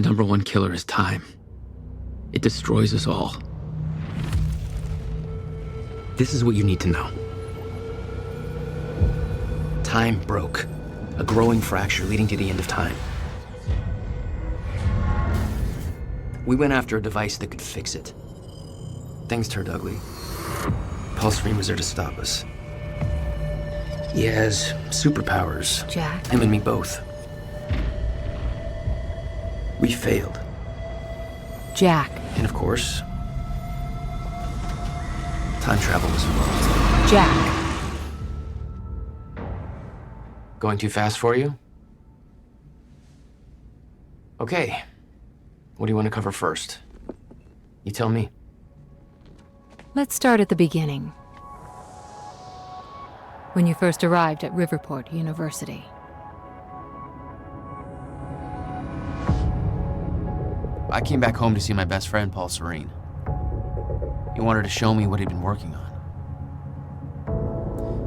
The number one killer is time. It destroys us all. This is what you need to know. Time broke. A growing fracture leading to the end of time. We went after a device that could fix it. Things turned ugly. Paul Serene was there to stop us. He has superpowers. Jack? Him and me both. We failed. Jack. And of course, time travel was involved. Jack. Going too fast for you? Okay. What do you want to cover first? You tell me. Let's start at the beginning. When you first arrived at Riverport University. I came back home to see my best friend, Paul Serene. He wanted to show me what he'd been working on.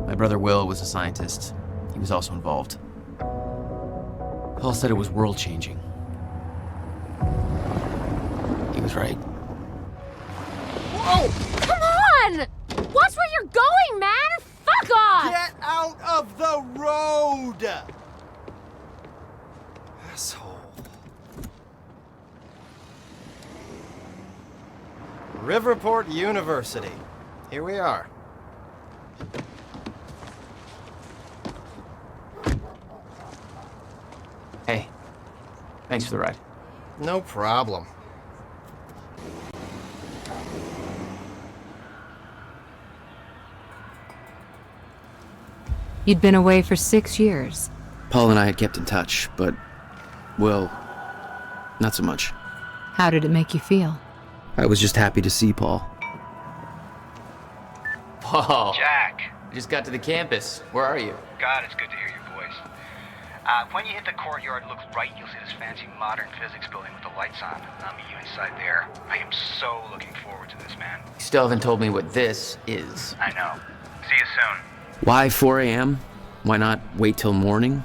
My brother Will was a scientist. He was also involved. Paul said it was world-changing. He was right. Whoa! Come on! Watch where you're going, man! Fuck off! Get out of the road! Asshole. Riverport University. Here we are. Hey, thanks for the ride. No problem. You'd been away for 6 years. Paul and I had kept in touch, but, well, not so much. How did it make you feel? I was just happy to see Paul. Paul. Jack. I just got to the campus. Where are you? God, it's good to hear your voice. When you hit the courtyard, look right, you'll see this fancy modern physics building with the lights on. I'll meet you inside there. I am so looking forward to this, man. You still haven't told me what this is. I know. See you soon. Why 4 a.m.? Why not wait till morning?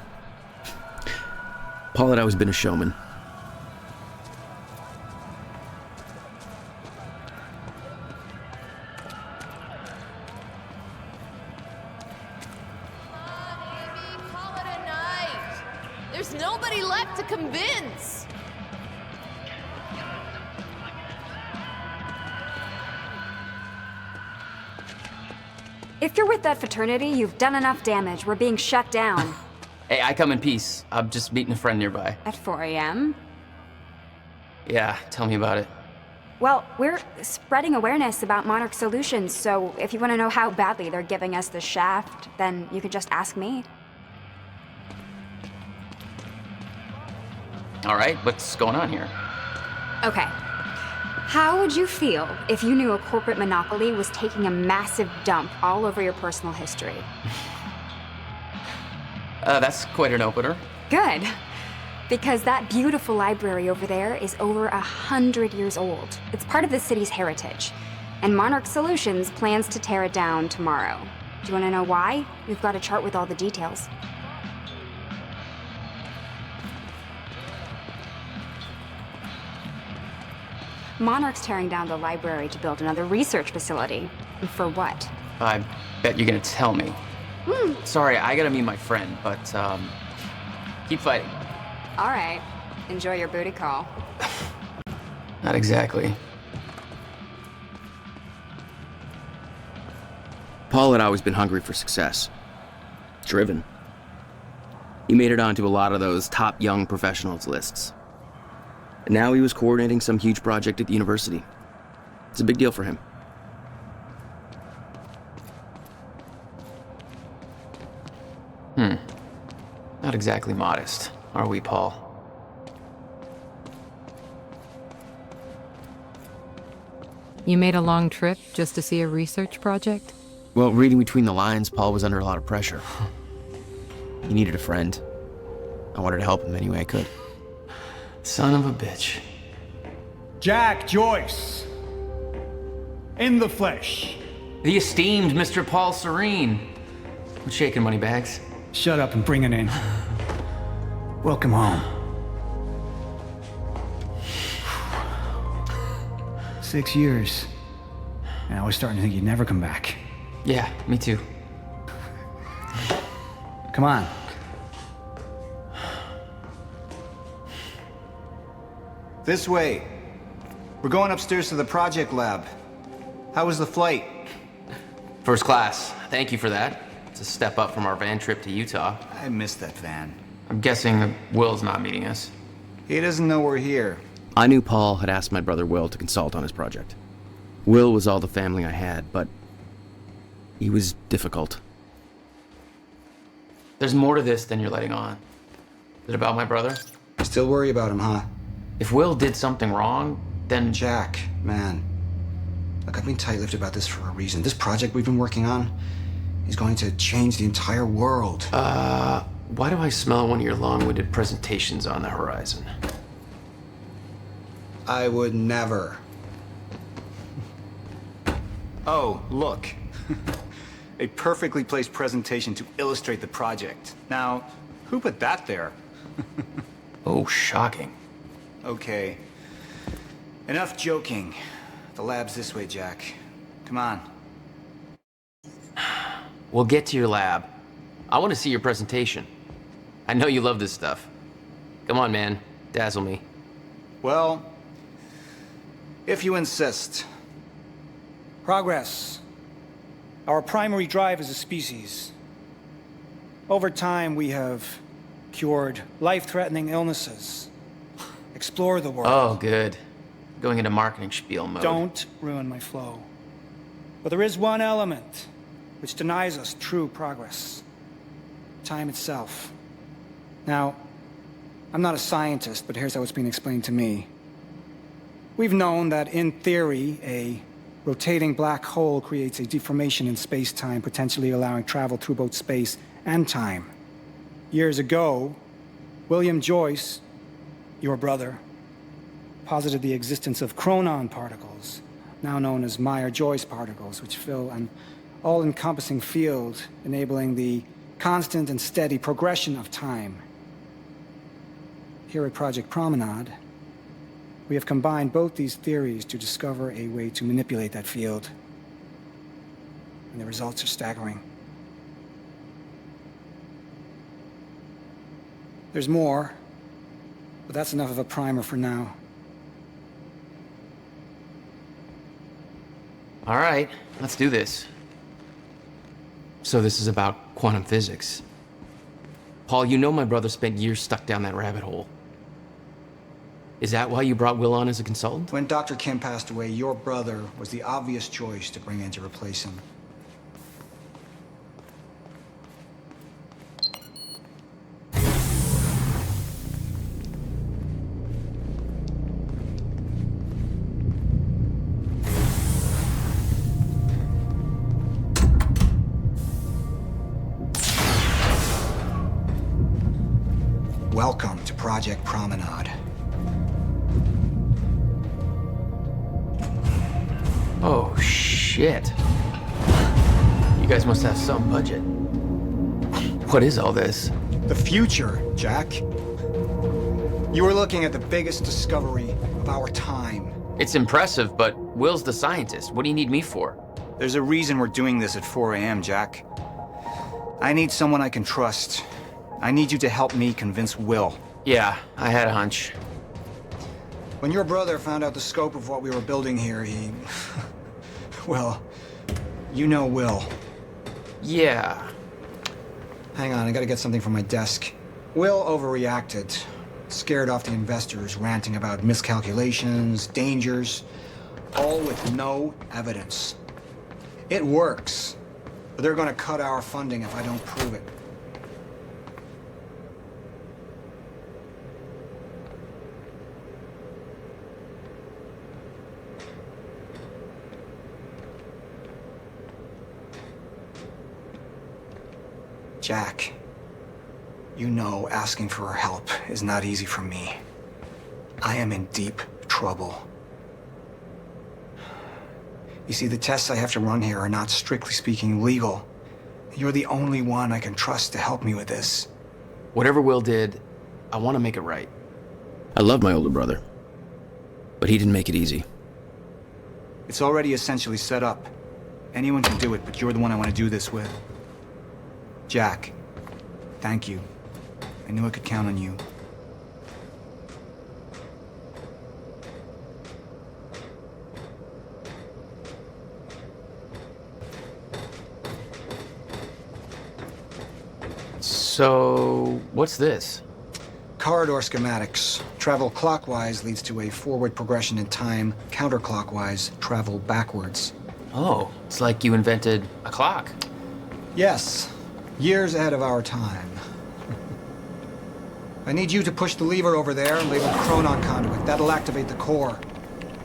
Paul had always been a showman. Call it a night. There's nobody left to convince. If you're with that fraternity, you've done enough damage. We're being shut down. Hey, I come in peace. I'm just meeting a friend nearby. At 4 a.m.? Yeah, tell me about it. Well, we're spreading awareness about Monarch Solutions, so if you want to know how badly they're giving us the shaft, then you could just ask me. All right, what's going on here? Okay. How would you feel if you knew a corporate monopoly was taking a massive dump all over your personal history? That's quite an opener. Good. Because that beautiful library over there is over 100 years old. It's part of the city's heritage. And Monarch Solutions plans to tear it down tomorrow. Do you want to know why? We've got a chart with all the details. Monarch's tearing down the library to build another research facility. For what? I bet you're gonna tell me. Sorry, I gotta meet my friend, but, keep fighting. All right. Enjoy your booty call. Not exactly. Paul had always been hungry for success. Driven. He made it onto a lot of those top young professionals lists. And now he was coordinating some huge project at the university. It's a big deal for him. Not exactly modest, are we, Paul? You made a long trip just to see a research project? Well, reading between the lines, Paul was under a lot of pressure. He needed a friend. I wanted to help him any way I could. Son of a bitch. Jack Joyce. In the flesh. The esteemed Mr. Paul Serene. What's shaking, Moneybags? Shut up and bring it in. Welcome home. 6 years. And I was starting to think you'd never come back. Yeah, me too. Come on. This way. We're going upstairs to the project lab. How was the flight? First class. Thank you for that. It's a step up from our van trip to Utah. I missed that van. I'm guessing that Will's not meeting us. He doesn't know we're here. I knew Paul had asked my brother Will to consult on his project. Will was all the family I had, but he was difficult. There's more to this than you're letting on. Is it about my brother? Still worry about him, huh? If Will did something wrong, then... Jack, man. Look, I've been tight-lipped about this for a reason. This project we've been working on is going to change the entire world. Why do I smell one of your long-winded presentations on the horizon? I would never. Oh, look. A perfectly placed presentation to illustrate the project. Now, who put that there? Oh, shocking. Okay. Enough joking. The lab's this way, Jack. Come on. We'll get to your lab. I want to see your presentation. I know you love this stuff. Come on, man. Dazzle me. Well, if you insist. Progress. Our primary drive as a species. Over time, we have cured life-threatening illnesses. Explore the world. Oh, good. Going into marketing spiel mode. Don't ruin my flow. But there is one element which denies us true progress. Time itself. Now, I'm not a scientist, but here's how it's been explained to me. We've known that, in theory, a rotating black hole creates a deformation in space-time, potentially allowing travel through both space and time. Years ago, William Joyce, your brother, posited the existence of chronon particles, now known as Meyer-Joyce particles, which fill an all-encompassing field, enabling the constant and steady progression of time. Here at Project Promenade, we have combined both these theories to discover a way to manipulate that field. And the results are staggering. There's more, but that's enough of a primer for now. All right, let's do this. So this is about quantum physics. Paul, you know my brother spent years stuck down that rabbit hole. Is that why you brought Will on as a consultant? When Dr. Kim passed away, your brother was the obvious choice to bring in to replace him. Welcome to Project Promenade. Oh, shit. You guys must have some budget. What is all this? The future, Jack. You are looking at the biggest discovery of our time. It's impressive, but Will's the scientist. What do you need me for? There's a reason we're doing this at 4 a.m., Jack. I need someone I can trust. I need you to help me convince Will. Yeah, I had a hunch. When your brother found out the scope of what we were building here, he... well, you know Will. Yeah. Hang on, I gotta get something from my desk. Will overreacted. Scared off the investors, ranting about miscalculations, dangers, all with no evidence. It works, but they're gonna cut our funding if I don't prove it. Jack, you know asking for help is not easy for me. I am in deep trouble. You see, the tests I have to run here are not, strictly speaking, legal. You're the only one I can trust to help me with this. Whatever Will did, I want to make it right. I love my older brother, but he didn't make it easy. It's already essentially set up. Anyone can do it, but you're the one I want to do this with. Jack, thank you. I knew I could count on you. So, what's this? Corridor schematics. Travel clockwise leads to a forward progression in time. Counterclockwise, travel backwards. Oh, it's like you invented a clock. Yes, years ahead of our time. I need you to push the lever over there labeled Chronon Conduit. That'll activate the core.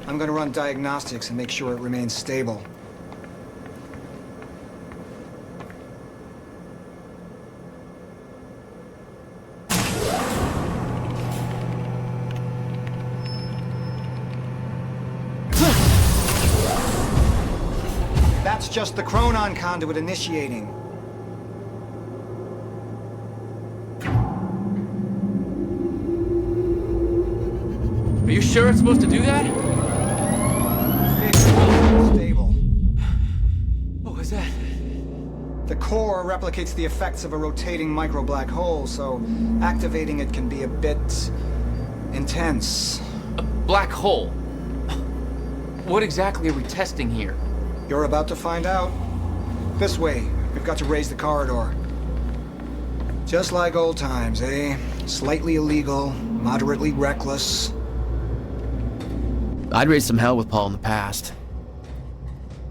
I'm gonna run diagnostics and make sure it remains stable. That's just the Chronon Conduit initiating. Are you sure it's supposed to do that? Fixed, stable. What was that? The core replicates the effects of a rotating micro-black hole, so activating it can be a bit intense. A black hole? What exactly are we testing here? You're about to find out. This way. We've got to raise the corridor. Just like old times, eh? Slightly illegal, moderately reckless. I'd raised some hell with Paul in the past.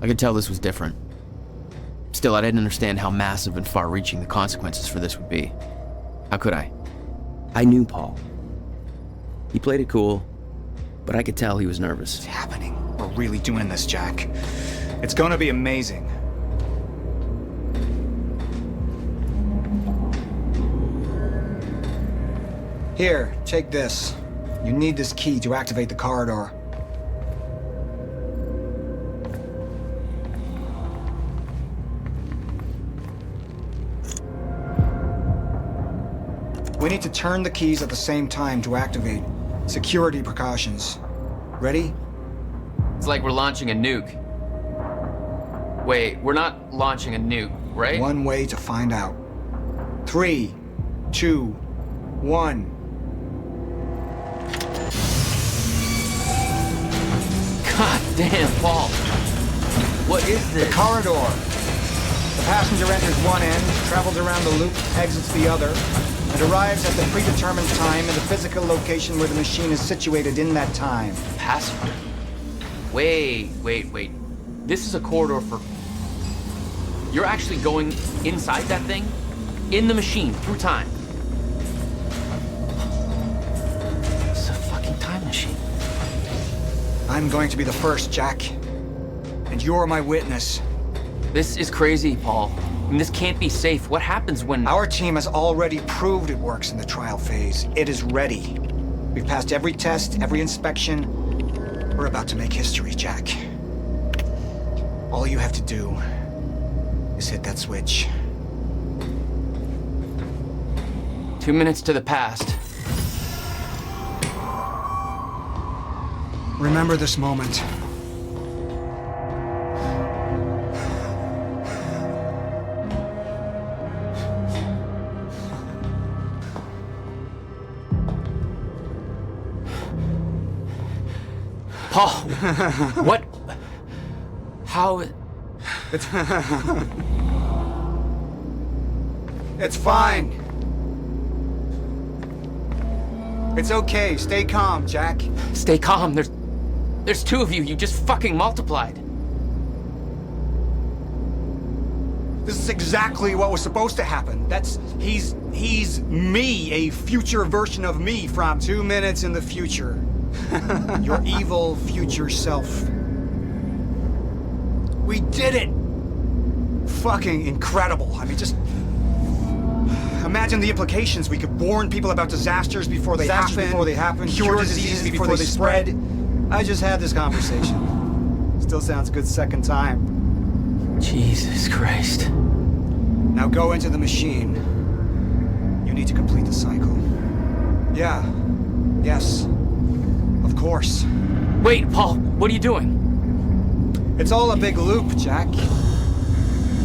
I could tell this was different. Still, I didn't understand how massive and far-reaching the consequences for this would be. How could I? I knew Paul. He played it cool, but I could tell he was nervous. It's happening. We're really doing this, Jack. It's gonna be amazing. Here, take this. You need this key to activate the corridor. We need to turn the keys at the same time to activate. Security precautions. Ready? It's like we're launching a nuke. Wait, we're not launching a nuke, right? One way to find out. 3, 2, 1. God damn, Paul. What is this? The corridor. The passenger enters one end, travels around the loop, exits the other, and arrives at the predetermined time in the physical location where the machine is situated in that time. Passenger? Wait. This is a corridor for... You're actually going inside that thing? In the machine, through time? It's a fucking time machine. I'm going to be the first, Jack. And you're my witness. This is crazy, Paul. I mean, this can't be safe. What happens when... Our team has already proved it works in the trial phase. It is ready. We've passed every test, every inspection. We're about to make history, Jack. All you have to do is hit that switch. 2 minutes to the past. Remember this moment. Paul! What? How... It's fine. It's okay. Stay calm, Jack. Stay calm. There's two of you. You just fucking multiplied. This is exactly what was supposed to happen. He's me, a future version of me from 2 minutes in the future. Your evil future self. We did it! Fucking incredible. I mean, just... imagine the implications. We could warn people about disasters before they happen. Cure diseases before they spread. I just had this conversation. Still sounds good second time. Jesus Christ. Now go into the machine. You need to complete the cycle. Yeah. Yes. Of course. Wait, Paul, what are you doing? It's all a big loop, Jack.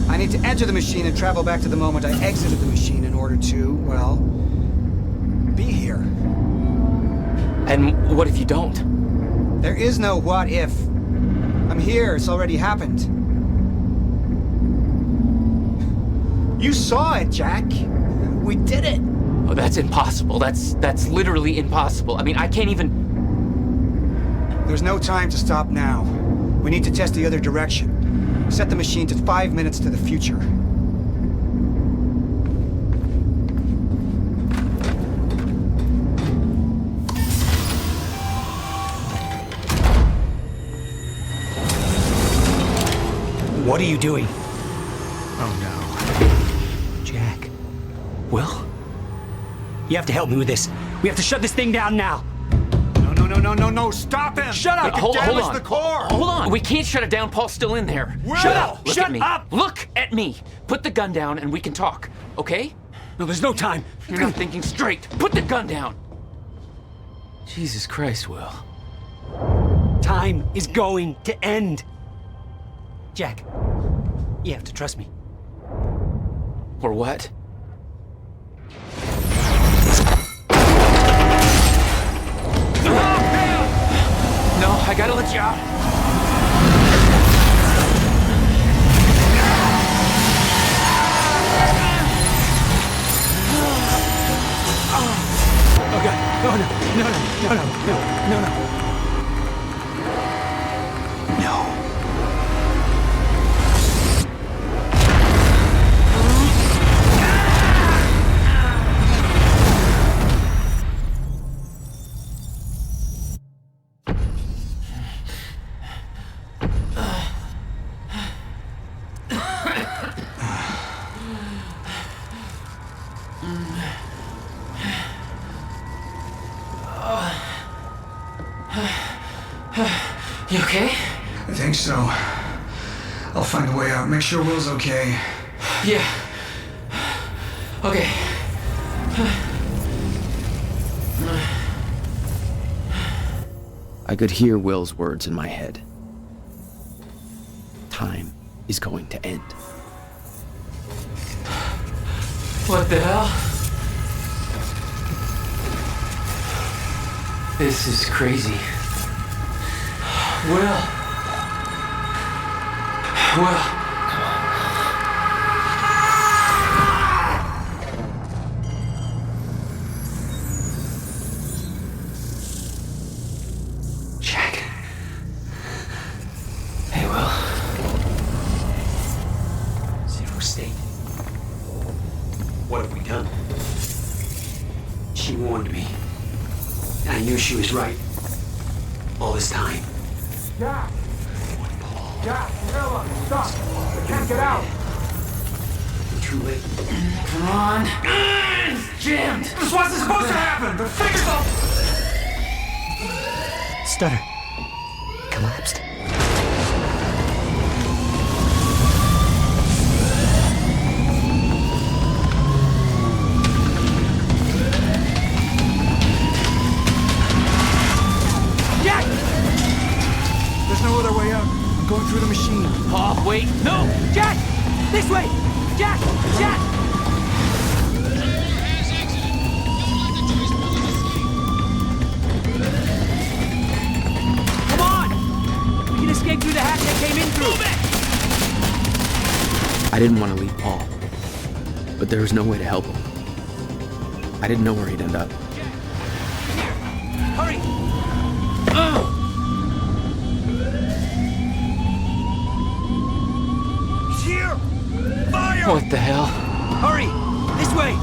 I need to enter the machine and travel back to the moment I exited the machine in order to, well, be here. And what if you don't? There is no what if. I'm here, it's already happened. You saw it, Jack. We did it. Oh, that's impossible. That's literally impossible. I mean, I can't even... There's no time to stop now. We need to test the other direction. Set the machine to 5 minutes to the future. What are you doing? Oh no. Jack. Will? You have to help me with this. We have to shut this thing down now. No, stop him! Shut up! Hold on. The core! Hold on. We can't shut it down. Paul's still in there. Shut up! Look Shut at me. up! Look at me. Put the gun down and we can talk, okay? No, there's no time. You're not thinking straight. Put the gun down. Jesus Christ, Will. Time is going to end. Jack, you have to trust me. Or what? No, I gotta let you out. Oh God! No! You okay? I think so. I'll find a way out. Make sure Will's okay. Yeah. Okay. I could hear Will's words in my head. Time is going to end. What the hell? This is crazy. Will. Jack. Hey, Will. Zero state. What have we done? She warned me. And I knew she was right. All this time. Jack! Jack, Miller, stop! I can't get out! Too late. Come on. It's jammed. This wasn't supposed to happen! The fingers all... Stutter. Collapsed. Jack! There's no other way out. I'm going through the machine. Paul, wait. No! Jack! This way! Jack! Jack! Come on! We can escape through the hatch they came in through. Move it! I didn't want to leave Paul, but there was no way to help him. I didn't know where he'd end up. Hurry! He's here! Fire! What the hell? Hurry! This way!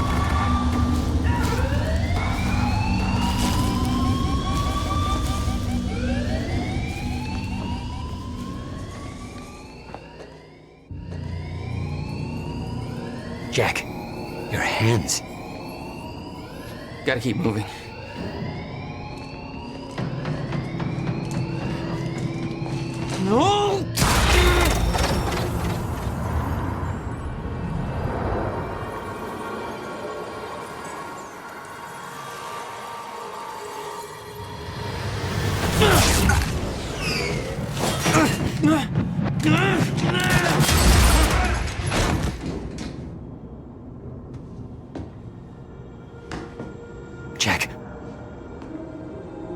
Jack, your hands. Gotta keep moving. No!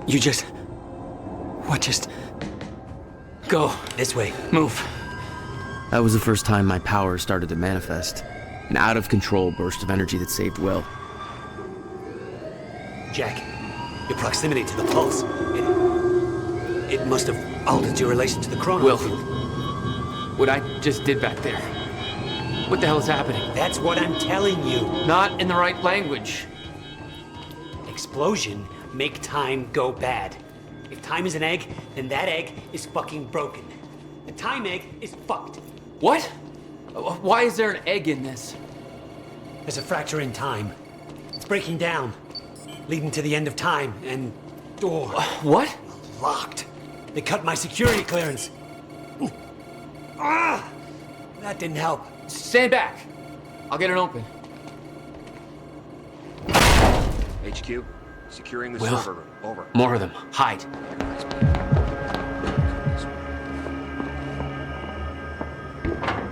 You just... What just... Go. This way. Move. That was the first time my powers started to manifest. An out-of-control burst of energy that saved Will. Jack, your proximity to the pulse, it must have altered your relation to the chrono. Will, what I just did back there, what the hell is happening? That's what I'm telling you. Not in the right language. Explosion make time go bad. If time is an egg, then that egg is fucking broken. The time egg is fucked. What? Why is there an egg in this? There's a fracture in time. It's breaking down, leading to the end of time, and door. What? Locked. They cut my security clearance. Ah! That didn't help. Stand back. I'll get it open. HQ, securing the Will, server room. Over. More of them. Hide.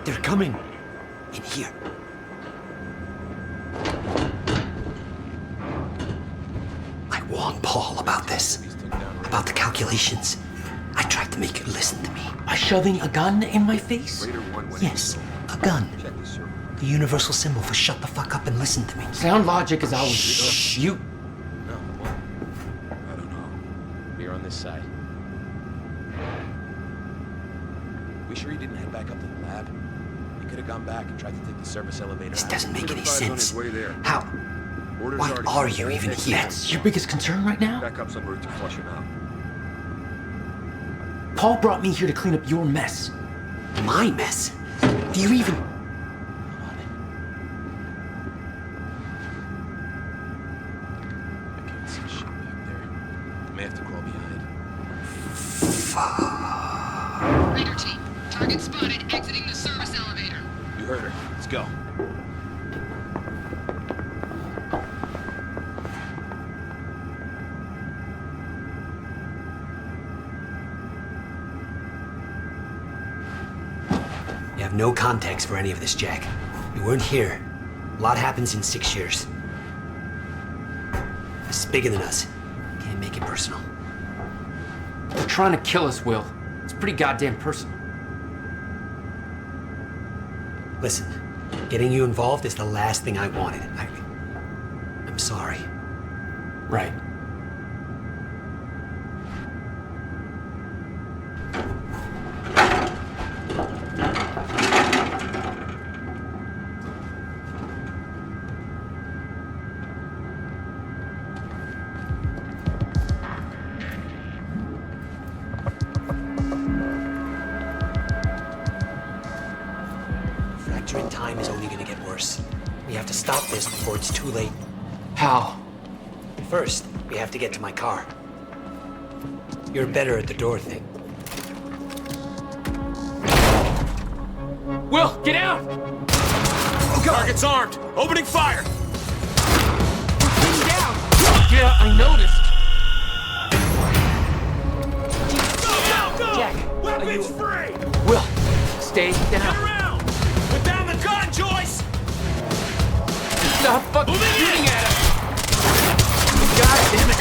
They're coming. In here. I warned Paul about this. About the calculations. I tried to make her listen to me. By shoving a gun in my face? Yes, a gun. The universal symbol for shut the fuck up and listen to me. Sound logic is always... Shh. You... No, what? I don't know. We're on this side. We sure he didn't head back up to the lab? He could have gone back and tried to take the service elevator. This doesn't make any sense. On his way there. How? Orders Why already are sent you there. even here? That's your biggest concern right now? Backup's en route to flush him out. Paul brought me here to clean up your mess. My mess? Do you even... I can't see shit back there. May have to crawl behind. Raider team, target spotted exiting the service elevator. You heard her. Let's go. You have no context for any of this, Jack. You weren't here. A lot happens in 6 years. This is bigger than us. Can't make it personal. They're trying to kill us, Will. It's pretty goddamn personal. Listen, getting you involved is the last thing I wanted. I'm sorry. Right. Fracturing time is only gonna get worse. We have to stop this before it's too late. How? First, we have to get to my car. You're better at the door thing. Will, get out! Target's armed. Opening fire. Get down! Yeah, I noticed. Go! Jack, Weapons free! Will, stay Get down. around! Put down the gun, Joyce! Stop fucking Moving shooting in. at us! God damn it!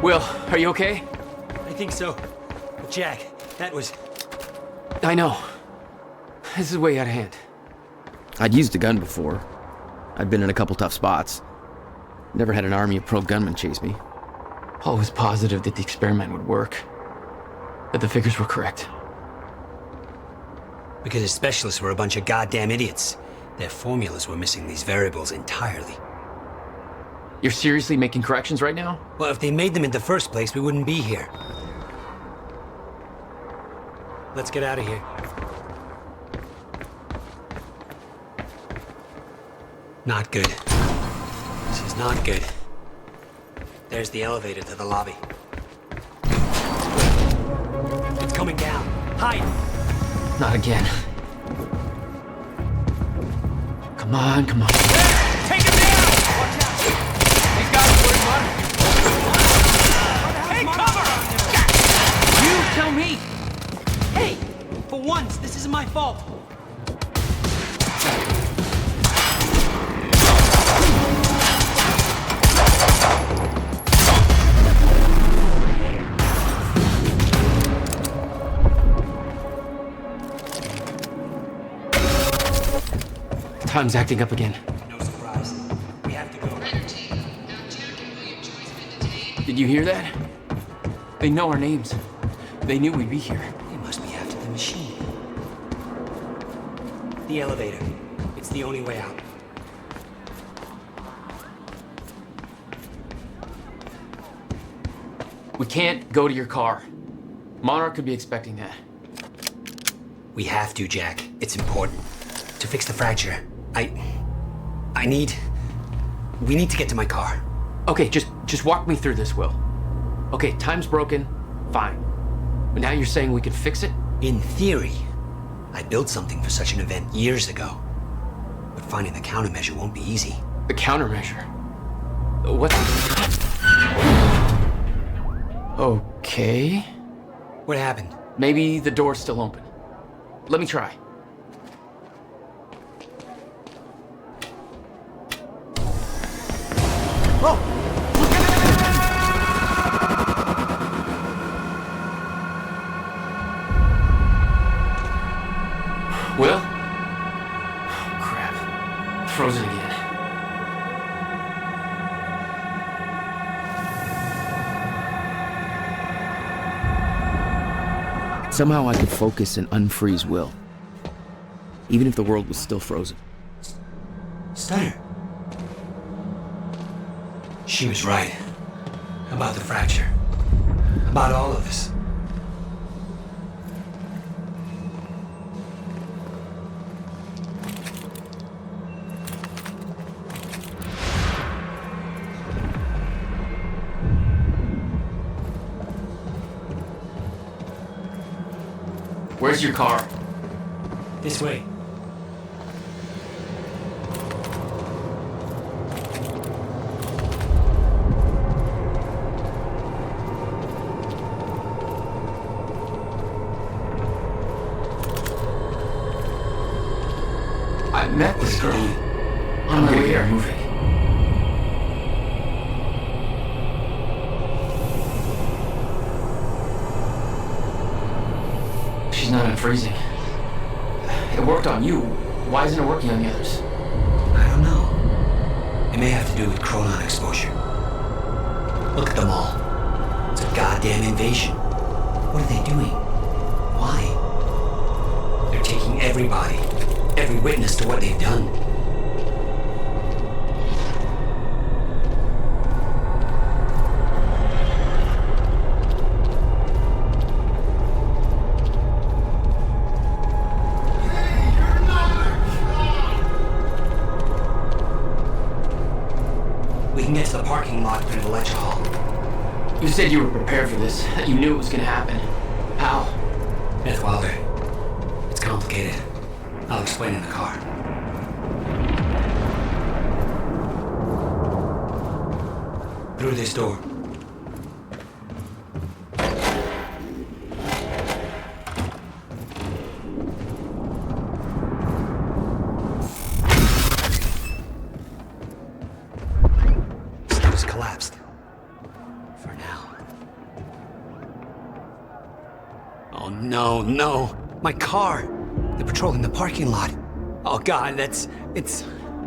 Will, are you okay? I think so. But Jack, that was... I know. This is way out of hand. I'd used a gun before. I'd been in a couple tough spots. Never had an army of pro gunmen chase me. Paul was positive that the experiment would work. That the figures were correct. Because his specialists were a bunch of goddamn idiots. Their formulas were missing these variables entirely. You're seriously making corrections right now? Well, if they made them in the first place, we wouldn't be here. Let's get out of here. Not good. This is not good. There's the elevator to the lobby. It's coming down. Hide! Not again. Come on, come on. Take him down! Watch out! These guys are pretty much. Take cover! You tell me! Hey! my fault. Time's acting up again. No surprise. We have to go. Did you hear that? They know our names. They knew we'd be here. They must be after the machine. The elevator. It's the only way out. We can't go to your car. Monarch could be expecting that. We have to, Jack. It's important. To fix the fracture, we need to get to my car. Okay, just walk me through this, Will. Okay, time's broken. Fine. But now you're saying we can fix it? In theory, I built something for such an event years ago. But finding the countermeasure won't be easy. The countermeasure? What? Okay. What happened? Maybe the door's still open. Let me try. Will? Oh, crap. Frozen again. Somehow I could focus and unfreeze Will, even if the world was still frozen. Stunner. She was right. About the fracture. About all of this. Where's your car? This way. I met this girl on my way to our movie. She's not unfreezing. It worked on you. Why isn't it working on the others? I don't know. It may have to do with chronon exposure. Look at them all. It's a goddamn invasion. What are they doing? Why? They're taking everybody, every witness to what they've done. We can get to the parking lot through the lecture hall. You said you were prepared for this. You knew it was gonna happen. How? Beth Wilder. It's complicated. I'll explain in the car. Through this door. Steve's collapsed. For now. Oh no, no! My car! They're patrolling the parking lot. Oh god, it's...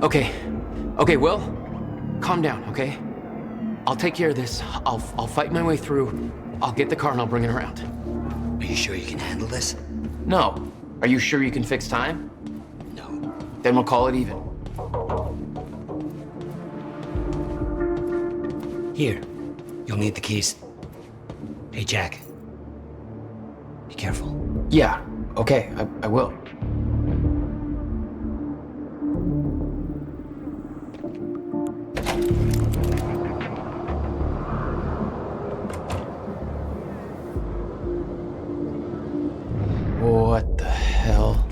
Okay, Will, calm down, okay? I'll take care of this. I'll fight my way through. I'll get the car and I'll bring it around. Are you sure you can handle this? No. Are you sure you can fix time? No. Then we'll call it even. Here. You'll need the keys. Hey, Jack. Be careful. Yeah, okay, I will. What the hell?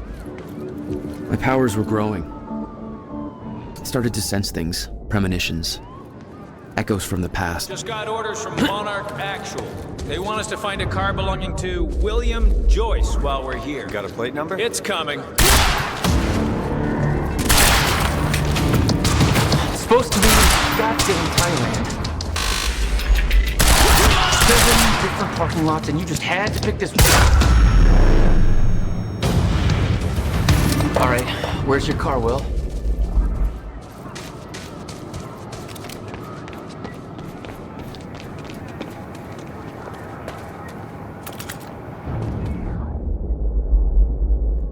My powers were growing. I started to sense things, premonitions. Echoes from the past. Just got orders from Monarch Actual. They want us to find a car belonging to William Joyce while we're here. Got a plate number? It's coming. It's supposed to be in goddamn Thailand. 7 different parking lots, and you just had to pick this one. All right, where's your car, Will?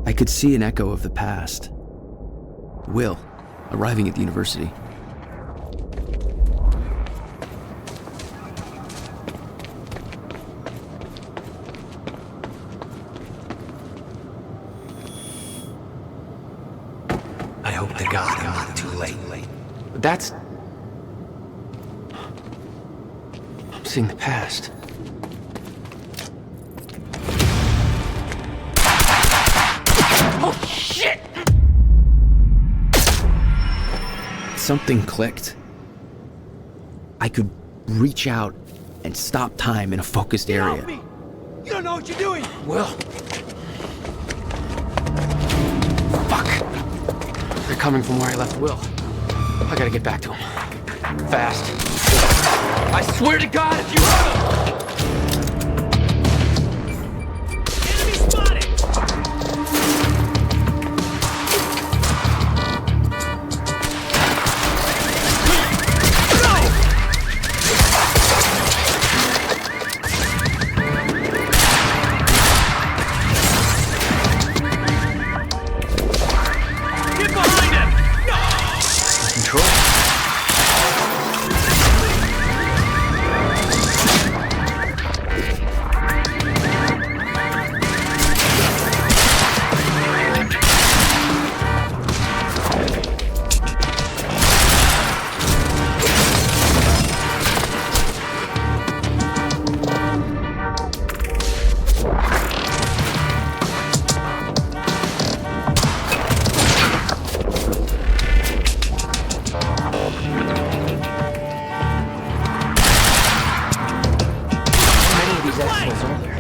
I could see an echo of the past. Will, arriving at the university. I hope to God I'm not too late. But that's... I'm seeing the past. Oh, shit! Something clicked. I could reach out and stop time in a focused area. You don't know what you're doing! Will. Fuck. They're coming from where I left Will. I gotta get back to him. Fast. I swear to God, if you hurt him! Enemy spotted! Get behind him! Control. How many of these assholes are there?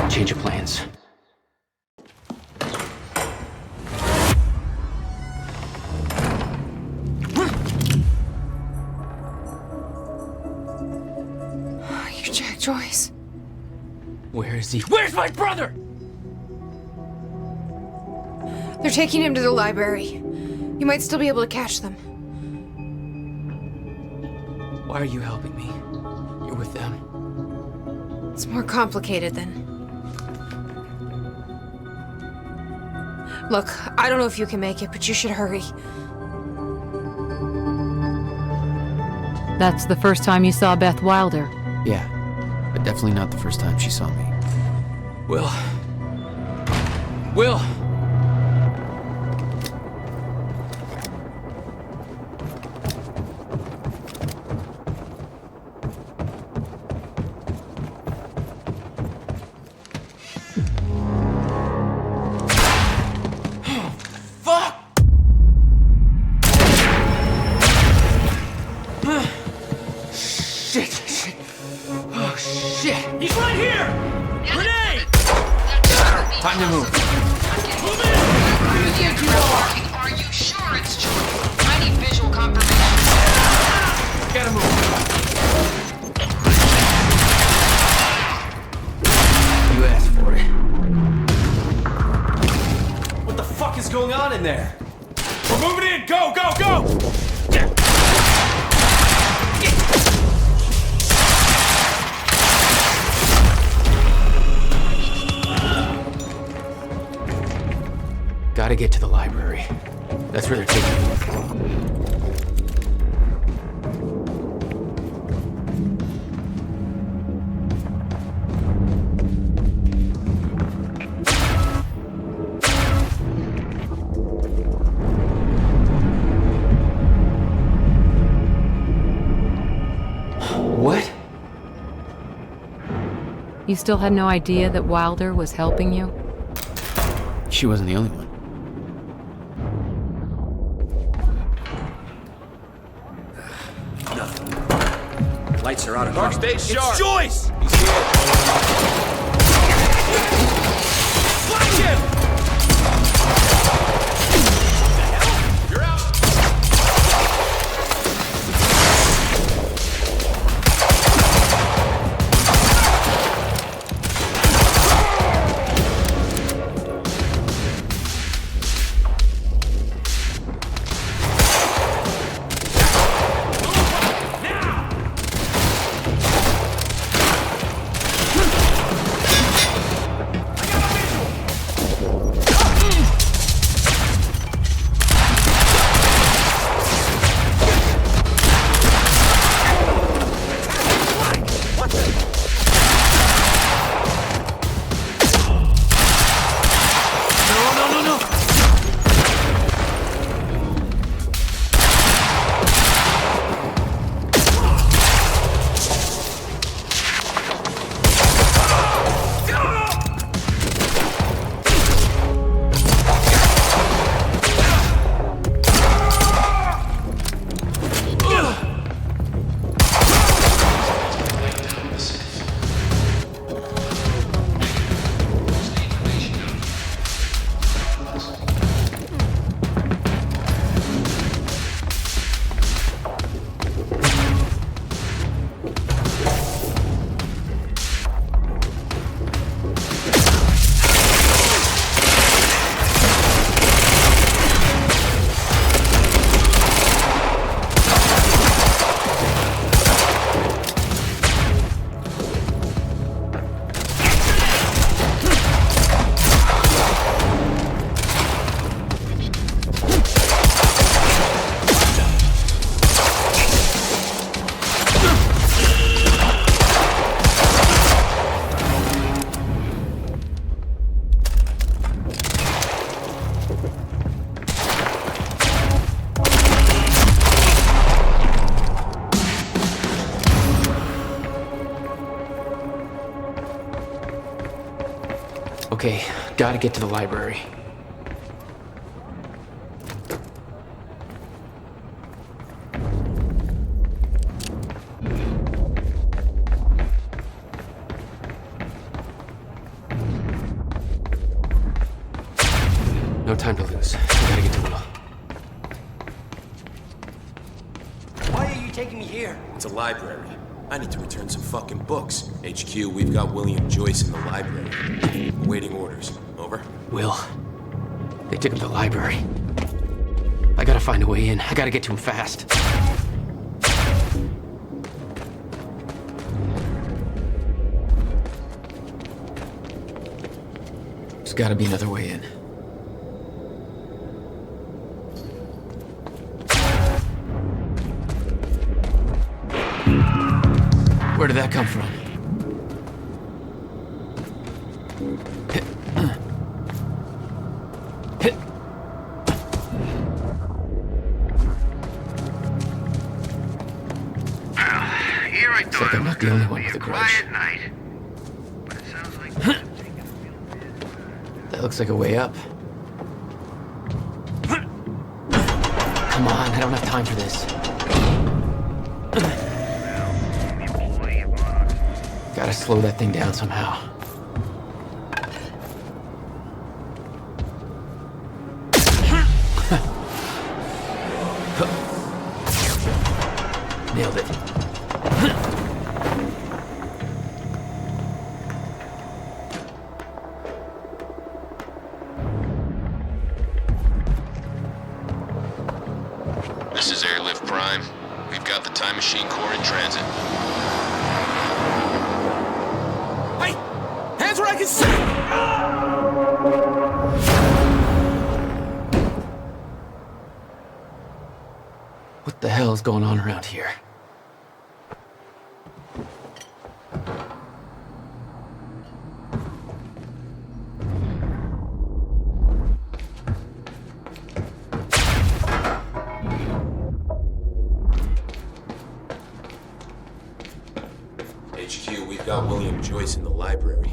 Change of plans. You're Jack Joyce. Where is he? Where's my brother? They're taking him to the library. You might still be able to catch them. Why are you helping me? You're with them. It's more complicated than... Look, I don't know if you can make it, but you should hurry. That's the first time you saw Beth Wilder. Yeah, but definitely not the first time she saw me. Will. Will! Fuck! Shit, shit. Oh, shit. He's right here! Grenade! Time to move. Are you sure it's Joyce? I need visual confirmation. Gotta move. You asked for it. What the fuck is going on in there? We're moving in! Go, go, go! Gotta get to the library. That's where they're taking me. What? You still had no idea that Wilder was helping you? She wasn't the only one. Nothing. Lights are out of Mark, control. stay sharp. It's Joyce! He's here. Flank him! The hell? You're out. Okay, gotta get to the library. No time to lose. I gotta get to Will. Why are you taking me here? It's a library. I need to return some fucking books. HQ, we've got William Joyce in the library. Awaiting orders. Over? Will. They took him to the library. I gotta find a way in. I gotta get to him fast. There's gotta be another way in. Where did that come from? Here I Looks like I'm not the only one with a grudge. night. But it sounds like That looks like a way up. Come on, I don't have time for this. Gotta slow that thing down somehow. Nailed it. This is Airlift Prime. We've got the Time Machine Core in transit. Hey! Hands where I can see! What the hell is going on around here? we've got William Joyce in the library.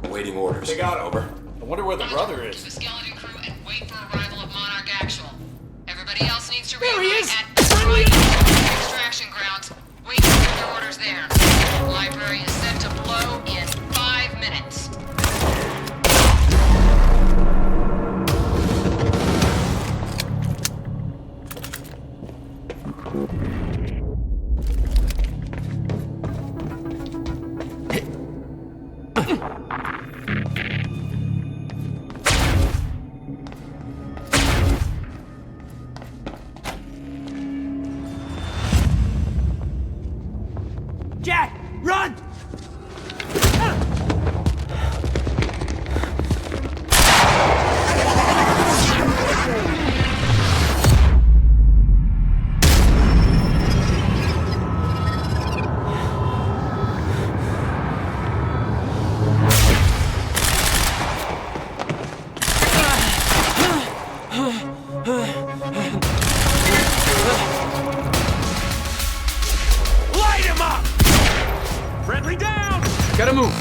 Awaiting orders. They got him. Over. I wonder where the brother is. Keep a skeleton crew and wait for arrival of Monarch Actual. Everybody else needs to There he reunite is! at extraction grounds. Wait for your orders there. The library is set to blow in 5 minutes. Jack, run! Light him up! Friendly down! Gotta move.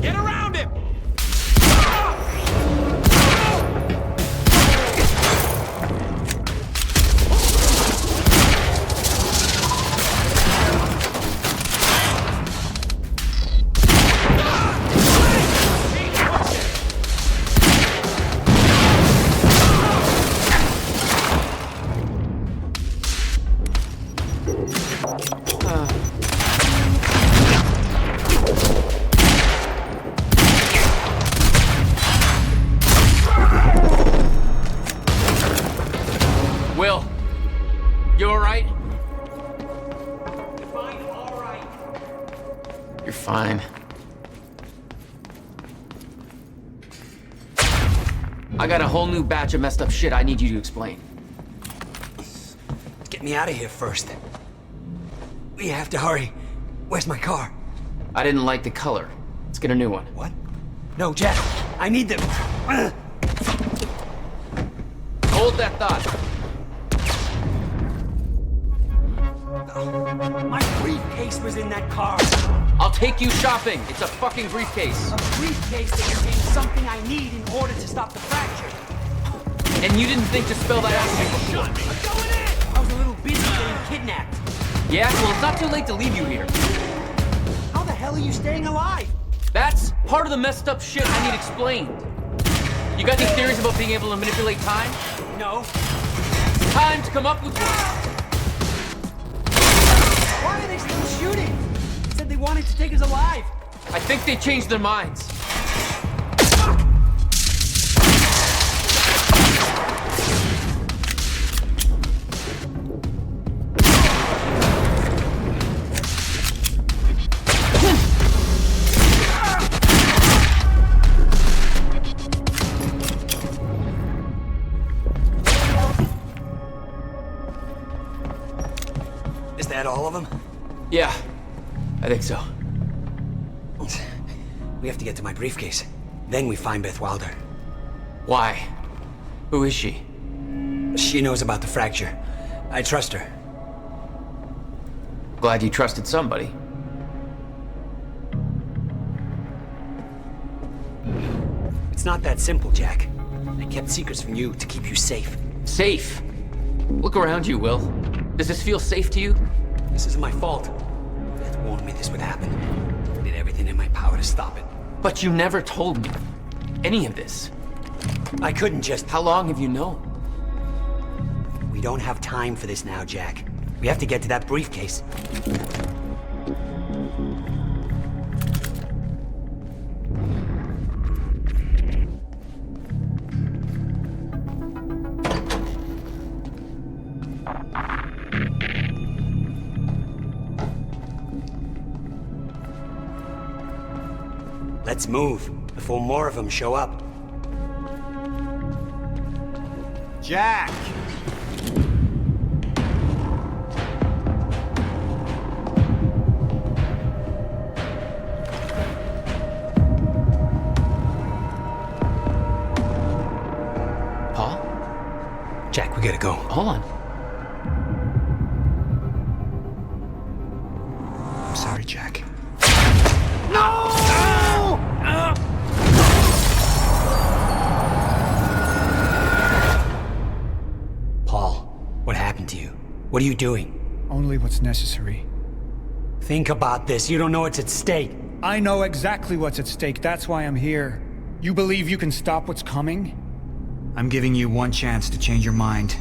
Get around him! Will, you alright? You're fine. I got a whole new batch of messed up shit I need you to explain. Get me out of here first. We have to hurry. Where's my car? I didn't like the color. Let's get a new one. What? No, Jack. I need them. Hold that thought. My briefcase was in that car. I'll take you shopping. It's a fucking briefcase. A briefcase that contains something I need in order to stop the fracture. And you didn't think to spell that out to me before. I'm going in! I was a little busy getting kidnapped. Yeah, well, it's not too late to leave you here. How the hell are you staying alive? That's part of the messed up shit I need explained. You got any theories about being able to manipulate time? No. Time to come up with one. Why are they still shooting? Said they wanted to take us alive. I think they changed their minds. Is that all of them? Yeah, I think so. We have to get to my briefcase. Then we find Beth Wilder. Why? Who is she? She knows about the fracture. I trust her. Glad you trusted somebody. It's not that simple, Jack. I kept secrets from you to keep you safe. Safe? Look around you, Will. Does this feel safe to you? This isn't my fault. Beth warned me this would happen. I did everything in my power to stop it. But you never told me any of this. I couldn't just... How long have you known? We don't have time for this now, Jack. We have to get to that briefcase. Let's move before more of them show up. Jack! Paul? Jack, we gotta go. Hold on. What happened to you? What are you doing? Only what's necessary. Think about this. You don't know what's at stake. I know exactly what's at stake. That's why I'm here. You believe you can stop what's coming? I'm giving you one chance to change your mind.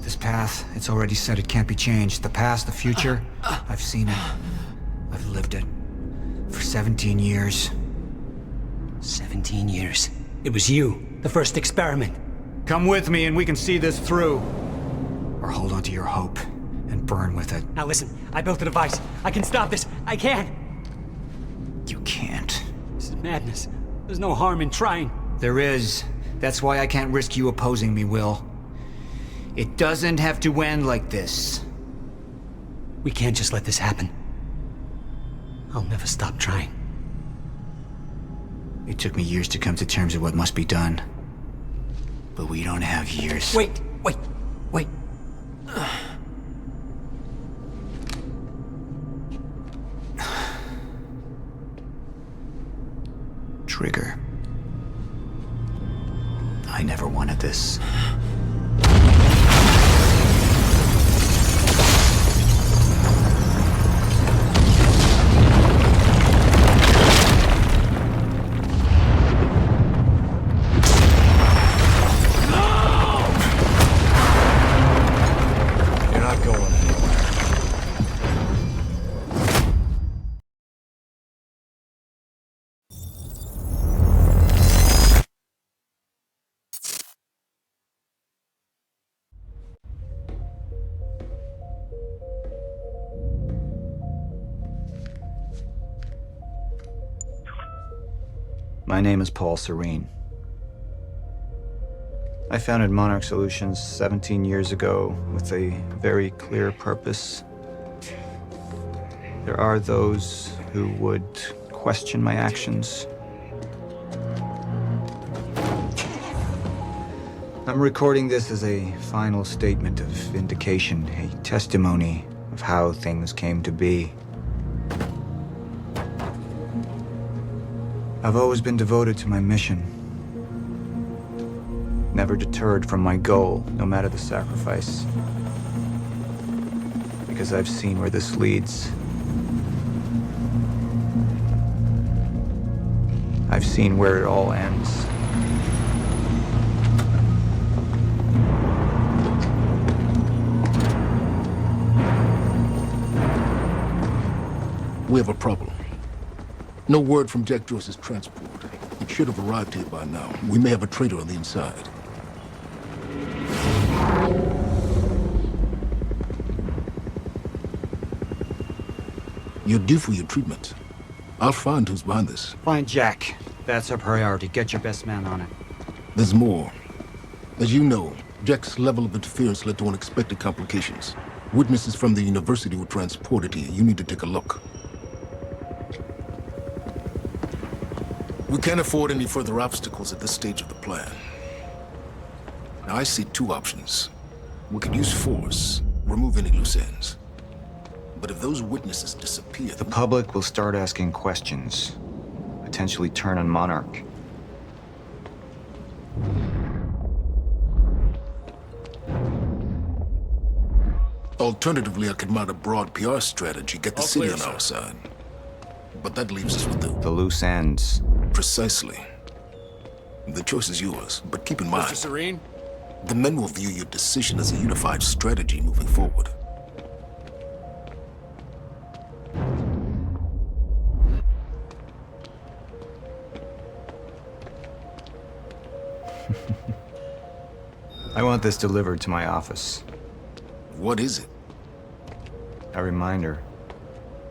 This path, it's already said it can't be changed. The past, the future, I've seen it. I've lived it. For 17 years. 17 years. It was you, the first experiment. Come with me and we can see this through. Or hold on to your hope and burn with it. Now listen, I built a device. I can stop this. I can. You can't. This is madness. There's no harm in trying. There is. That's why I can't risk you opposing me, Will. It doesn't have to end like this. We can't just let this happen. I'll never stop trying. It took me years to come to terms with what must be done. But we don't have years. Wait. Trigger. I never wanted this. My name is Paul Serene. I founded Monarch Solutions 17 years ago with a very clear purpose. There are those who would question my actions. I'm recording this as a final statement of vindication, a testimony of how things came to be. I've always been devoted to my mission. Never deterred from my goal, no matter the sacrifice. Because I've seen where this leads. I've seen where it all ends. We have a problem. No word from Jack Joyce's transport. It should have arrived here by now. We may have a traitor on the inside. You're due for your treatment. I'll find who's behind this. Find Jack. That's our priority. Get your best man on it. There's more. As you know, Jack's level of interference led to unexpected complications. Witnesses from the university were transported here. You need to take a look. We can't afford any further obstacles at this stage of the plan. Now, I see two options. We could use force, remove any loose ends. But if those witnesses disappear... The public will start asking questions, potentially turn on Monarch. Alternatively, I could mount a broad PR strategy, get the city on our side. But that leaves us with the loose ends. Precisely. The choice is yours, but keep in mind... Mr. Serene? The men will view your decision as a unified strategy moving forward. I want this delivered to my office. What is it? A reminder.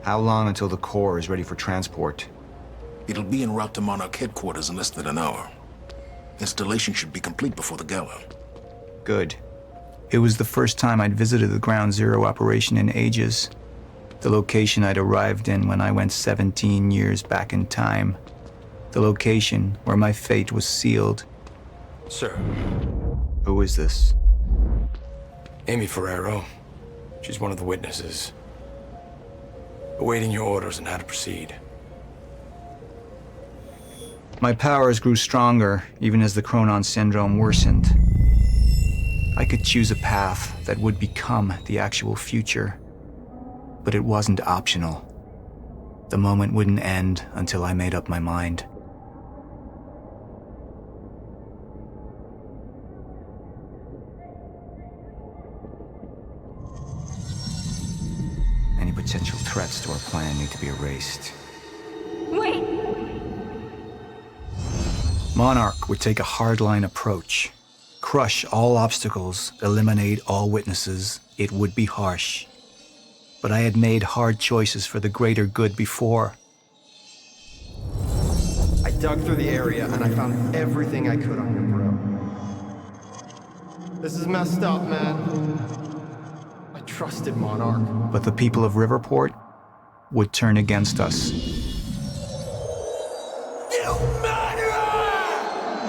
How long until the core is ready for transport? It'll be en route to Monarch headquarters in less than an hour. Installation should be complete before the gala. Good. It was the first time I'd visited the Ground Zero operation in ages. The location I'd arrived in when I went 17 years back in time. The location where my fate was sealed. Sir. Who is this? Amy Ferrero. She's one of the witnesses. Awaiting your orders on how to proceed. My powers grew stronger, even as the Chronon syndrome worsened. I could choose a path that would become the actual future, but it wasn't optional. The moment wouldn't end until I made up my mind. Any potential threats to our plan need to be erased. Wait! Monarch would take a hardline approach. Crush all obstacles, eliminate all witnesses. It would be harsh. But I had made hard choices for the greater good before. I dug through the area and I found everything I could on your bro. This is messed up, man. I trusted Monarch. But the people of Riverport would turn against us.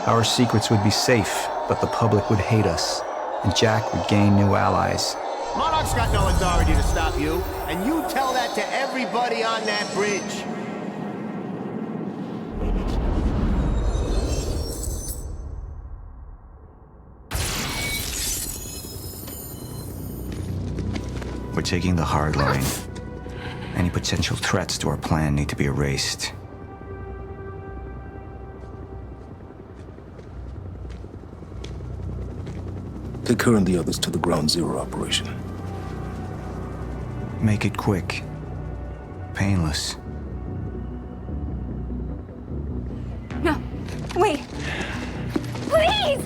Our secrets would be safe, but the public would hate us, and Jack would gain new allies. Monarch's got no authority to stop you, and you tell that to everybody on that bridge. We're taking the hard line. Any potential threats to our plan need to be erased. Take her and the others to the Ground Zero operation. Make it quick. Painless. No, wait. Please!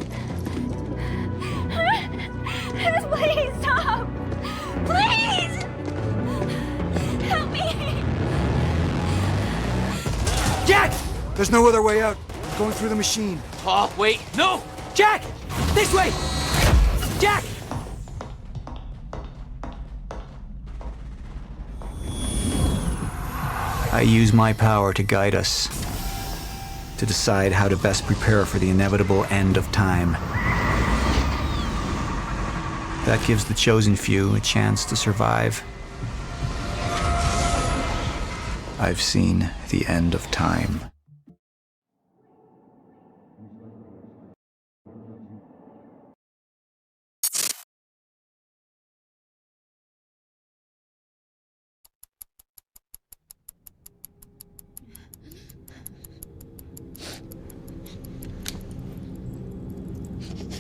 Please stop! Please! Help me! Jack! There's no other way out. Going through the machine. Paul, wait. No! Jack! This way! Jack! I use my power to guide us. To decide how to best prepare for the inevitable end of time. That gives the chosen few a chance to survive. I've seen the end of time.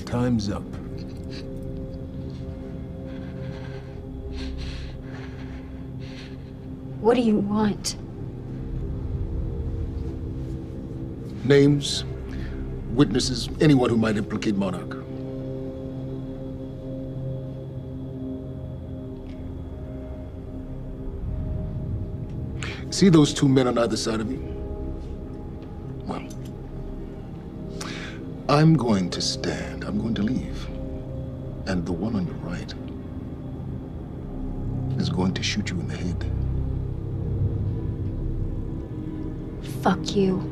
Time's up. What do you want? Names, witnesses, anyone who might implicate Monarch. See those two men on either side of you? Well, I'm going to stand. I'm going to leave. And the one on your right is going to shoot you in the head. Fuck you.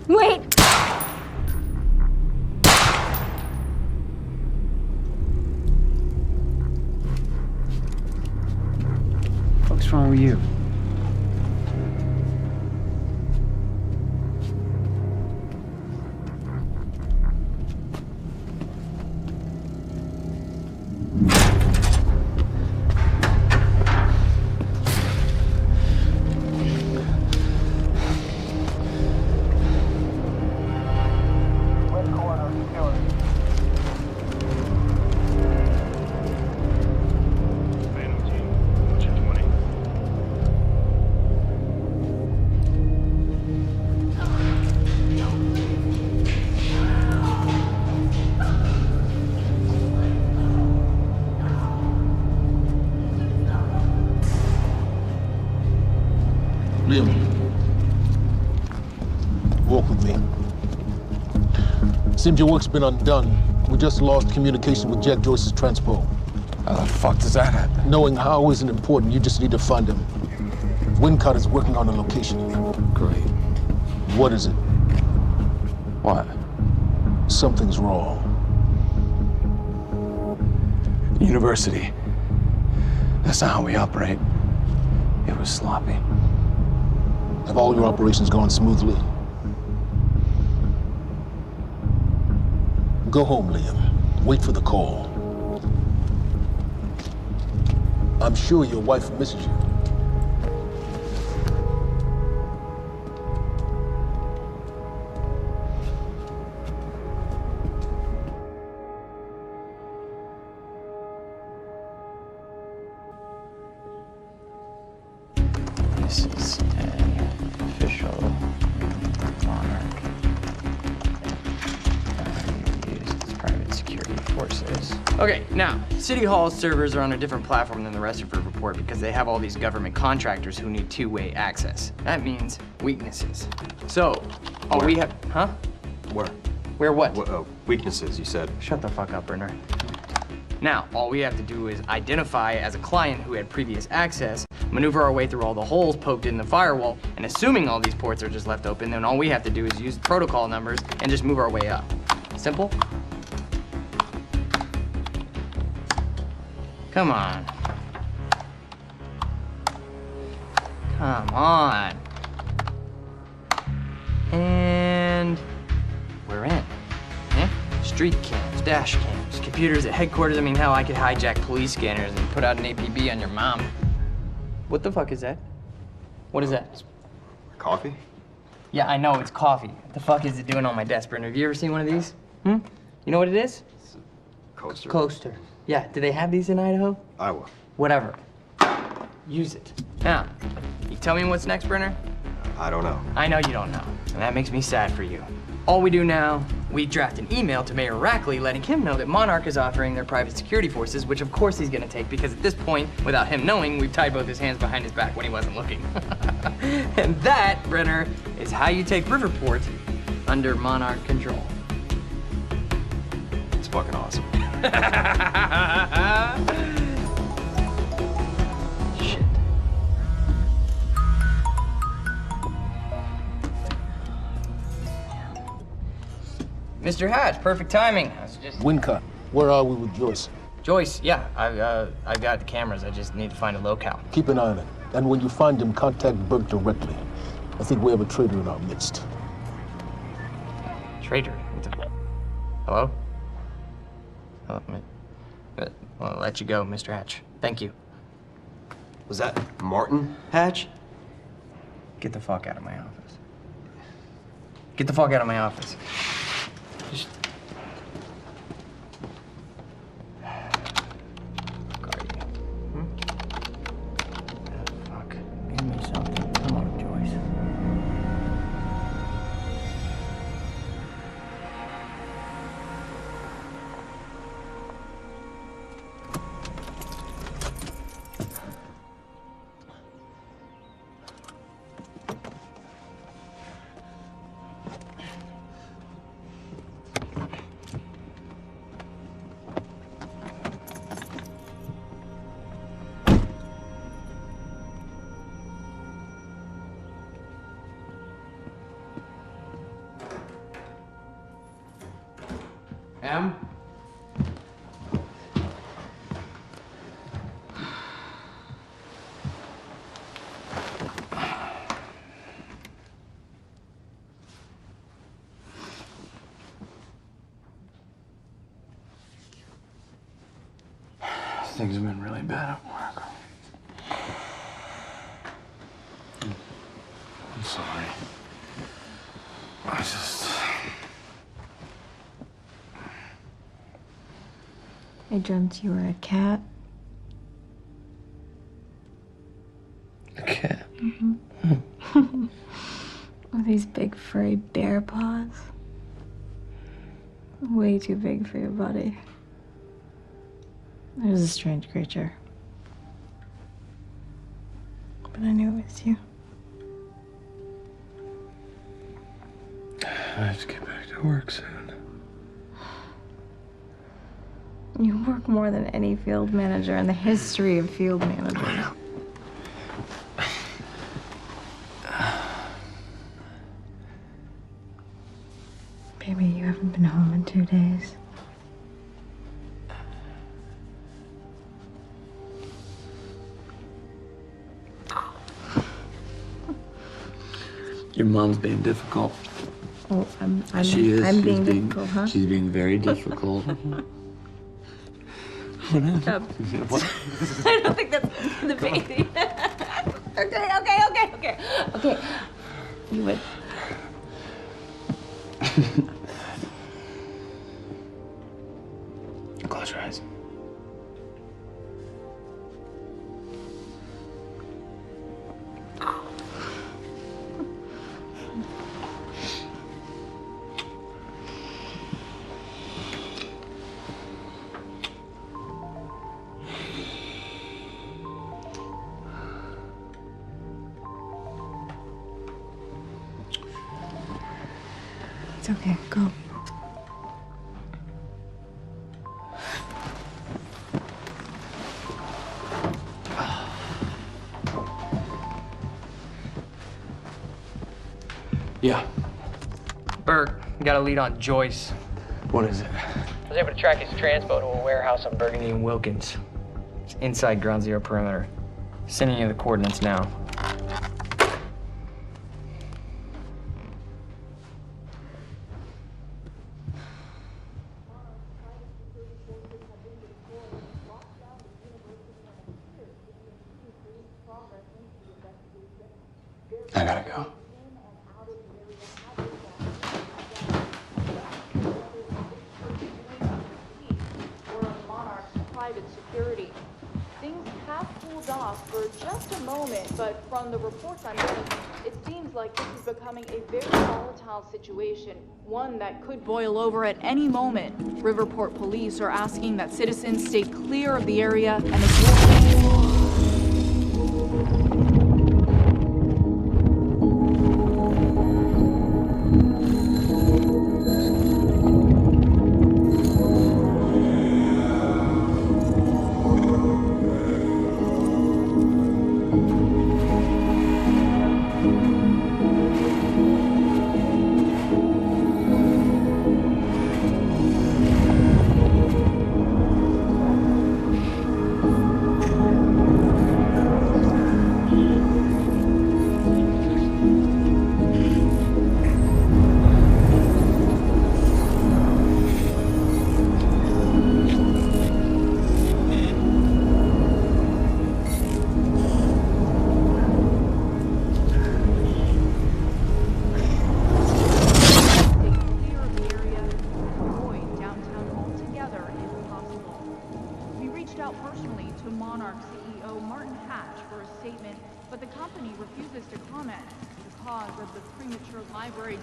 Wait! What's wrong with you? Liam, walk with me. Seems your work's been undone. We just lost communication with Jack Joyce's transpo. How the fuck does that happen? Knowing how isn't important. You just need to find him. Wincott is working on a location. Great. What is it? What? Something's wrong. University. That's not how we operate. It was sloppy. Have all your operations gone smoothly? Go home, Liam. Wait for the call. I'm sure your wife misses you. This is an official Monarch. Used as private security forces. Okay, now, City Hall servers are on a different platform than the Rutherford report because they have all these government contractors who need two-way access. That means weaknesses. So, all we have, huh? Where? Where what? Weaknesses, you said. Shut the fuck up, Bernard. Now, all we have to do is identify as a client who had previous access, maneuver our way through all the holes poked in the firewall, and assuming all these ports are just left open, then all we have to do is use protocol numbers and just move our way up. Simple? Come on. Come on. And we're in. Yeah? Street cams, dash cams, computers at headquarters. I mean, hell, I could hijack police scanners and put out an APB on your mom. What the fuck is that? What is that? Coffee? Yeah, I know, it's coffee. What the fuck is it doing on my desk, Brendan? Have you ever seen one of these? You know what it is? It's a coaster. Coaster. Yeah, do they have these in Idaho? Iowa. Whatever. Use it. Now, you tell me what's next, Brenner? I don't know. I know you don't know, and that makes me sad for you. All we do now, we draft an email to Mayor Rackley letting him know that Monarch is offering their private security forces, which of course he's gonna take because at this point, without him knowing, we've tied both his hands behind his back when he wasn't looking. And that, Brenner, is how you take Riverport under Monarch control. It's fucking awesome. Shit. Mr. Hatch, perfect timing. I was just... Wincott, where are we with Joyce? Joyce, yeah, I've got the cameras. I just need to find a locale. Keep an eye on it. And when you find him, contact Burke directly. I think we have a traitor in our midst. Traitor? Hello? Oh, I'll let you go, Mr. Hatch. Thank you. Was that Martin Hatch? Get the fuck out of my office. Get the fuck out of my office. Just... Fuck. Give me something. Come on, Joyce. Em? Things have been really bad at work. I'm sorry. I just... I dreamt you were a cat. A cat? Mm-hmm. With these big furry bear paws. Way too big for your body. It was a strange creature. But I knew it was you. I have to get back to work soon. You work more than any field manager in the history of field managers. Baby, you haven't been home in 2 days. Your mom's being difficult. Oh, I'm She's being difficult, huh? She's being very difficult. What happened? What? I don't think that's the baby. Okay. You would. Close your eyes. It's okay. Go. Yeah. Burke, we got a lead on Joyce. What is it? I was able to track his transpo to a warehouse on Burgundy and Wilkins. It's inside Ground Zero perimeter. Sending you the coordinates now. I gotta go. Private security. Things have cooled off for just a moment, but from the reports I'm getting, it seems like this is becoming a very volatile situation, one that could boil over at any moment. Riverport police are asking that citizens stay clear of the area and avoid...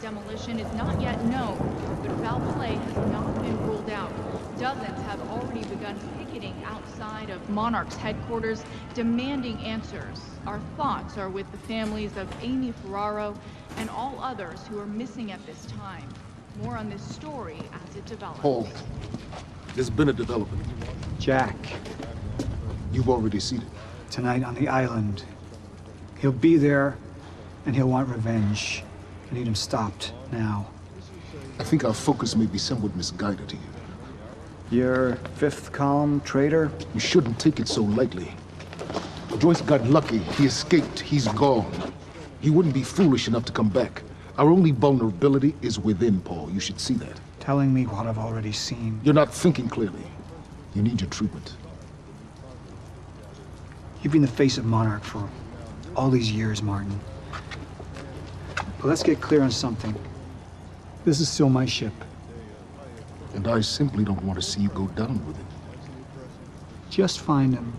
Demolition is not yet known, but foul play has not been ruled out. Dozens have already begun picketing outside of Monarch's headquarters, demanding answers. Our thoughts are with the families of Amy Ferraro and all others who are missing at this time. More on this story as it develops. Paul, there's been a development. Jack. You've already seen it. Tonight on the island. He'll be there, and he'll want revenge. I need him stopped, now. I think our focus may be somewhat misguided here. Your fifth column traitor? You shouldn't take it so lightly. Joyce got lucky. He escaped. He's gone. He wouldn't be foolish enough to come back. Our only vulnerability is within, Paul. You should see that. Telling me what I've already seen. You're not thinking clearly. You need your treatment. You've been the face of Monarch for all these years, Martin. But let's get clear on something. This is still my ship. And I simply don't want to see you go down with it. Just find him.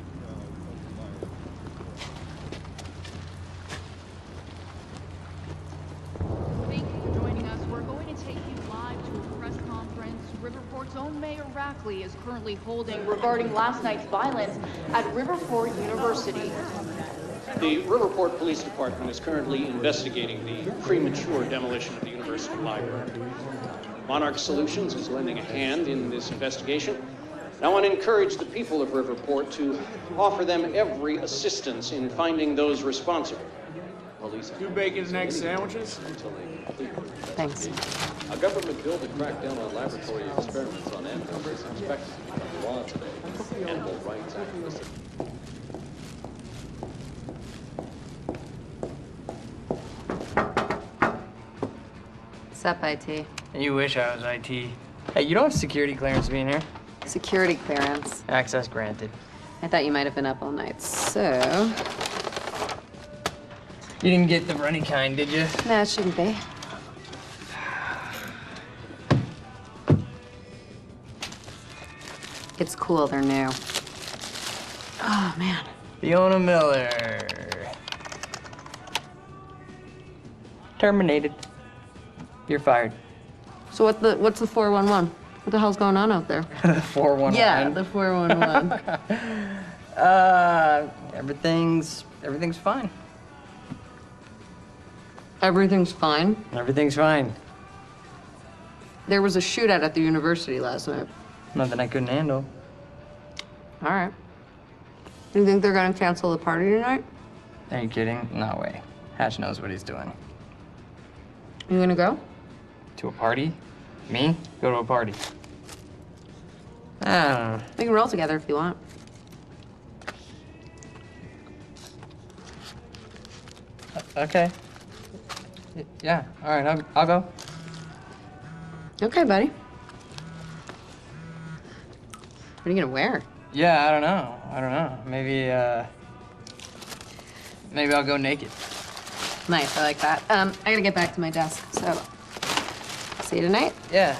Thank you for joining us. We're going to take you live to a press conference Riverport's own Mayor Rackley is currently holding regarding last night's violence at Riverport University. The Riverport Police Department is currently investigating the premature demolition of the university library. Monarch Solutions is lending a hand in this investigation. And I want to encourage the people of Riverport to offer them every assistance in finding those responsible. police. 2 bacon and egg sandwiches? Thanks. A government bill to crack down on laboratory experiments on animals is expected to become law today. Animal rights activists. Sup, IT? You wish I was IT. Hey, you don't have security clearance being here. Security clearance. Access granted. I thought you might have been up all night, so... You didn't get the runny kind, did you? Nah, it shouldn't be. It's cool, they're new. Oh, man. Fiona Miller. Terminated. You're fired. So what's the 411? What the hell's going on out there? The 411. Yeah, the 411. Everything's fine. Everything's fine? Everything's fine. There was a shootout at the university last night. Nothing I couldn't handle. All right. You think they're gonna cancel the party tonight? Are you kidding? No way. Hatch knows what he's doing. You gonna go? To a party? Me? Go to a party. I don't know. We can roll together if you want. Okay. Yeah, all right, I'll go. Okay, buddy. What are you gonna wear? Yeah, I don't know. Maybe I'll go naked. Nice, I like that. I gotta get back to my desk, so see you tonight? Yeah.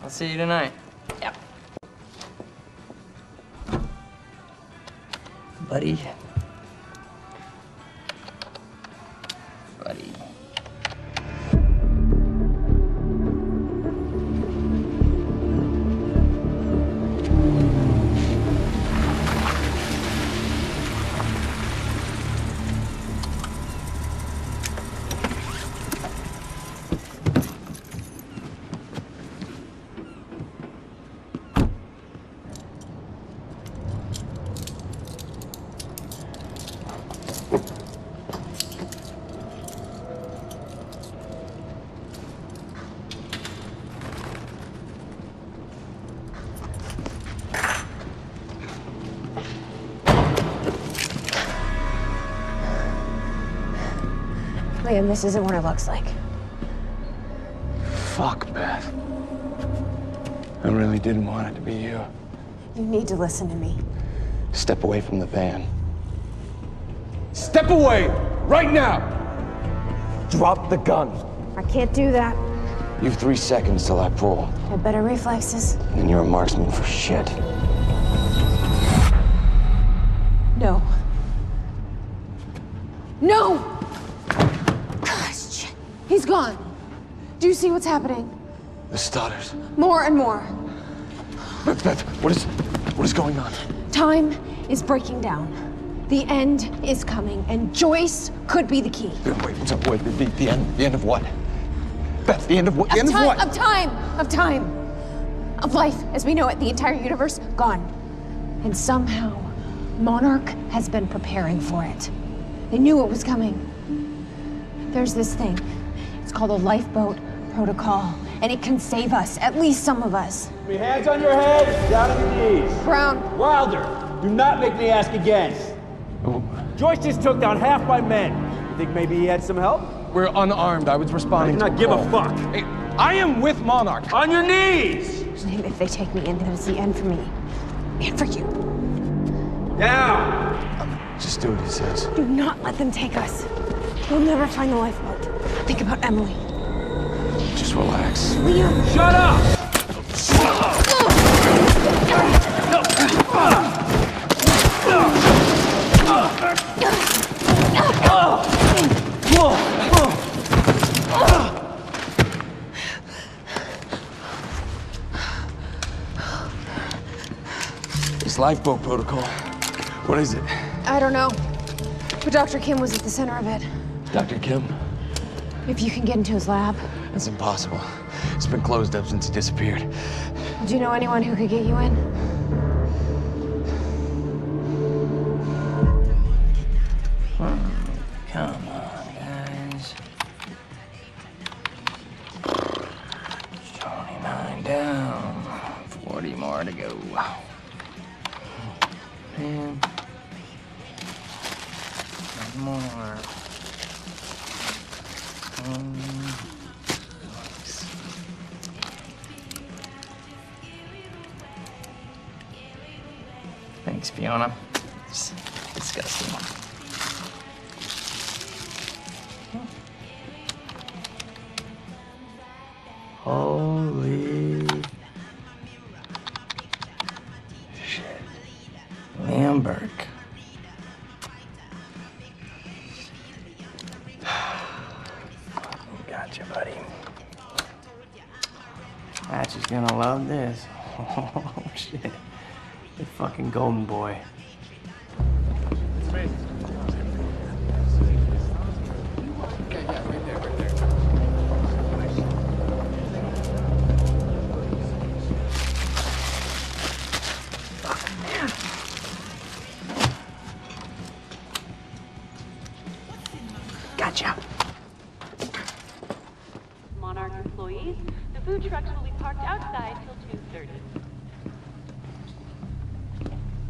I'll see you tonight. Yep. Buddy. Buddy. Liam, this isn't what it looks like. Fuck, Beth. I really didn't want it to be you. You need to listen to me. Step away from the van. Step away! Right now! Drop the gun. I can't do that. You have 3 seconds till I pull. I have better reflexes. And you're a marksman for shit. No. No! Gosh, shit. He's gone. Do you see what's happening? The stutters. More and more. Beth, what is going on? Time is breaking down. The end is coming, and Joyce could be the key. Wait, the end of what? Beth, the end of what? The end of what? Of time. Of life as we know it, the entire universe, gone. And somehow, Monarch has been preparing for it. They knew it was coming. There's this thing. It's called a lifeboat protocol, and it can save us, at least some of us. Your hands on your head, down on your knees. Brown. Wilder, do not make me ask again. Joyce just took down half my men. You think maybe he had some help? We're unarmed. I was responding to I do not give a fuck. Hey, I am with Monarch. On your knees! Liam, if they take me in, then it's the end for me. And for you. Down! Just do what he says. Do not let them take us. We'll never find the lifeboat. Think about Emily. Just relax. Liam! Shut up! This lifeboat protocol. What is it? I don't know. But Dr. Kim was at the center of it. Dr. Kim? If you can get into his lab. It's impossible. It's been closed up since he disappeared. Do you know anyone who could get you in? Come on, guys. 29 down. 40 more to go. Man. One more. Thanks, Fiona. It's disgusting. Holy shit. Liam Burke. Gotcha, buddy. Hatch is gonna love this. Oh, shit. The fucking golden boy. Gotcha. Monarch employees, the food trucks will be parked outside till 2:30.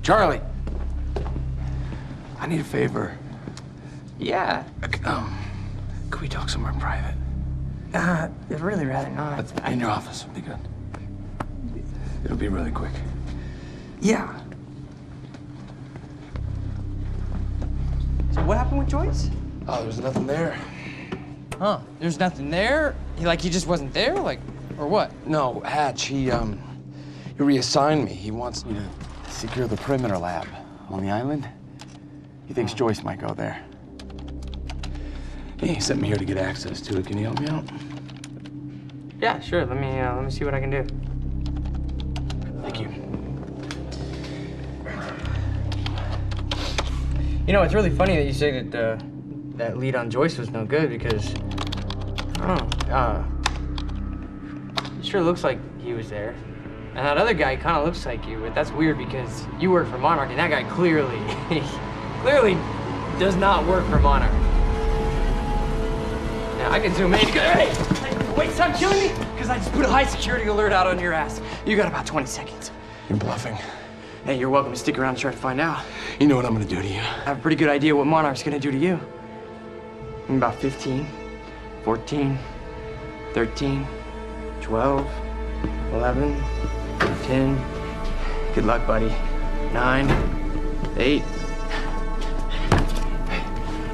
Charlie, I need a favor. Yeah. Could we talk somewhere private? I'd really rather not. In your office would be good. It'll be really quick. Yeah. So what happened with Joyce? Oh, there was nothing there. Huh? There's nothing there? He just wasn't there? Like, or what? No, Hatch, he reassigned me. He wants me to secure the perimeter lab on the island. He thinks Joyce might go there. He sent me here to get access to it. Can you help me out? Yeah, sure. Let me see what I can do. Thank you. You know, it's really funny that you say that that lead on Joyce was no good because I don't know. It sure looks like he was there. And that other guy kind of looks like you, but that's weird because you work for Monarch, and that guy clearly does not work for Monarch. Now, I can zoom in. Hey! Wait, stop killing me! Because I just put a high security alert out on your ass. You got about 20 seconds. You're bluffing. Hey, you're welcome to stick around and try to find out. You know what I'm gonna do to you. I have a pretty good idea what Monarch's gonna do to you. In about 15, 14, 13, 12, 11, 10. Good luck, buddy. 9, 8.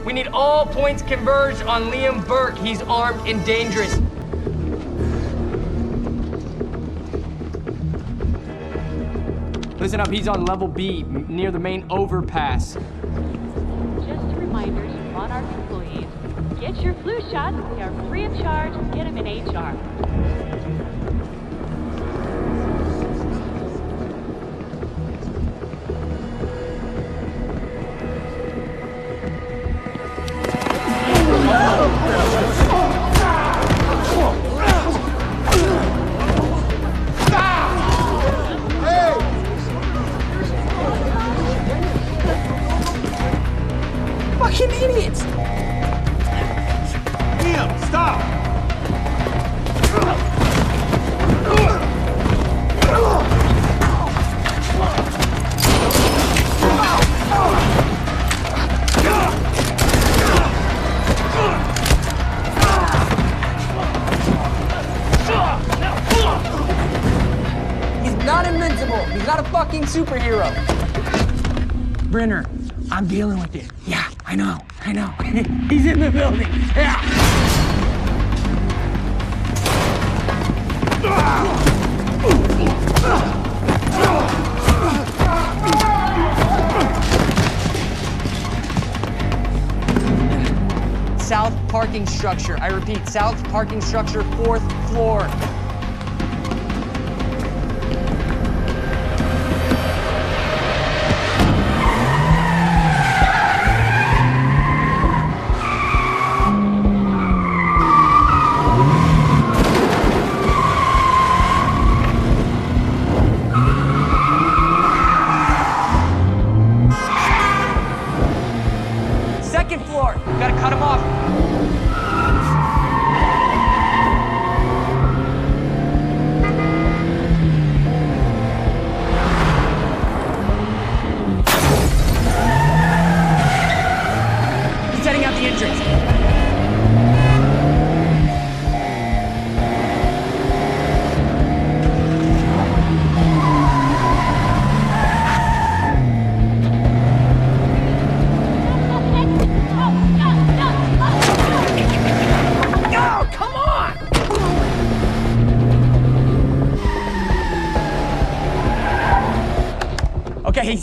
We need all points converged on Liam Burke. He's armed and dangerous. Listen up, he's on level B, near the main overpass. Just a reminder to Monarch employees, get your flu shots. They are free of charge. Get them in HR. Fucking idiots! Liam, stop! He's not invincible. He's not a fucking superhero. Brenner, I'm dealing with it. Yeah, I know. He's in the building. Yeah. South parking structure. I repeat, south parking structure, 4th floor. Second floor. Got a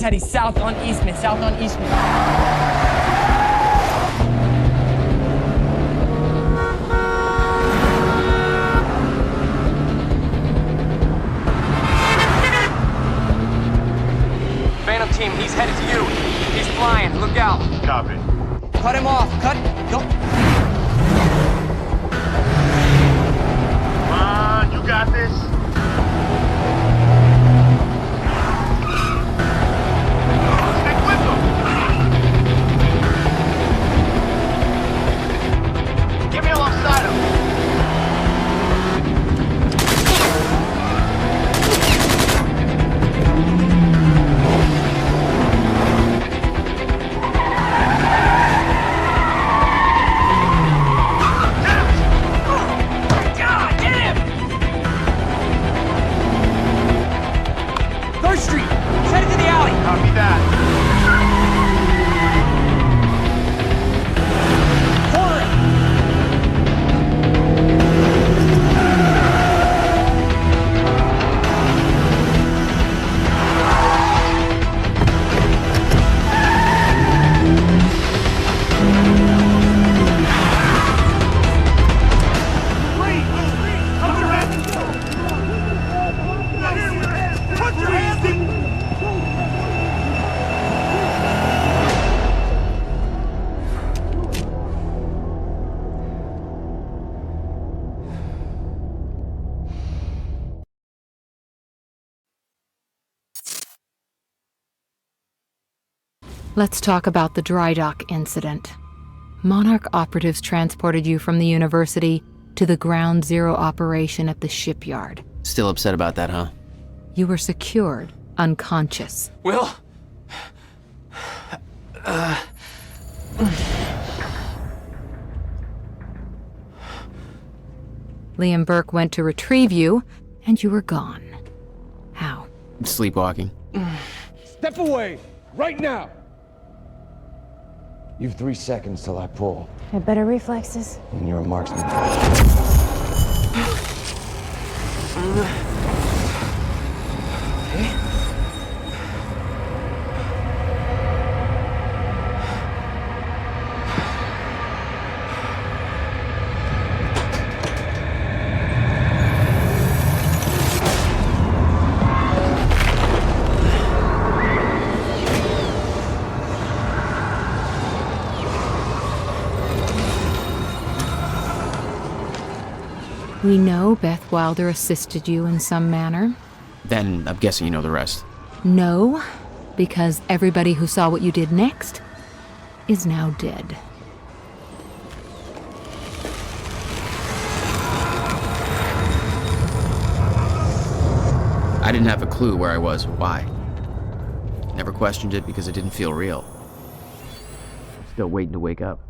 heading south on Eastman, south on Eastman. Phantom team, he's headed to you. He's flying, look out. Copy. Cut him off, go. Come on, you got this. Stick with them. Get me alongside him. Street. He's headed to the alley. Copy that. Corner him. Put your hands in. Let's talk about the dry dock incident. Monarch operatives transported you from the university to the ground zero operation at the shipyard. Still upset about that, huh? You were secured, unconscious. Will? Liam Burke went to retrieve you, and you were gone. How? Sleepwalking. Step away! Right now! You've 3 seconds till I pull. Had better reflexes. And you're a marksman. We know Beth Wilder assisted you in some manner. Then I'm guessing you know the rest. No, because everybody who saw what you did next is now dead. I didn't have a clue where I was or why. Never questioned it because it didn't feel real. Still waiting to wake up.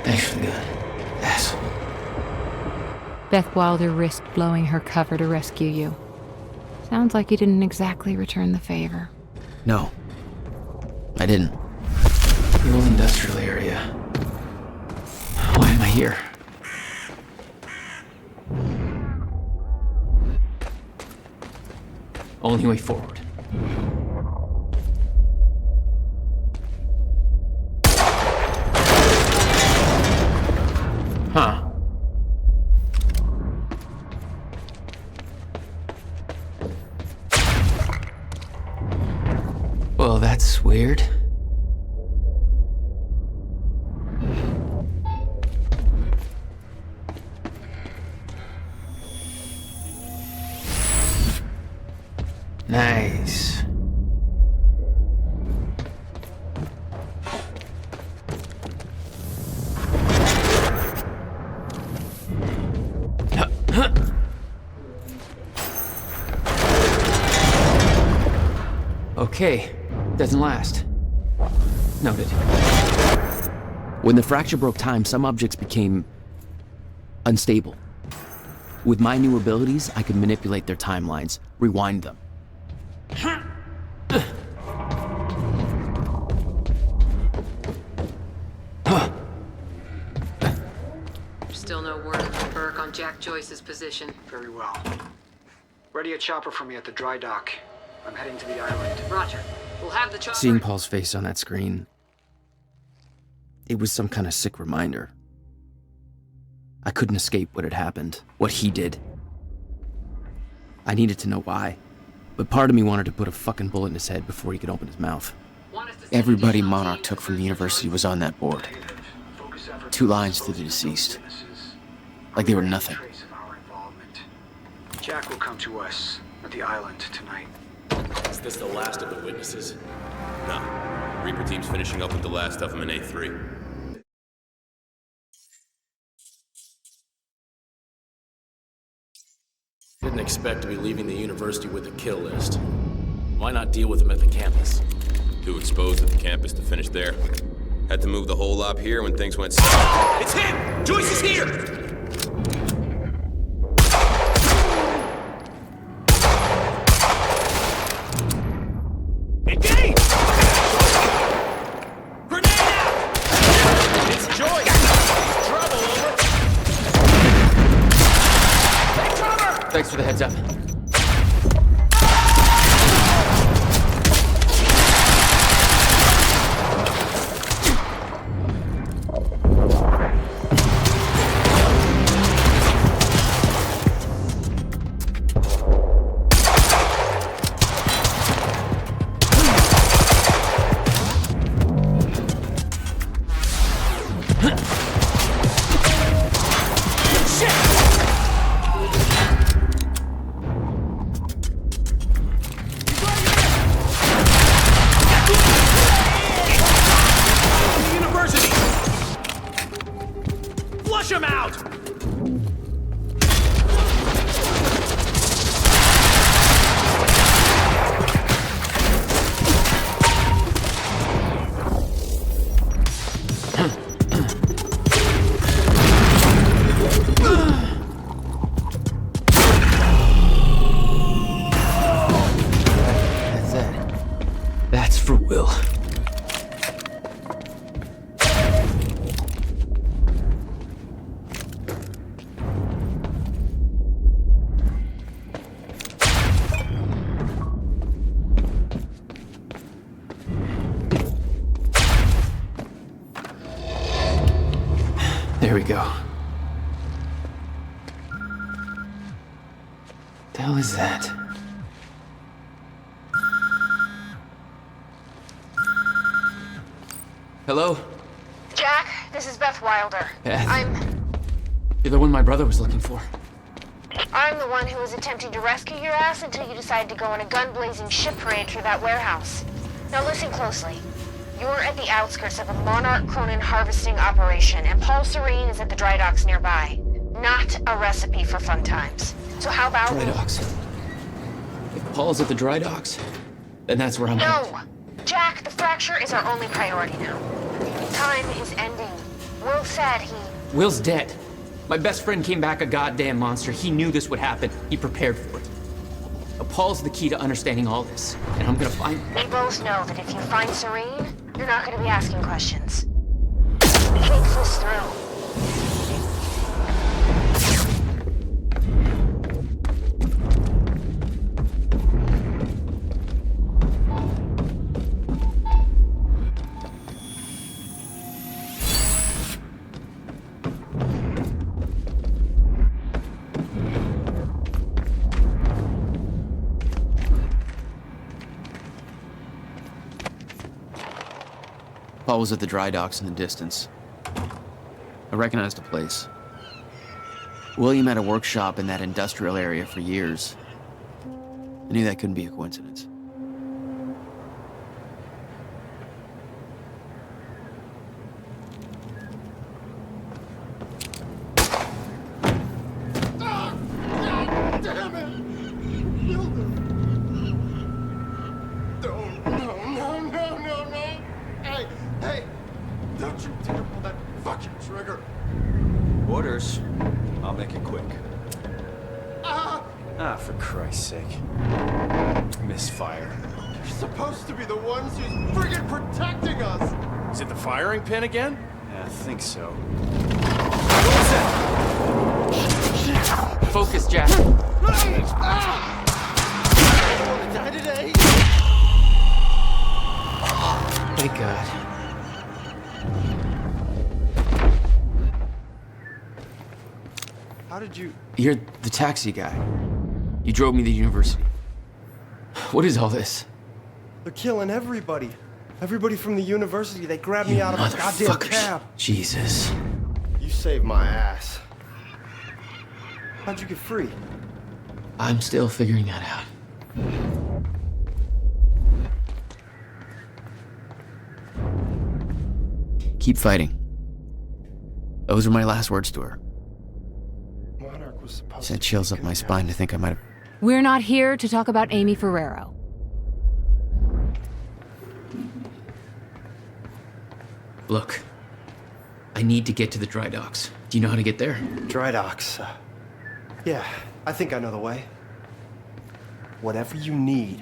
Thanks for the gun, asshole. Beth Wilder risked blowing her cover to rescue you. Sounds like you didn't exactly return the favor. No, I didn't. The old industrial area. Why am I here? Only way forward. Huh. Well, that's weird. Nice. Okay, doesn't last. Noted. When the fracture broke time, some objects became unstable. With my new abilities, I could manipulate their timelines, rewind them. Jack Joyce's position. Very well. Ready a chopper for me at the dry dock. I'm heading to the island. Roger. We'll have the chopper... Seeing Paul's face on that screen, it was some kind of sick reminder. I couldn't escape what had happened, what he did. I needed to know why, but part of me wanted to put a fucking bullet in his head before he could open his mouth. Everybody Monarch took from the university was on that board. 2 lines to the deceased. Like they were nothing. Jack will come to us at the island tonight. Is this the last of the witnesses? No. Reaper team's finishing up with the last of them in A3. Didn't expect to be leaving the university with a kill list. Why not deal with them at the campus? Too exposed at the campus to finish there. Had to move the whole op here when things went south. It's him! Joyce is here! Engage! Grenade out! It's Joyce! Trouble, over! Take cover! Thanks for the heads up. Flush him out! That's it. That's for Will. There we go. The hell is that? Hello? Jack, this is Beth Wilder. Beth? You're the one my brother was looking for. I'm the one who was attempting to rescue your ass until you decided to go on a gun-blazing ship parade through that warehouse. Now listen closely. You're at the outskirts of a Monarch Cronin harvesting operation, and Paul Serene is at the dry docks nearby. Not a recipe for fun times. So how about... Dry docks? If Paul's at the dry docks, then that's where I'm No! Jack, the fracture is our only priority now. Time is ending. Will said he... Will's dead. My best friend came back a goddamn monster. He knew this would happen. He prepared for it. Paul's the key to understanding all this, and I'm gonna find him. We both know that if you find Serene, you're not gonna be asking questions. Think this through. Paul was at the dry docks in the distance. I recognized the place. William had a workshop in that industrial area for years. I knew that couldn't be a coincidence. Damn it! No. Hey! Don't you dare pull that fucking trigger! Orders. I'll make it quick. Ah, for Christ's sake. Misfire. You're supposed to be the ones who's friggin' protecting us! Is it the firing pin again? Yeah, I think so. Shit! Focus, Jack. Thank God. How did you... You're the taxi guy. You drove me to university. What is all this? They're killing everybody. Everybody from the university. They grabbed me out of a goddamn cab. Jesus. You saved my ass. How'd you get free? I'm still figuring that out. Keep fighting. Those were my last words to her. Monarch was supposed Sent chills up my spine to think I might have... We're not here to talk about Amy Ferrero. Look, I need to get to the dry docks. Do you know how to get there? Dry docks. Yeah, I think I know the way. Whatever you need,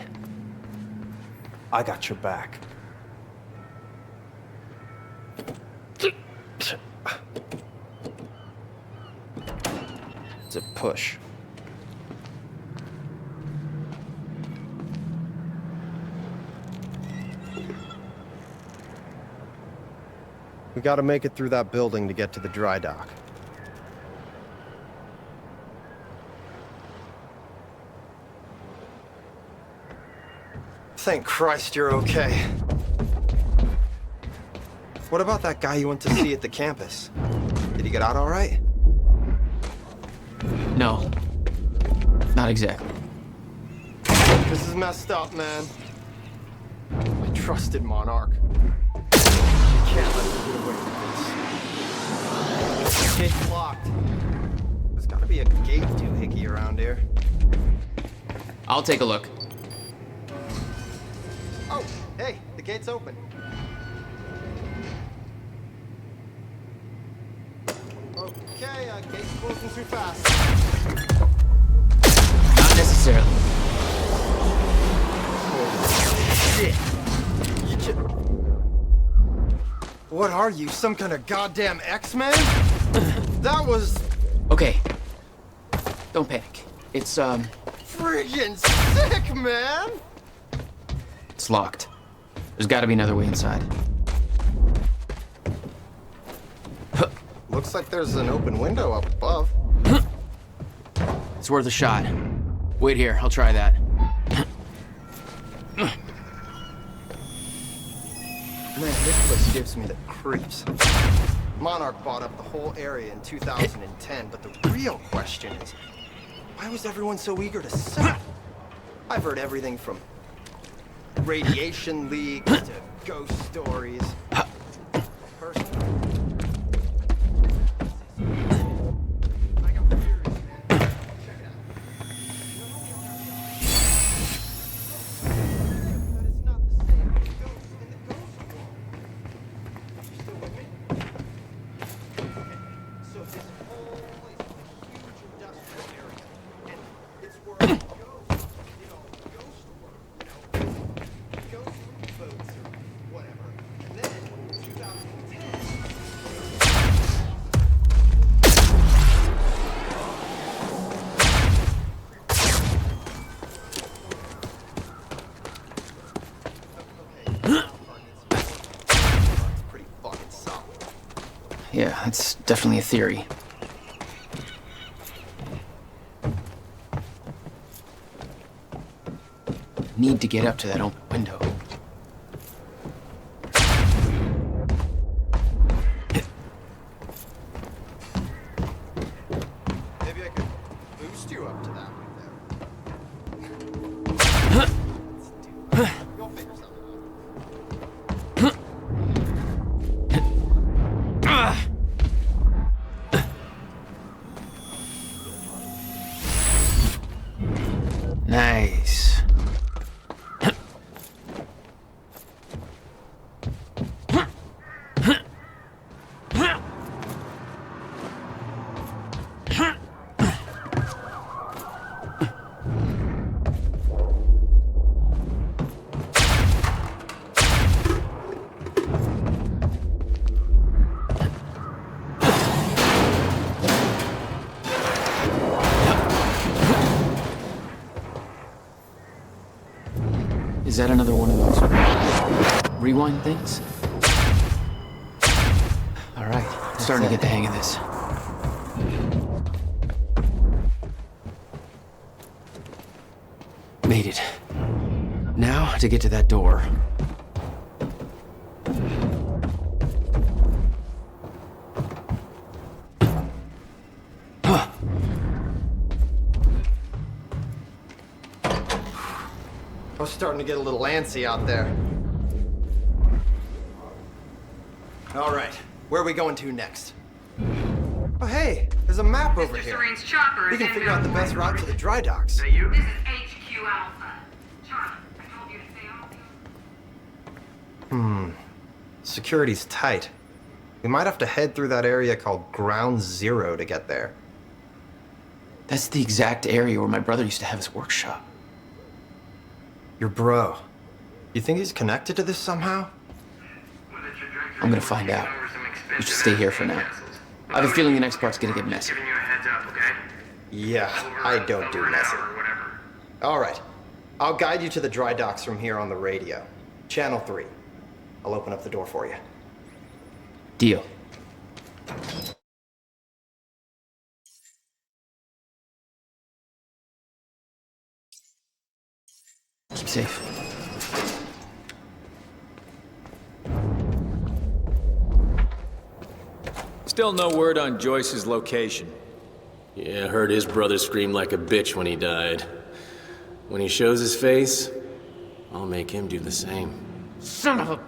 I got your back. It's a push. We gotta make it through that building to get to the dry dock. Thank Christ you're okay. What about that guy you went to see at the campus? Did he get out all right? No. Not exactly. This is messed up, man. I trusted Monarch. You can't let him get away with this. The gate's locked. There's gotta be a gate doohickey around here. I'll take a look. Oh, hey, the gate's open. Okay, gate's closing too fast. Not necessarily. Shit. What are you, some kind of goddamn X-Men? That was... Okay. Don't panic. It's, friggin' sick, man! It's locked. There's gotta be another way inside. Looks like there's an open window up above. It's worth a shot. Wait here, I'll try that. Man, this place gives me the creeps. Monarch bought up the whole area in 2010, but the real question is, why was everyone so eager to sell? I've heard everything from radiation leaks to ghost stories. Personally, Yeah, that's definitely a theory. Need to get up to that open window. maybe I could boost you up to that right there. You'll figure something Nice. Is that another one of those rewind things? All right, starting to get the hang of this. Made it. Now to get to that door. I was starting to get a little antsy out there. All right, where are we going to next? Oh, hey, there's a map over here. Serene's chopper We is can en figure out the route best route to the dry docks. This is HQ Alpha. Charlie, I told you to stay off. Security's tight. We might have to head through that area called Ground Zero to get there. That's the exact area where my brother used to have his workshop. Your bro. You think he's connected to this somehow? I'm gonna find out. We should stay here for now. I have a feeling the next part's gonna get messy. Yeah, I don't do messy. All right. I'll guide you to the dry docks from here on the radio. Channel 3. I'll open up the door for you. Deal. Keep safe. Still no word on Joyce's location. Yeah, I heard his brother scream like a bitch when he died. When he shows his face, I'll make him do the same. Son of a...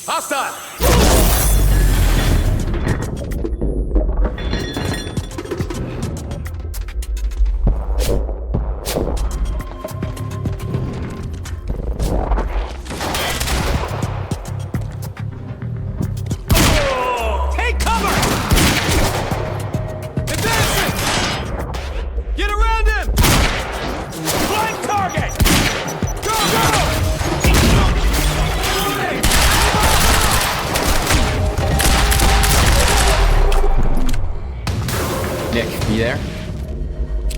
Hostile! Take cover! Advancing! Get around him! Blind target! Go, go! Nick, you there?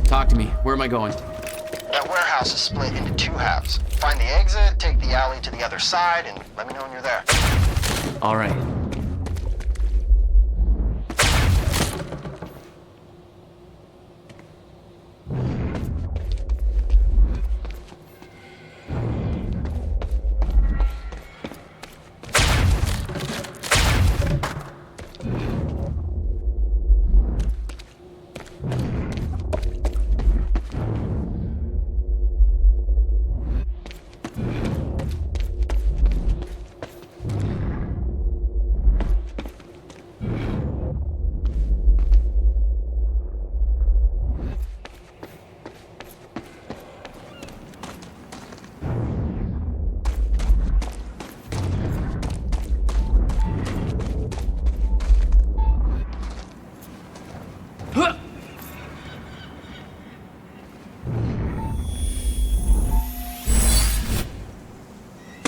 Talk to me. Where am I going? That warehouse is split into 2 halves. Find the exit, take the alley to the other side, and let me know when you're there. All right.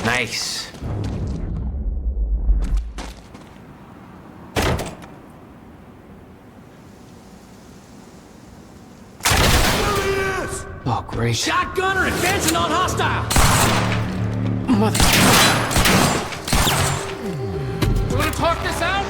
Nice. Oh, great. Shotgunner advancing on hostile! Mother... You wanna talk this out?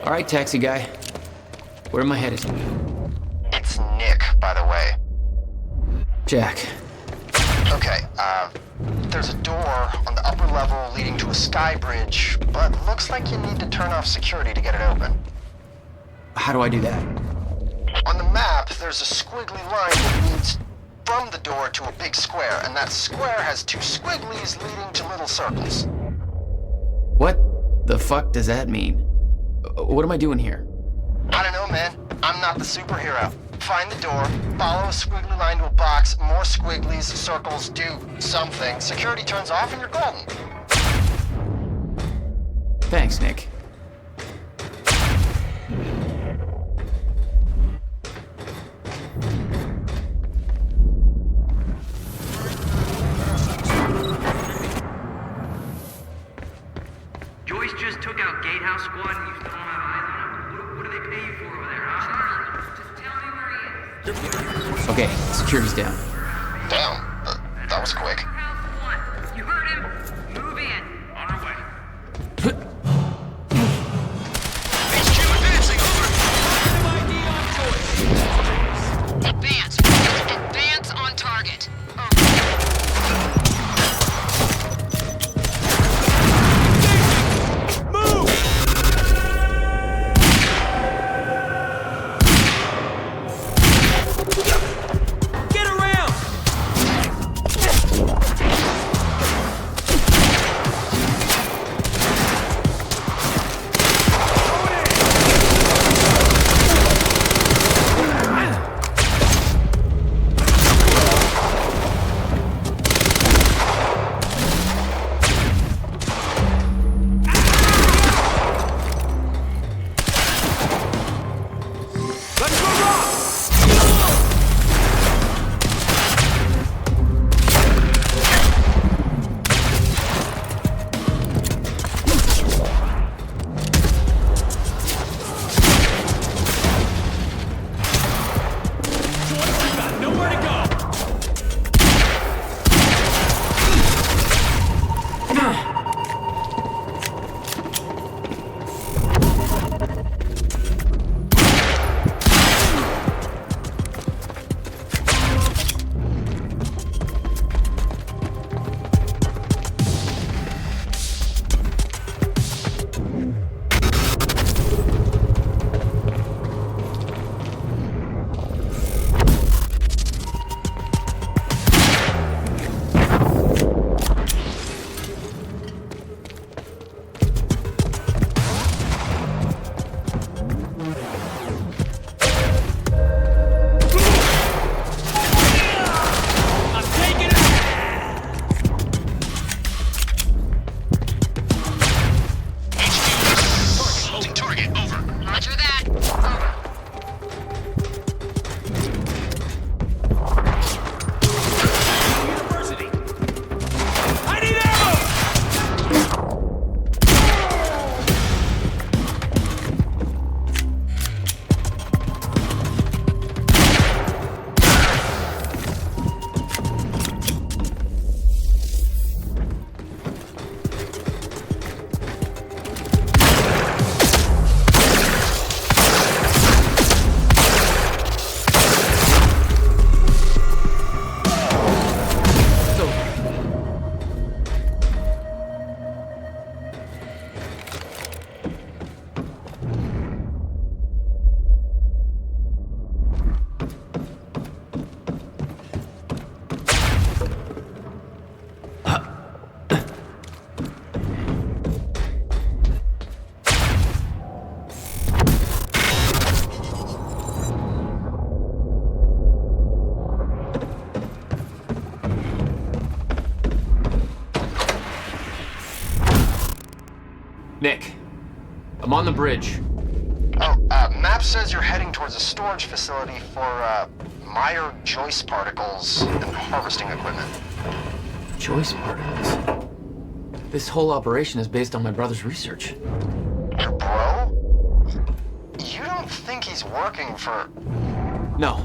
All right, taxi guy. Where am I headed? It's Nick, by the way. Jack. Okay, there's a door on the upper level leading to a sky bridge, but looks like you need to turn off security to get it open. How do I do that? On the map, there's a squiggly line that leads from the door to a big square, and that square has two squigglies leading to little circles. What the fuck does that mean? What am I doing here? I don't know, man. I'm not the superhero. Find the door, follow a squiggly line to a box, more squigglies, circles, do something. Security turns off and you're golden. Thanks, Nick. Joyce just took out Gatehouse Squad and you still don't have eyes on him? What do they pay you for over there, huh? Just tell me where he is. Okay, security's down. Damn, that was quick. You heard him. Move in. On our way. HQ advancing, over. ID on Joyce. Advance. Advance on target. Get around! Nick, I'm on the bridge. Oh, map says you're heading towards a storage facility for, Amaral Choice particles and harvesting equipment. Choice particles? This whole operation is based on my brother's research. Your bro? You don't think he's working for... No.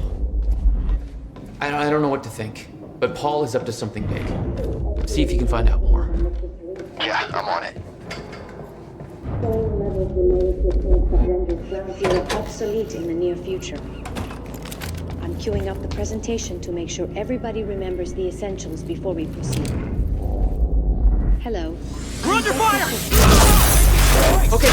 I don't know what to think, but Paul is up to something big. See if you can find out more. Yeah, I'm on it. Ground Zero obsolete in the near future. I'm queuing up the presentation to make sure everybody remembers the essentials before we proceed. Hello. We're under fire! Okay.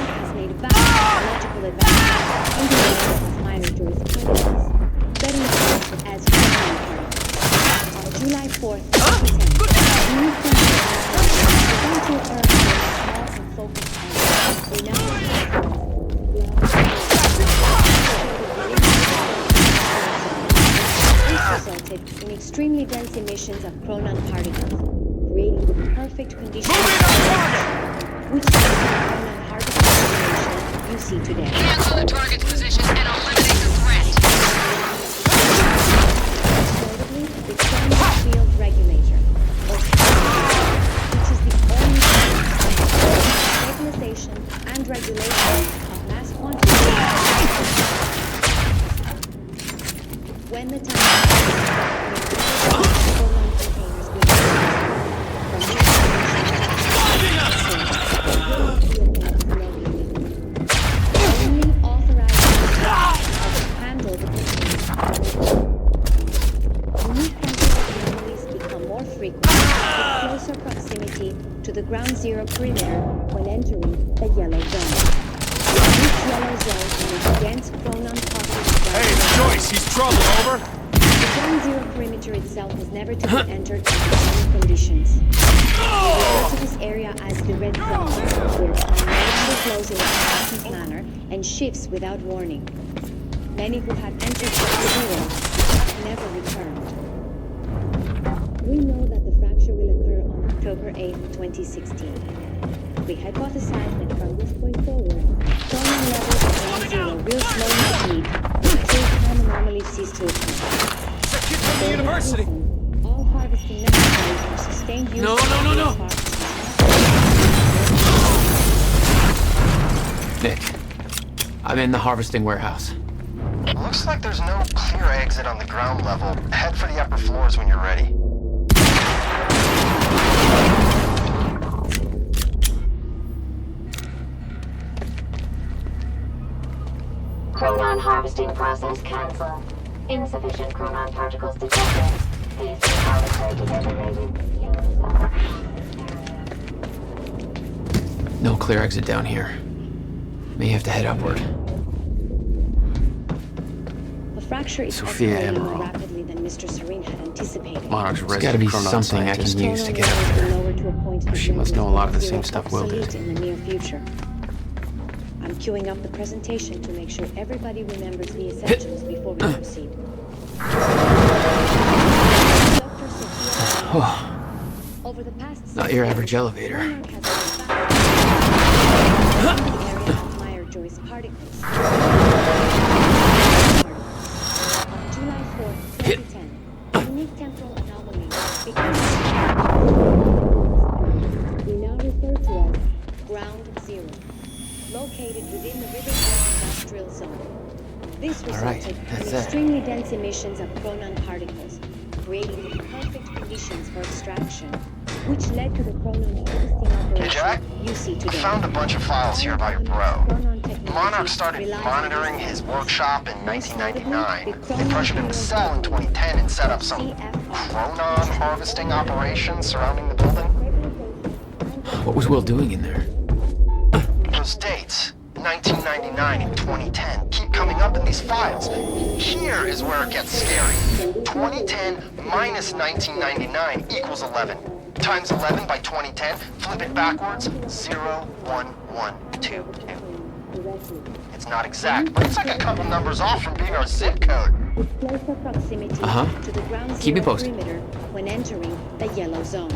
Has made vast technological advances in the area of minor Joyce particles, better known as Hardline Choice. On July 4th, 2010, new principles began to occur in small and focused areas. We now this resulted in extremely dense emissions of proton particles, creating the perfect conditions which is the proton particle simulation you see today. Hands on the target's position and eliminate the threat. Notably, the proton field regulator, or which is the only stabilization and regulation of mass quantities. When the time only authorized handle the unique quantum anomalies become more frequent with closer proximity to the ground zero perimeter when entering the yellow zone. This yellow zone is dense proton particles. Hey, it's Joyce. He's trouble, over. The ground zero perimeter itself is never to be entered under any conditions. We refer to this area as the red zone, where time rapidly flows in a constant manner and shifts without warning. Many who have entered ground zero have never returned. We know that the fracture will occur on October 8, 2016. We hypothesize that from this point forward, proton levels of ground zero will slowly deplete until time anomalies cease to occur. From the university. All harvesting necessary for sustained use. No. Nick, I'm in the harvesting warehouse. Looks like there's no clear exit on the ground level. Head for the upper floors when you're ready. Chronon harvesting process cancelled. Insufficient chronon particles detected. These are harvested designated. No clear exit down here. May have to head upward. The fracture is Sophia escalating Amaral. more rapidly than Mr. Serene had anticipated. Monarch's There's gotta be something I can use to get up there. She must know a lot of the same stuff Will did. In the near future. I'm queuing up the presentation to make sure everybody remembers the essentials before we proceed. Over the past Not your average elevator. Amaral Choice particles. On July 4th, 2010, a unique temporal anomaly became we now refer to as Ground Zero, located within the Riverside Industrial Zone. This resulted in extremely dense emissions of proton particles, creating the perfect conditions for extraction, which led to the proton harvesting operation you see today. I found a bunch of files here about your bro. Monarch started monitoring his workshop in 1999. They pressured him to sell in 2010 and set up some chronon harvesting operation surrounding the building. What was Will doing in there? Those dates, 1999 and 2010, keep coming up in these files. Here is where it gets scary. 2010 minus 1999 equals 11. Times 11 by 2010, flip it backwards, 01122. It's not exact, but it's like a couple numbers off from being our zip code. Closer proximity to the ground Keep me zero posted. perimeter when entering the yellow zone.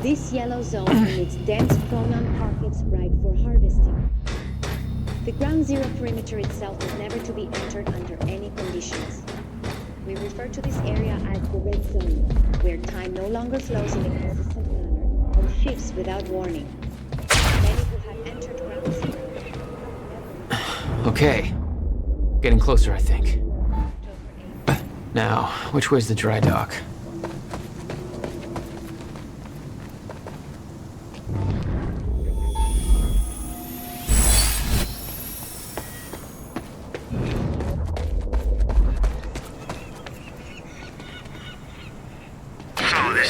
This yellow zone emits dense proton pockets ripe for harvesting. The ground zero perimeter itself is never to be entered under any conditions. We refer to this area as the red zone, where time no longer flows in a consistent manner and shifts without warning. Many who have entered ground zero. Okay. Getting closer, I think. Now, which way's the dry dock?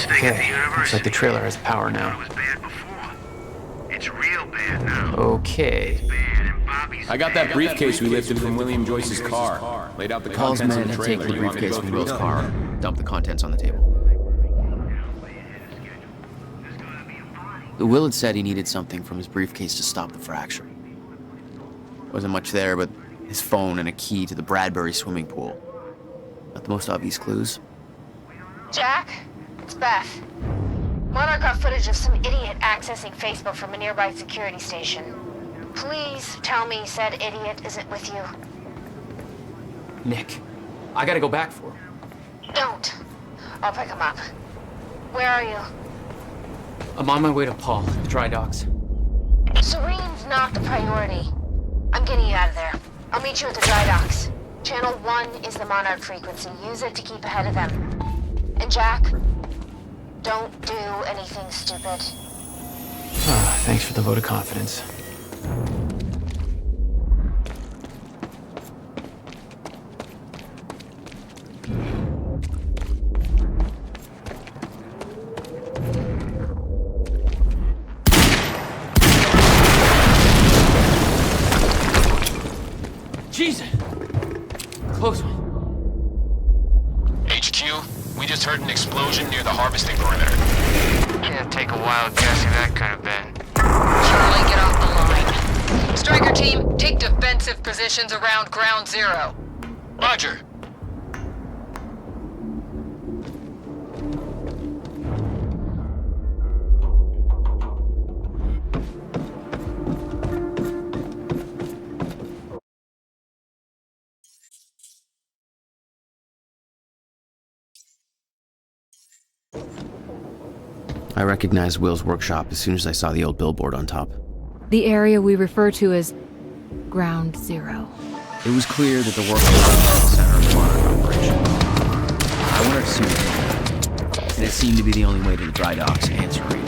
Okay, looks like the trailer has power now. It's real bad now. Okay. I got that briefcase we lifted from William Joyce's car. Laid out the Paul's contents of men the had trailer. taken the You want me to briefcase go from through Will's them? car, dumped the contents on the table. Will had said he needed something from his briefcase to stop the fracture. Wasn't much there, but his phone and a key to the Bradbury swimming pool. Not the most obvious clues. Jack, it's Beth. Monarch got footage of some idiot accessing Facebook from a nearby security station. Please tell me said idiot isn't with you. Nick, I gotta go back for him. Don't. I'll pick him up. Where are you? I'm on my way to Paul, at the dry docks. Serene's not the priority. I'm getting you out of there. I'll meet you at the dry docks. Channel 1 is the Monarch frequency. Use it to keep ahead of them. And Jack, don't do anything stupid. Thanks for the vote of confidence. Jesus! Close one. HQ, we just heard an explosion near the harvesting perimeter. Can't take a wild guess who that could have been. Charlie, get off the line. Striker team, take defensive positions around ground zero. Roger. I recognized Will's workshop as soon as I saw the old billboard on top. The area we refer to as Ground Zero. It was clear that the workshop was the center of the Monarch operation. I went to see it, and it seemed to be the only way to the dry docks and Serene.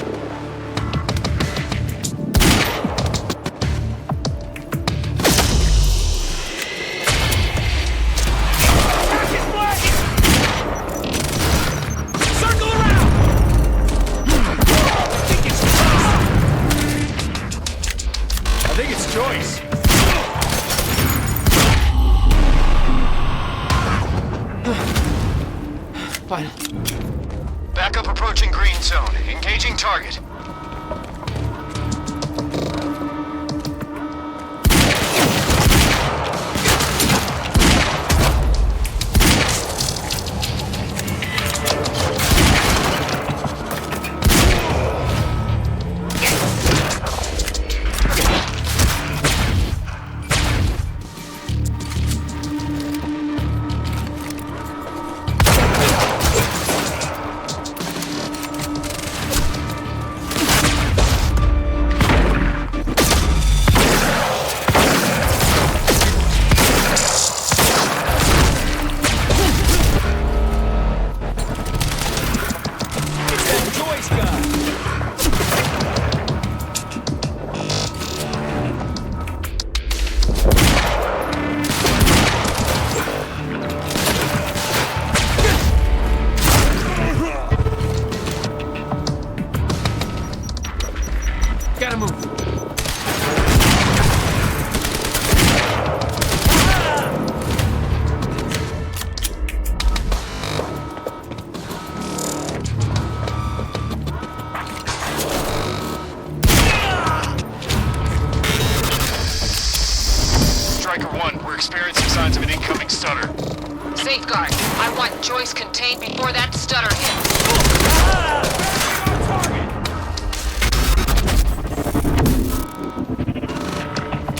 Choice. Fine. Backup approaching green zone. Engaging target. Gotta move. Striker 1, we're experiencing signs of an incoming stutter. Safeguard, I want Joyce contained before that stutter hits.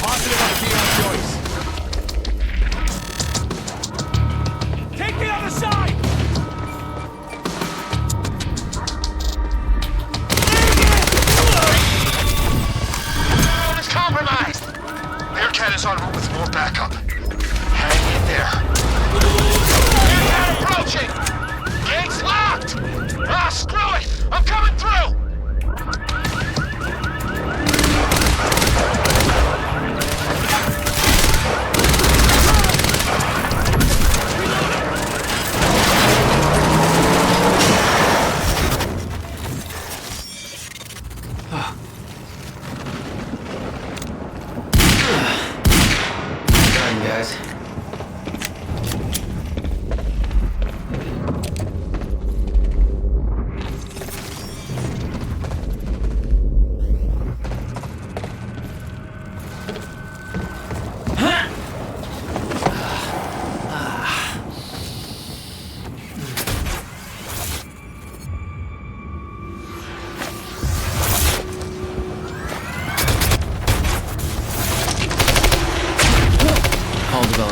Positive ID on Joyce. Take the other side! Phone is compromised! Bearcat is en route with more backup. Hang in there. Bearcat approaching! Gates locked! Ah, screw it! I'm coming through! Done, guys.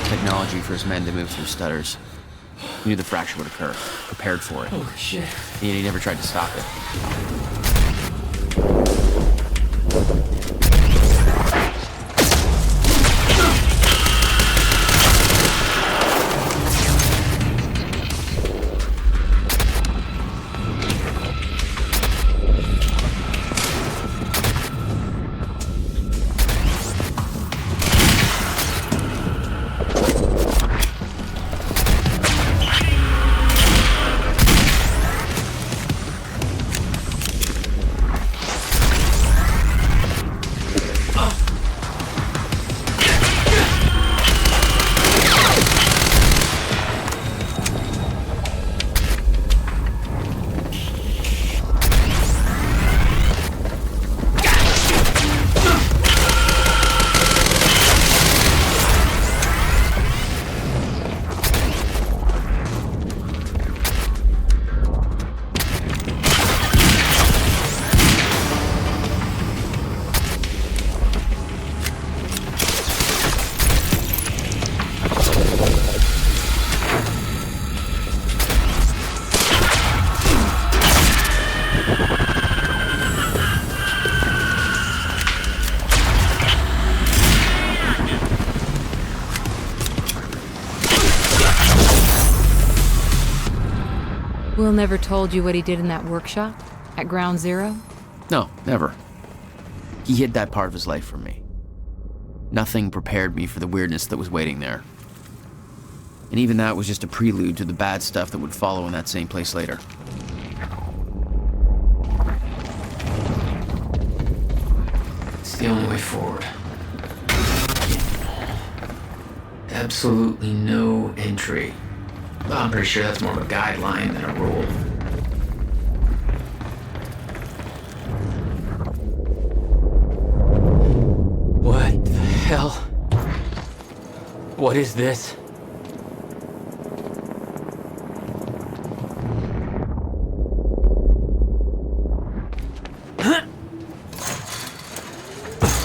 Technology for his men to move through stutters. He knew the fracture would occur, prepared for it. Oh, shit. And he never tried to stop it. Will never told you what he did in that workshop at Ground Zero? No, never. He hid that part of his life from me. Nothing prepared me for the weirdness that was waiting there. And even that was just a prelude to the bad stuff that would follow in that same place later. It's the only way forward. Absolutely no entry. Well, I'm pretty sure that's more of a guideline than a rule. What the hell? What is this?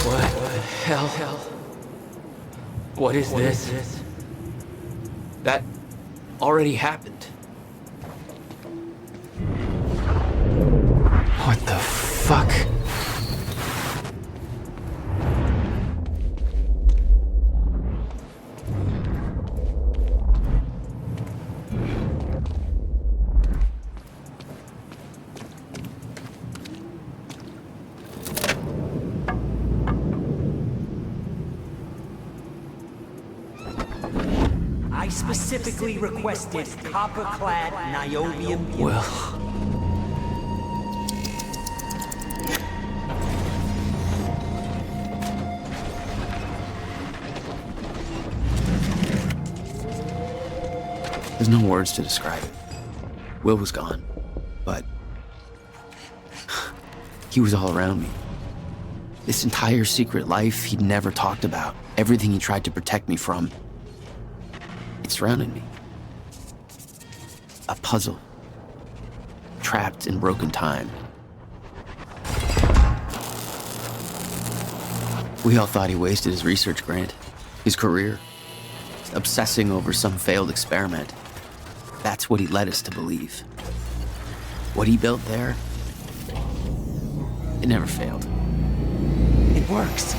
What the hell? What is this? That already happened. What the fuck? I specifically requested copper-clad niobium. Well. There's no words to describe it. Will was gone, but he was all around me. This entire secret life he'd never talked about, everything he tried to protect me from, it surrounded me. A puzzle, trapped in broken time. We all thought he wasted his research grant, his career, obsessing over some failed experiment. That's what he led us to believe. What he built there, it never failed. It works.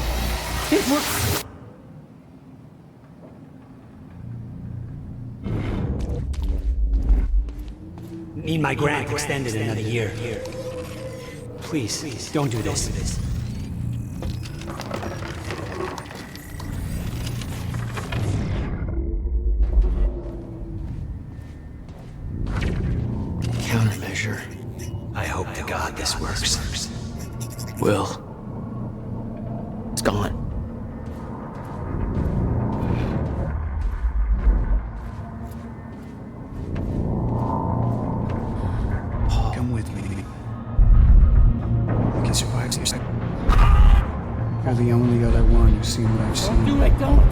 It works. Need my grant extended another year. Please, don't do this. Countermeasure. I hope to God this works. Will. It's gone. Come with me. I can survive this. You're the only other one who's seen what I've seen. Don't do it, don't!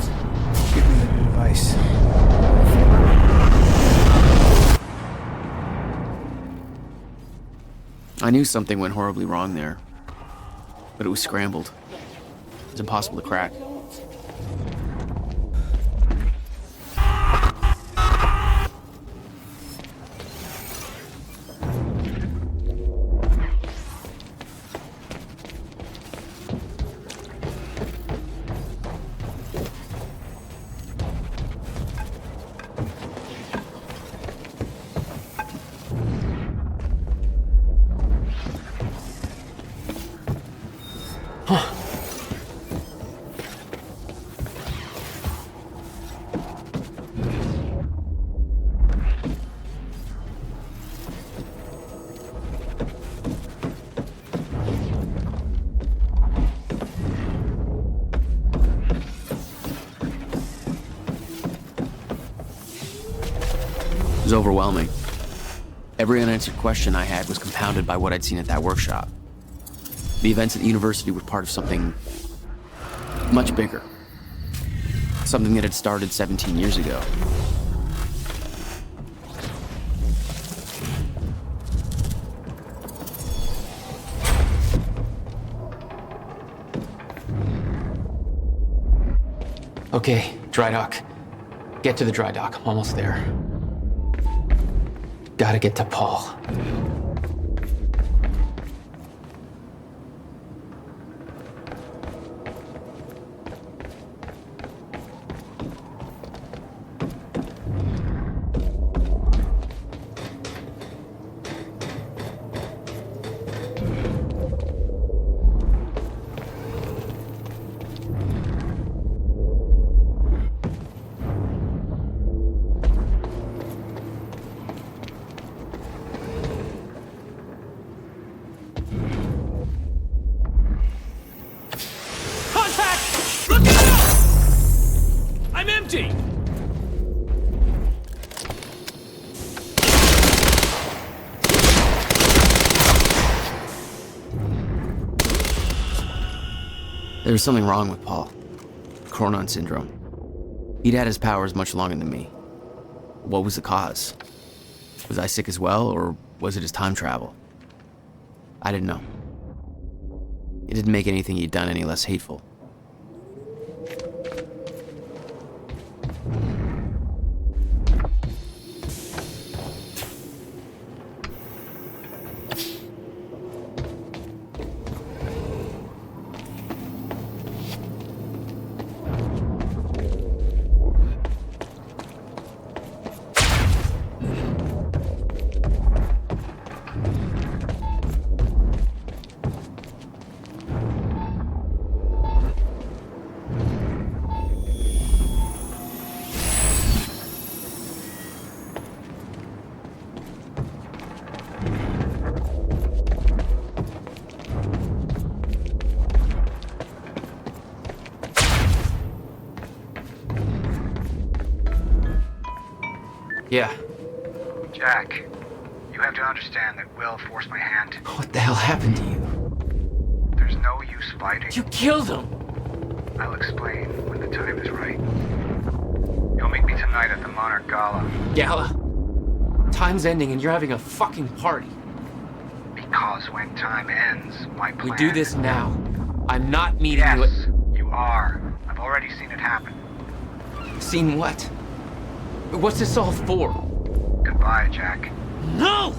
Give me the advice. I knew something went horribly wrong there, but it was scrambled. It was impossible to crack. It was overwhelming. Every unanswered question I had was compounded by what I'd seen at that workshop. The events at the university were part of something much bigger. Something that had started 17 years ago. Okay, dry dock. Get to the dry dock. I'm almost there. Gotta get to Paul. I'm empty! There was something wrong with Paul. Chronon syndrome. He'd had his powers much longer than me. What was the cause? Was I sick as well, or was it his time travel? I didn't know. It didn't make anything he'd done any less hateful. Yeah. Jack, you have to understand that Will forced my hand. What the hell happened to you? There's no use fighting. You killed him! I'll explain when the time is right. You'll meet me tonight at the Monarch Gala. Gala? Time's ending and you're having a fucking party. Because when time ends, my plan... We do this now. I'm not meeting yes, you at... you are. I've already seen it happen. Seen what? What's this all for? Goodbye, Jack. No!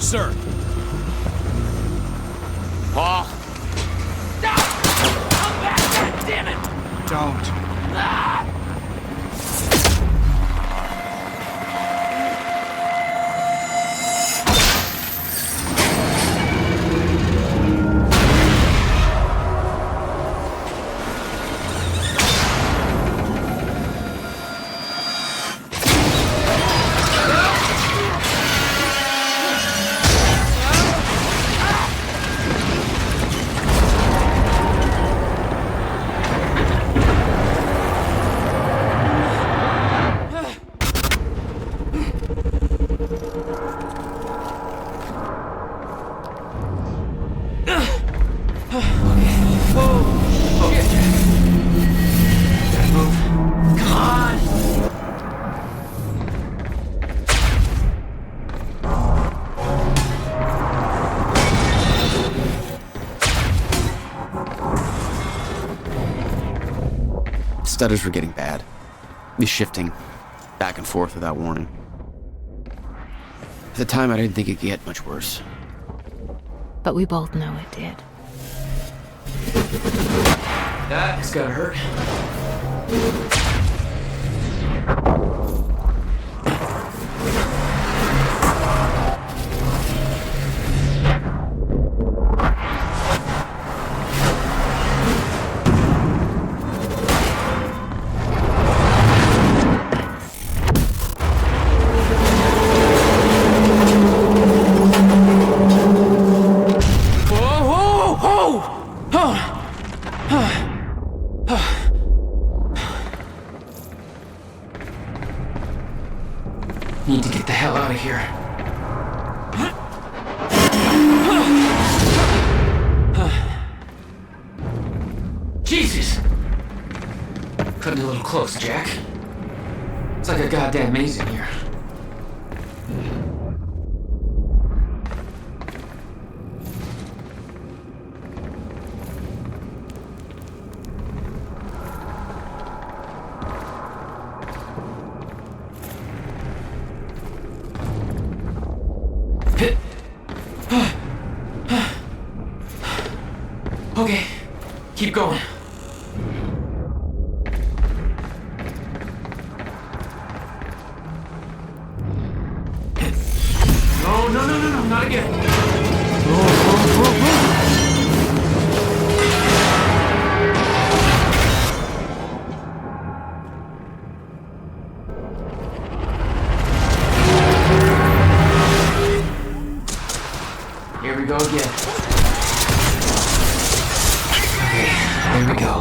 sir. Paul. Stop! Come back! God damn it! Don't. Stutters were getting bad. He's shifting back and forth without warning. At the time, I didn't think it could get much worse. But we both know it did. That's gotta hurt. Need to get the hell out of here. Jesus! Cutting a little close, Jack. It's like a goddamn maze in here. Okay, keep going. No, not again. Here we go again. There we go.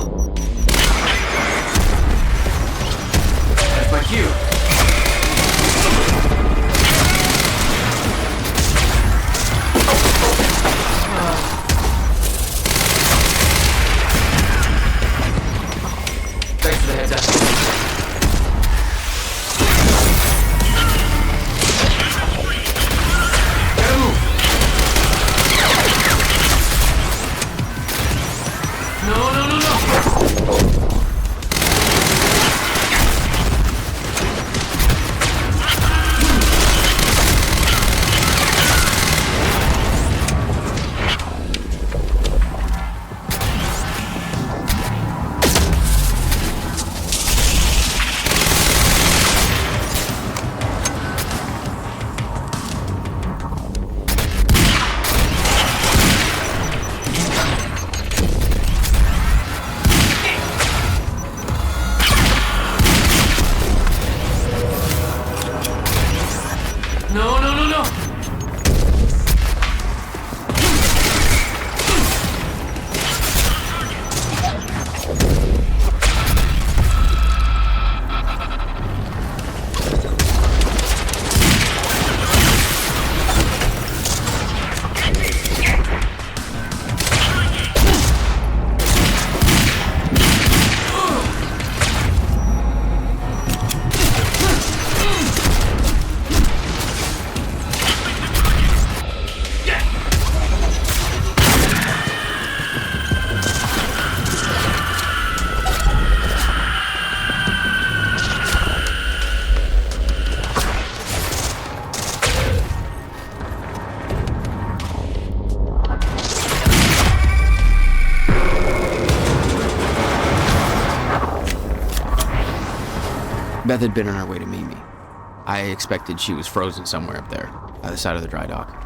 That's my cue. Thanks for the heads up. Gotta move. No. Beth had been on her way to meet me. I expected she was frozen somewhere up there, by the side of the dry dock.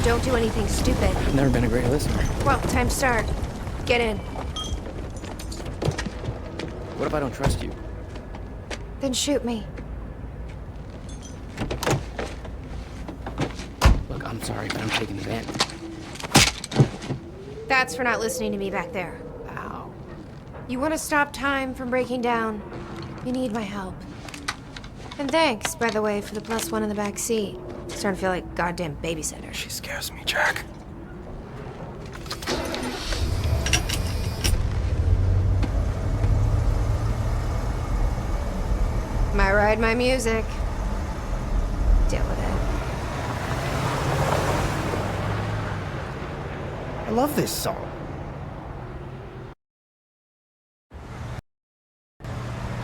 Don't do anything stupid. I've never been a great listener. Well, time to start. Get in. What if I don't trust you? Then shoot me. Look, I'm sorry, but I'm taking the van. That's for not listening to me back there. Ow. You want to stop time from breaking down? You need my help. And thanks, by the way, for the +1 in the back seat. Starting to feel like goddamn babysitter. She scares me, Jack. My ride, my music. Deal with it. I love this song.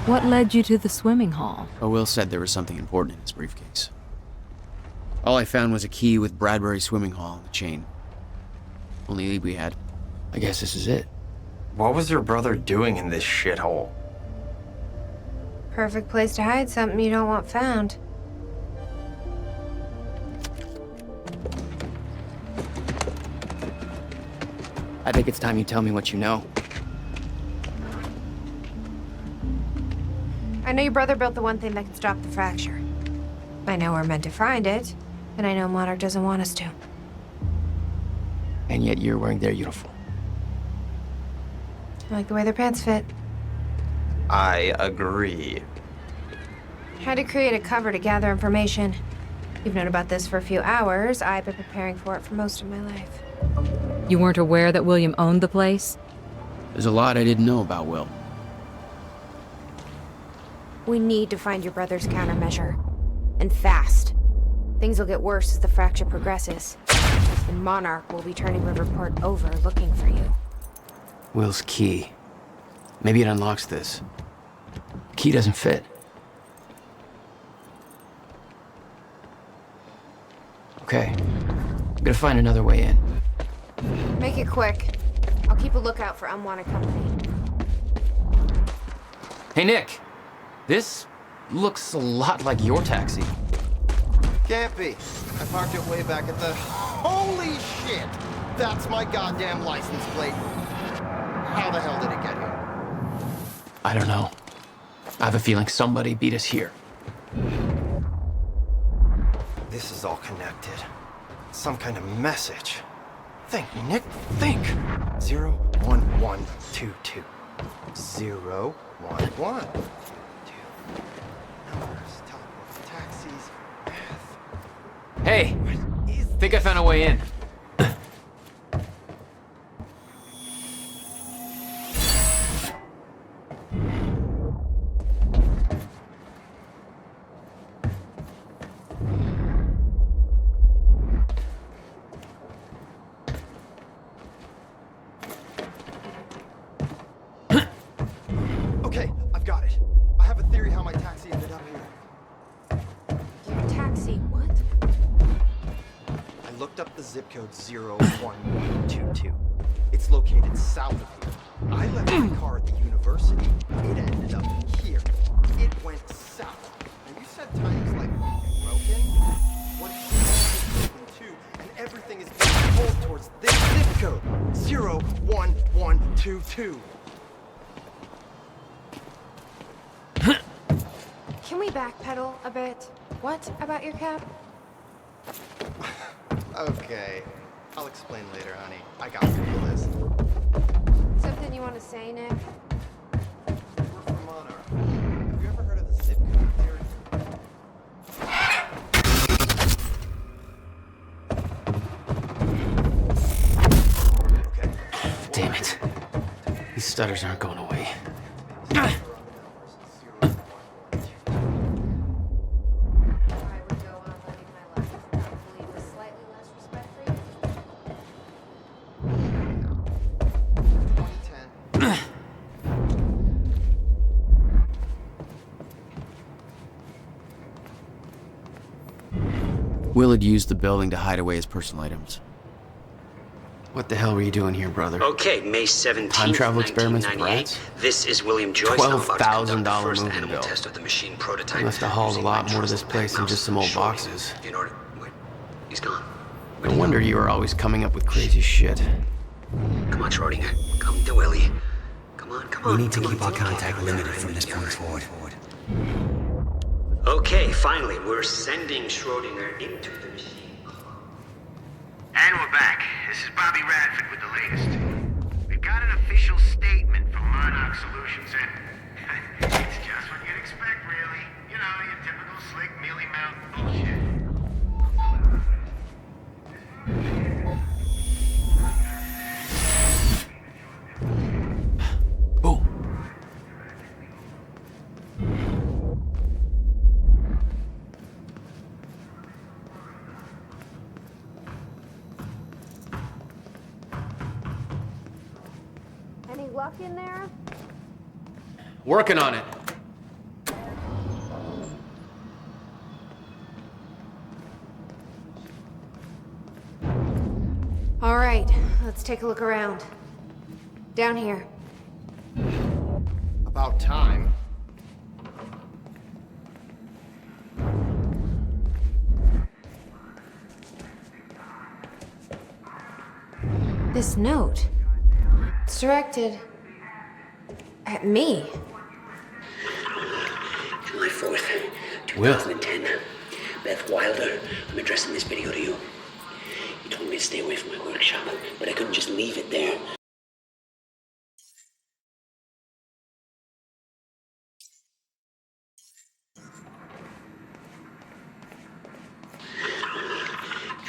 What led you to the swimming hall? Oh, Will said there was something important in his briefcase. All I found was a key with Bradbury Swimming Hall on the chain. Only lead we had. I guess this is it. What was your brother doing in this shithole? Perfect place to hide something you don't want found. I think it's time you tell me what you know. I know your brother built the one thing that can stop the fracture. I know we're meant to find it, and I know Monarch doesn't want us to. And yet you're wearing their uniform. I like the way their pants fit. I agree. Had to create a cover to gather information. You've known about this for a few hours. I've been preparing for it for most of my life. You weren't aware that William owned the place? There's a lot I didn't know about Will. We need to find your brother's countermeasure. And fast. Things will get worse as the fracture progresses. And Monarch will be turning Riverport over looking for you. Will's key. Maybe it unlocks this. The key doesn't fit. Okay. I'm gonna find another way in. Make it quick. I'll keep a lookout for unwanted company. Hey, Nick. This looks a lot like your taxi. Can't be. I parked it way back at the... Holy shit! That's my goddamn license plate. How the hell did it get here? I don't know. I have a feeling somebody beat us here. This is all connected. Some kind of message. Think, Nick, think. 01122. 011. Numbers, teleport, taxis, math. Hey, think I found a way in. Okay, I've got it. I have a theory how my taxi ended up here. Your taxi, what? I looked up the zip code 01122. It's located south of here. I left my car at the university. It ended up here. It went south. And you said time is like broken? What if it's broken too, and everything is being pulled towards this zip code? 01122. Can we backpedal a bit? What about your cab? Okay. I'll explain later, honey. I got through this. Something you want to say, Nick? We're from Monarch. Have you ever heard of the zip code theory? Damn it. These stutters aren't going away. Will had used the building to hide away his personal items. What the hell were you doing here, brother? Okay, May 17th, Time travel experiments with 1998. rats? This is William Joyce. I'm about to conduct the $12,000 first moving animal bill. test of the machine prototype. You must have hauled a using lot my more to this trusted place than mouse, just some old Shorty. boxes. You know what? Wait, he's gone. No wonder you were always coming up with crazy shit. Come on, Schrodinger. Come to Willie. Come on. We need to keep our contact limited from this point forward. Okay, finally, we're sending Schrodinger into the machine. And we're back. This is Bobby Radford with the latest. We got an official statement from Monarch Solutions, and it's just what you'd expect, really. You know, your typical slick, mealy-mouthed bullshit. Any luck in there? Working on it. All right, let's take a look around. Down here. About time. This note. It's directed at me. July 4th, Will. 2010. Beth Wilder, I'm addressing this video to you. You told me to stay away from my workshop, but I couldn't just leave it there.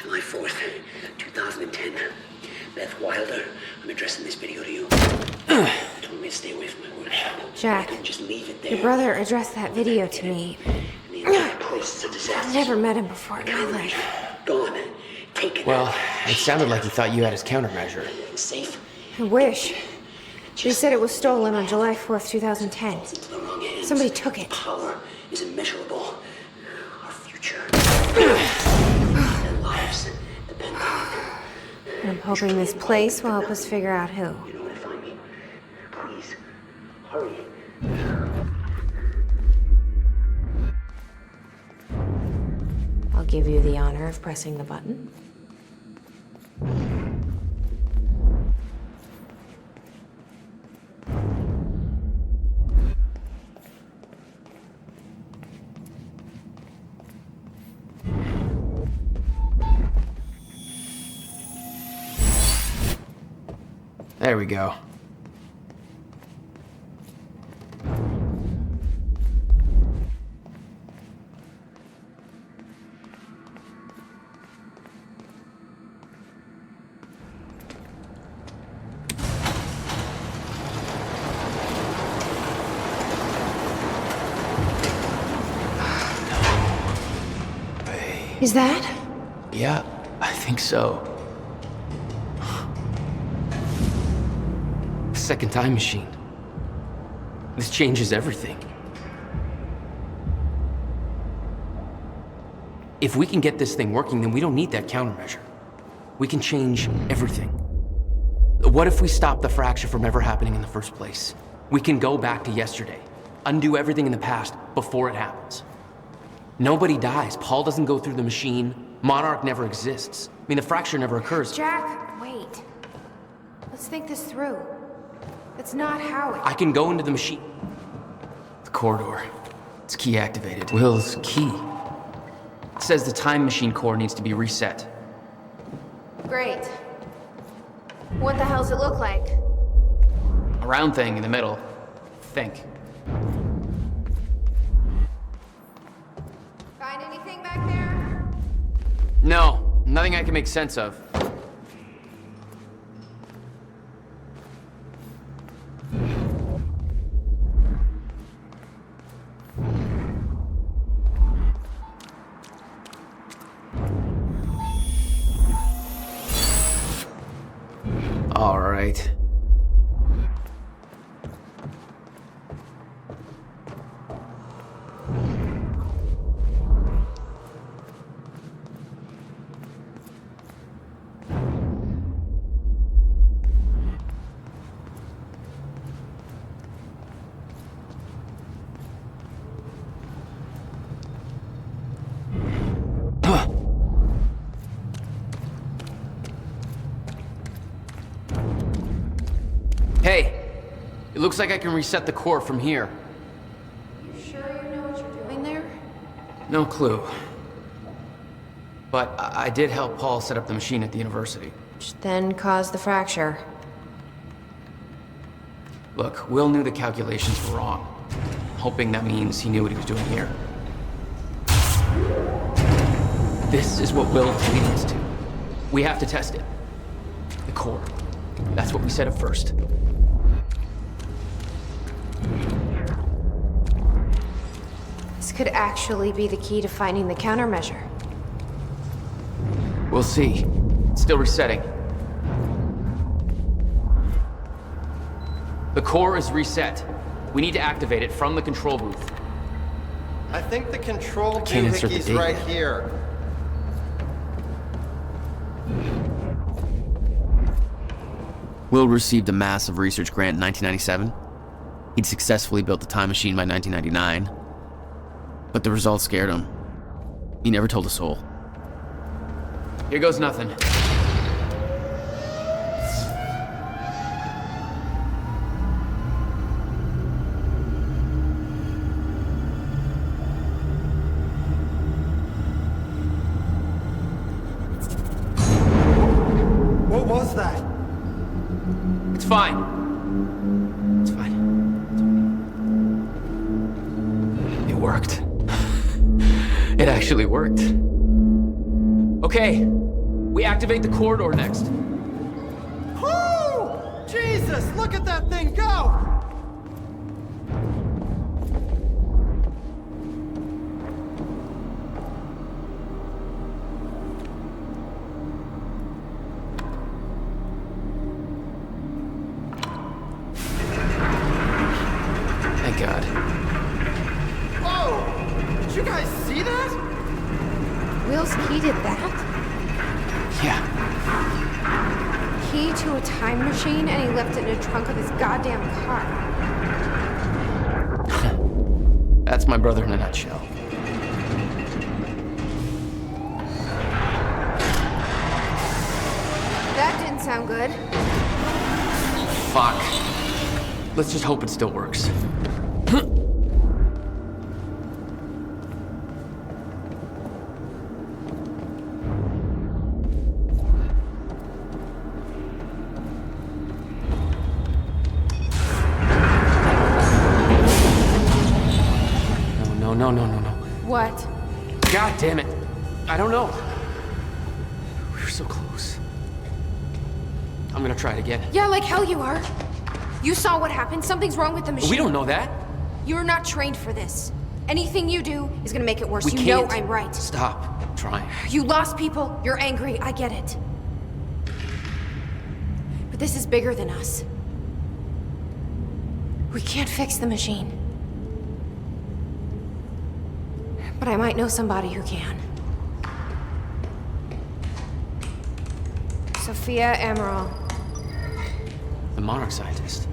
July 4th, 2010. Beth Wilder, I'm addressing this video to you. You told me to stay away from my workshop. Jack, I couldn't just leave it there. your brother addressed that video to me. The entire place is a disaster. I've never met him before in my life. Gone. Take it. Well, it sounded like he thought you had his countermeasure. Safe. I wish. They said it was stolen on July 4th, 2010. Somebody took it. Power is immeasurable. Our future. Their lives depend on it. And I'm hoping this place will help us figure out who. You know where to find me. Please, hurry. I'll give you the honor of pressing the button. There we go. Is that? Yeah, I think so. Second time machine. This changes everything. If we can get this thing working, then we don't need that countermeasure. We can change everything. What if we stop the fracture from ever happening in the first place? We can go back to yesterday, undo everything in the past before it happens. Nobody dies. Paul doesn't go through the machine. Monarch never exists. I mean, the fracture never occurs. Jack, wait. Let's think this through. That's not how it... I can go into the machine. The corridor. It's key activated. Will's key. It says the time machine core needs to be reset. Great. What the hell's it look like? A round thing in the middle. Think. Find anything back there? No, nothing I can make sense of. All right. Hey, it looks like I can reset the core from here. You sure you know what you're doing there? No clue. But I did help Paul set up the machine at the university. Which then caused the fracture. Look, Will knew the calculations were wrong. Hoping that means he knew what he was doing here. This is what Will is leading us to. We have to test it. The core. That's what we set up first. This could actually be the key to finding the countermeasure. We'll see. It's still resetting. The core is reset. We need to activate it from the control booth. I think the control Can't insert the doohickey's date right yet. here. Will received a massive research grant in 1997. He'd successfully built the time machine by 1999. But the results scared him. He never told a soul. Here goes nothing. What was that? It's fine. It's fine. It worked. It actually worked. Okay, we activate the corridor next. Whoo! Jesus, look at that thing go! Thank God. Whoa! Did you guys see that? Will's key did that? Yeah. Key to a time machine, and he left it in the trunk of his goddamn car. That's my brother in a nutshell. That didn't sound good. Fuck. Let's just hope it still works. No. What? God damn it. I don't know. We were so close. I'm gonna try it again. Yeah, like hell you are. You saw what happened. Something's wrong with the machine. We don't know that. You're not trained for this. Anything you do is gonna make it worse. We You can't. know I'm right. Stop trying. You lost people. You're angry. I get it. But this is bigger than us. We can't fix the machine. But I might know somebody who can. Sophia Amaral. The Monarch scientist.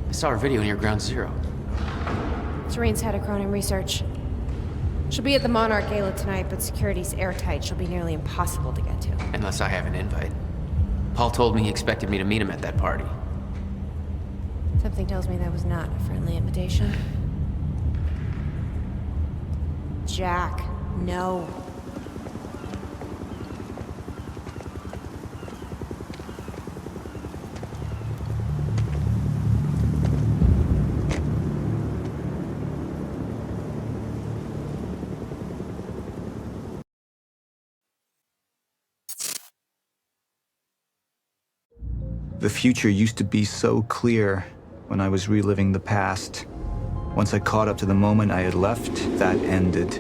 I saw her video near Ground Zero. Serene's head of Cronin Research. She'll be at the Monarch Gala tonight, but security's airtight. She'll be nearly impossible to get to. Unless I have an invite. Paul told me he expected me to meet him at that party. Something tells me that was not a friendly invitation. Jack, no. The future used to be so clear when I was reliving the past. Once I caught up to the moment I had left, that ended.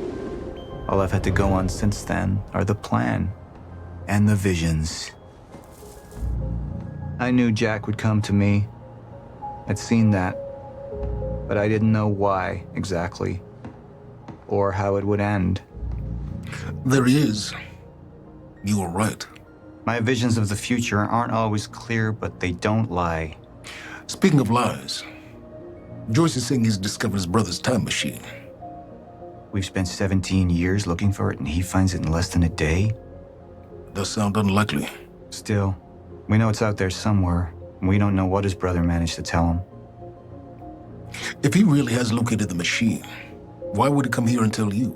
All I've had to go on since then are the plan and the visions. I knew Jack would come to me. I'd seen that, but I didn't know why exactly, or how it would end. There he is. You were right. My visions of the future aren't always clear, but they don't lie. Speaking of lies, Joyce is saying he's discovered his brother's time machine. We've spent 17 years looking for it, and he finds it in less than a day? Does sound unlikely. Still, we know it's out there somewhere. We don't know what his brother managed to tell him. If he really has located the machine, why would he come here and tell you?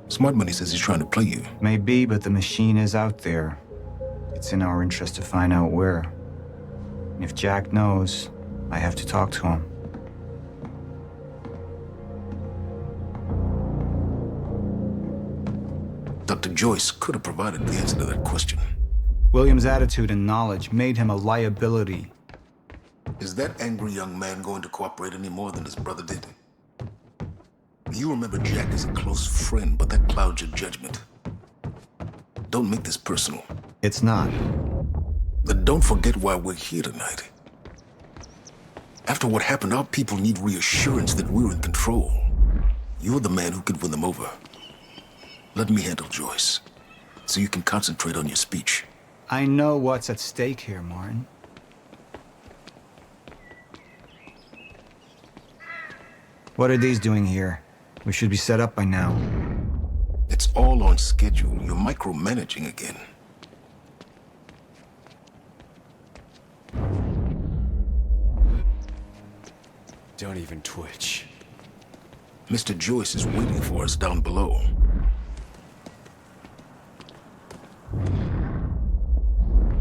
Smart Money says he's trying to play you. Maybe, but the machine is out there. It's in our interest to find out where. And if Jack knows, I have to talk to him. Dr. Joyce could have provided the answer to that question. William's attitude and knowledge made him a liability. Is that angry young man going to cooperate any more than his brother did? You remember Jack is a close friend, but that clouds your judgment. Don't make this personal. It's not. But don't forget why we're here tonight. After what happened, our people need reassurance that we're in control. You're the man who could win them over. Let me handle Joyce, so you can concentrate on your speech. I know what's at stake here, Martin. What are these doing here? We should be set up by now. It's all on schedule. You're micromanaging again. Don't even twitch. Mr. Joyce is waiting for us down below.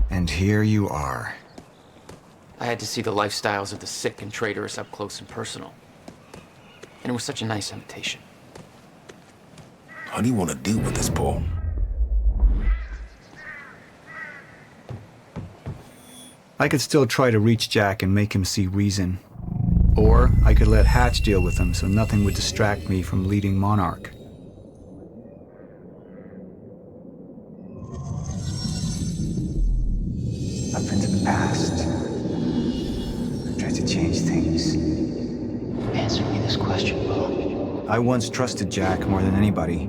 And here you are. I had to see the lifestyles of the sick and traitorous up close and personal. And it was such a nice invitation. How do you want to deal with this, Paul? I could still try to reach Jack and make him see reason. Or I could let Hatch deal with him so nothing would distract me from leading Monarch. I've been to the past. I've tried to change things. Answer me this question, Paul. I once trusted Jack more than anybody.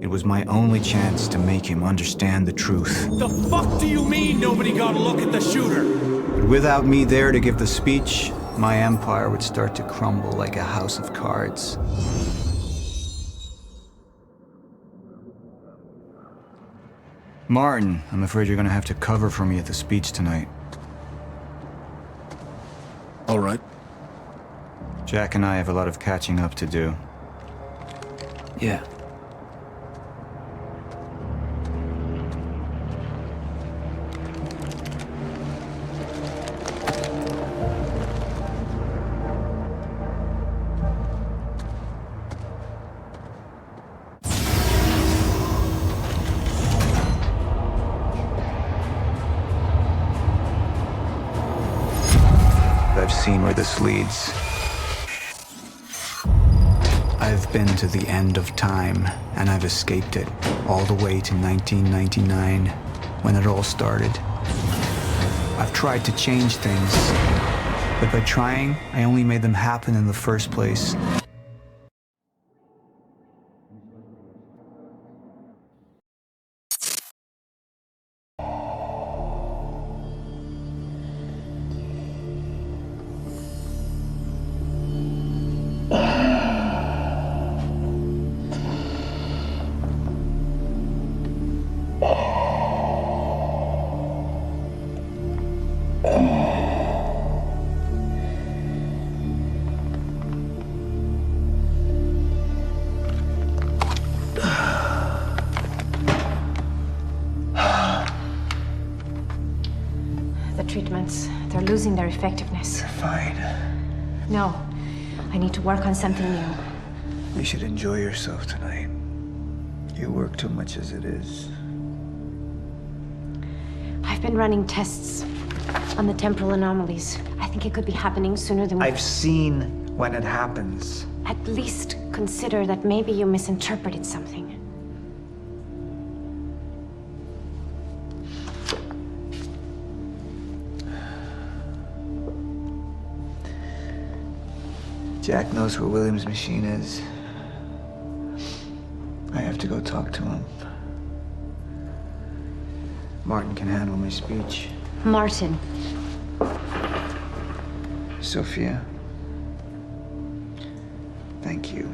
It was my only chance to make him understand the truth. The fuck do you mean nobody got a look at the shooter? But without me there to give the speech, my empire would start to crumble like a house of cards. Martin, I'm afraid you're gonna have to cover for me at the speech tonight. All right. Jack and I have a lot of catching up to do. Yeah. I've seen where this leads. I've been to the end of time, and I've escaped it, all the way to 1999, when it all started. I've tried to change things, but by trying, I only made them happen in the first place. The treatments, they're losing their effectiveness. You're fine. No, I need to work on something new. You should enjoy yourself tonight. You work too much as it is. I've been running tests on the temporal anomalies. I think it could be happening sooner than we... I've seen when it happens. At least consider that maybe you misinterpreted something. Jack knows where William's machine is. I have to go talk to him. Martin can handle my speech. Martin. Sophia. Thank you.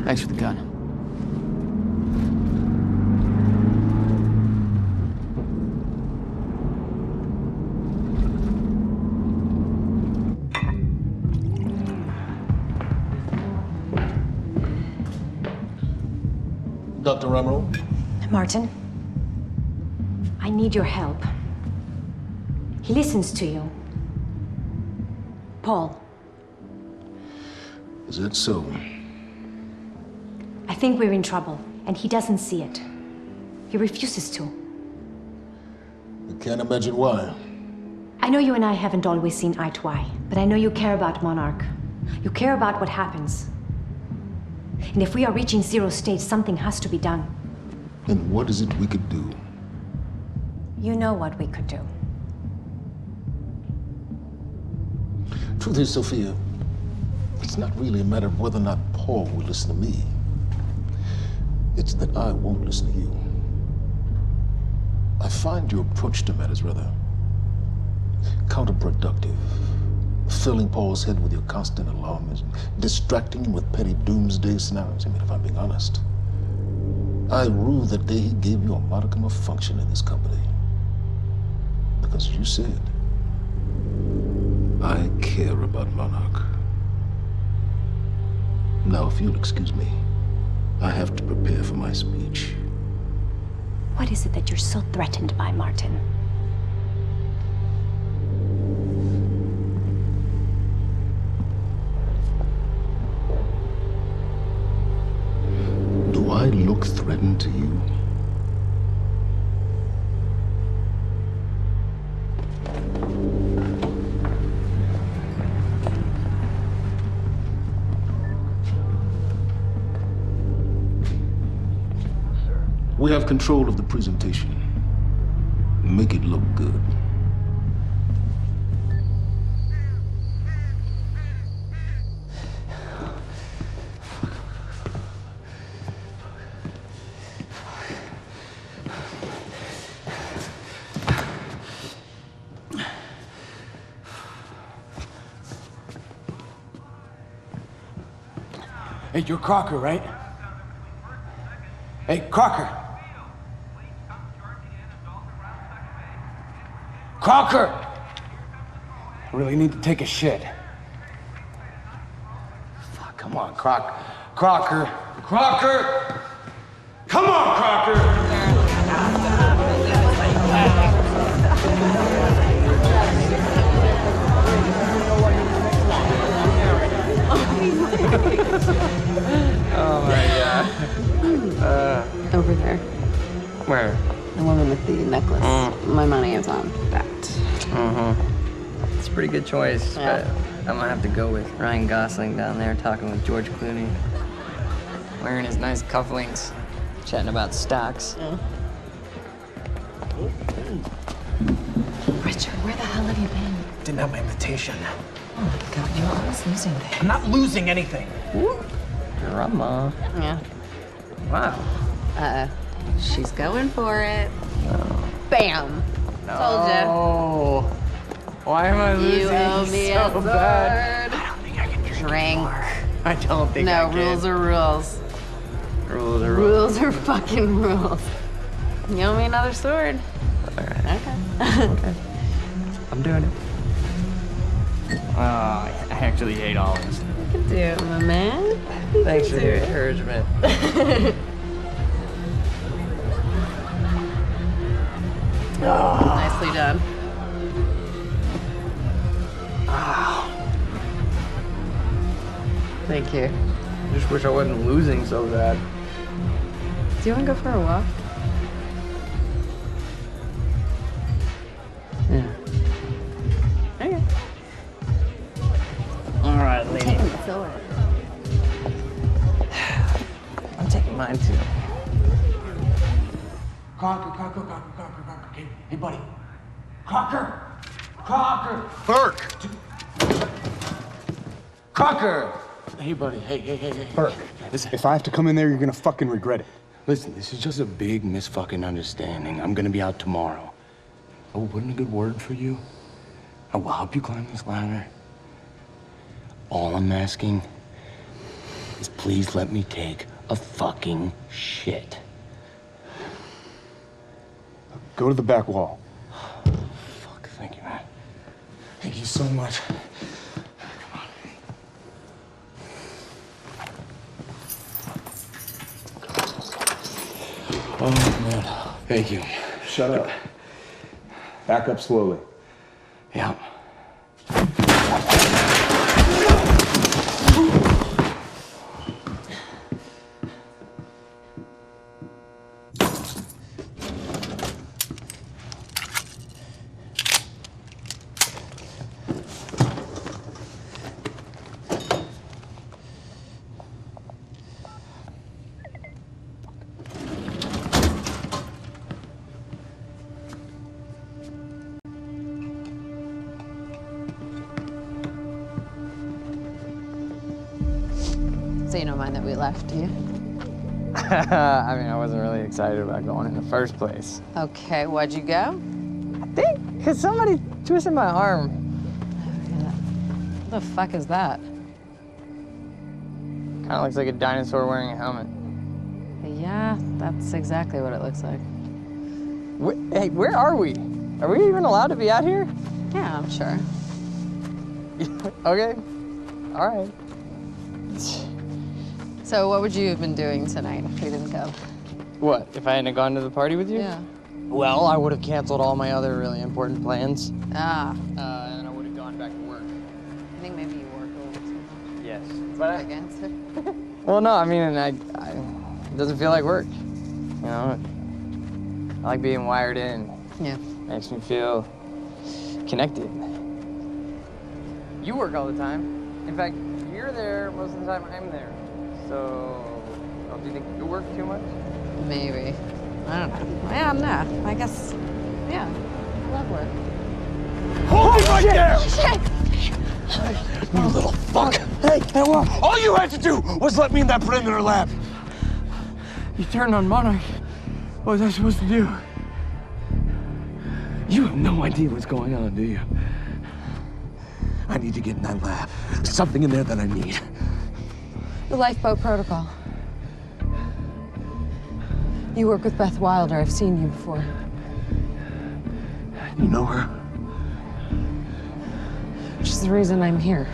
Thanks for the gun. Dr. Amaral? Martin, I need your help. He listens to you. Paul, Is that so? I think we're in trouble, and he doesn't see it. He refuses to. I can't imagine why. I know you and I haven't always seen eye to eye, but I know you care about Monarch. You care about what happens. And if we are reaching zero state, something has to be done. And what is it we could do? You know what we could do. Truth is, Sophia, it's not really a matter of whether or not Paul will listen to me. It's that I won't listen to you. I find your approach to matters rather counterproductive. Filling Paul's head with your constant alarms and distracting him with petty doomsday scenarios. I mean, if I'm being honest, I rue the day he gave you a modicum of function in this company. Because you said, I care about Monarch. Now, if you'll excuse me, I have to prepare for my speech. What is it that you're so threatened by, Martin? Do I look threatened to you? We have control of the presentation. Make it look good. Hey, you're Crocker, right? Hey, Crocker! Crocker! I really need to take a shit. Fuck, come on, Crocker. Crocker! Come on, Crocker! Oh my god. Over there. Where? The woman with the necklace. My money is on that. It's a pretty good choice, but I'm gonna have to go with Ryan Gosling down there talking with George Clooney. Wearing his nice cufflinks, chatting about stocks. Richard, where the hell have you been? Didn't have my invitation. Oh my god, you're always losing things. I'm not losing anything. Drama. Yeah. Wow. She's going for it. No. Bam. Oh. Why am I losing You owe me so a sword. bad? I don't think I can drink Drink. anymore. I don't think I No, can. rules are rules. Rules are rules. Rules are fucking rules. You owe me another sword. Alright. Okay. Okay. I'm doing it. Oh, I actually hate olives. You can do it, my man. Thanks for the encouragement. Nicely done. Thank you. I just wish I wasn't losing so bad. Do you want to go for a walk? Yeah. Okay. All right, lady. Taking the sword. I'm taking mine too. Crocker. Hey, buddy. Crocker! Burke! Crocker! Hey, buddy. Hey. Burke, if I have to come in there, you're gonna fucking regret it. Listen, this is just a big misfucking-understanding. I'm gonna be out tomorrow. I will put in a good word for you. I will help you climb this ladder. All I'm asking is please let me take a fucking shit. Go to the back wall. Fuck, thank you, man. Thank you so much. Oh, man. Thank you. Shut up. Back up slowly. Yeah. So you don't mind that we left, do you? I mean, I wasn't really excited about going in the first place. Okay, why'd you go? I think because somebody twisted my arm. What the fuck is that? Kind of looks like a dinosaur wearing a helmet. Yeah, that's exactly what it looks like. Hey, where are we? Are we even allowed to be out here? Yeah, I'm sure. Okay. All right. So what would you have been doing tonight if we didn't go? What, if I hadn't gone to the party with you? Yeah. Well, I would have canceled all my other really important plans. Ah. And I would have gone back to work. I think maybe you work a little too much. Yes. But against it. Well, no, I mean, it doesn't feel like work. You know, I like being wired in. Yeah. Makes me feel connected. You work all the time. In fact, you're there most of the time I'm there. So, do you think you work too much? Maybe. I don't know. Yeah, no. I guess, yeah. I love work. Hold it right there! Shit! You little fuck. Hey, what? All you had to do was let me in that perimeter lab. You turned on Monarch. What was I supposed to do? You have no idea what's going on, do you? I need to get in that lab. There's something in there that I need. The lifeboat protocol. You work with Beth Wilder. I've seen you before. You know her? She's the reason I'm here.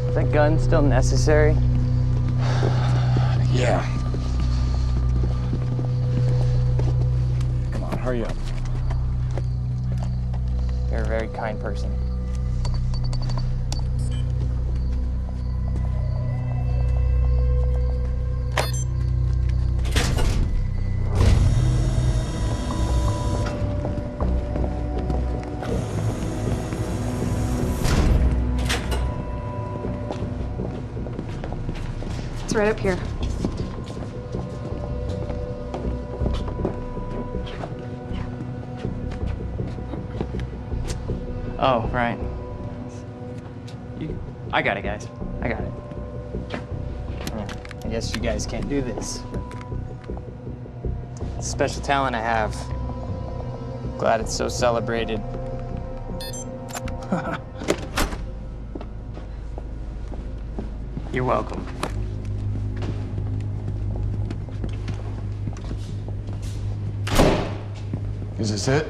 Is that gun still necessary? Yeah. Come on, hurry up. You're a very kind person. It's right up here. Oh, right. I got it, guys. I got it. Yeah, I guess you guys can't do this. It's a special talent I have. Glad it's so celebrated. You're welcome. Is this it?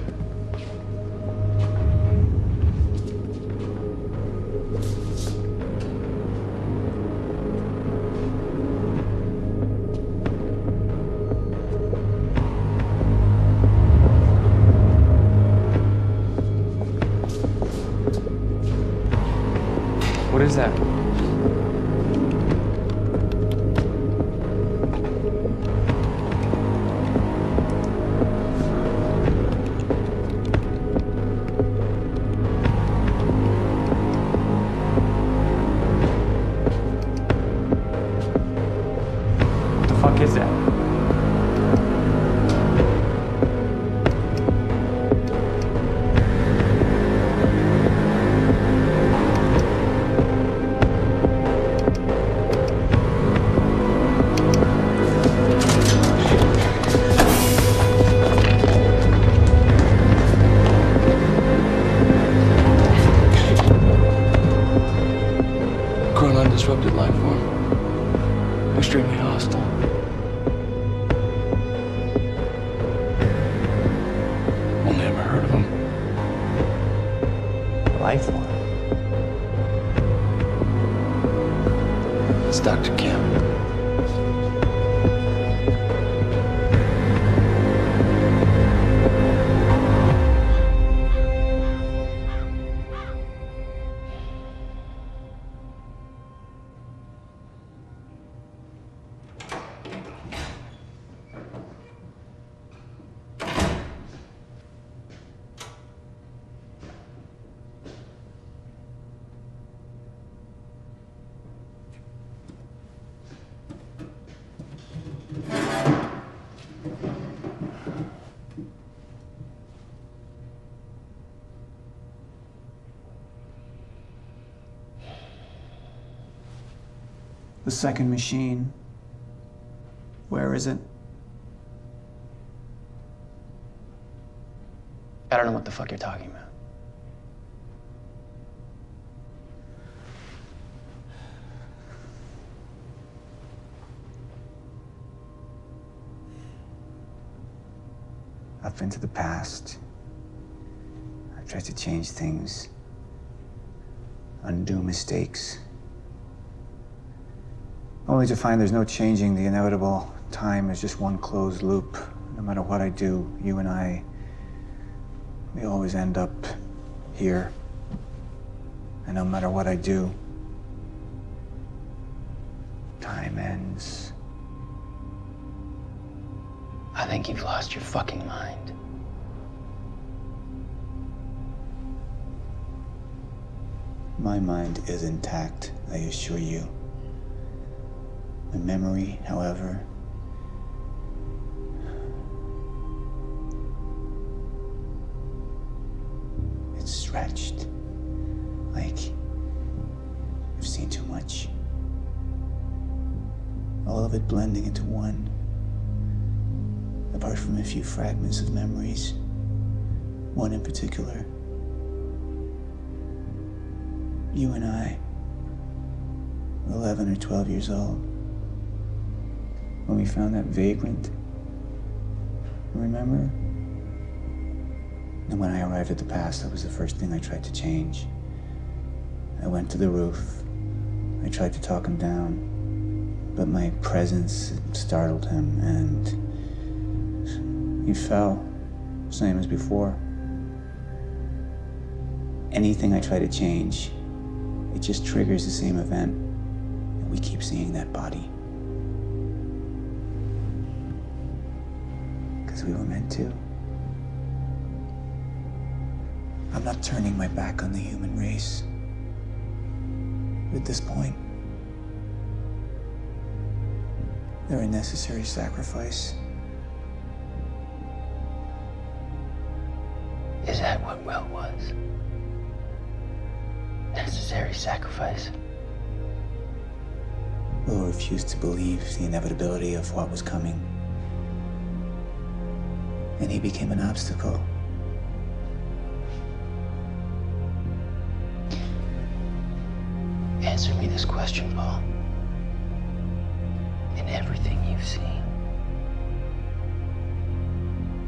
What is that? What the fuck is that? Disrupted life form. Extremely hostile. Only ever heard of him. Life form. It's Dr. Kim. The second machine. Where is it? I don't know what the fuck you're talking about. I've been to the past. I've tried to change things, undo mistakes, only to find there's no changing the inevitable. Time is just one closed loop. No matter what I do, you and I, we always end up here. And no matter what I do, time ends. I think you've lost your fucking mind. My mind is intact, I assure you. My memory, however, it's stretched. Like I've seen too much. All of it blending into one. Apart from a few fragments of memories. One in particular. You and I were 11 or 12 years old when we found that vagrant. Remember? And when I arrived at the past, that was the first thing I tried to change. I went to the roof. I tried to talk him down, but my presence startled him, and he fell, same as before. Anything I try to change, it just triggers the same event, and we keep seeing that body. Because we were meant to. I'm not turning my back on the human race. But at this point, they're a necessary sacrifice. Is that what Will was? Necessary sacrifice? Will refused to believe the inevitability of what was coming. And he became an obstacle. Answer me this question, Paul. everything you've seen?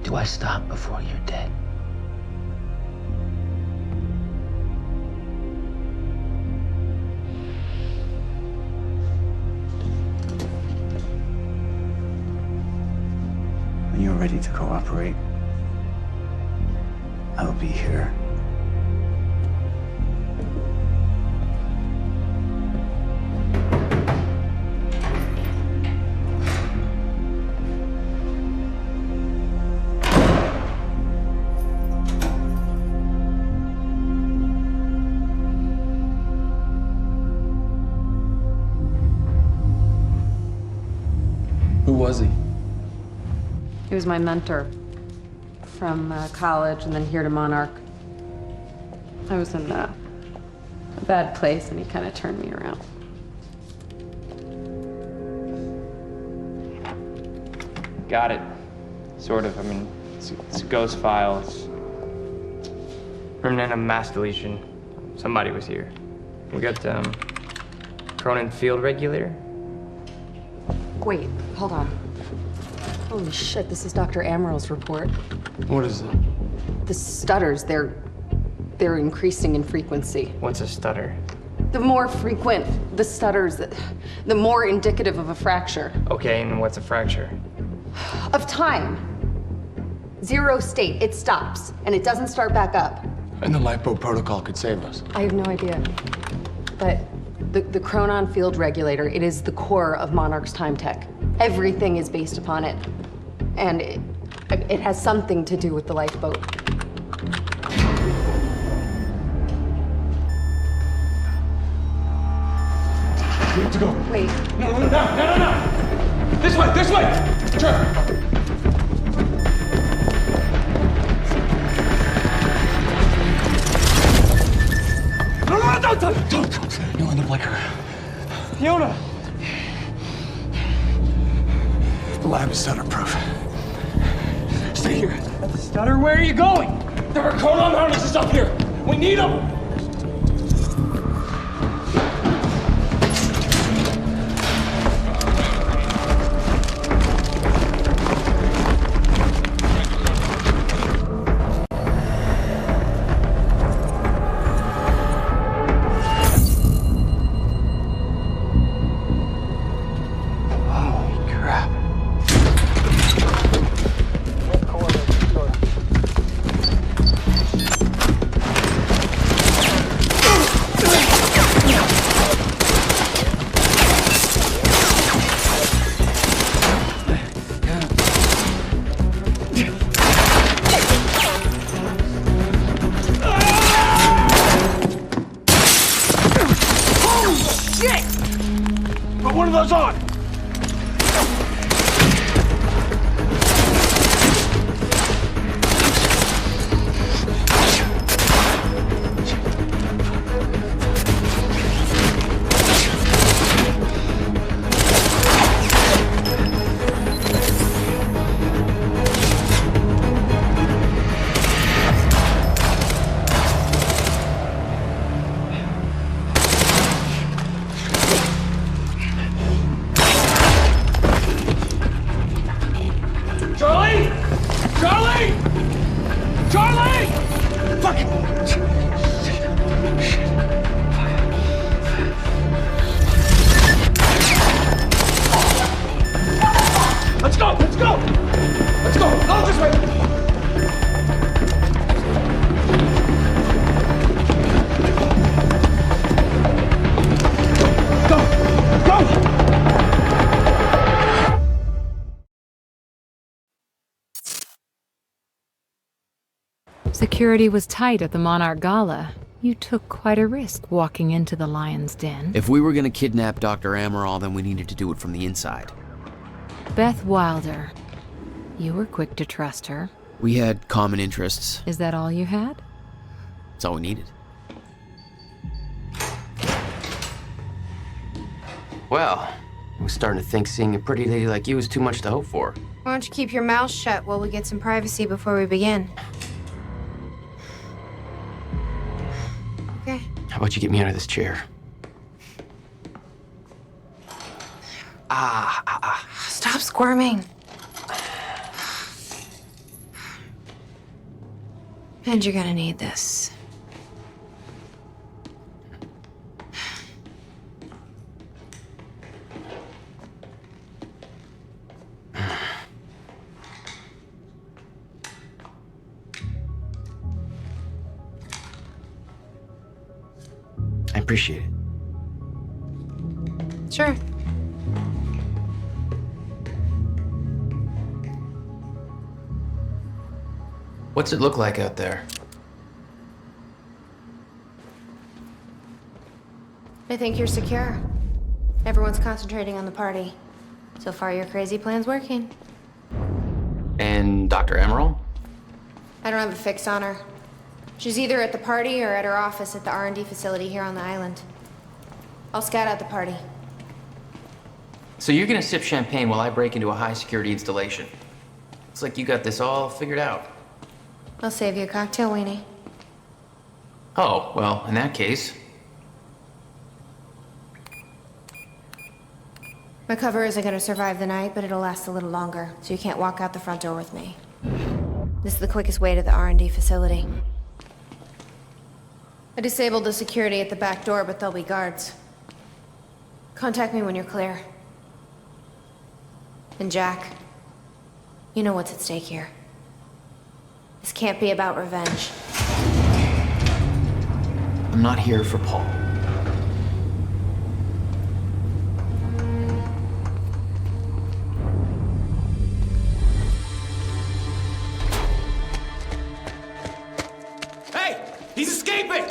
Do I stop before you're dead? When you're ready to cooperate, I will be here. Who was he? He was my mentor from college and then here to Monarch. I was in a bad place and he kind of turned me around. Got it. Sort of. I mean, it's a ghost file. It's remnant of mass deletion. Somebody was here. We got, Cronin Field Regulator. Wait, hold on. Holy shit, this is Dr. Amaral's report. What is it? The stutters, they're increasing in frequency. What's a stutter? The more frequent the stutters, the more indicative of a fracture. Okay, and what's a fracture? Of time. Zero state, it stops, and it doesn't start back up. And the lipo protocol could save us. I have no idea. But the Cronin Field Regulator, it is the core of Monarch's time tech. Everything is based upon it. And it has something to do with the lifeboat. We have to go. Wait. No. This way. Sure. No, don't. You'll end up like her. Fiona! The lab is stutter-proof. Stay here. Stutter, where are you going? There are Cronin harnesses up here. We need them. Security was tight at the Monarch Gala. You took quite a risk walking into the lion's den. If we were gonna kidnap Dr. Amaral, then we needed to do it from the inside. Beth Wilder. You were quick to trust her. We had common interests. Is that all you had? That's all we needed. Well, I was starting to think seeing a pretty lady like you was too much to hope for. Why don't you keep your mouth shut while we get some privacy before we begin? Okay. How about you get me out of this chair? Ah. squirming. And you're gonna need this. I appreciate it. Sure. What's it look like out there? I think you're secure. Everyone's concentrating on the party. So far, your crazy plan's working. And Dr. Amaral? I don't have a fix on her. She's either at the party or at her office at the R&D facility here on the island. I'll scout out the party. So you're gonna sip champagne while I break into a high-security installation. It's like you got this all figured out. I'll save you a cocktail, Weenie. Oh, well, in that case... My cover isn't gonna survive the night, but it'll last a little longer, so you can't walk out the front door with me. This is the quickest way to the R&D facility. I disabled the security at the back door, but there'll be guards. Contact me when you're clear. And Jack, you know what's at stake here. This can't be about revenge. I'm not here for Paul. Hey! He's escaping!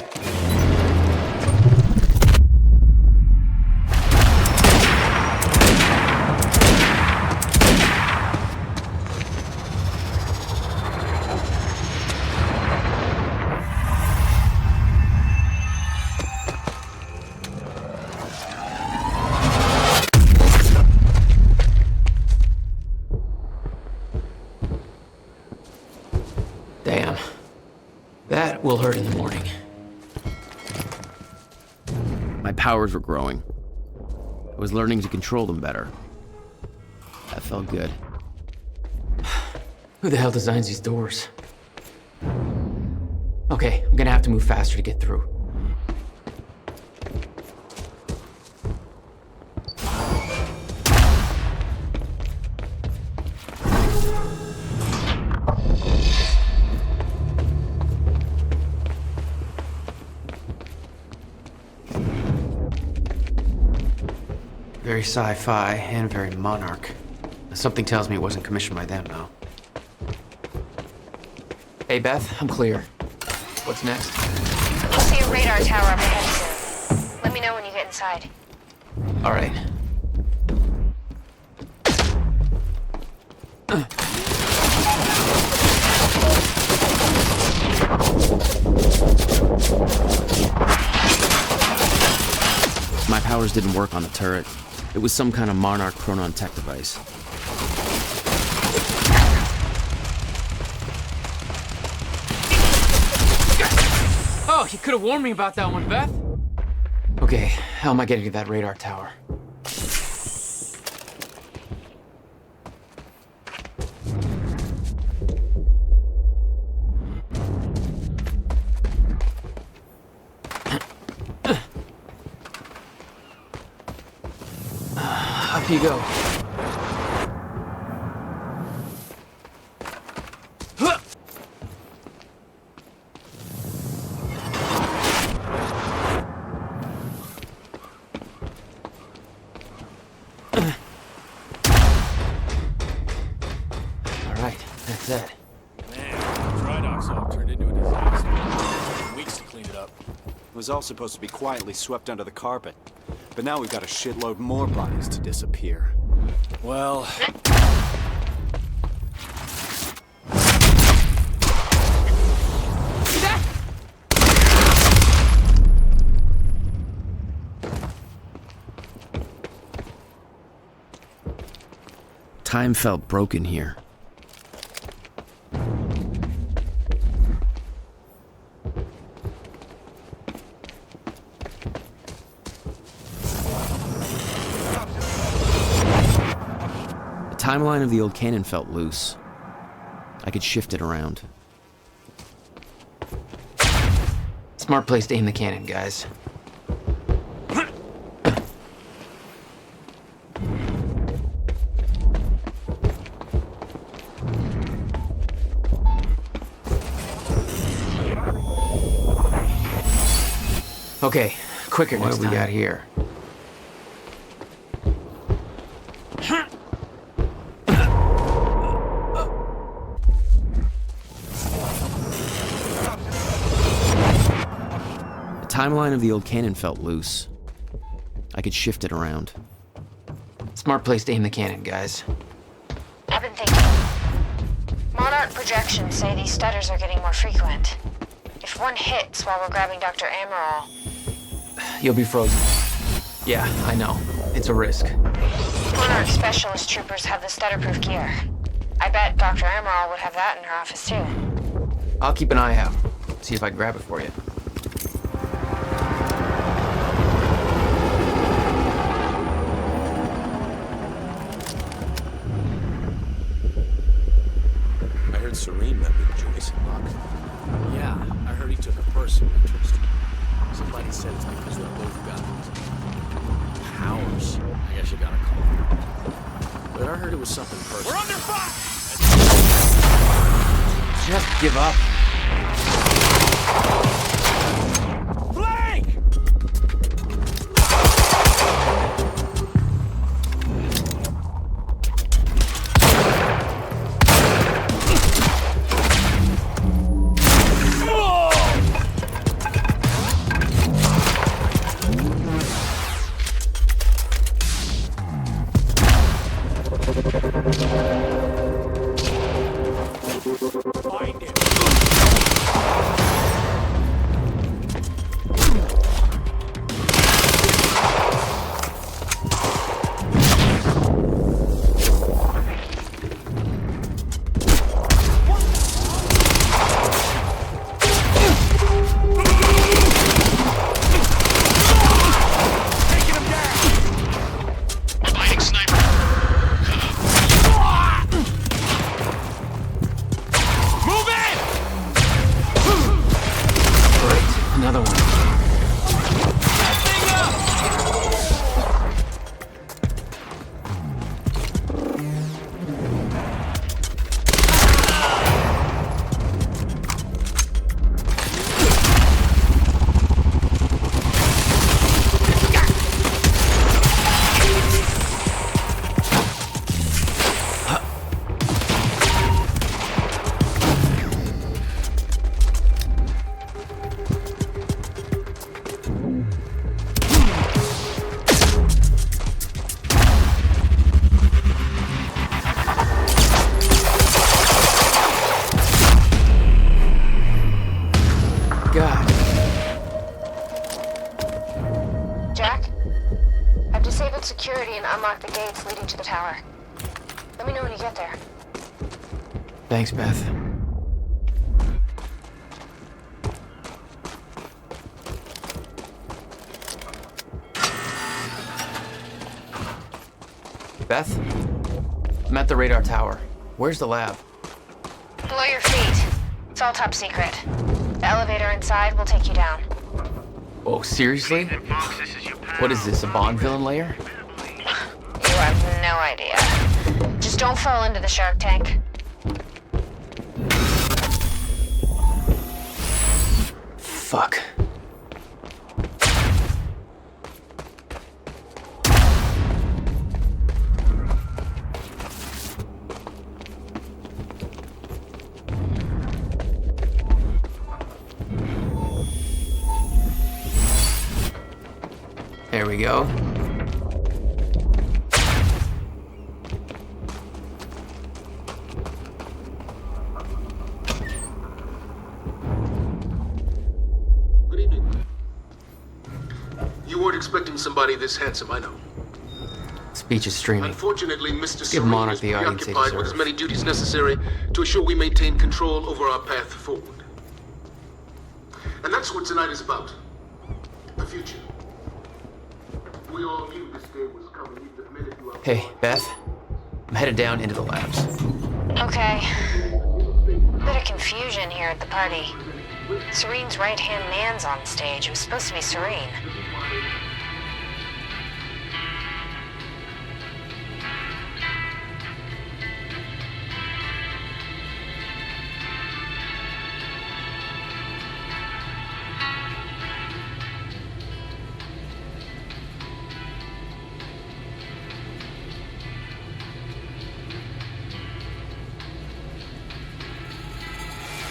Damn. That will hurt in the morning. My powers were growing. I was learning to control them better. That felt good. Who the hell designs these doors? Okay, I'm gonna have to move faster to get through. Very sci-fi and very Monarch. Something tells me it wasn't commissioned by them, though. Hey, Beth, I'm clear. What's next? You'll see a radar tower up ahead soon. Let me know when you get inside. All right. My powers didn't work on the turret. It was some kind of Monarch Chronon tech device. Oh, you could have warned me about that one, Beth. Okay, how am I getting to that radar tower? Up you go. That's it. Man, the dry dock's all turned into a disaster. It's taken weeks to clean it up. It was all supposed to be quietly swept under the carpet. But now we've got a shitload more bodies to disappear. Well... Time felt broken here. timeline of the old cannon felt loose. I could shift it around. Smart place to aim the cannon, guys. Okay, quicker next time. What do we got here? The timeline of the old cannon felt loose. I could shift it around. Smart place to aim the cannon, guys. I've been thinking. Monarch projections say these stutters are getting more frequent. If one hits while we're grabbing Dr. Amaral... You'll be frozen. Yeah, I know. It's a risk. Monarch specialist troopers have the stutter-proof gear. I bet Dr. Amaral would have that in her office, too. I'll keep an eye out. See if I can grab it for you. I heard Serene met with Joyce and Locke. Yeah, I heard he took a personal interest. Somebody said it's because they're both got powers. I guess you gotta call it. But I heard it was something personal. We're under fire! Just give up. Flank! Security and unlock the gates leading to the tower. Let me know when you get there. Thanks, Beth. Beth? I'm at the radar tower. Where's the lab? Below your feet. It's all top secret. The elevator inside will take you down. Oh, seriously? What is this, a Bond villain lair? You have no idea. Just don't fall into the shark tank. Fuck. There we go. Good evening. You weren't expecting somebody this handsome, I know. Speech is streaming. Unfortunately, Mr. Give Serene Monarch is the audience they preoccupied with deserve. as many duties necessary to ensure we maintain control over our path forward. And that's what tonight is about. The future. We all knew this day was coming even the minute you Hey, Beth. I'm headed down into the labs. Okay. Bit of confusion here at the party. Serene's right-hand man's on stage. It was supposed to be Serene.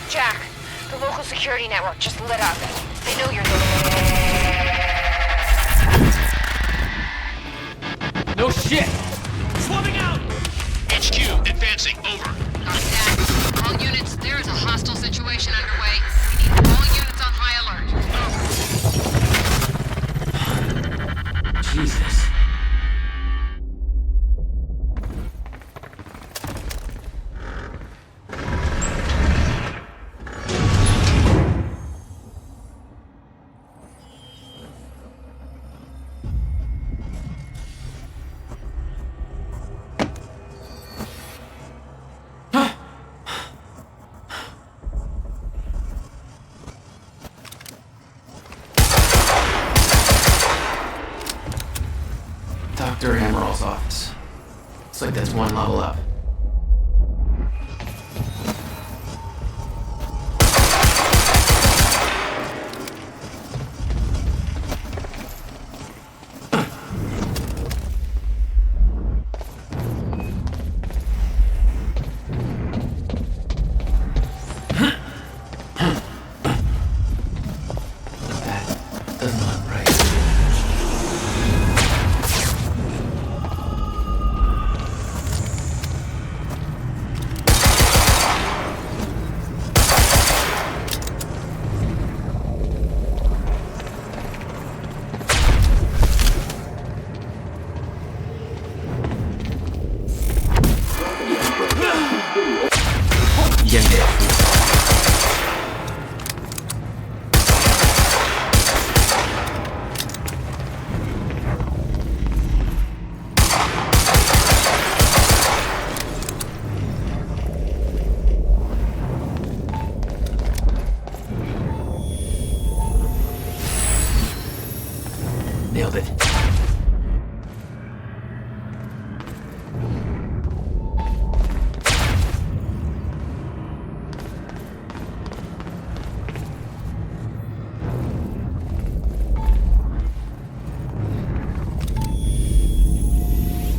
Jack, the local security network just lit up. They know you're there. No shit! Swapping out! HQ, advancing, over. All units, there is a hostile situation underway. We need all units on high alert. Jesus. Dr. Amaral's office. Looks like that's one level up. That doesn't look right. Nailed it.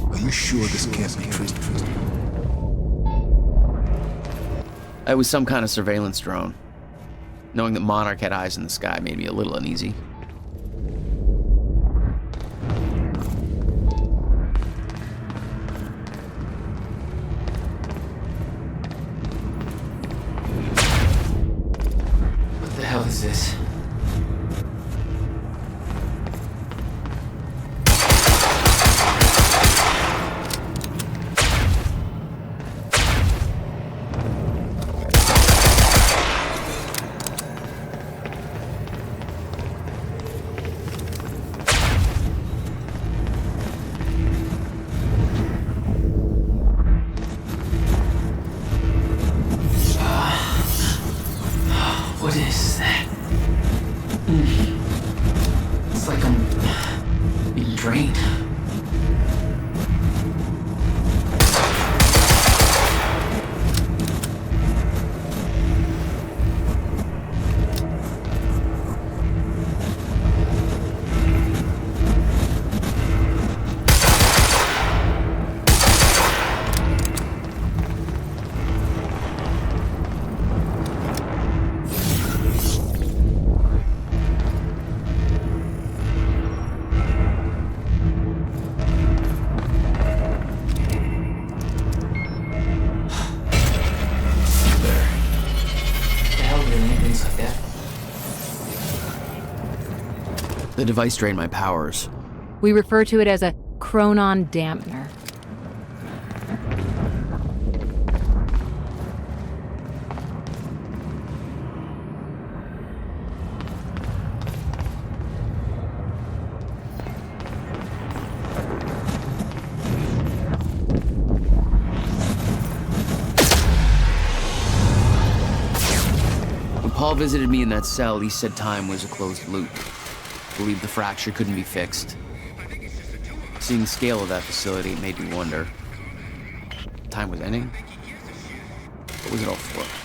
Are you sure this can't be traced? It was some kind of surveillance drone. Knowing that Monarch had eyes in the sky made me a little uneasy. What the hell is this? What is that? It's like I'm being drained. The device drained my powers. We refer to it as a chronon dampener. Paul visited me in that cell, he said time was a closed loop. Believed the fracture couldn't be fixed. Seeing the scale of that facility made me wonder. Time was ending? What was it all for?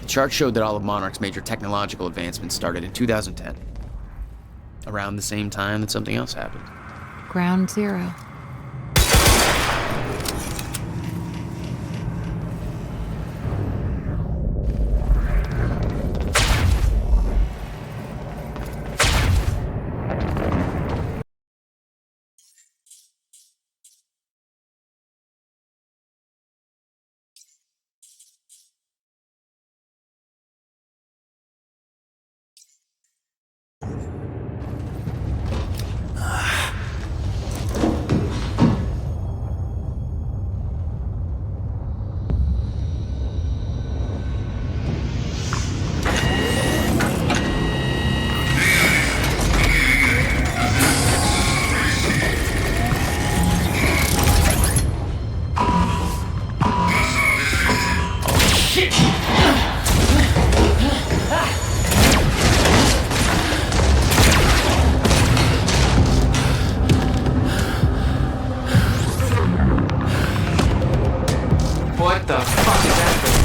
The chart showed that all of Monarch's major technological advancements started in 2010, around the same time that something else happened. Ground Zero. What the fuck is that thing?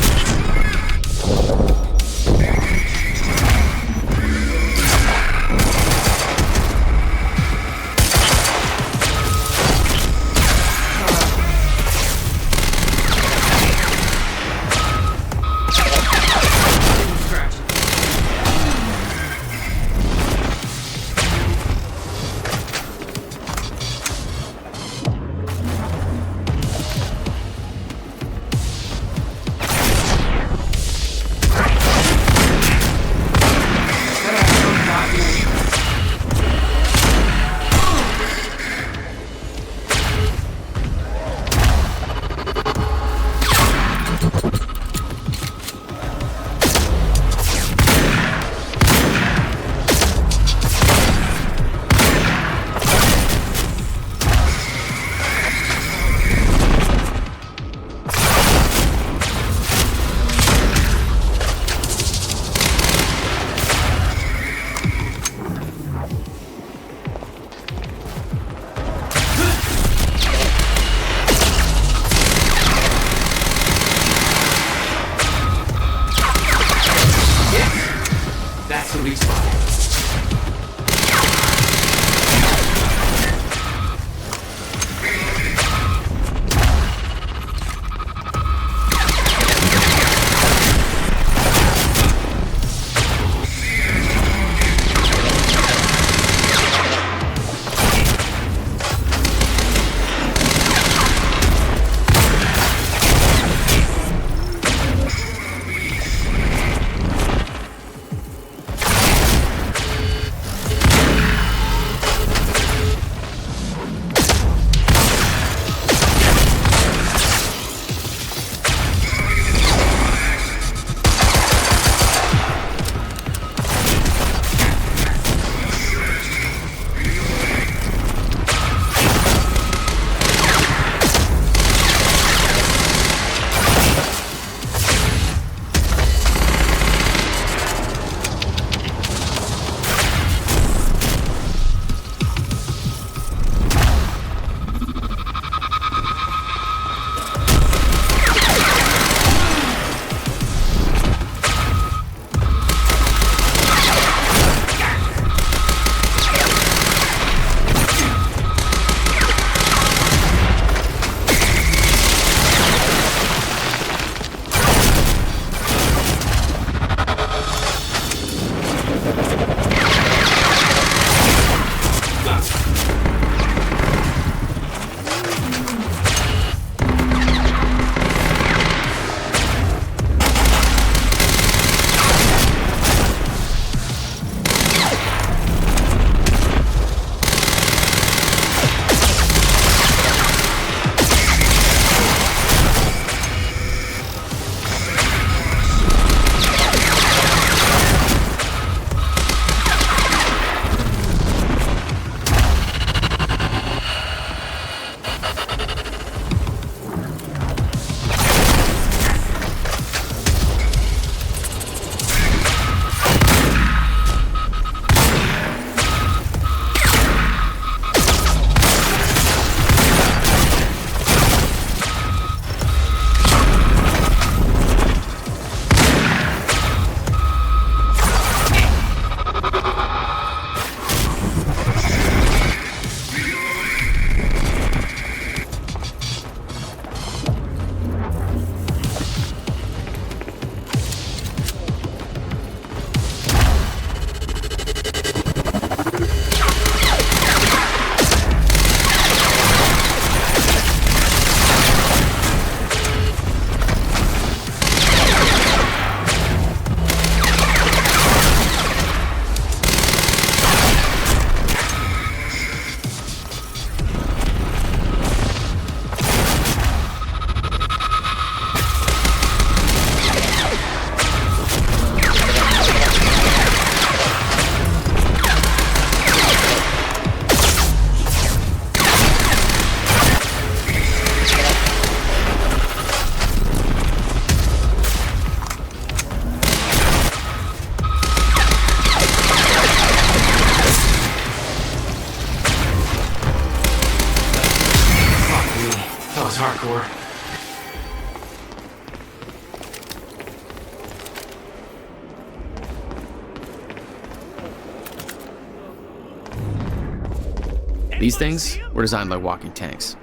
These things were designed like walking tanks.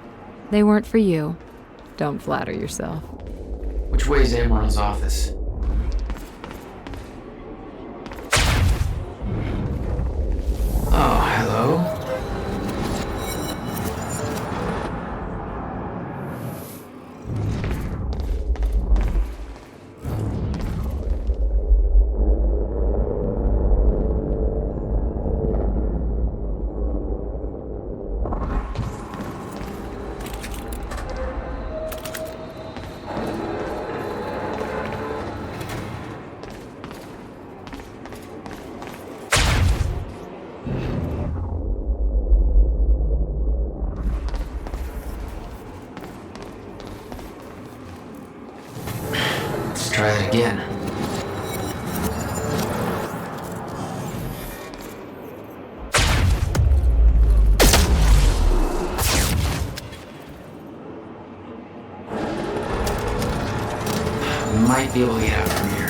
They weren't for you. Don't flatter yourself. Which way is Amaral's office? Oh, hello. Let's try it again. Might be able to get out from here.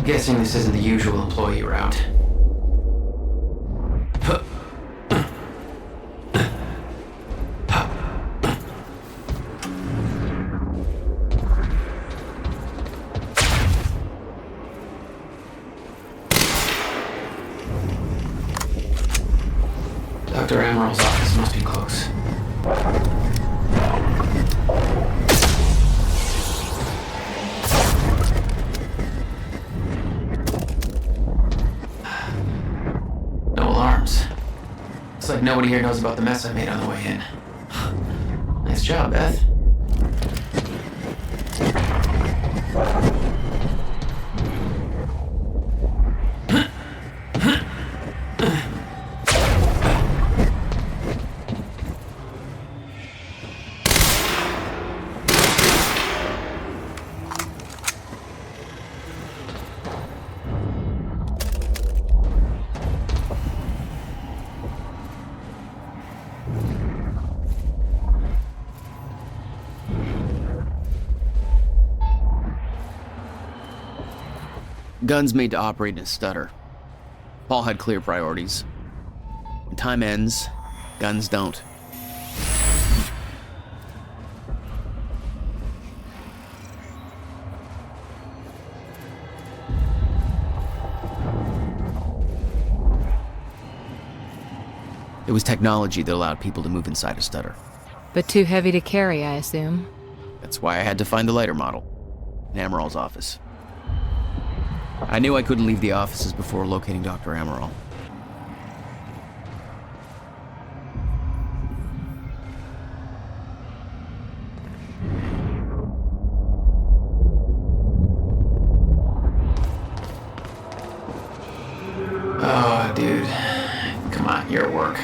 Guessing this isn't the usual employee route. Dr. Amaral's office must be close. No alarms. Looks like nobody here knows about the mess I made on the way in. Nice job, Beth. Guns made to operate in a stutter. Paul had clear priorities. When time ends, guns don't. It was technology that allowed people to move inside a stutter. But too heavy to carry, I assume. That's why I had to find the lighter model in Amaral's office. I knew I couldn't leave the offices before locating Dr. Amaral. Oh, dude. Come on, your work.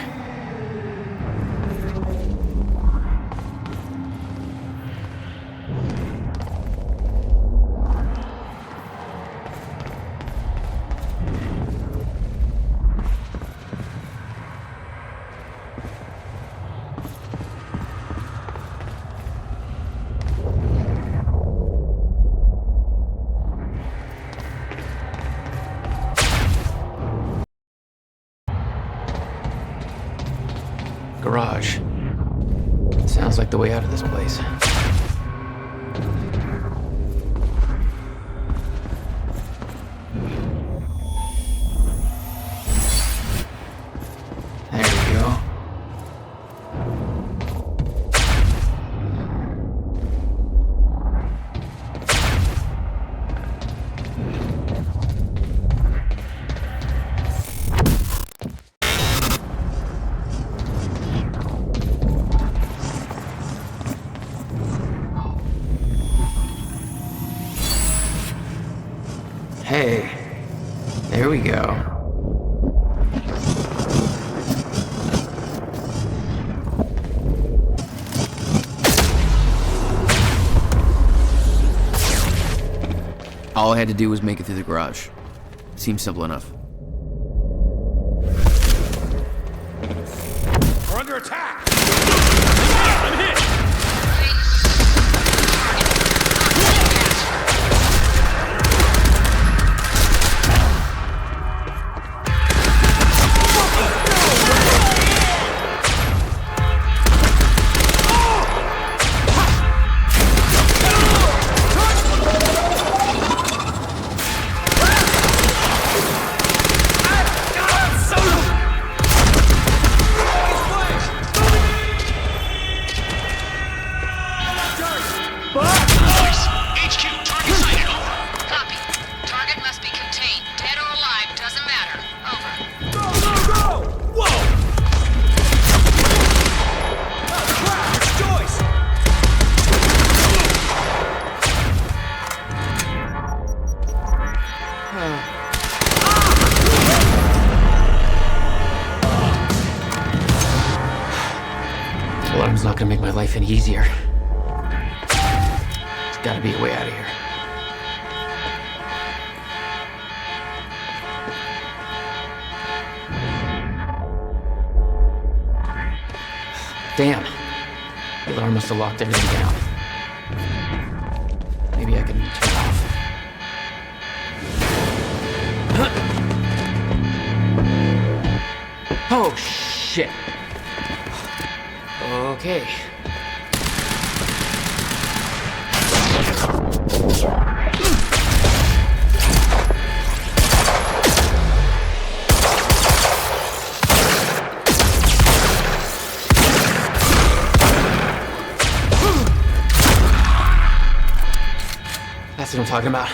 Garage. Sounds like the way out of this place. There we go. Hey, there we go. All I had to do was make it through the garage. Seems simple enough. We're under attack! I'm hit! Alarm's not gonna make my life any easier. There's gotta be a way out of here. Damn. The alarm must have locked everything down. Maybe I can turn it off. Oh, shit. Okay. That's what I'm talking about.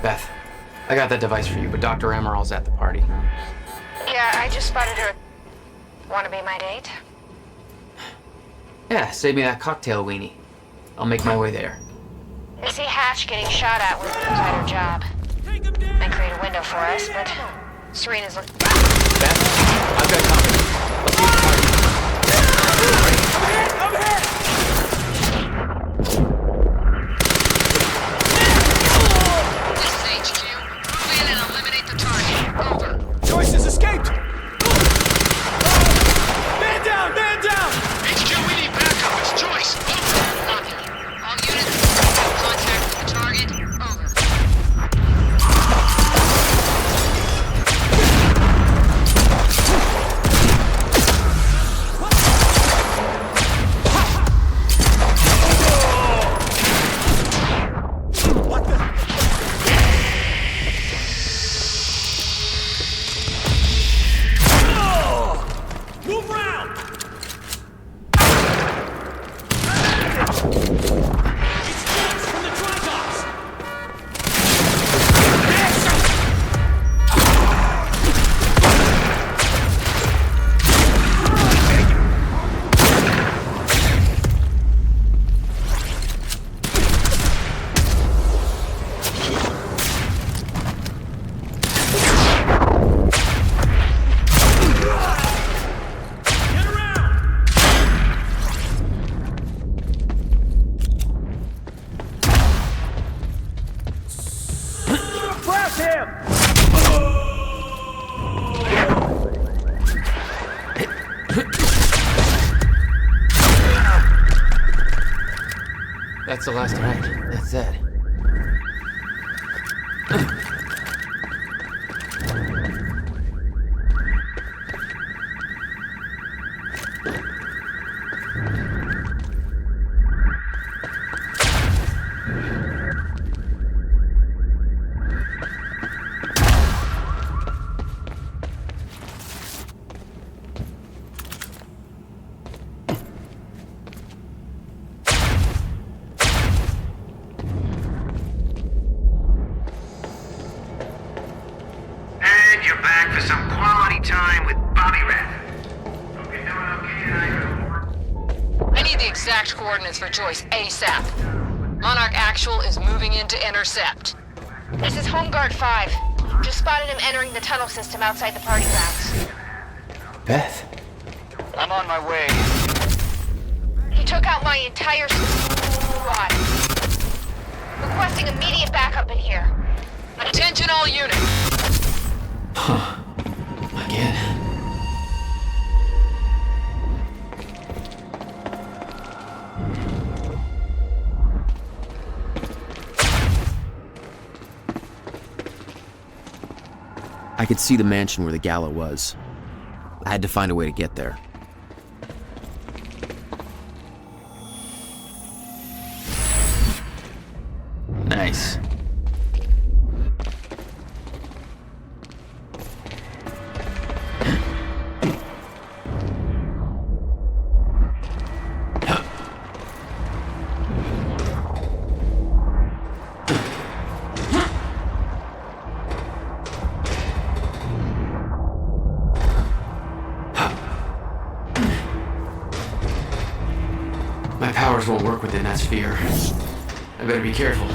Beth, I got that device for you, but Dr. Amaral's at the party. Yeah, I just spotted her. Wanna be my date? Yeah, save me that cocktail weenie. I'll make my way there. They see Hatch getting shot at would inside her job. Might create a window for us, but Serena's looking. Beth, I've got company. Let's leave the party. I'm hit! This is HQ. Move in and eliminate the target. Over. Choice has escaped! Man down! Man down! HQ, we need backup. It's Choice. Over. Copy. All units, have contact with the target. Over. Move around! It's Choice from the Tricops! Blast him! That's the last right. That's it. And you're back for some quality time with Bobby Red. Hope you're doing okay tonight. I need the exact coordinates for Joyce ASAP. Monarch Actual is moving in to intercept. This is Home Guard 5. Just spotted him entering the tunnel system outside the party grounds. Beth? I'm on my way. He took out my entire squad. Requesting immediate backup in here. Attention all units. Huh. Again. I could see the mansion where the gala was. I had to find a way to get there. Nice. My powers won't work within that sphere. I better be careful.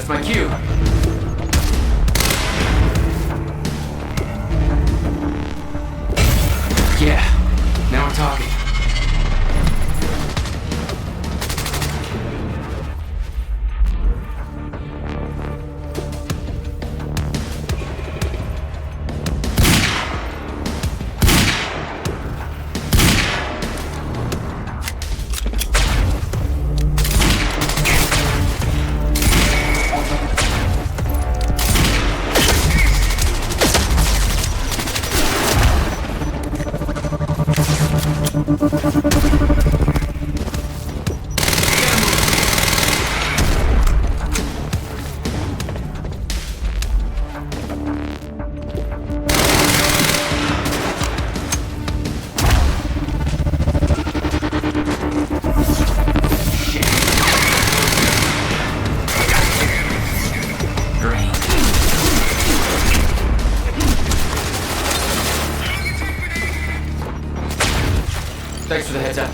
My cue. Yeah, now we're talking. Thanks for the heads up.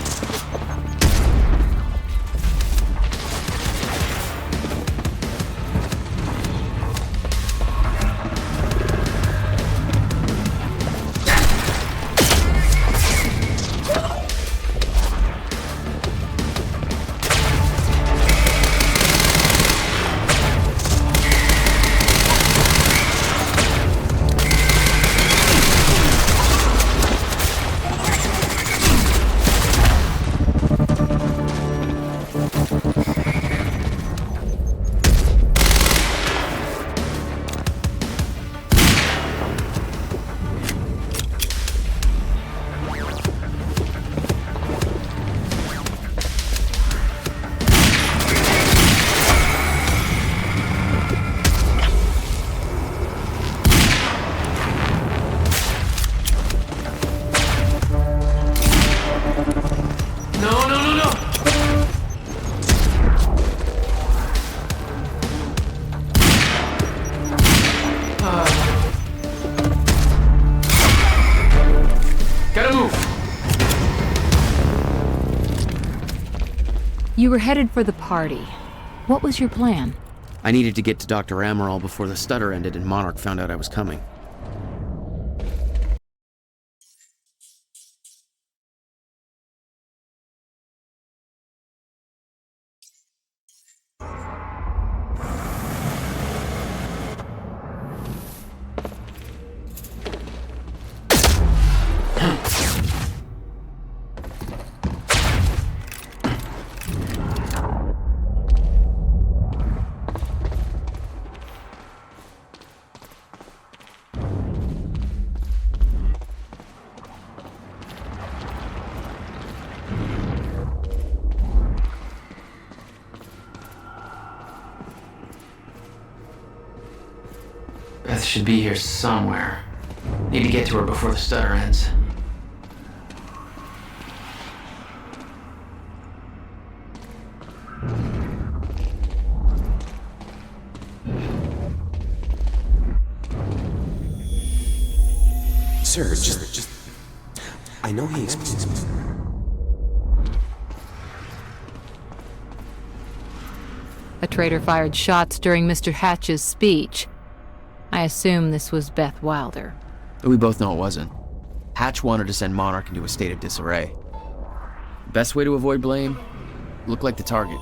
You were headed for the party. What was your plan? I needed to get to Dr. Amaral before the stutter ended and Monarch found out I was coming. Beth should be here somewhere. Need to get to her before the stutter ends. Sir, just... I know he explains... A traitor fired shots during Mr. Hatch's speech. I assume this was Beth Wilder. We both know it wasn't. Hatch wanted to send Monarch into a state of disarray. Best way to avoid blame? Look like the target.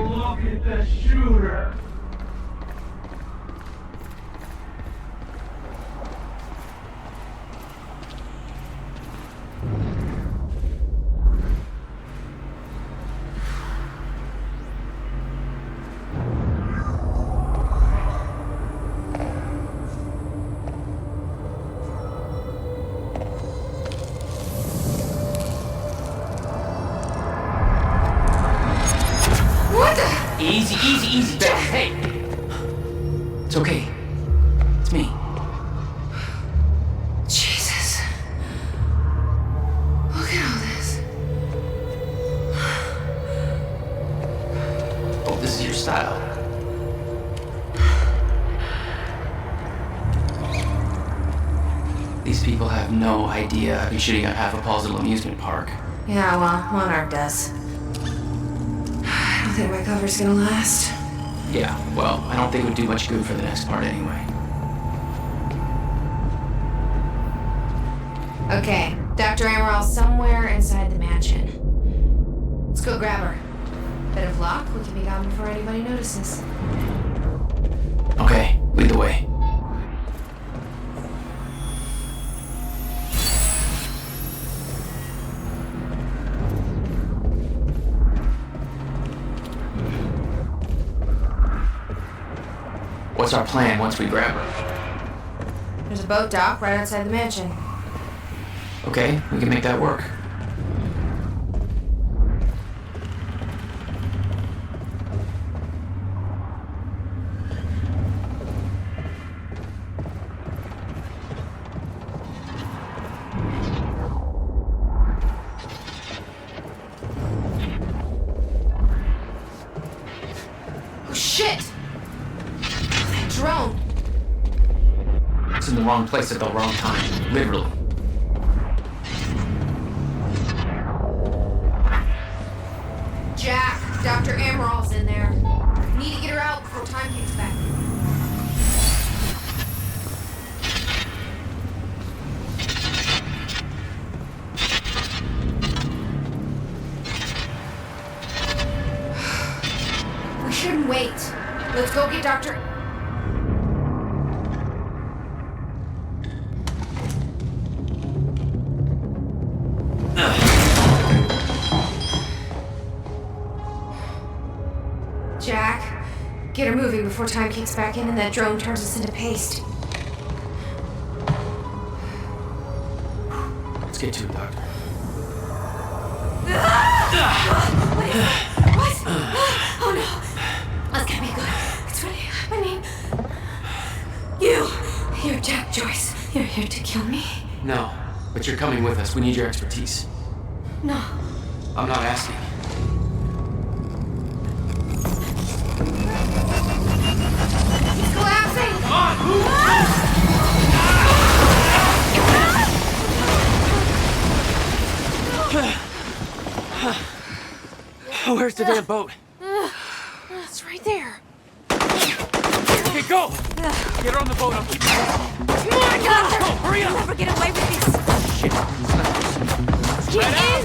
Look at the shooter. Easy, Beth. Hey! It's okay. It's me. Jesus. Look at all this. Hope this is your style. These people have no idea I've been shooting up half a Paul's little amusement park. Yeah, well, Monarch does. I don't think my cover's gonna last. Yeah, well, I don't think it would do much good for the next part anyway. Okay, Dr. Amaral's somewhere inside the mansion. Let's go grab her. Bit of luck, we can be gone before anybody notices. Okay, lead the way. What's our plan once we grab her? There's a boat dock right outside the mansion. Okay, we can make that work. Oh shit! Drone! It's in the wrong place at the wrong time, literally. Jack, Dr. Amaral's in there. Need to get her out before time kicks back. We shouldn't wait. Let's go get Dr. Jack, get her moving before time kicks back in and that drone turns us into paste. Let's get to it, Doctor. What? Oh no. That's gonna be good. It's really, I mean, you're Jack Joyce. You're here to kill me? No, but you're coming with us. We need your expertise. No. I'm not asking. He's collapsing! Come on, move! Where's the damn boat? It's right there. Okay, go! Get her on the boat, I'll keep you. Come on, Doctor! Hurry up! We'll never get away with this. Shit. Get in!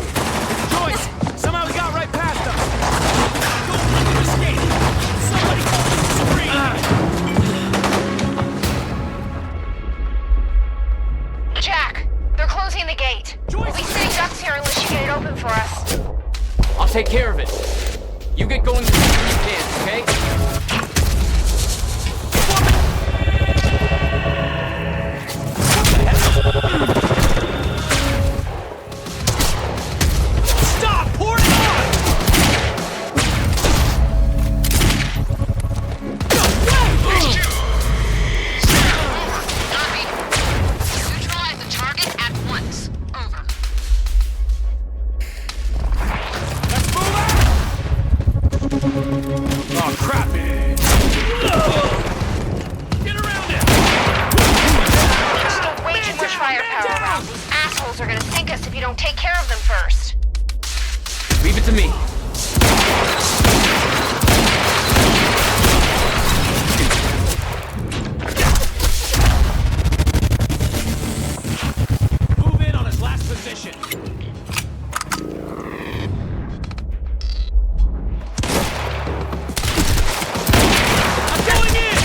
Joyce! Somehow we got right past them! Go, let them escape! Somebody call the screen! Jack, they're closing the gate. We'll be sitting ducks here unless you get it open for us. I'll take care of it. You get going as soon as you can, okay? Stop! Pour it on! Copy. Neutralize the target at once. Over. Oh, crap! Get around it! Still way too much firepower around. These assholes are gonna sink us if you don't take care of them first. Leave it to me. Move in on his last position. I'm going in!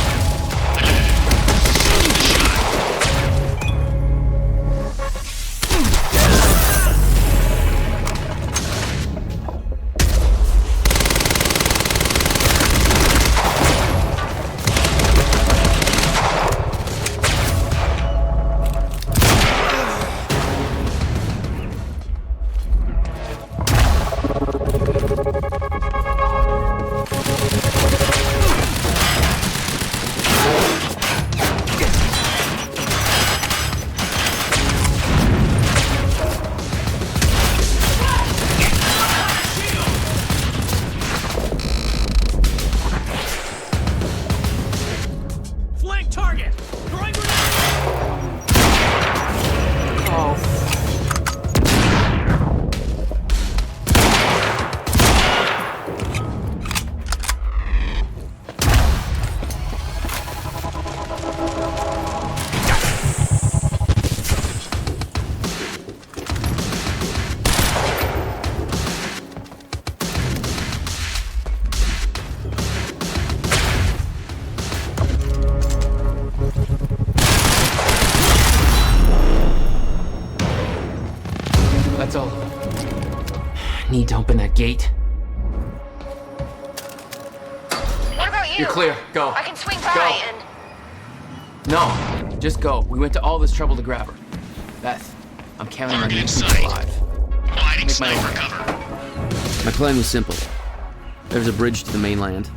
Flank target! Throwing grenade! That's all. Need to open that gate. What about you? You're clear. Go. I can swing by Go. and... No, just go. We went to all this trouble to grab her. Beth, I'm counting on you to keep her alive. Make my own cover. My plan was simple. There's a bridge to the mainland.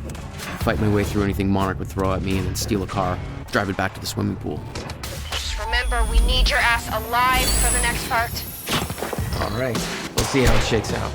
Fight my way through anything Monarch would throw at me and then steal a car, drive it back to the swimming pool. Just remember, we need your ass alive for the next part. All right. We'll see how it shakes out.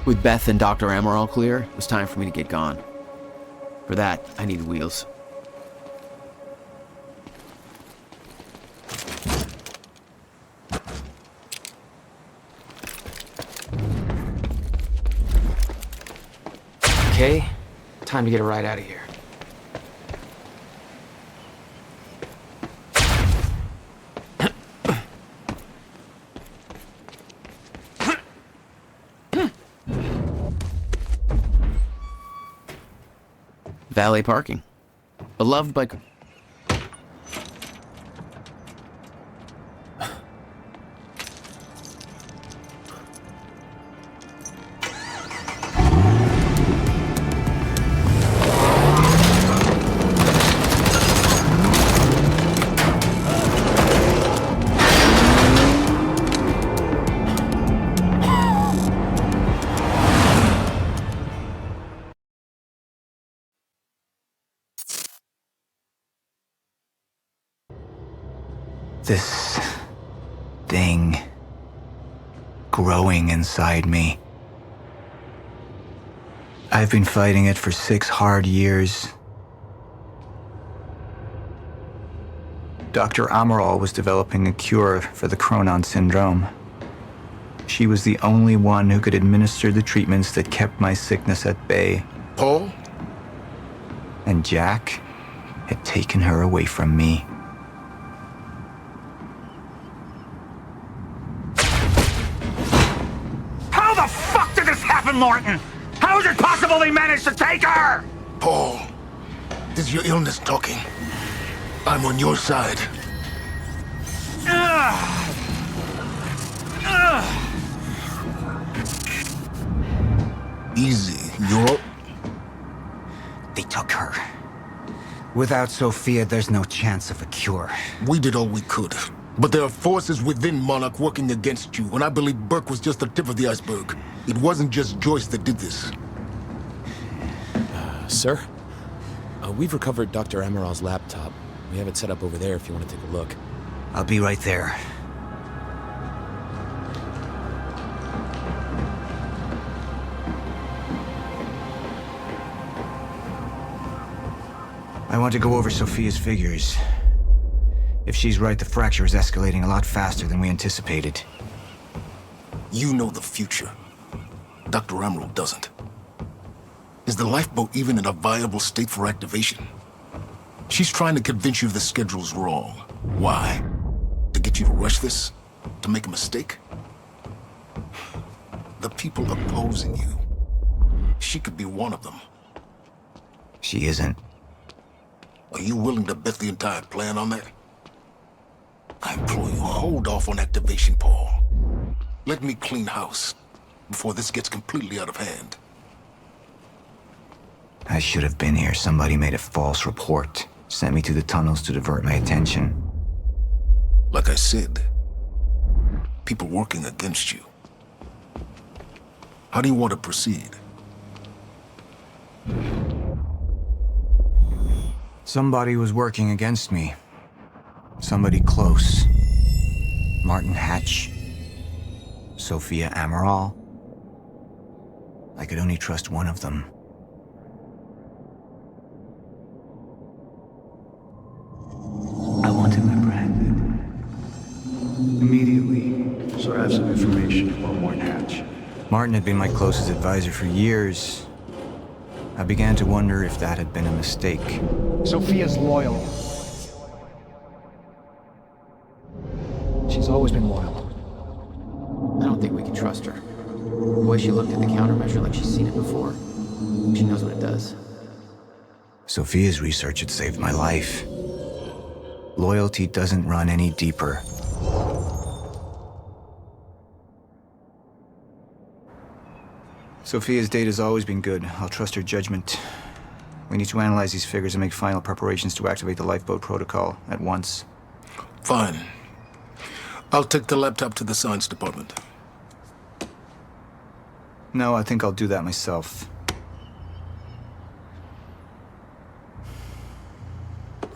With Beth and Dr. Amaral clear, it was time for me to get gone. For that, I needed wheels. Okay, time to get a ride out of here. Valet parking. Beloved by... This thing growing inside me. I've been fighting it for 6 hard years. Dr. Amaral was developing a cure for the Cronon syndrome. She was the only one who could administer the treatments that kept my sickness at bay. Paul? And Jack had taken her away from me. How the fuck did this happen, Morton? How is it possible they managed to take her? Paul, this is your illness talking. I'm on your side. Easy, you're... They took her. Without Sophia, there's no chance of a cure. We did all we could. But there are forces within Monarch working against you, and I believe Burke was just the tip of the iceberg. It wasn't just Joyce that did this. Sir? We've recovered Dr. Amaral's laptop. We have it set up over there if you want to take a look. I'll be right there. I want to go over Sophia's figures. If she's right, the fracture is escalating a lot faster than we anticipated. You know the future. Dr. Amaral doesn't. Is the lifeboat even in a viable state for activation? She's trying to convince you the schedule's wrong. Why? To get you to rush this? To make a mistake? The people opposing you. She could be one of them. She isn't. Are you willing to bet the entire plan on that? I implore you, hold off on activation, Paul. Let me clean house before this gets completely out of hand. I should have been here. Somebody made a false report. Sent me to the tunnels to divert my attention. Like I said, people working against you. How do you want to proceed? Somebody was working against me. Somebody close. Martin Hatch. Sophia Amaral. I could only trust one of them. I want him apprehended. Immediately, so I have some information about Morton Hatch. Martin had been my closest advisor for years. I began to wonder if that had been a mistake. Sophia's loyal. She's always been loyal. I don't think we can trust her. The way she looked at the countermeasure like she's seen it before. She knows what it does. Sophia's research had saved my life. Loyalty doesn't run any deeper. Sophia's data's always been good. I'll trust her judgment. We need to analyze these figures and make final preparations to activate the lifeboat protocol at once. Fine. I'll take the laptop to the science department. No, I think I'll do that myself.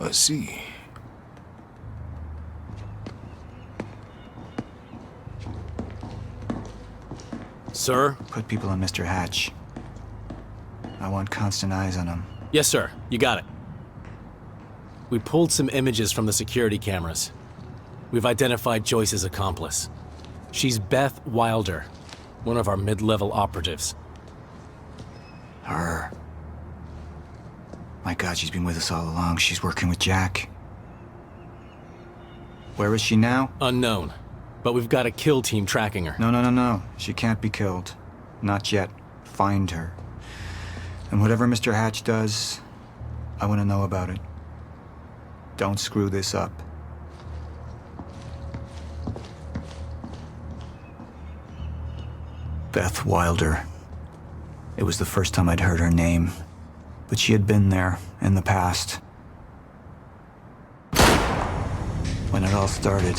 I see. Sir? Put people on Mr. Hatch. I want constant eyes on him. Yes, sir. You got it. We pulled some images from the security cameras. We've identified Joyce's accomplice. She's Beth Wilder, one of our mid-level operatives. Her. My God, she's been with us all along. She's working with Jack. Where is she now? Unknown. But we've got a kill team tracking her. No. She can't be killed. Not yet. Find her. And whatever Mr. Hatch does, I want to know about it. Don't screw this up. Beth Wilder. It was the first time I'd heard her name, but she had been there in the past. When it all started.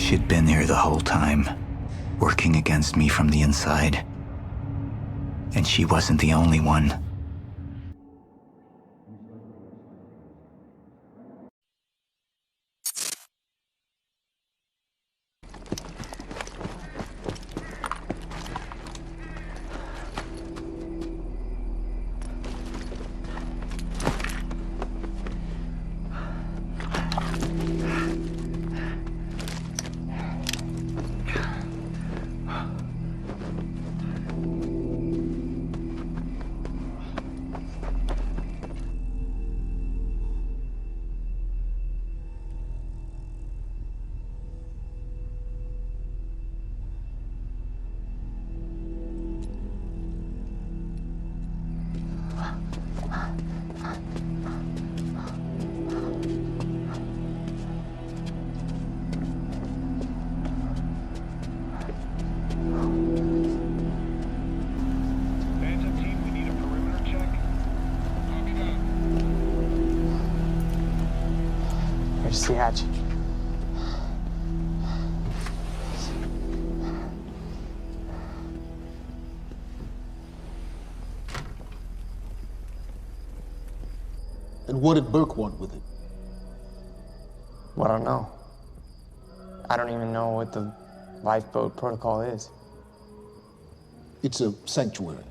She'd been here the whole time, working against me from the inside. And she wasn't the only one. Here's the hatch. And what did Burke want with it? Well, I don't know. I don't even know what the lifeboat protocol is. It's a sanctuary,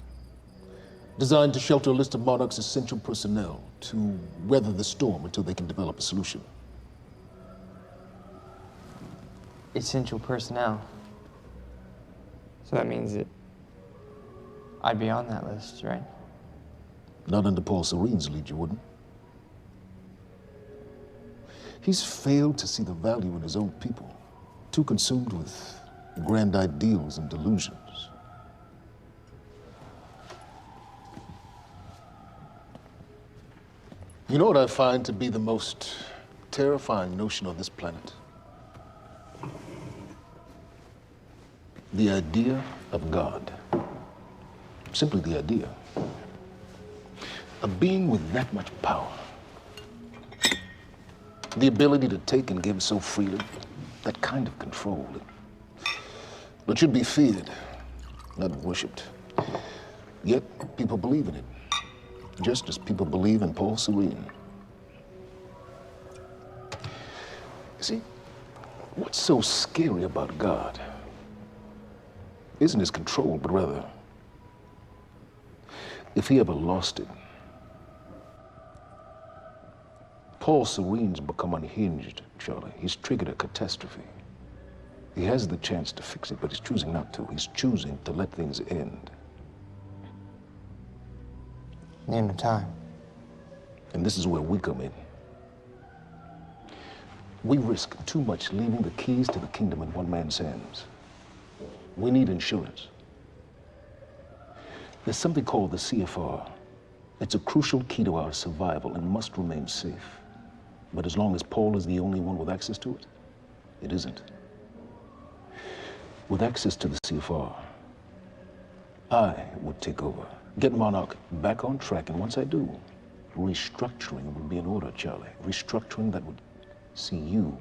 designed to shelter a list of Monarch's essential personnel to weather the storm until they can develop a solution. Essential personnel. So that means that I'd be on that list, right? Not under Paul Serene's lead, you wouldn't. He's failed to see the value in his own people, too consumed with grand ideals and delusions. You know what I find to be the most terrifying notion on this planet? The idea of God. Simply the idea. A being with that much power. The ability to take and give so freely. That kind of control. It should be feared, not worshipped. Yet people believe in it. Just as people believe in Paul Serene. See, what's so scary about God isn't his control, but rather, if he ever lost it. Paul Serene's become unhinged, Charlie. He's triggered a catastrophe. He has the chance to fix it, but he's choosing not to. He's choosing to let things end. The end of time. And this is where we come in. We risk too much leaving the keys to the kingdom in one man's hands. We need insurance. There's something called the CFR. It's a crucial key to our survival and must remain safe. But as long as Paul is the only one with access to it, it isn't. With access to the CFR, I would take over. Get Monarch back on track, and once I do, restructuring would be in order, Charlie. Restructuring that would see you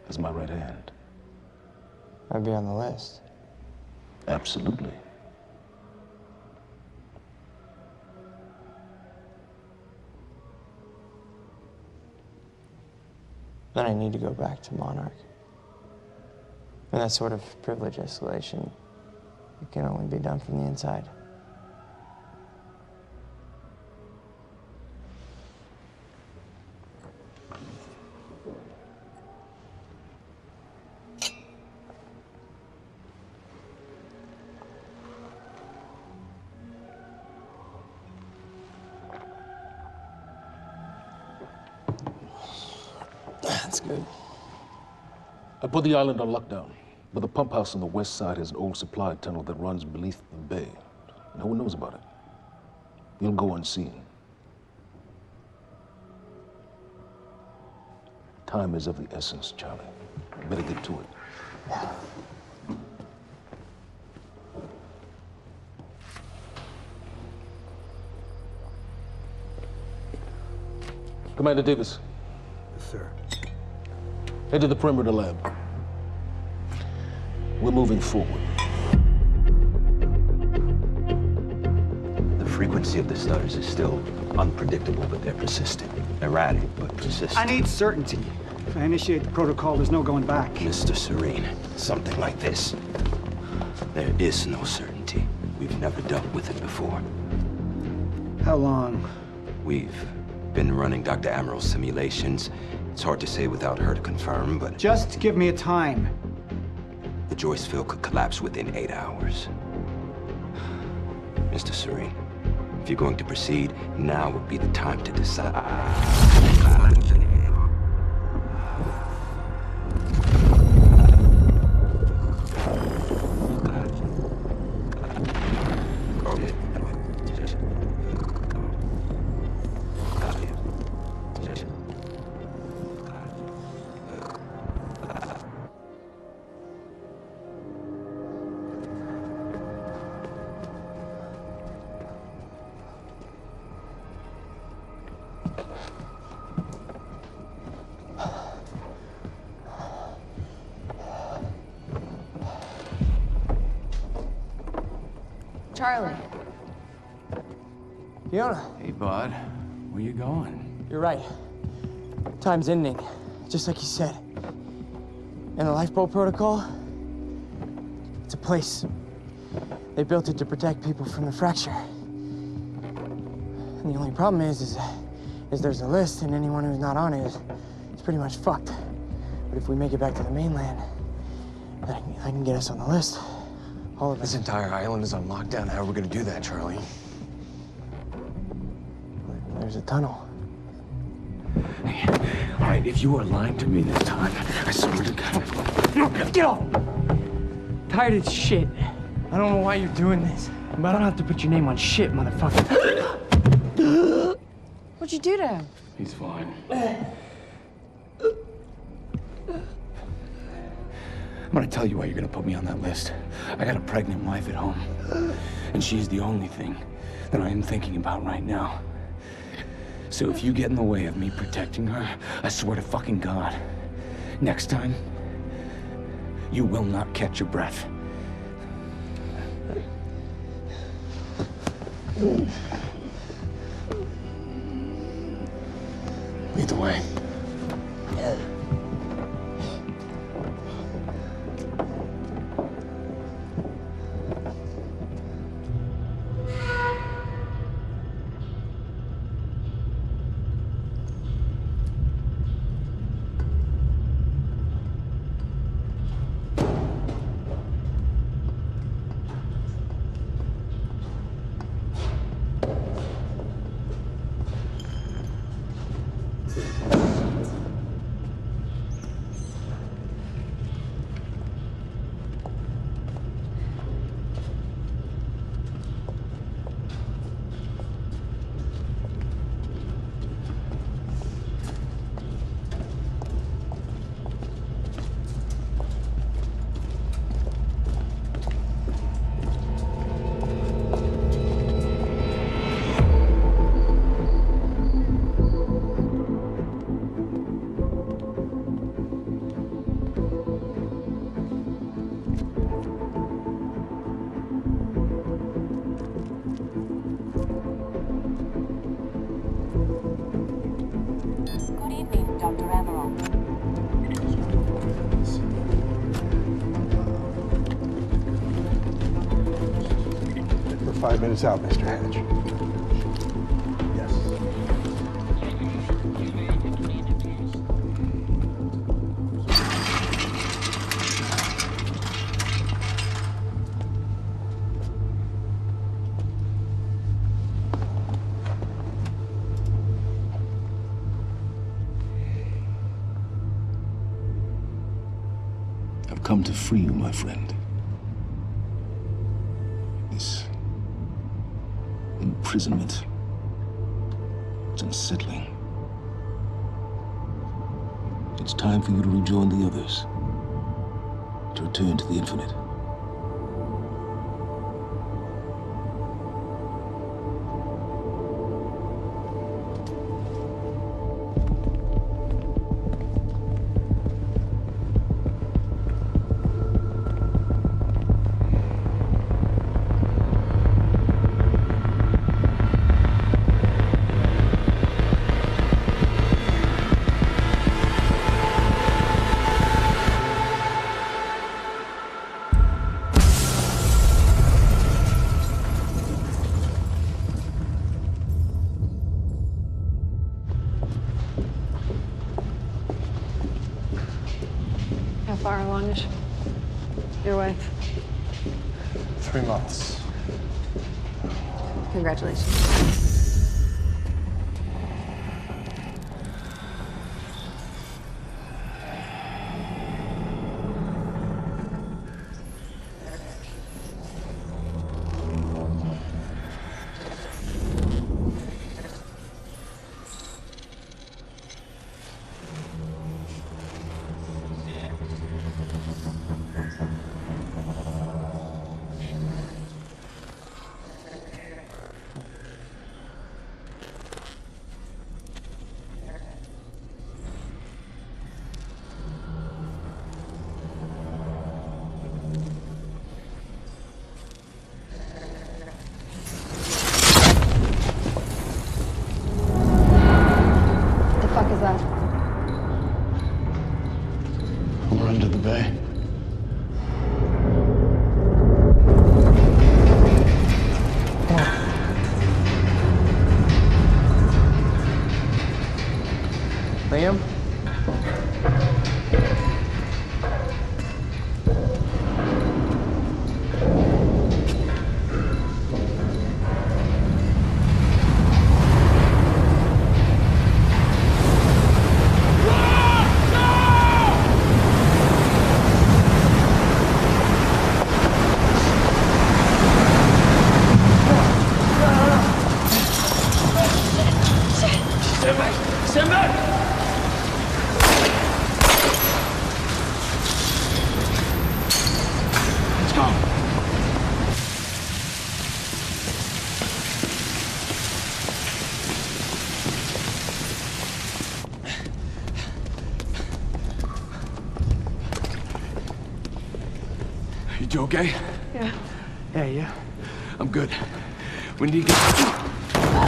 as my right hand. I'd be on the list. Absolutely. then I need to go back to Monarch. And that sort of privilege escalation, it can only be done from the inside. That's good. I put the island on lockdown, but the pump house on the west side has an old supply tunnel that runs beneath the bay. No one knows about it. You'll go unseen. Time is of the essence, Charlie. Better get to it. Commander Davis. Yes, sir. Head to the perimeter lab. We're moving forward. The frequency of the stutters is still unpredictable, but they're persistent. Erratic, but persistent. I need certainty. If I initiate the protocol, there's no going back. Mr. Serene, something like this. There is no certainty. We've never dealt with it before. How long? We've been running Dr. Amaral's simulations. It's hard to say without her to confirm, but... Just give me a time. The Joyce field could collapse within 8 hours. Mr. Serene, if you're going to proceed, now would be the time to decide. Charlie. Fiona. Hey, bud. Where you going? You're right. Time's ending, just like you said. And the lifeboat protocol? It's a place. They built it to protect people from the fracture. And the only problem is there's a list, and anyone who's not on it is pretty much fucked. But if we make it back to the mainland, then I can get us on the list. All of us. This entire island is on lockdown. How are we gonna do that, Charlie? There's a tunnel. Hey, all right, if you are lying to me this time, I swear to God. Get off! Tired of shit. I don't know why you're doing this, but I don't have to put your name on shit, motherfucker. What'd you do to him? He's fine. I'm gonna tell you why you're gonna put me on that list. I got a pregnant wife at home, and she's the only thing that I am thinking about right now. So if you get in the way of me protecting her, I swear to fucking God, next time, you will not catch your breath. Lead the way. 5 minutes out, Mr. Hatch. Yes. I've come to free you, my friend. This imprisonment, it's unsettling. It's time for you to rejoin the others, to return to the infinite. How far along is your wife? 3 months. Congratulations. We're under the bay. Liam? Stand back! Stand back! Let's go! You okay? Yeah. Yeah, yeah. I'm good. We need to get...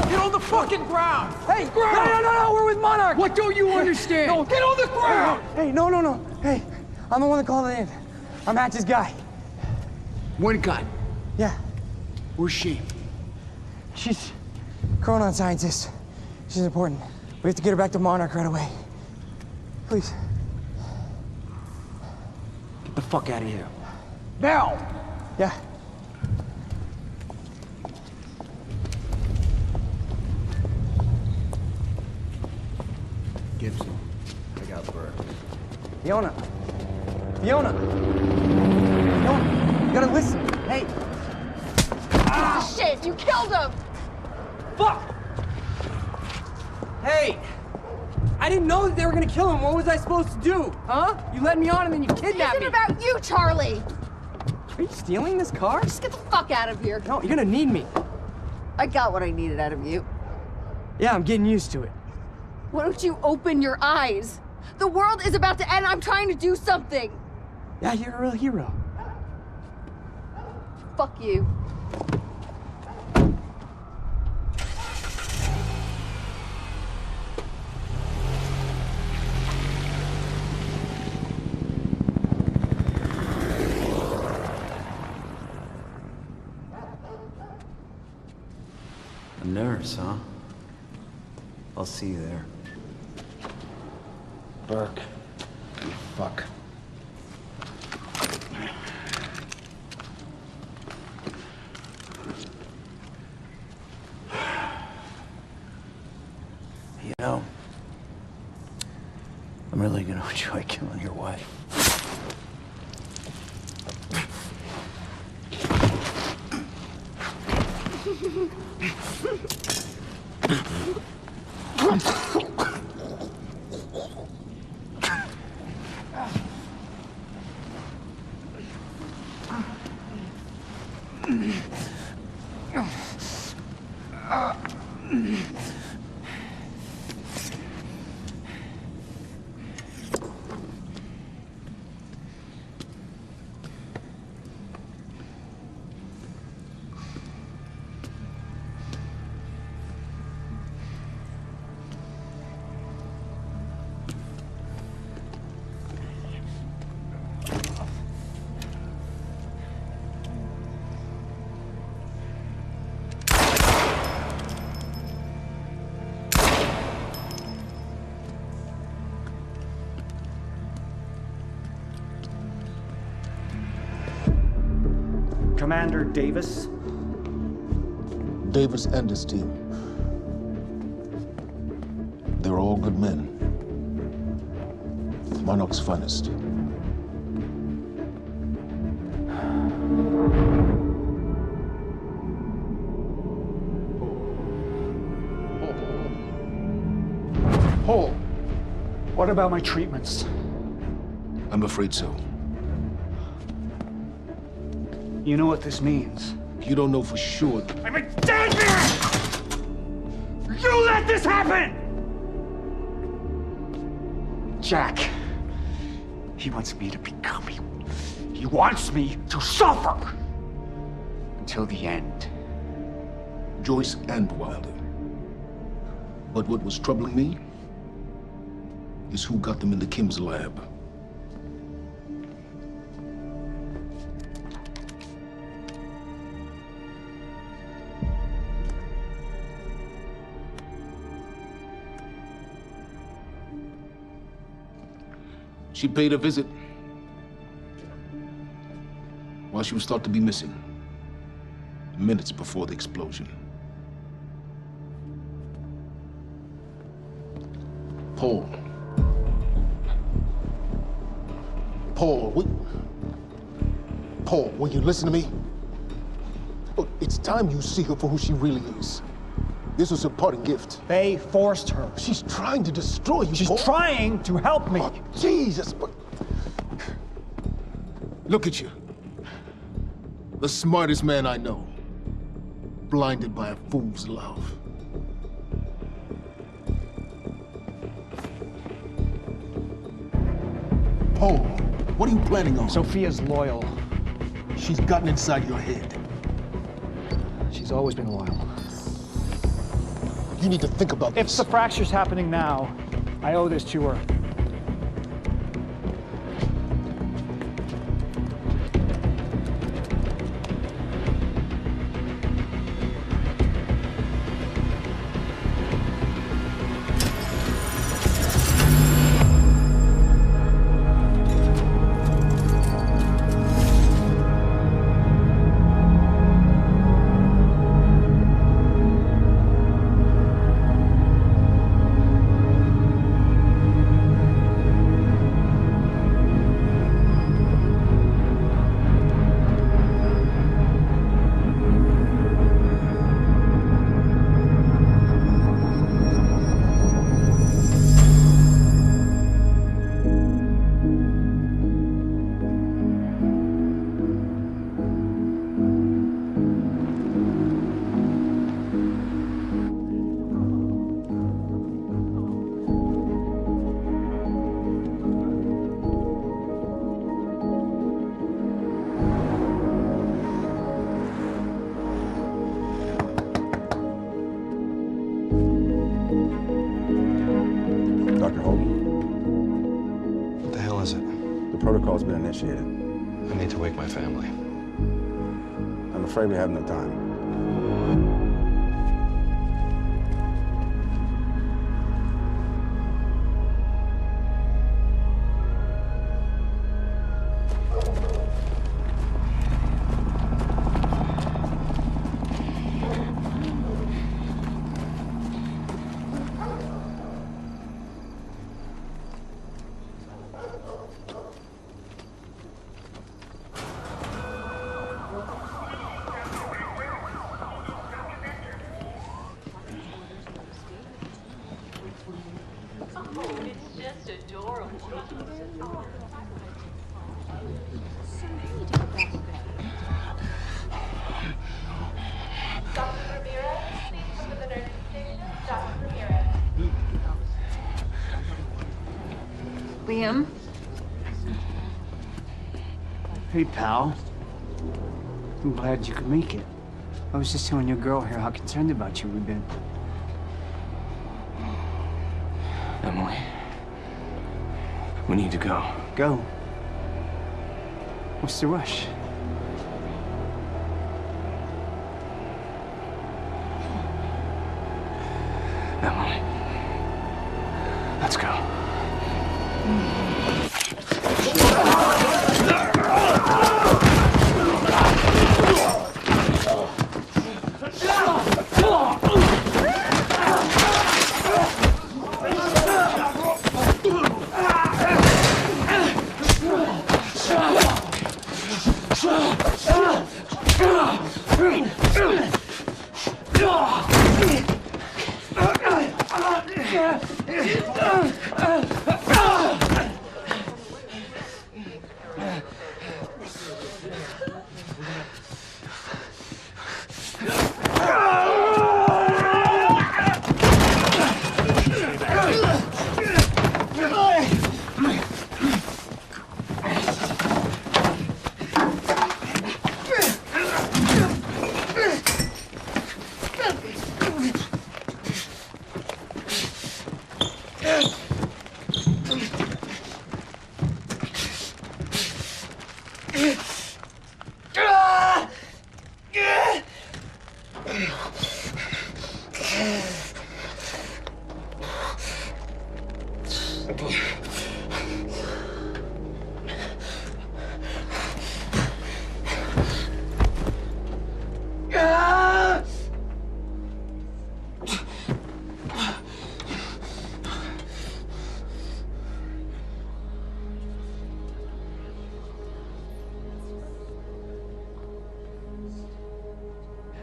Get on the fucking ground! Hey! No, we're with Monarch! What don't you understand? No, Get on the ground! Hey, no. Hey, I'm the one that called it in. I'm Hatch's guy. One gun. Yeah. Where's she? She's Chronon scientist. She's important. We have to get her back to Monarch right away. Please. Get the fuck out of here. Now! Yeah. Gibson, I got Burke. Fiona, you gotta listen. Hey. Shit, you killed him! Fuck! Hey! I didn't know that they were gonna kill him. What was I supposed to do? Huh? You led me on and then you kidnapped me. It isn't about you, Charlie! Are you stealing this car? Just get the fuck out of here. No, you're gonna need me. I got what I needed out of you. Yeah, I'm getting used to it. Why don't you open your eyes? The world is about to end. I'm trying to do something. Yeah, you're a real hero. Fuck you. universe, huh? I'll see you there. Burke, you fuck. You know, I'm really gonna enjoy killing your wife. Commander Davis? Davis and his team. They're all good men. Monarch's finest. Paul, what about my treatments? I'm afraid so. You know what this means? You don't know for sure. I'm a dead man! You let this happen! Jack, he wants me to become you. He wants me to suffer until the end. Joyce and Wilder. But what was troubling me is who got them into Kim's lab. She paid a visit while she was thought to be missing, minutes before the explosion. Paul, will you listen to me? Look, it's time you see her for who she really is. This was her parting gift. They forced her. She's trying to destroy you, She's Paul. trying to help me. Oh, Jesus, but... Look at you. The smartest man I know. Blinded by a fool's love. Paul, what are you planning on? Sophia's loyal. She's gotten inside your head. She's always been loyal. You need to think about this. If the fracture's happening now, I owe this to her. protocol's been initiated. I need to wake my family. I'm afraid we have no time. It's just adorable. Dr. Ramirez, please come to the nursing station. Dr. Ramirez. Liam? Hey, pal. I'm glad you could make it. I was just telling your girl here how concerned about you we've been. Emily, we need to go. Go? What's the rush? Emily, let's go.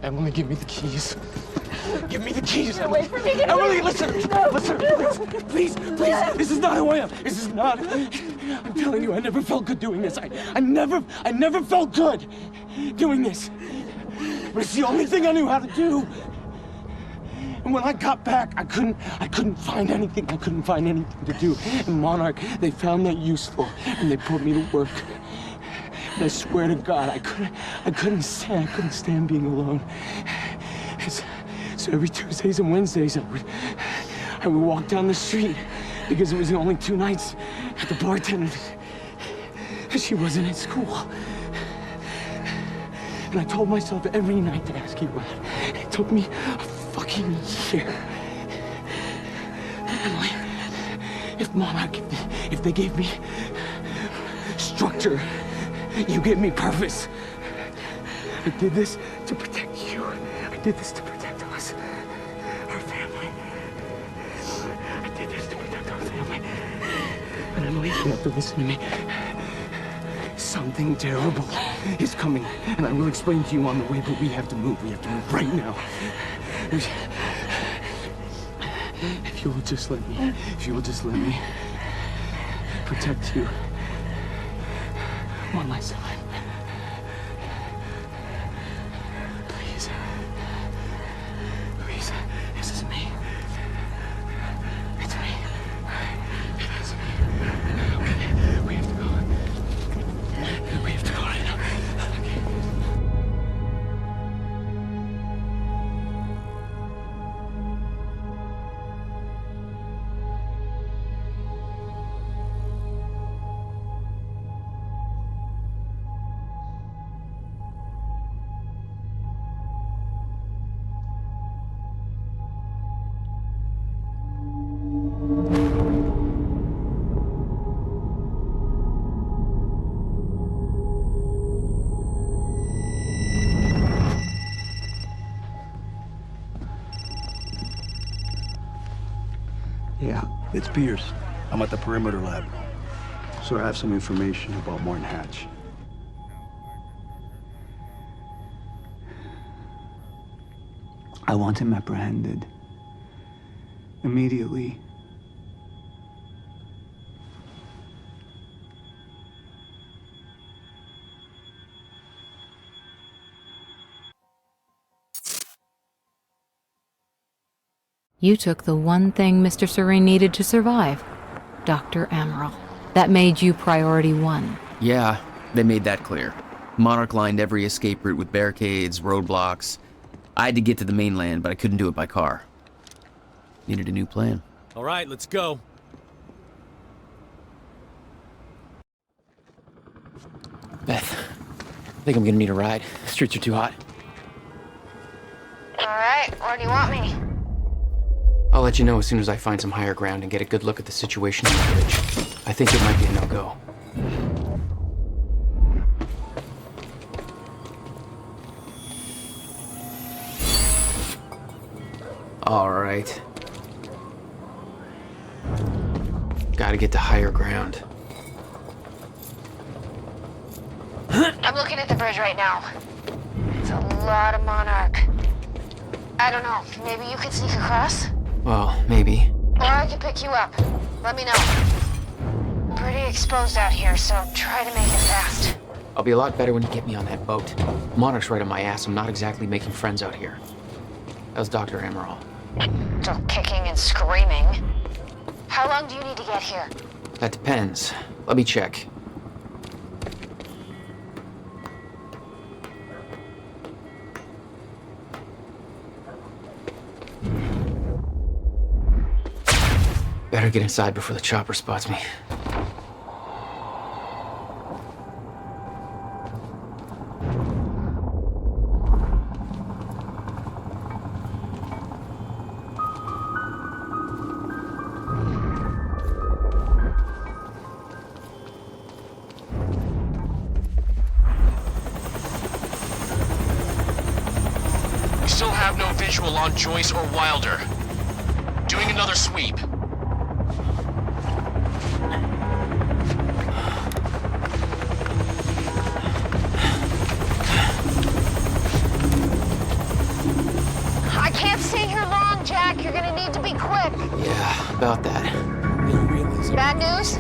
Emily, give me the keys. Give me the keys. Get away from me. Get away Emily, from me. listen. No. Listen, please. Please. This is not who I am. This is not. I'm telling you, I never felt good doing this. I never felt good doing this. But it's the only thing I knew how to do. And when I got back, I couldn't find anything. I couldn't find anything to do. And Monarch, they found that useful, and they put me to work. And I swear to God, I couldn't stand being alone. So every Tuesdays and Wednesdays, I would walk down the street because it was the only 2 nights at the bartender. She wasn't at school. And I told myself every night to ask you out. It took me a fucking year. Emily, if Monarch, if they gave me structure, you gave me purpose. I did this to protect you. I did this to protect us, our family. I did this to protect our family. And Emily, you have to listen to me. Something terrible is coming, and I will explain to you on the way, but we have to move. We have to move right now. If you will just let me protect you one last time. Please. Please. This is me. It's me. It is me. Okay. We have to go. We have to go right now. Okay. Yeah, it's Pierce. I'm at the perimeter lab. So I have some information about Morton Hatch. I want him apprehended. Immediately. You took the one thing Mr. Serene needed to survive, Dr. Amaral. That made you priority one. Yeah, they made that clear. Monarch lined every escape route with barricades, roadblocks. I had to get to the mainland, but I couldn't do it by car. Needed a new plan. All right, let's go. Beth, I think I'm gonna need a ride. The streets are too hot. All right, where do you want me? I'll let you know as soon as I find some higher ground and get a good look at the situation on the bridge. I think it might be a no-go. All right. Gotta get to higher ground. I'm looking at the bridge right now. It's a lot of Monarch. I don't know, maybe you could sneak across? Well, maybe. Or I could pick you up. Let me know. Pretty exposed out here, so try to make it fast. I'll be a lot better when you get me on that boat. Monarch's right on my ass. I'm not exactly making friends out here. How's Dr. Amaral? Still kicking and screaming. How long do you need to get here? That depends. Let me check. Better get inside before the chopper spots me. We still have no visual on Joyce or Wilder. Doing another sweep. I can't stay here long, Jack. You're gonna need to be quick. Yeah, about that. Bad news?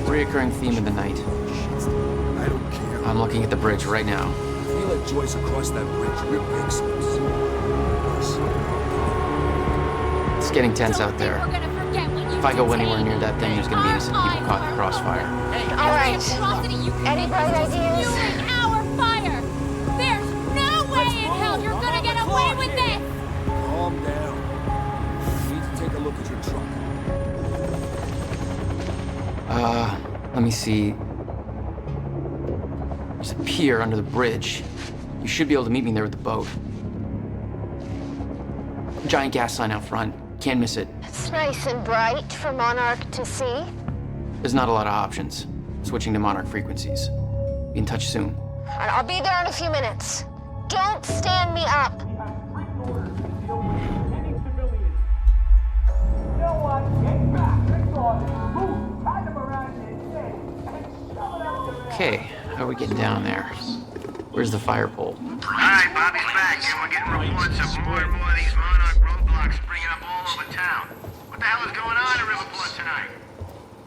Reoccurring theme of the night. I don't care. I'm looking at the bridge right now. If we let Joyce across that bridge, we're big slips. It's getting tense out there. If I go anywhere near that thing, there's gonna be innocent people caught in the crossfire. All right. Any bright ideas? Our fire! There's no way in hell you're gonna get away with this! Calm down. We need to take a look at your truck. Let me see. There's a pier under the bridge. You should be able to meet me there with the boat. Giant gas sign out front. Can't miss it. It's nice and bright for Monarch to see. There's not a lot of options. Switching to Monarch frequencies. Be in touch soon. And I'll be there in a few minutes. Don't stand me up. Okay, how are we getting down there? Where's the fire pole? Alright, Bobby's back, and we're getting reports of more and more of these Monarch roadblocks springing up all over town. What the hell is going on in Riverport tonight?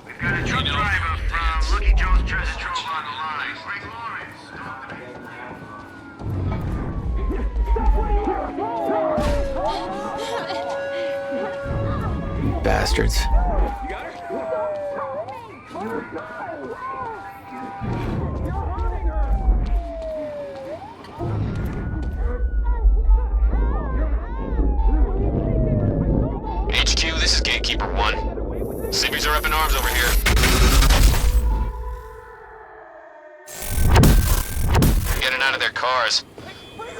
We've got a truck driver from Lucky Joe's Treasure Trove on the line. Greg Lawrence, talk to me. Bastards. HQ, this is Gatekeeper 1. Civvies are up in arms over here. Getting out of their cars.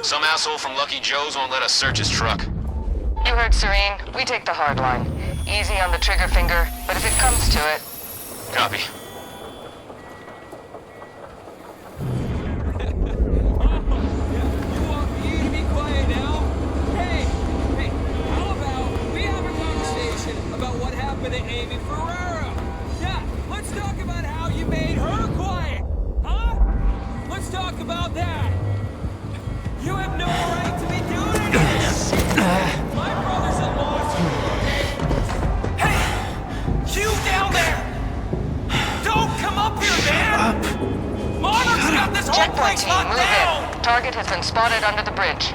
Some asshole from Lucky Joe's won't let us search his truck. You heard Serene. We take the hard line. Easy on the trigger finger, but if it comes to it... Copy. With Amy Ferrero. Yeah, let's talk about how you made her quiet. Huh? Let's talk about that. You have no right to be doing this. My brother's at law school. Hey, you down there! Don't come up here, man! Monarch's got this whole Checkpoint place team, locked move down! in! Target has been spotted under the bridge.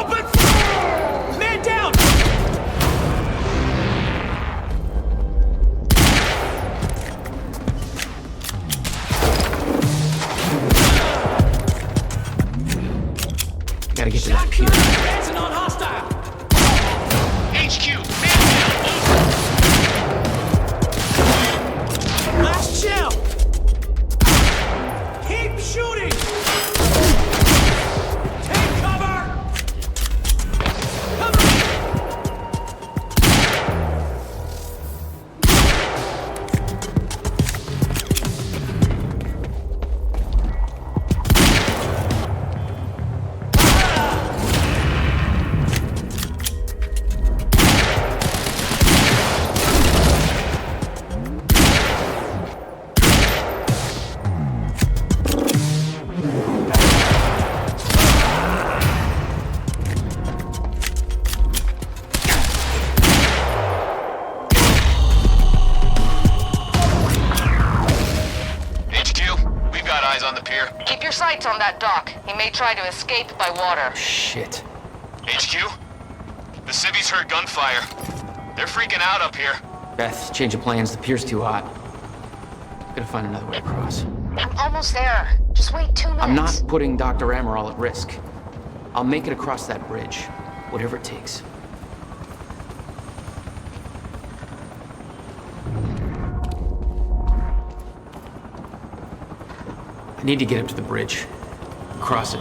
Open fire! Man down! Gotta get to that pier. Advancing on hostile! HQ, man down, over! Last shell! Keep shooting! Take cover! on the pier? Keep your sights on that dock. He may try to escape by water. Shit. HQ? The civvies heard gunfire. They're freaking out up here. Beth, change of plans. The pier's too hot. Gotta find another way across. I'm almost there. Just wait 2 minutes. I'm not putting Dr. Amaral at risk. I'll make it across that bridge. Whatever it takes. I need to get up to the bridge. Cross it.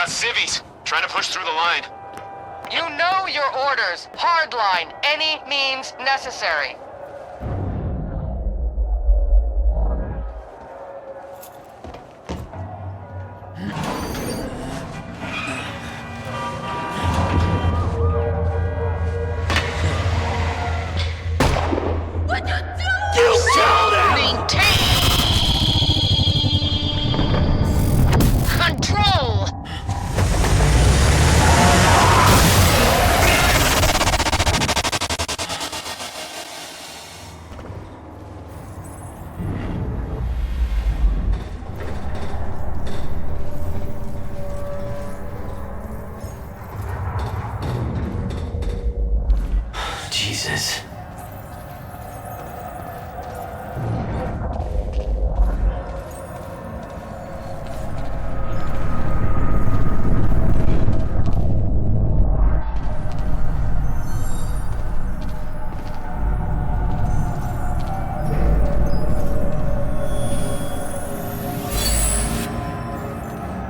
Civvies, trying to push through the line. You know your orders. Hardline. Any means necessary. What you do? You tell them! Maintain control. Jesus.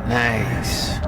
Nice.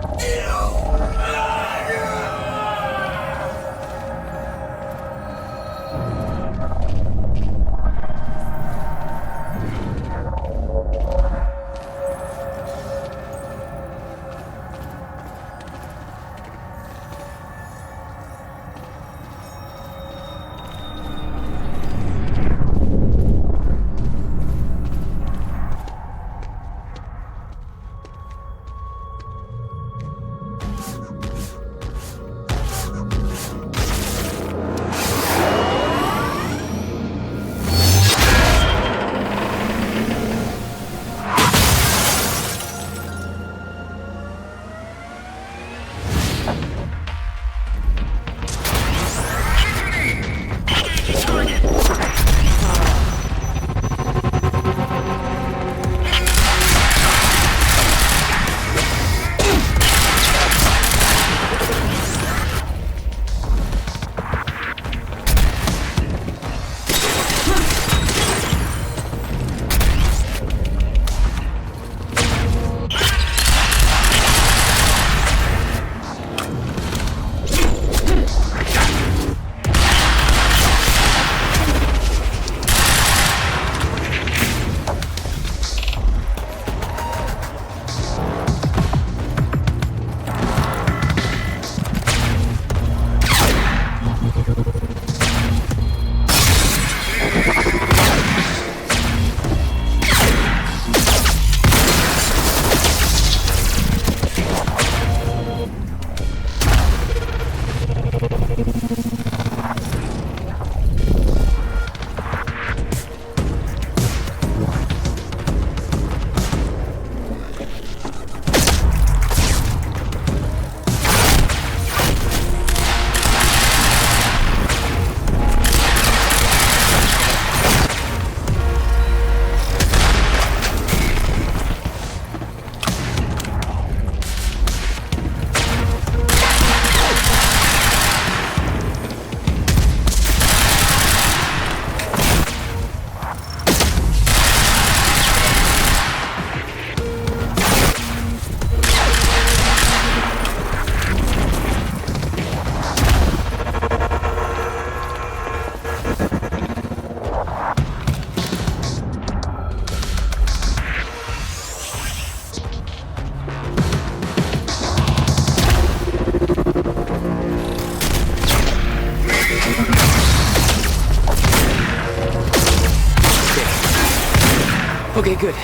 Okay, good.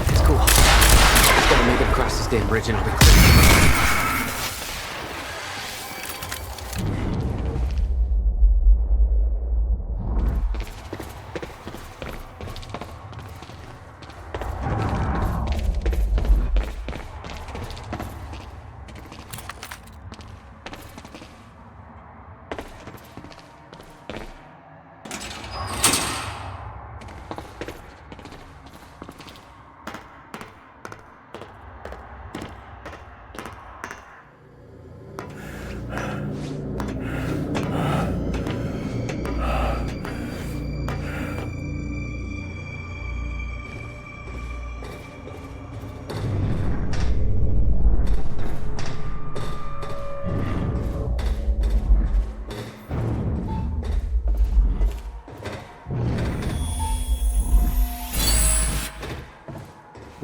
It's cool. Just gotta make it across this damn bridge and I'll be clear.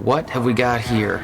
What have we got here?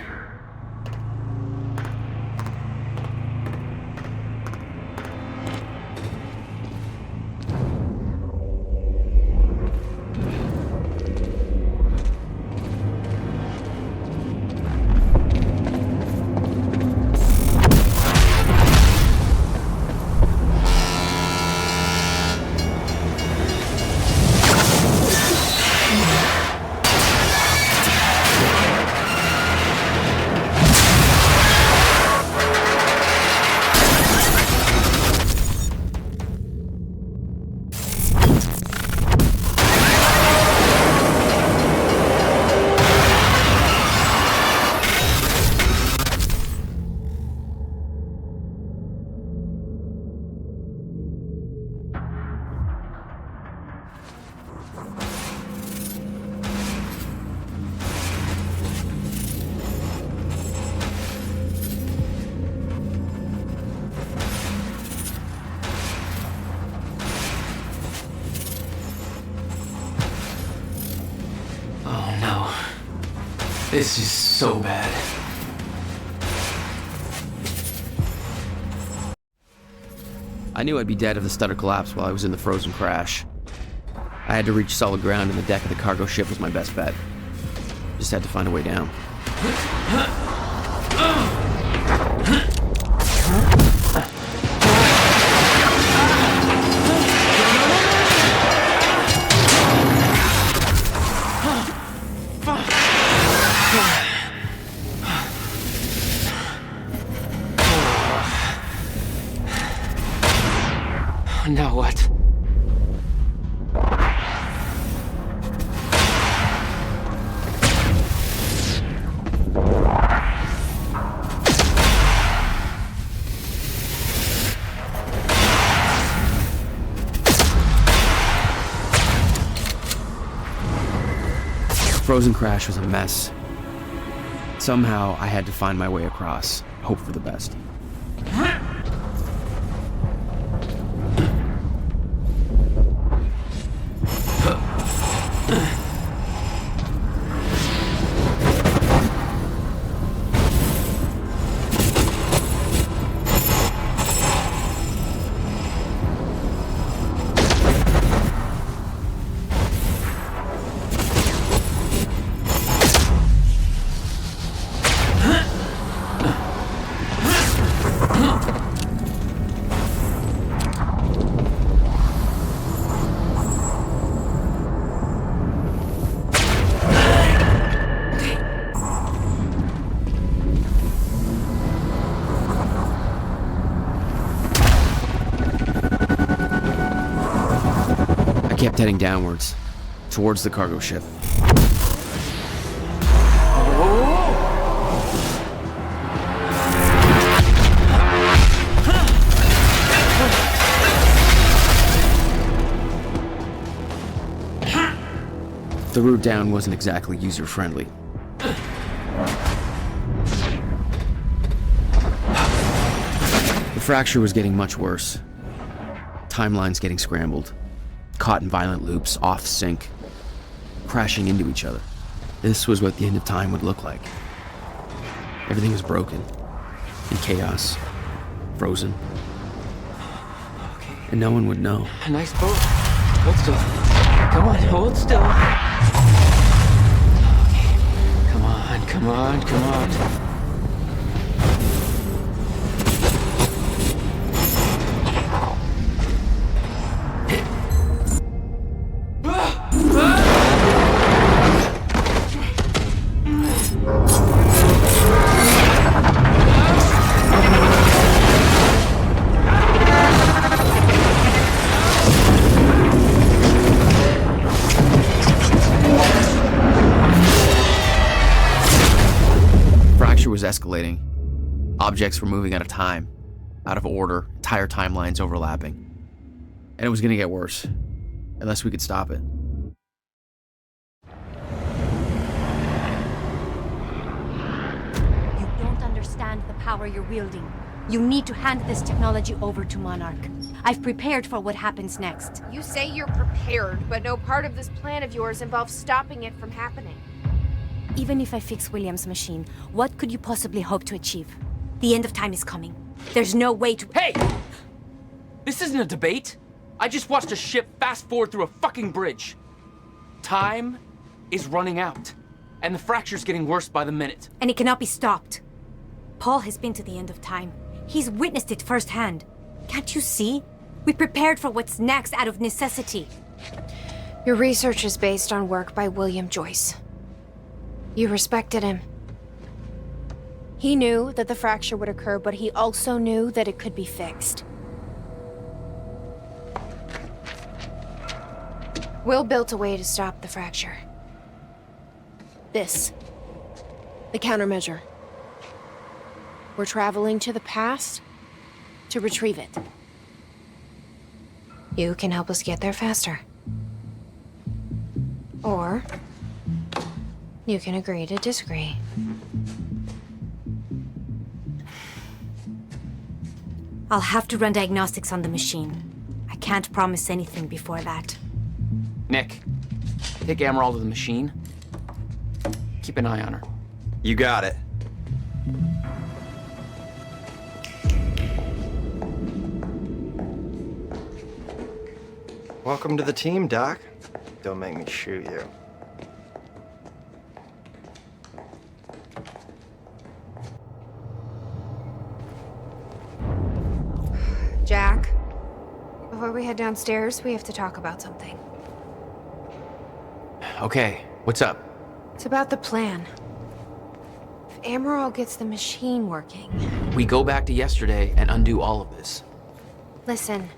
This is so bad. I knew I'd be dead if the stutter collapsed while I was in the frozen crash. I had to reach solid ground, and the deck of the cargo ship was my best bet. Just had to find a way down. Now what? Frozen crash was a mess. Somehow, I had to find my way across, hope for the best. kept heading downwards, towards the cargo ship. The route down wasn't exactly user-friendly. The fracture was getting much worse. Timelines getting scrambled, caught in violent loops, off sync, crashing into each other. This was what the end of time would look like. Everything was broken, in chaos, frozen. And no one would know. A nice boat. Hold still. Come on, hold still. Come on, come on, come on. Was escalating. Objects were moving out of time, out of order, entire timelines overlapping. And it was going to get worse, unless we could stop it. You don't understand the power you're wielding. You need to hand this technology over to Monarch. I've prepared for what happens next. You say you're prepared, but no part of this plan of yours involves stopping it from happening. Even if I fix William's machine, what could you possibly hope to achieve? The end of time is coming. There's no way to— Hey! This isn't a debate. I just watched a ship fast forward through a fucking bridge. Time is running out, and the fracture's getting worse by the minute. And it cannot be stopped. Paul has been to the end of time. He's witnessed it firsthand. Can't you see? We prepared for what's next out of necessity. Your research is based on work by William Joyce. You respected him. He knew that the fracture would occur, but he also knew that it could be fixed. Will built a way to stop the fracture. This. The countermeasure. We're traveling to the past to retrieve it. You can help us get there faster. Or you can agree to disagree. I'll have to run diagnostics on the machine. I can't promise anything before that. Nick, take Amaral to the machine. Keep an eye on her. You got it. Welcome to the team, Doc. Don't make me shoot you. Jack, before we head downstairs, we have to talk about something. Okay, what's up? It's about the plan. If Amaral gets the machine working... We go back to yesterday and undo all of this. Listen,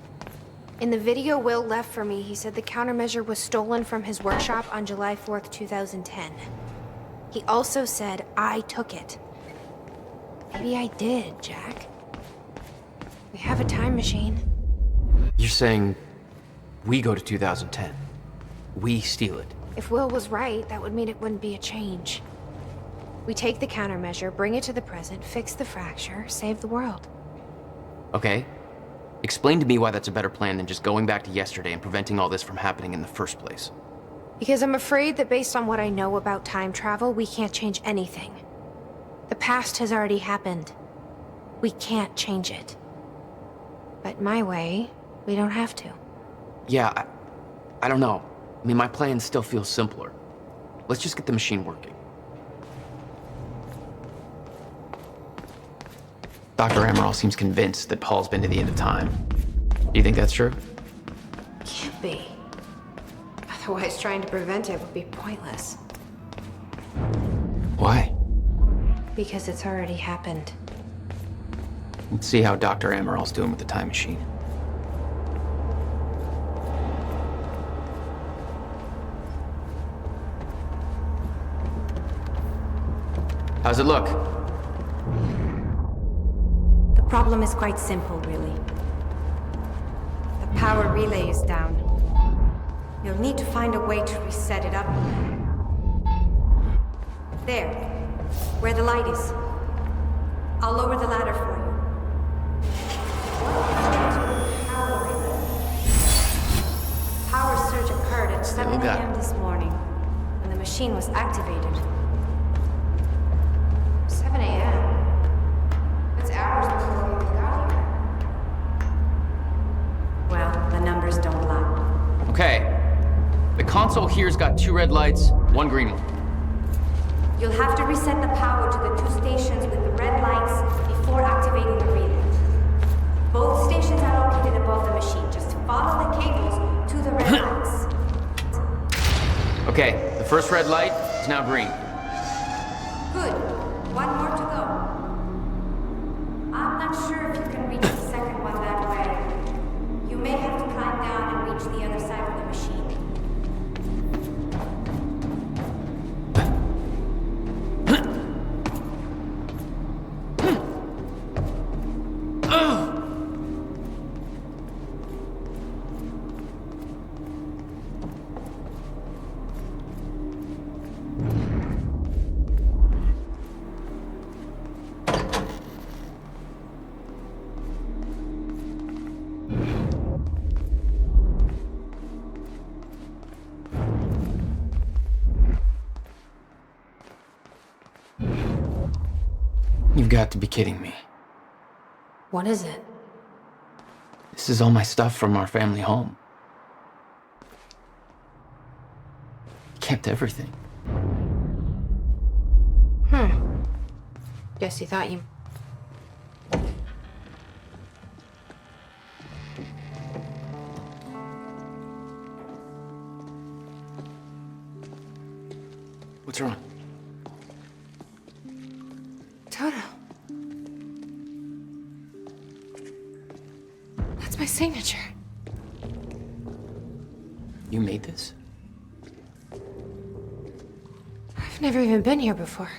in the video Will left for me, he said the countermeasure was stolen from his workshop on July 4th, 2010. He also said I took it. Maybe I did, Jack. We have a time machine. You're saying we go to 2010. We steal it. If Will was right, that would mean it wouldn't be a change. We take the countermeasure, bring it to the present, fix the fracture, save the world. Okay. Explain to me why that's a better plan than just going back to yesterday and preventing all this from happening in the first place. Because I'm afraid that based on what I know about time travel, we can't change anything. The past has already happened. We can't change it. But my way, we don't have to. Yeah, I don't know. I mean, my plan still feels simpler. Let's just get the machine working. Dr. Amaral seems convinced that Paul's been to the end of time. Do you think that's true? Can't be. Otherwise, trying to prevent it would be pointless. Why? Because it's already happened. Let's see how Dr. Amaral's doing with the time machine. How's it look? The problem is quite simple, really. The power relay is down. You'll need to find a way to reset it up. There, where the light is. I'll lower the ladder for you. Power surge occurred at 7 a.m. this morning, and the machine was activated. 7 a.m.? That's hours before we even got here. Well, the numbers don't lie. Okay. The console here's got 2 red lights, 1 green one. You'll have to reset the power to the 2 stations with the red lights before activating the relay. Both stations are located above the machine. Just follow the cables to the red lights. Okay, the first red light is now green. Good. 1 more to go. I'm not sure if you can reach the second one that way. You may have to climb down and reach the other side of the machine. You've got to be kidding me. What is it? This is all my stuff from our family home. Kept everything. Guess you thought you... What's wrong? Toto. That's my signature. You made this? I've never even been here before.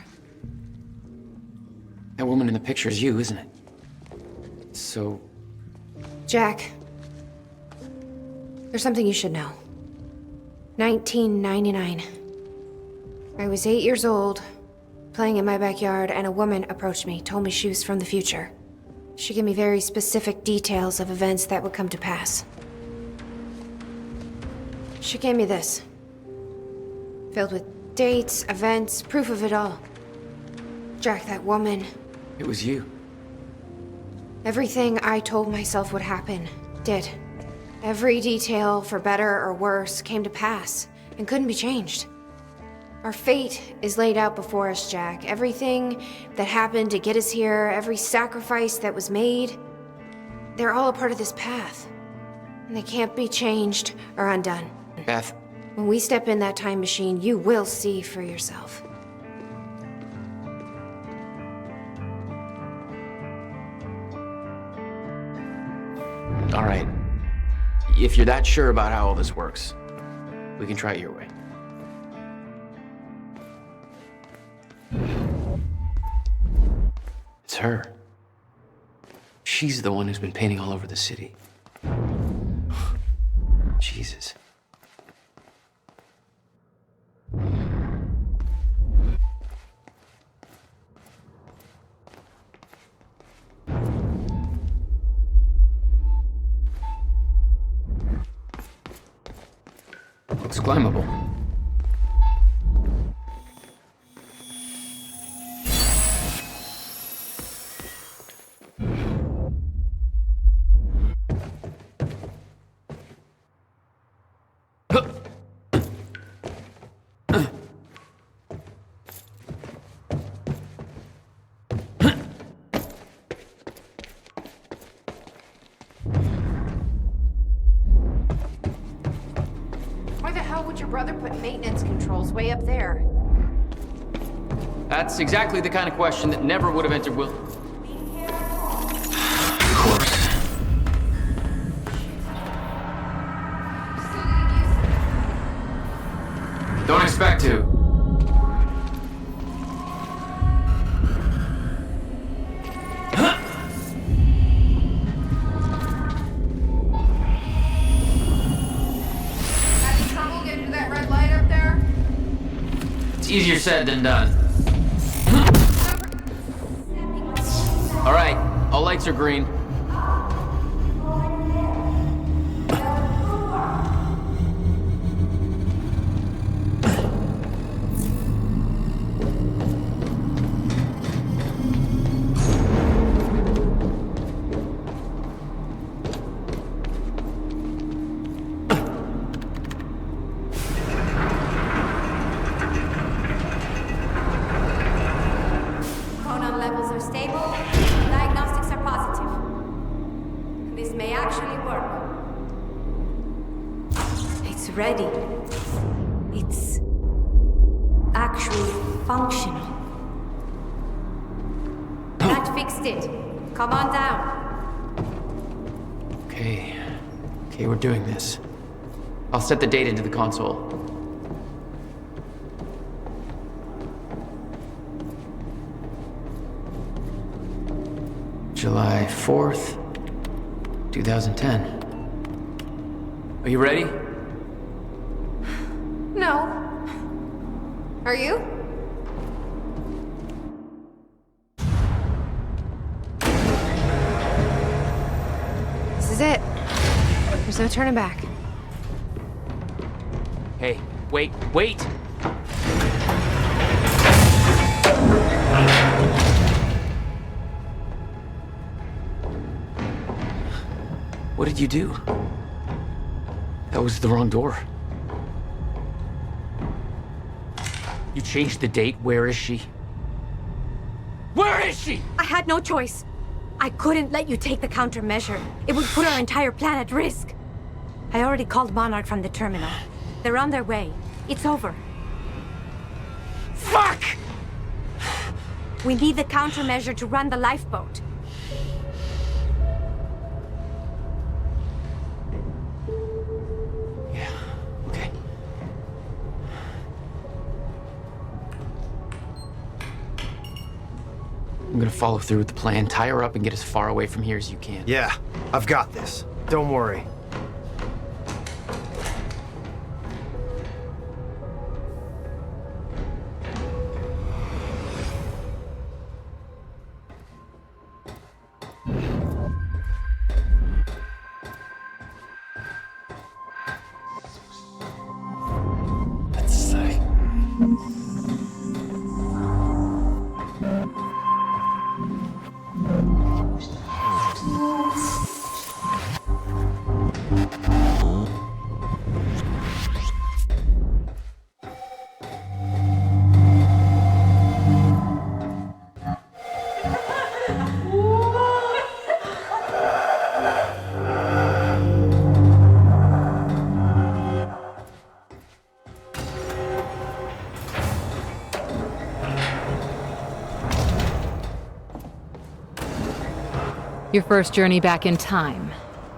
That woman in the picture is you, isn't it? So... Jack, there's something you should know. 1999. I was 8 years old, playing in my backyard, and a woman approached me, told me she was from the future. She gave me very specific details of events that would come to pass. She gave me this. Filled with dates, events, proof of it all. Jack, that woman... It was you. Everything I told myself would happen, did. Every detail, for better or worse, came to pass, and couldn't be changed. Our fate is laid out before us, Jack. Everything that happened to get us here, every sacrifice that was made, they're all a part of this path. And they can't be changed or undone. Beth. When we step in that time machine, you will see for yourself. All right. If you're that sure about how all this works, we can try it your way. It's her. She's the one who's been painting all over the city. Jesus. Looks climbable. Why the hell would your brother put maintenance controls way up there? That's exactly the kind of question that never would have entered Will. Of course. Don't expect to. It's easier said than done. All right, all lights are green. Chronon levels are stable. Diagnostics are positive. This may actually work. It's ready. It's actually functional. That fixed it. Come on down. Okay, we're doing this. I'll set the date into the console. July 4th, 2010. Are you ready? No. Are you? This is it. There's no turning back. Hey, wait! What did you do? That was the wrong door. You changed the date. Where is she? Where is she? I had no choice. I couldn't let you take the countermeasure. It would put our entire plan at risk. I already called Monarch from the terminal. They're on their way. It's over. Fuck! We need the countermeasure to run the lifeboat. Okay. I'm gonna follow through with the plan. Tie her up and get as far away from here as you can. Yeah, I've got this. Don't worry. Your first journey back in time,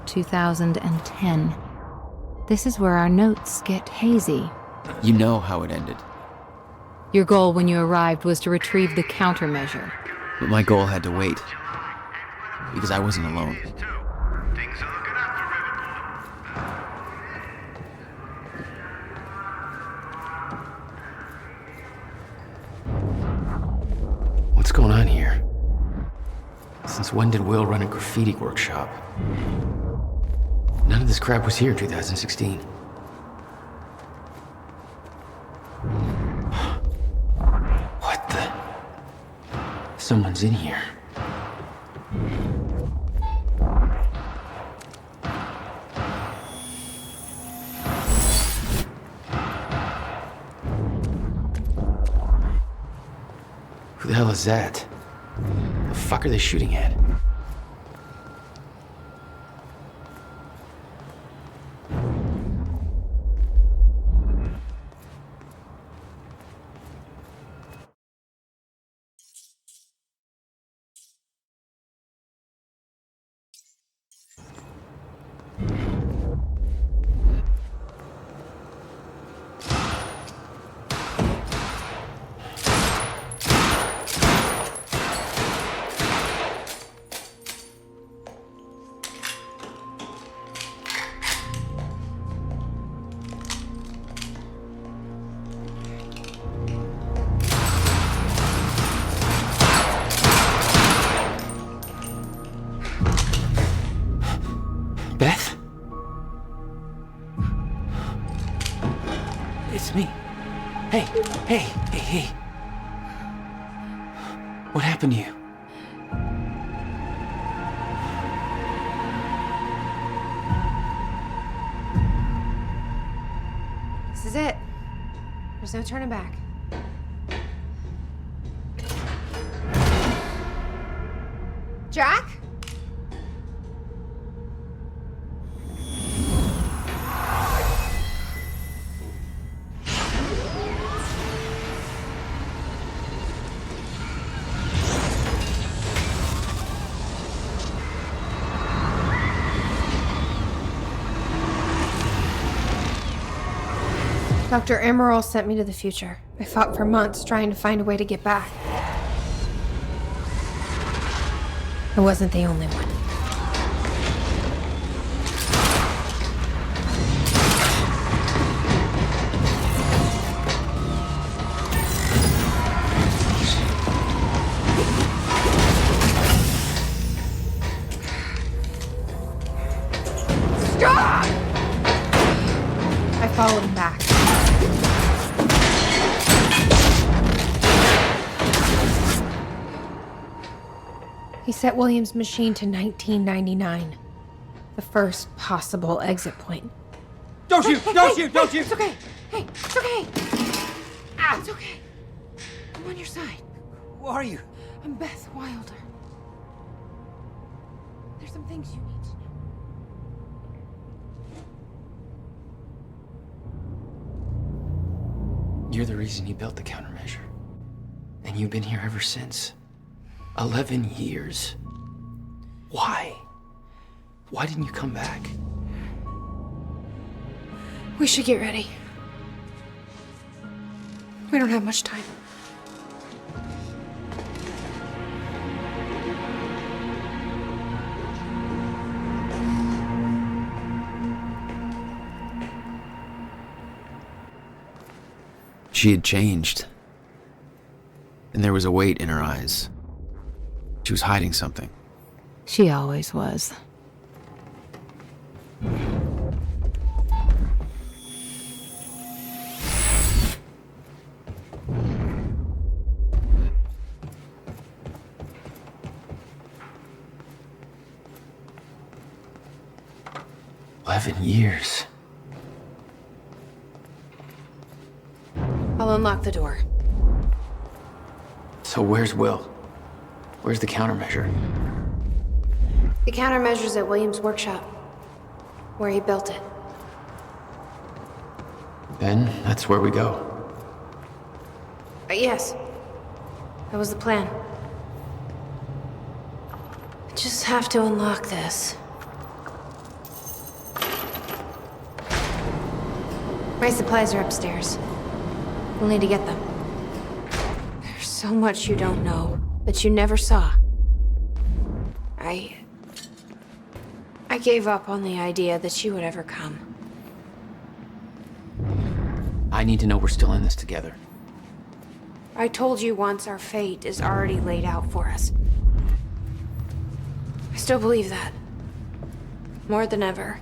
2010. This is where our notes get hazy. You know how it ended. Your goal when you arrived was to retrieve the countermeasure. But my goal had to wait. Because I wasn't alone. What's going on here? Since when did Will run a graffiti workshop? None of this crap was here in 2016. What the? Someone's in here. Who the hell is that? The fuck are they shooting at? Hey. What happened to you? This is it. There's no turning back. Jack? Dr. Amaral sent me to the future. I fought for months trying to find a way to get back. I wasn't the only one. Stop! I followed him back. He set William's machine to 1999. The first possible exit point. Don't shoot! Don't shoot! Don't shoot! It's okay. Hey, it's okay. It's okay. I'm on your side. Who are you? I'm Beth Wilder. There's some things you need to know. You're the reason he built the countermeasure. And you've been here ever since. 11 years. Why? Why didn't you come back? We should get ready. We don't have much time. She had changed. And there was a weight in her eyes. She was hiding something. She always was. Years. I'll unlock the door. So where's Will? Where's the countermeasure? The countermeasure's at Williams' workshop, where he built it. Then that's where we go. Yes. That was the plan. I just have to unlock this. My supplies are upstairs. We'll need to get them. There's so much you don't know that you never saw. I gave up on the idea that she would ever come. I need to know we're still in this together. I told you once our fate is already laid out for us. I still believe that. More than ever.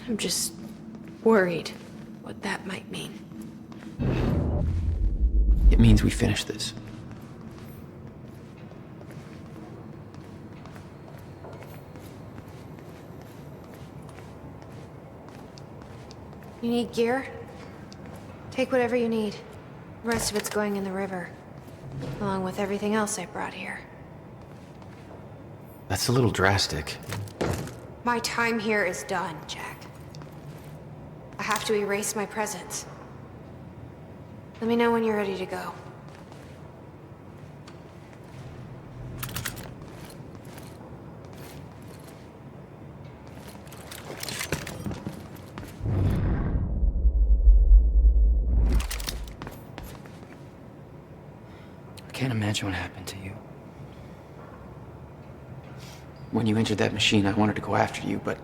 I'm just worried what that might mean. It means we finish this. You need gear? Take whatever you need. The rest of it's going in the river, along with everything else I brought here. That's a little drastic. My time here is done, Jack. I have to erase my presence. Let me know when you're ready to go. I can't imagine what happened to you. When you entered that machine, I wanted to go after you, but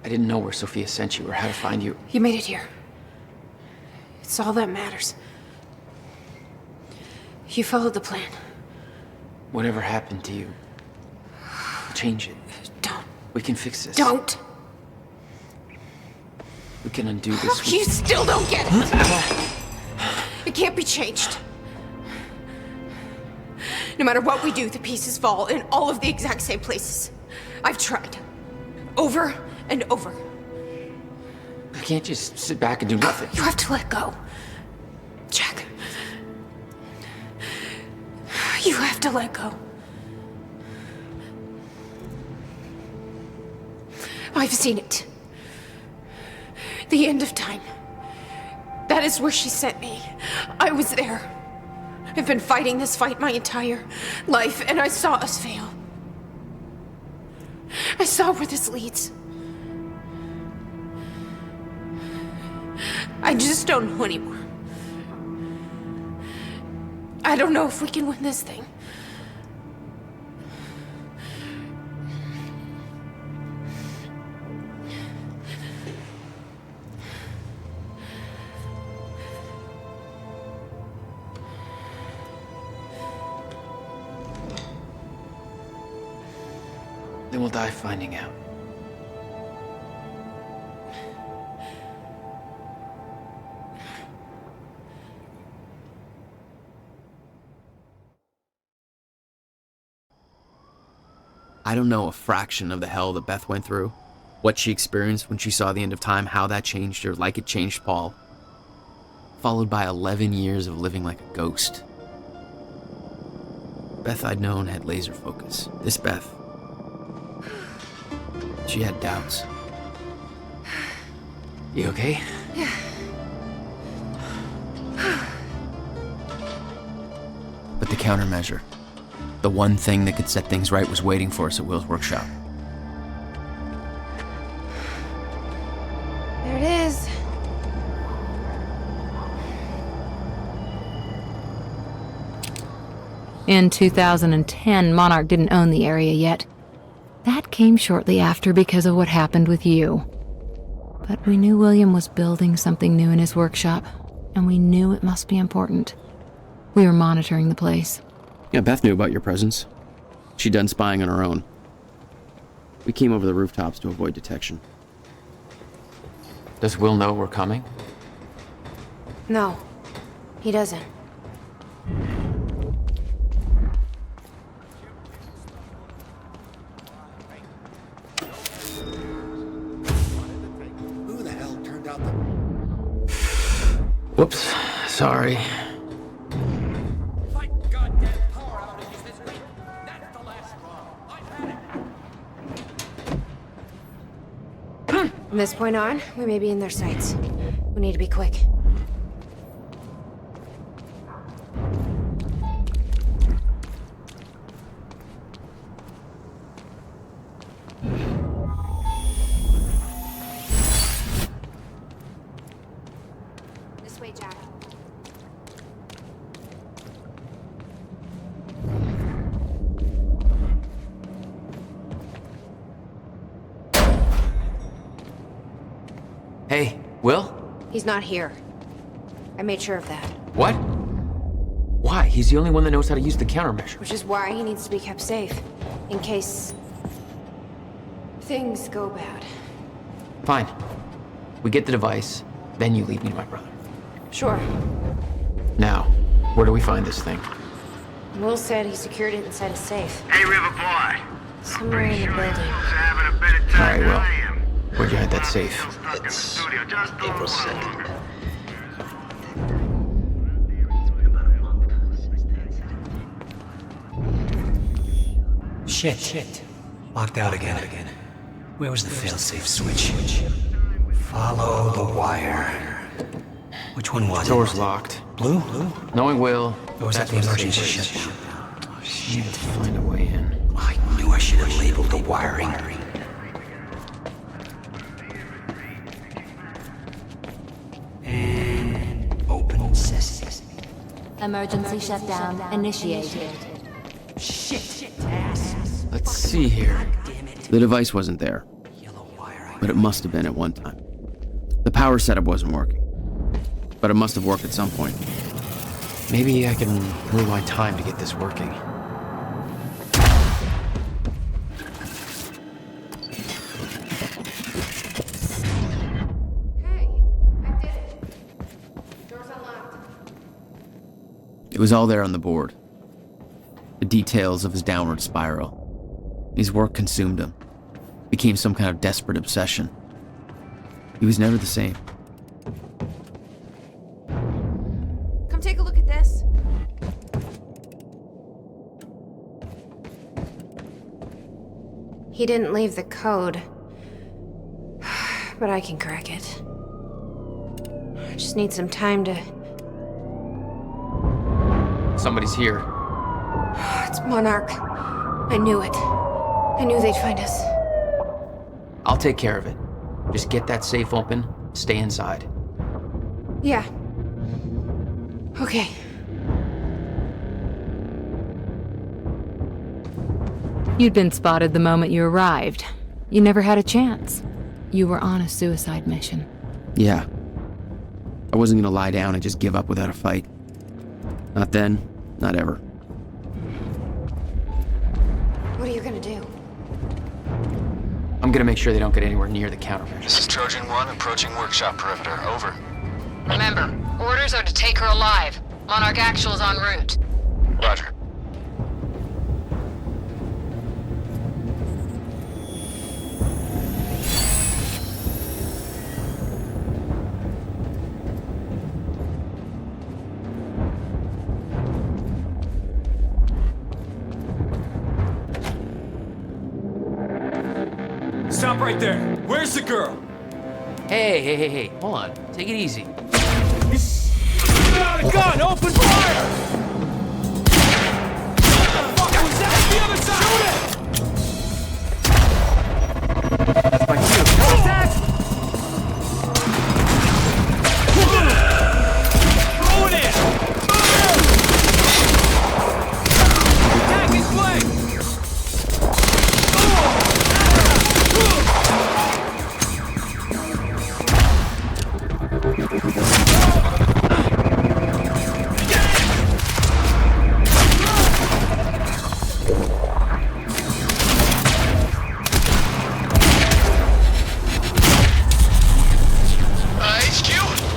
I didn't know where Sophia sent you or how to find you. You made it here. It's all that matters. You followed the plan. Whatever happened to you, change it. Don't. We can fix this. Don't. We can undo this. You still don't get it. It can't be changed. No matter what we do, the pieces fall in all of the exact same places. I've tried. Over and over. I can't just sit back and do nothing. You have to let go. Jack. You have to let go. I've seen it. The end of time. That is where she sent me. I was there. I've been fighting this fight my entire life, and I saw us fail. I saw where this leads. I just don't know anymore. I don't know if we can win this thing. Then we'll die finding out. I don't know a fraction of the hell that Beth went through, what she experienced when she saw the end of time, how that changed her like it changed Paul. Followed by 11 years of living like a ghost. Beth I'd known had laser focus. This Beth, she had doubts. You okay? Yeah. But the countermeasure, the one thing that could set things right, was waiting for us at Will's workshop. There it is. In 2010, Monarch didn't own the area yet. That came shortly after because of what happened with you. But we knew William was building something new in his workshop, and we knew it must be important. We were monitoring the place. Yeah, Beth knew about your presence. She'd done spying on her own. We came over the rooftops to avoid detection. Does Will know we're coming? No, he doesn't. Who the hell turned out the... Whoops, sorry. From this point on, we may be in their sights. We need to be quick. This way, Jack. Hey, Will? He's not here. I made sure of that. What? Why? He's the only one that knows how to use the countermeasure. Which is why he needs to be kept safe. In case... things go bad. Fine. We get the device, then you lead me to my brother. Sure. Now, where do we find this thing? Will said he secured it inside a safe. Hey, River Boy. Somewhere in the building. Having a better time than I am. Where'd you hide that safe? It's April 2nd. Shit. Locked out again. Where was the failsafe switch? Follow the wire. Which one was it? Door's locked. Blue? Knowing Will, Or was that the that's what emergency safe is. shutdown? Oh, shit. Need to find a way in. I knew I should have labeled the wiring. And open sesame. Emergency shutdown initiated. Shit, ass. Let's see here. The device wasn't there, but it must have been at one time. The power setup wasn't working, but it must have worked at some point. Maybe I can rewind time to get this working. Hey, I did it. Door's unlocked. It was all there on the board. The details of his downward spiral. His work consumed him. Became some kind of desperate obsession. He was never the same. Come take a look at this. He didn't leave the code, but I can crack it. I just need some time to... Somebody's here. It's Monarch. I knew it. I knew they'd find us. I'll take care of it. Just get that safe open, stay inside. Yeah. Okay. You'd been spotted the moment you arrived. You never had a chance. You were on a suicide mission. Yeah. I wasn't gonna lie down and just give up without a fight. Not then, not ever. What are you gonna do? I'm gonna make sure they don't get anywhere near the countermeasures. This is Trojan 1 approaching workshop perimeter. Over. Remember, orders are to take her alive. Monarch Actual's en route. Roger. Stop right there. Where's the girl? Hey. Hold on. Take it easy. Got a gun! Open fire! What the fuck was that? The other side! Shoot it! That's my cue. Contact! Throw it in! Attack his flank!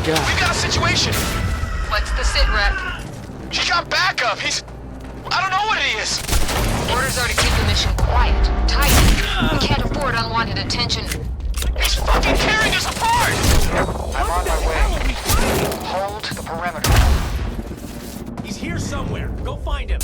We've got a situation. What's the sit rep? He got backup. He's... I don't know what it is. Orders are to keep the mission quiet, tight. We can't afford unwanted attention. He's fucking tearing us apart! I'm on my way. Hold the perimeter. He's here somewhere. Go find him.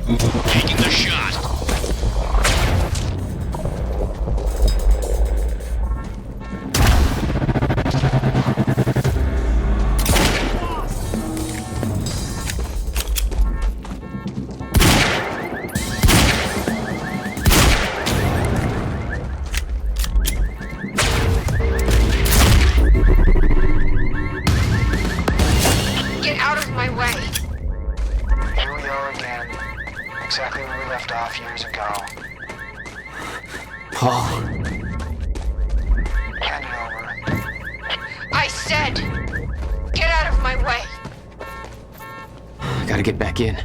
Taking the shot. Get out of my way. Here we are again. Exactly where we left off years ago. Paul. Hand it over. I said, get out of my way. I gotta get back in.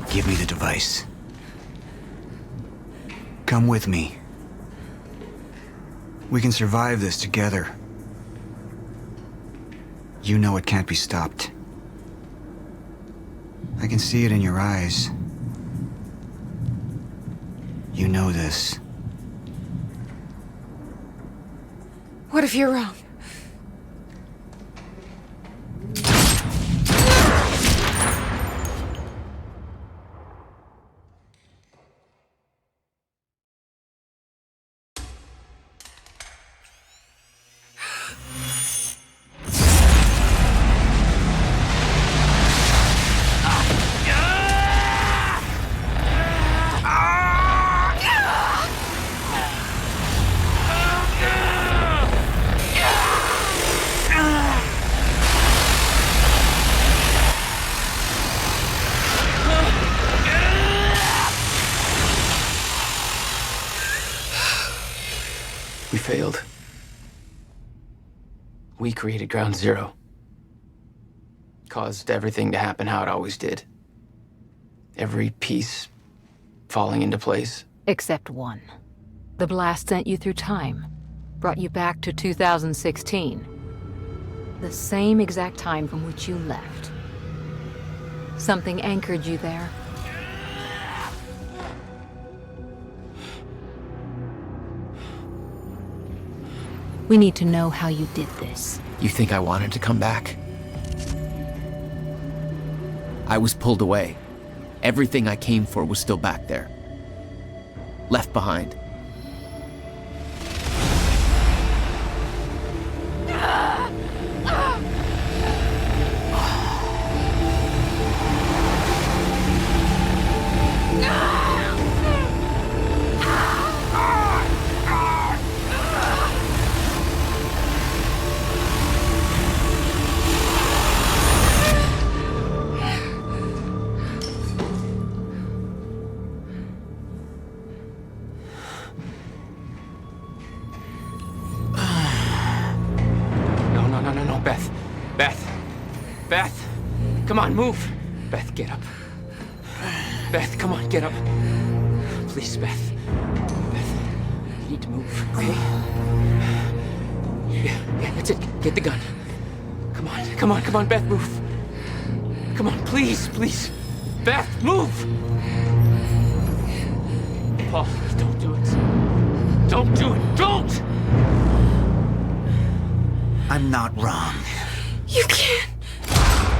Give me the device. Come with me. We can survive this together. You know it can't be stopped. I can see it in your eyes. You know this. What if you're wrong? We failed. We created Ground Zero. Caused everything to happen how it always did. Every piece falling into place. Except one. The blast sent you through time. Brought you back to 2016. The same exact time from which you left. Something anchored you there. We need to know how you did this. You think I wanted to come back? I was pulled away. Everything I came for was still back there. Left behind. No, Beth. Beth! Come on, move! Beth, get up. Beth, come on, get up. Please, Beth. Beth, you need to move, okay? Yeah, that's it. Get the gun. Come on, Beth, move. Come on, please. Beth, move! Paul, don't do it. Don't do it, don't! I'm not wrong. You can't.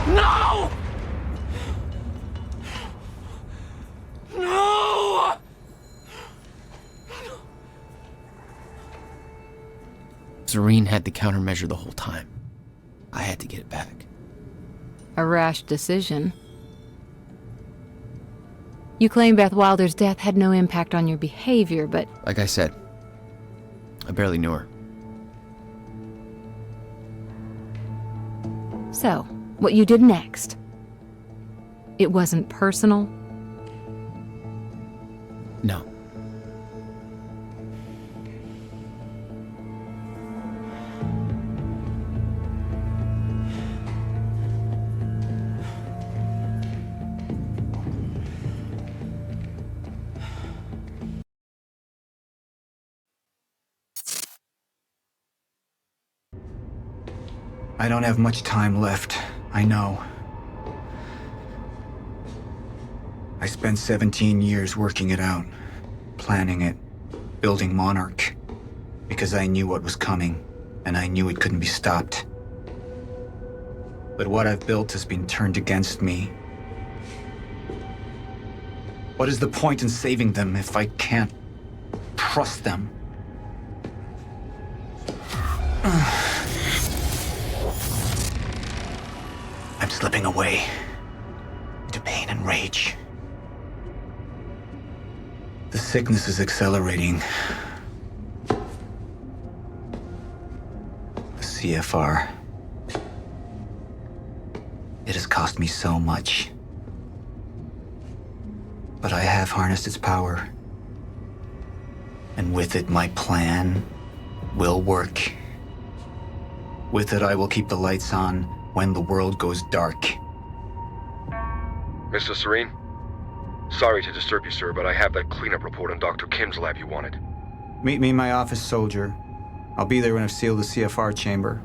No! No! Serene had the countermeasure the whole time. I had to get it back. A rash decision. You claim Beth Wilder's death had no impact on your behavior, but... Like I said, I barely knew her. So, what you did next? It wasn't personal? No. I don't have much time left, I know. I spent 17 years working it out, planning it, building Monarch, because I knew what was coming, and I knew it couldn't be stopped. But what I've built has been turned against me. What is the point in saving them if I can't trust them? I'm slipping away into pain and rage. The sickness is accelerating. The CFR. It has cost me so much. But I have harnessed its power. And with it, my plan will work. With it, I will keep the lights on when the world goes dark. Mr. Serene? Sorry to disturb you, sir, but I have that cleanup report on Dr. Kim's lab you wanted. Meet me in my office, soldier. I'll be there when I've sealed the CFR chamber.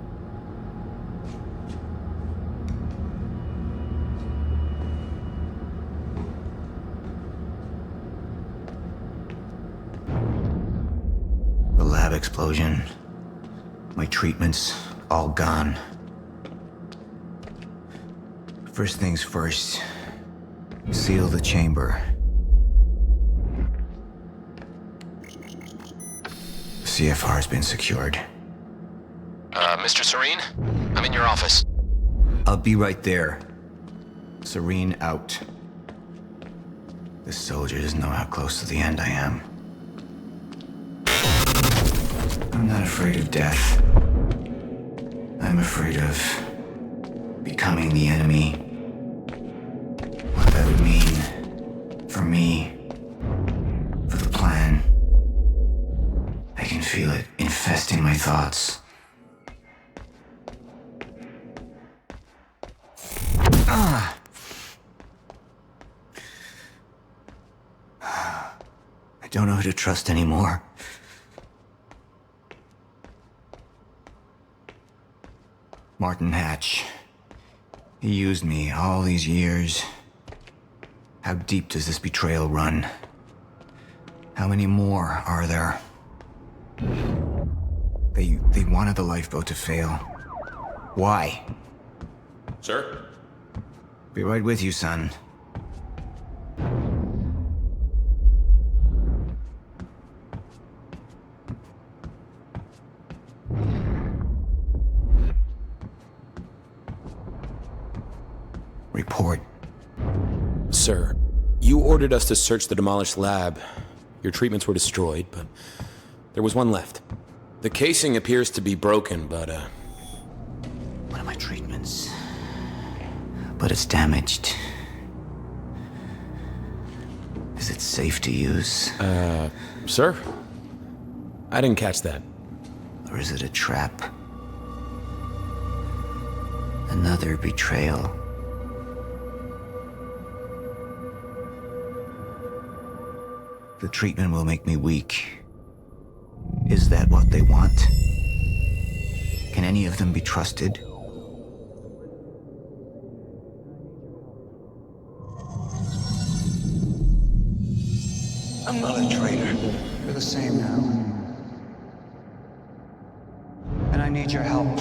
The lab explosion. My treatments, all gone. First things first. Seal the chamber. The CFR has been secured. Mr. Serene? I'm in your office. I'll be right there. Serene out. This soldier doesn't know how close to the end I am. I'm not afraid of death. I'm afraid of becoming the enemy. What that would mean for me, for the plan. I can feel it infesting my thoughts. I don't know who to trust anymore. Martin Hatch. He used me all these years. How deep does this betrayal run? How many more are there? They wanted the lifeboat to fail. Why? Sir? Be right with you, son. Report. Sir, you ordered us to search the demolished lab. Your treatments were destroyed, but there was one left. The casing appears to be broken, but, One of my treatments. But it's damaged. Is it safe to use? Sir? I didn't catch that. Or is it a trap? Another betrayal. The treatment will make me weak. Is that what they want? Can any of them be trusted? I'm not a traitor. You're the same now. And I need your help.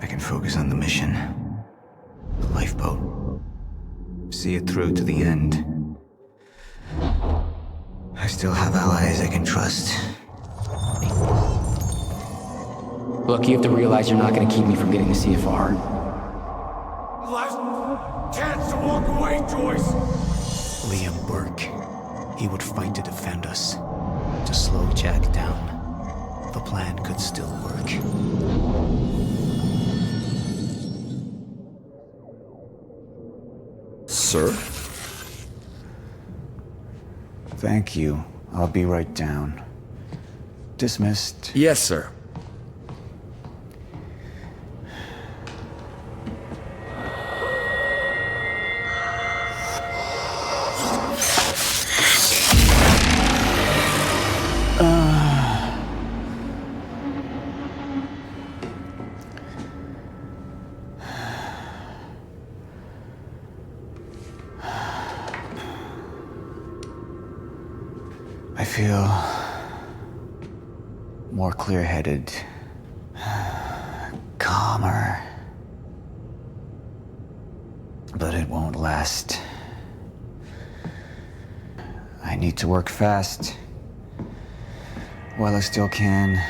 I can focus on the mission. The lifeboat. See it through to the end. I still have allies I can trust. Look, you have to realize you're not gonna keep me from getting the CFR. Last chance to walk away, Joyce! Liam Burke. He would fight to defend us. To slow Jack down. The plan could still work. Sir? Thank you. I'll be right down. Dismissed. Yes, sir. I feel more clear-headed, calmer. But it won't last. I need to work fast while I still can.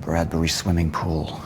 Bradbury swimming pool.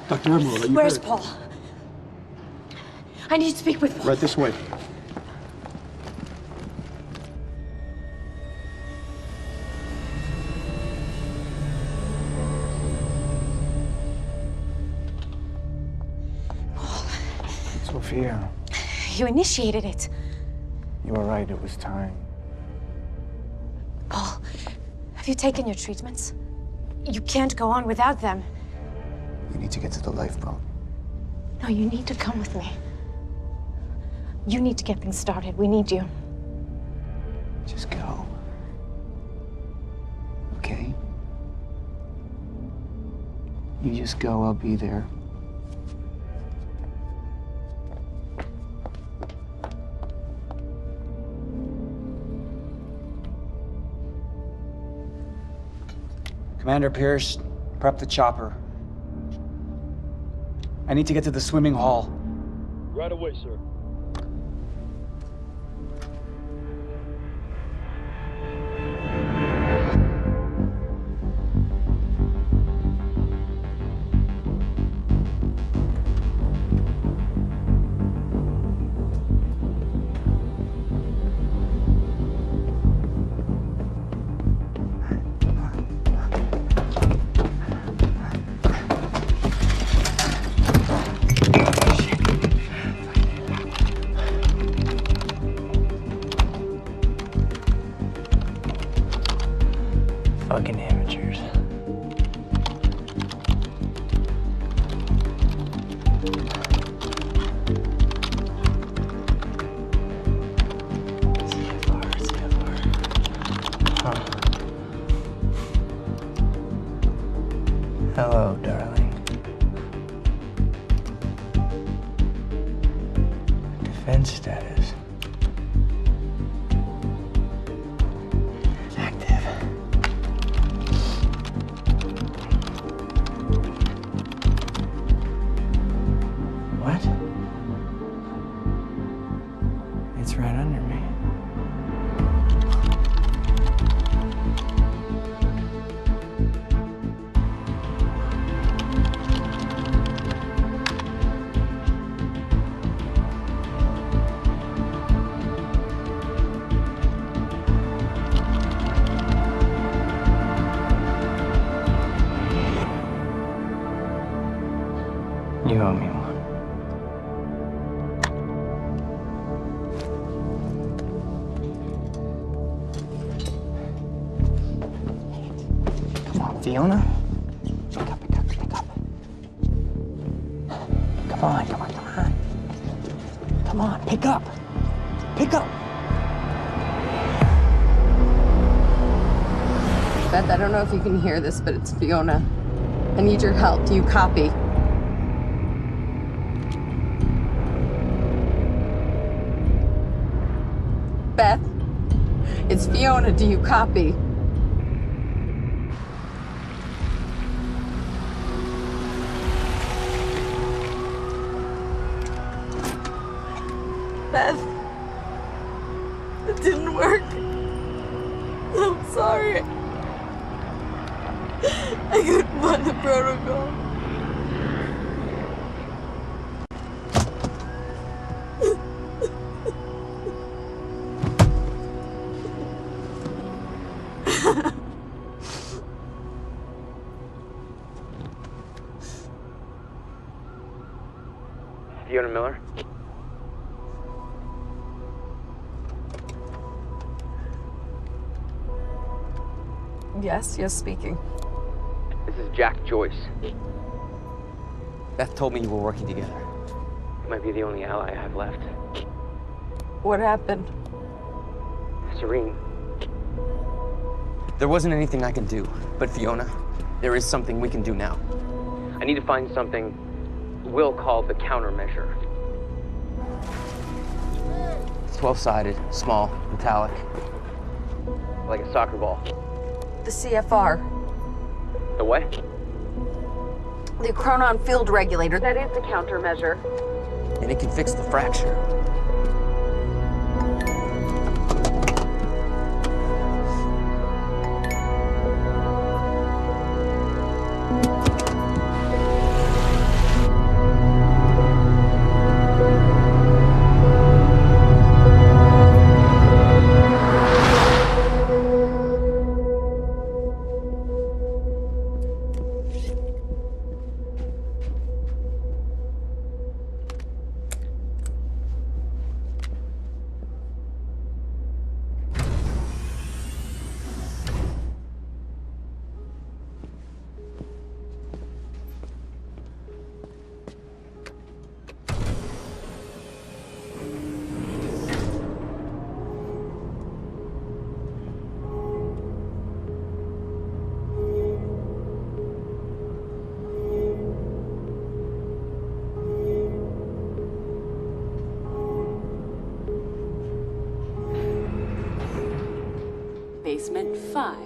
Dr. Amaral, are you Where's hurt? Paul? I need to speak with Paul. Right this way. Sophia, You initiated it. you were right. It was time. Paul, have you taken your treatments? You can't go on without them. We need to get to the lifeboat. No, you need to come with me. You need to get things started. We need you. Just go. Okay? You just go, I'll be there. Commander Pierce, prep the chopper. I need to get to the swimming hall. Right away, sir. Fucking amateurs. Hello, darling. Defense status. Active. Fiona? Pick up, pick up, pick up. Come on, come on, come on. Come on, pick up. Pick up. Beth, I don't know if you can hear this, but it's Fiona. I need your help. Do you copy? Beth, it's Fiona. Do you copy? Beth, it didn't work. I'm sorry. I couldn't find the protocol. Fiona Miller? Yes, speaking. This is Jack Joyce. Beth told me you were working together. You might be the only ally I have left. What happened? Serene. There wasn't anything I could do, but Fiona, there is something we can do now. I need to find something we'll call the countermeasure. It's 12-sided, small, metallic, like a soccer ball. The CFR. The what? The Chronon Field Regulator. That is the countermeasure. And it can fix the fracture. Basement 5.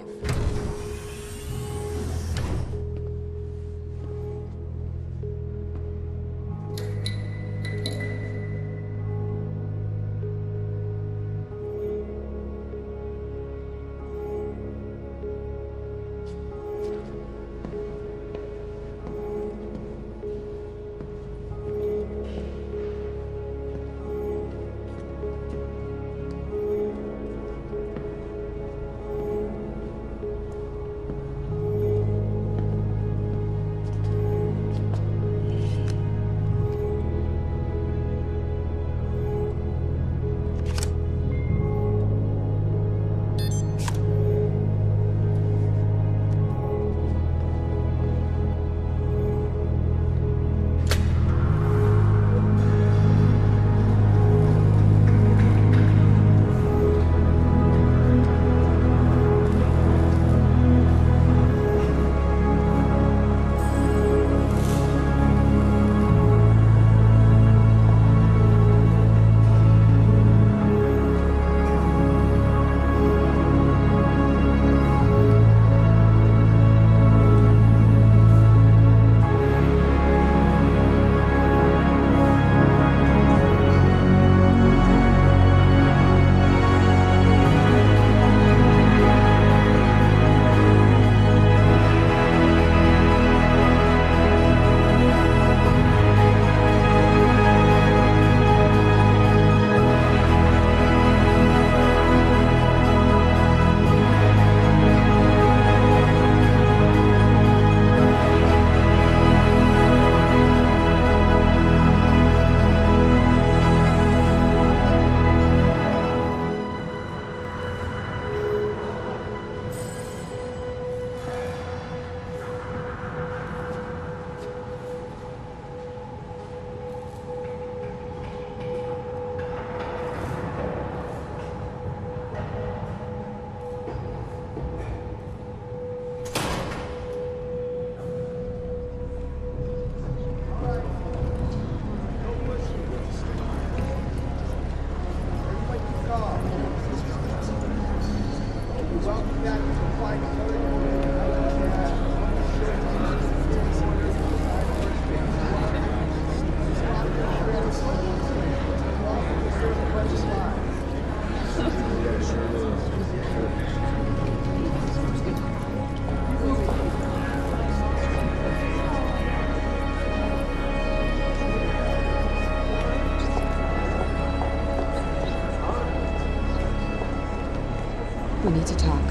We need to talk.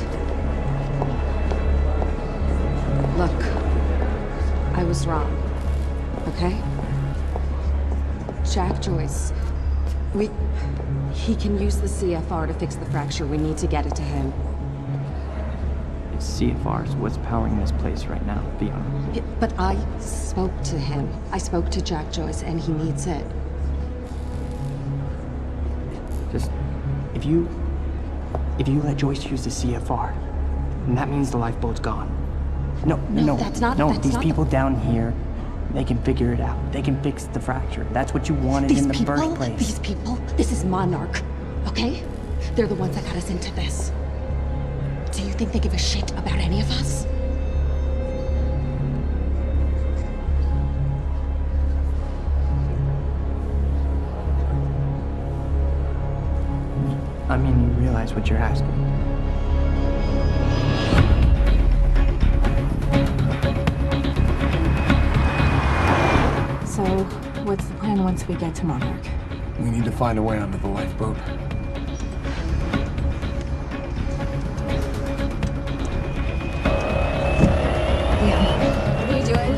Look, I was wrong, okay? Jack Joyce, he can use the CFR to fix the fracture. We need to get it to him. CFR is what's powering this place right now, Fiona. But I spoke to him. I spoke to Jack Joyce, and he needs it. Just, if you let Joyce use the CFR, then that means the lifeboat's gone. No, that's not. No, that's these not people down here, they can figure it out. They can fix the fracture. That's what you wanted in the first place. These people, this is Monarch, okay? They're the ones that got us into this. Do you think they give a shit about any of us? I mean, you realize what you're asking. So, what's the plan once we get to Monarch? We need to find a way onto the lifeboat. What are you doing?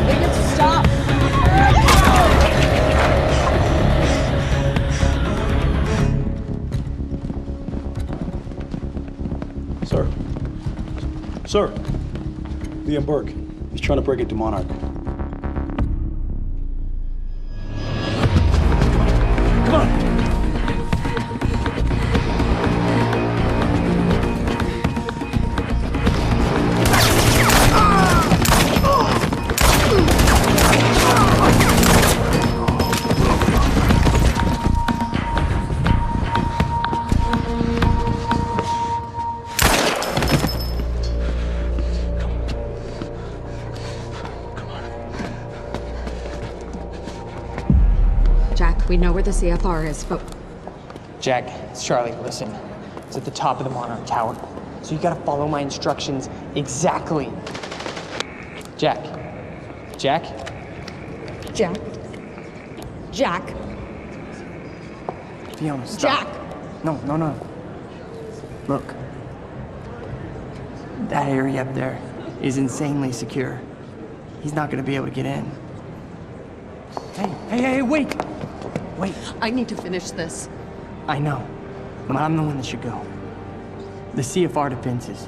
Make it stop! Sir, Liam Burke. He's trying to break into Monarch. Come on! We know where the CFR is, but... Jack, it's Charlie, listen. It's at the top of the Monarch Tower. So you gotta follow my instructions exactly. Jack. Jack? Jack? Jack? Fiona, stop. Jack! No. Look. That area up there is insanely secure. He's not gonna be able to get in. Hey, wait! Wait. I need to finish this. I know, but I'm the one that should go. The CFR defenses.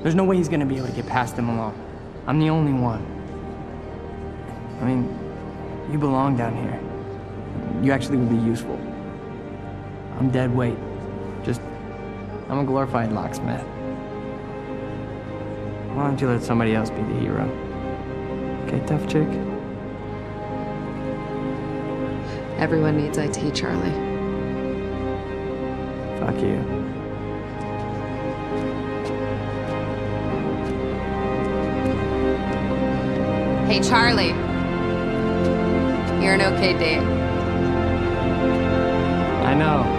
There's no way he's gonna be able to get past them alone. I'm the only one. I mean, you belong down here. You actually would be useful. I'm dead weight. I'm a glorified locksmith. Why don't you let somebody else be the hero? Okay, tough chick? Everyone needs IT, Charlie. Fuck you. Hey, Charlie. You're an okay date. I know.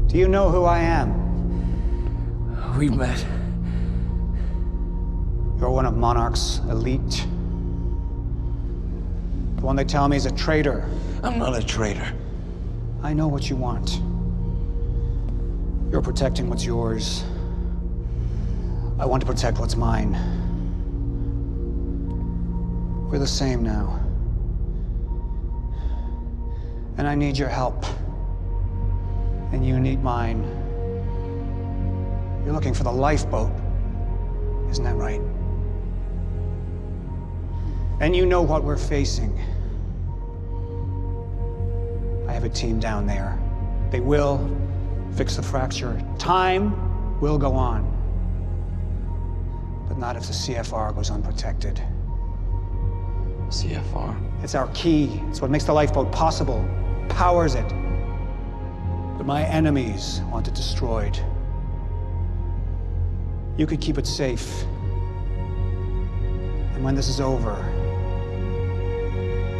Do you know who I am? We met. You're one of Monarch's elite. one they tell me is a traitor. I'm not a traitor. I know what you want. You're protecting what's yours. I want to protect what's mine. We're the same now. And I need your help. And you need mine. You're looking for the lifeboat. Isn't that right? And you know what we're facing. I have a team down there. They will fix the fracture. Time will go on. But not if the CFR goes unprotected. CFR? It's our key. It's what makes the lifeboat possible. Powers it. But my enemies want it destroyed. You could keep it safe. And when this is over,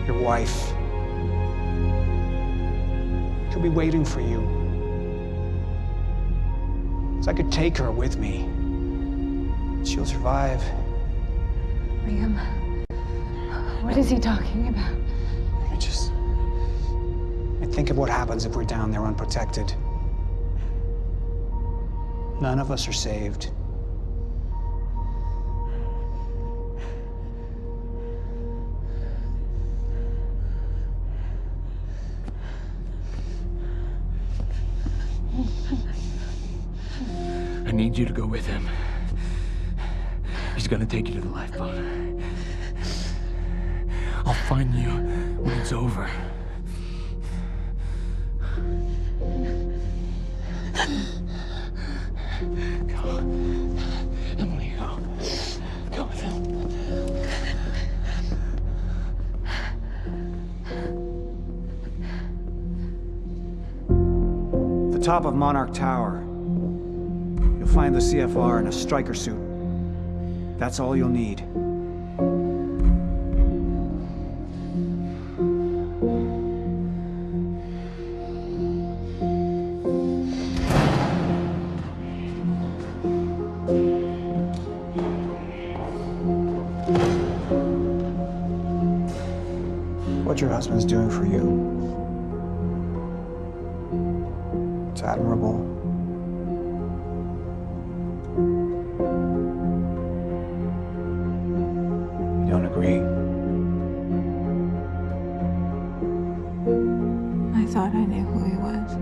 your wife, she'll be waiting for you. So I could take her with me. She'll survive. Liam, what is he talking about? And think of what happens if we're down there unprotected. None of us are saved. I need you to go with him. He's gonna take you to the lifeboat. I'll find you when it's over. Go. Emily, go. Go with him. The top of Monarch Tower. You'll find the CFR in a striker suit. That's all you'll need. What your husband's doing for you, it's admirable. You don't agree? I thought I knew who he was.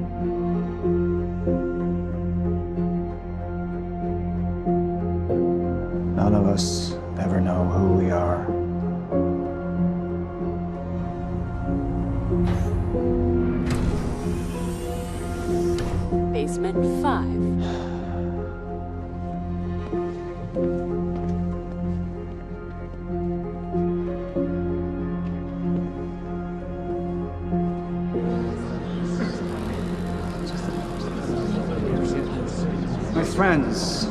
None of us ever know who we are. Basement 5. My friends,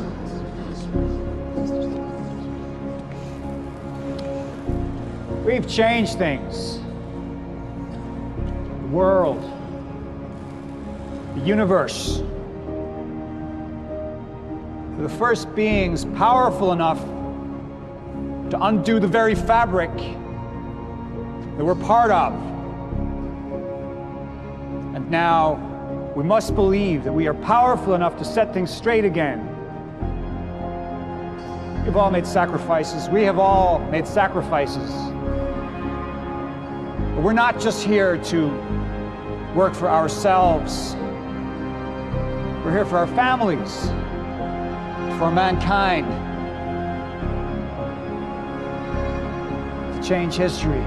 we've changed things. The world, the universe. We're the first beings powerful enough to undo the very fabric that we're part of. And now, we must believe that we are powerful enough to set things straight again. We've all made sacrifices. We have all made sacrifices. But we're not just here to work for ourselves. We're here for our families, for mankind. To change history,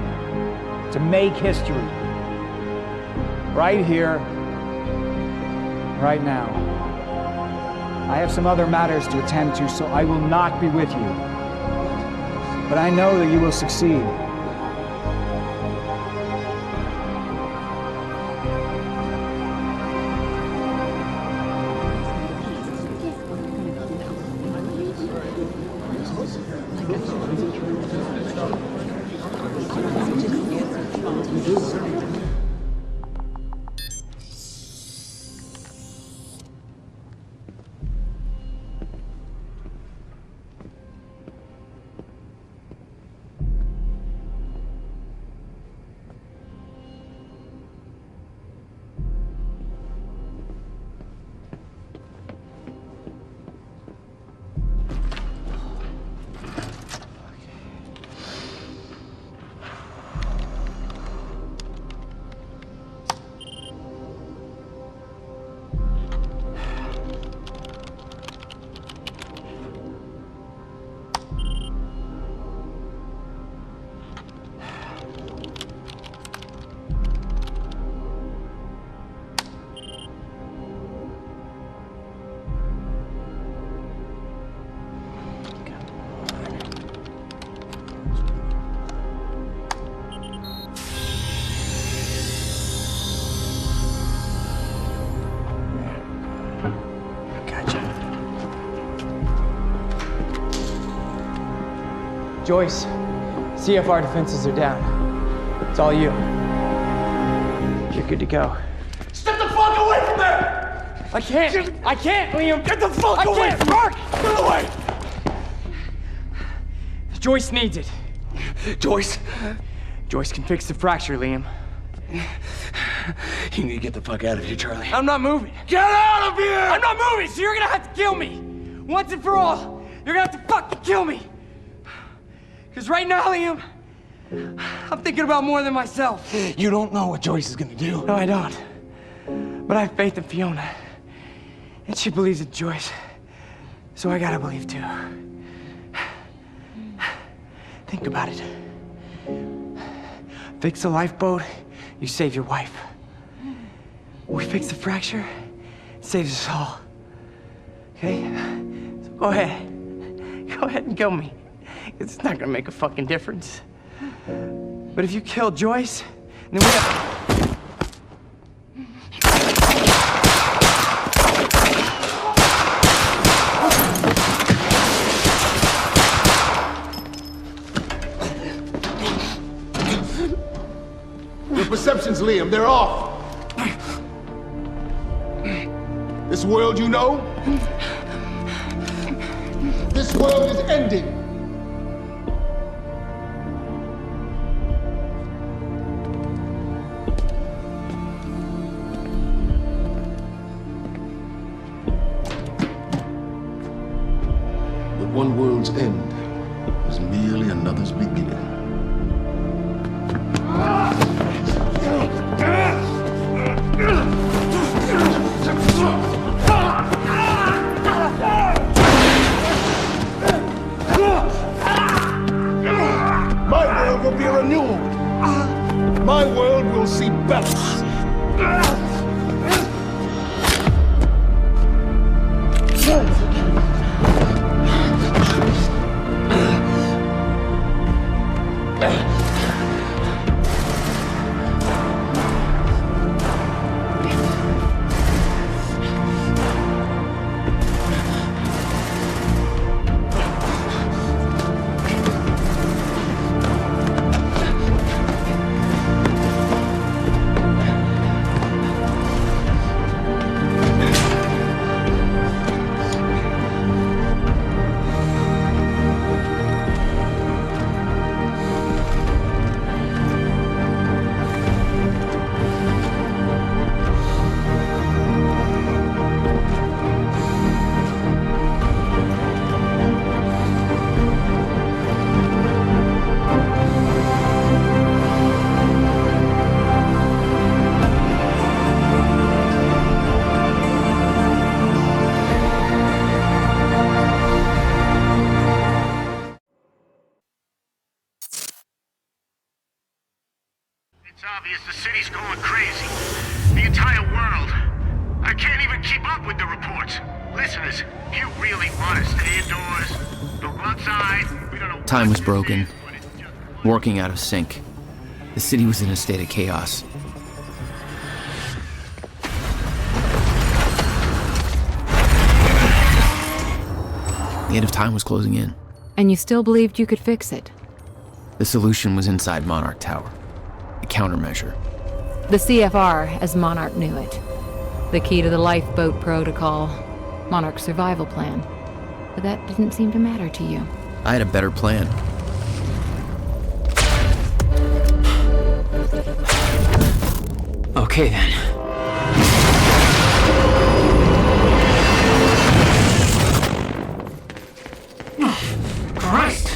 to make history. Right here, right now. I have some other matters to attend to, so I will not be with you. But I know that you will succeed. Joyce, CFR defenses are down. It's all you. You're good to go. Step the fuck away from there! I can't, Liam! Get the fuck away from Mark! Get away! Joyce needs it. Joyce? Joyce can fix the fracture, Liam. You need to get the fuck out of here, Charlie. I'm not moving. Get out of here! I'm not moving, so you're gonna have to kill me. Once and for all. You're gonna have to fucking kill me. Because right now, Liam, I'm thinking about more than myself. You don't know what Joyce is gonna do. No, I don't. But I have faith in Fiona. And she believes in Joyce. So I gotta believe too. Think about it. Fix the lifeboat, you save your wife. We fix the fracture, it saves us all. Okay? So go ahead. Go ahead and kill me. It's not gonna make a fucking difference. But if you kill Joyce, then we have... Your perceptions, Liam, they're off. This world you know, this world is ending. But one world's end is merely another's beginning. My world will be a renewal. My world will see balance. It's obvious the city's going crazy. The entire world. I can't even keep up with the reports. Listeners, you really want to stay indoors? Don't go outside. We don't know. Time was broken, working out of sync. The city was in a state of chaos. The end of time was closing in. And you still believed you could fix it? The solution was inside Monarch Tower. A countermeasure. The CFR, as Monarch knew it. The key to the lifeboat protocol. Monarch's survival plan. But that didn't seem to matter to you. I had a better plan. Okay then. Christ!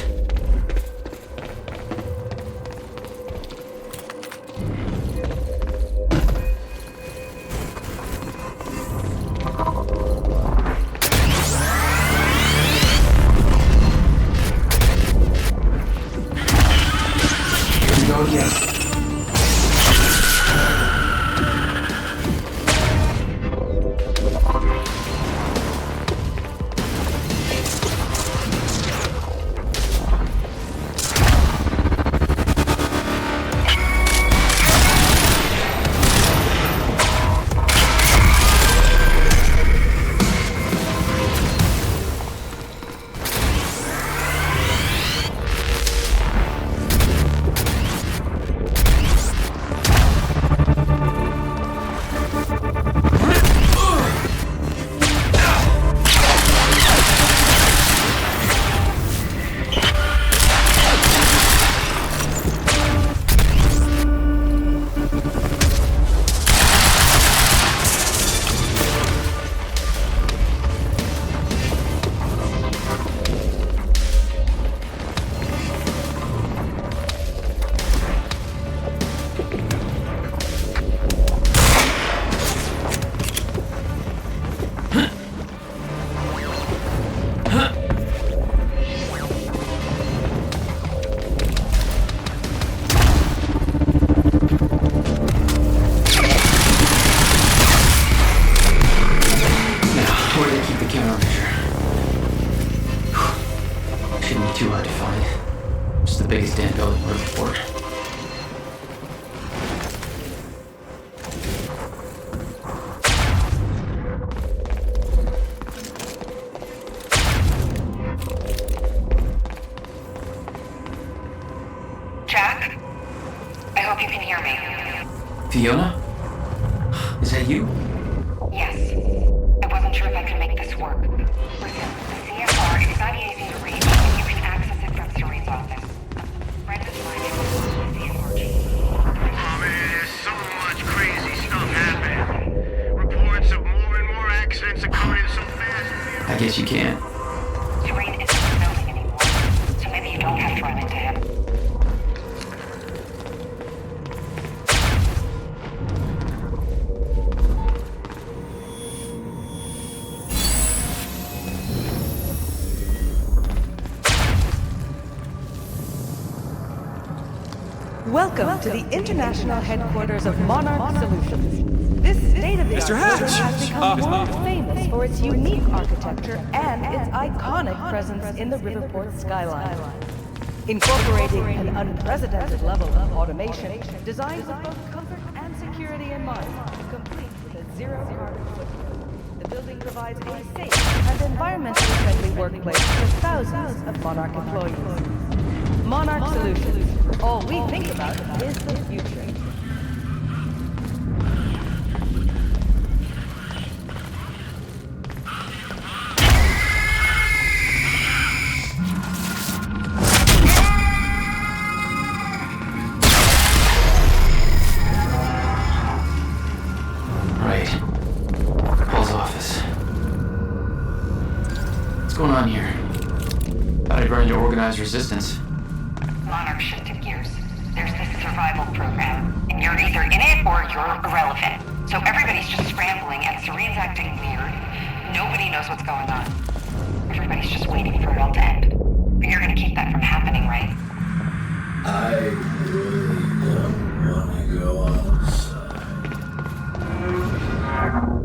Here we go again. hope you can hear me. Fiona? Is that you? Yes. I wasn't sure if I could make this work. Listen, the CFR is not easy to reach, and you can access it from Serene's office. Right at the line is the CFR chief. Oh man, there's so much crazy stuff happening. Reports of more and more accidents are coming in so fast. I guess you can't. Serene isn't in the building anymore, so maybe you don't have to run into him. Welcome to the international headquarters of Monarch Solutions. This state-of-the-art Mr. Hatch! building has become world famous for its unique architecture and its iconic presence in the Riverport skyline. Incorporating an unprecedented level of automation designed with both comfort and security in mind, complete with a zero-carbon footprint. The building provides a safe and environmentally friendly workplace for thousands of Monarch employees. Monarch Solutions. All we think about is the future. Right. Paul's office. What's going on here? Thought I'd run into organized resistance. Monarch shifted gears. There's this survival program, and you're either in it or you're irrelevant. So everybody's just scrambling, and Serene's acting weird. Nobody knows what's going on. Everybody's just waiting for it all to end. But you're gonna keep that from happening, right? I really don't want to go outside.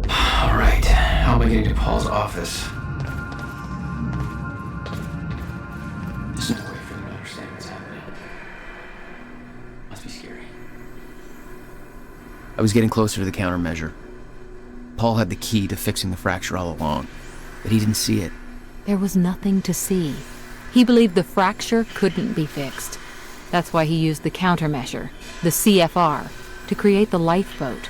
Alright, how am I getting to Paul's office? There's no way for them to understand what's happening. Must be scary. I was getting closer to the countermeasure. Paul had the key to fixing the fracture all along, but he didn't see it. There was nothing to see. He believed the fracture couldn't be fixed. That's why he used the countermeasure, the CFR, to create the lifeboat.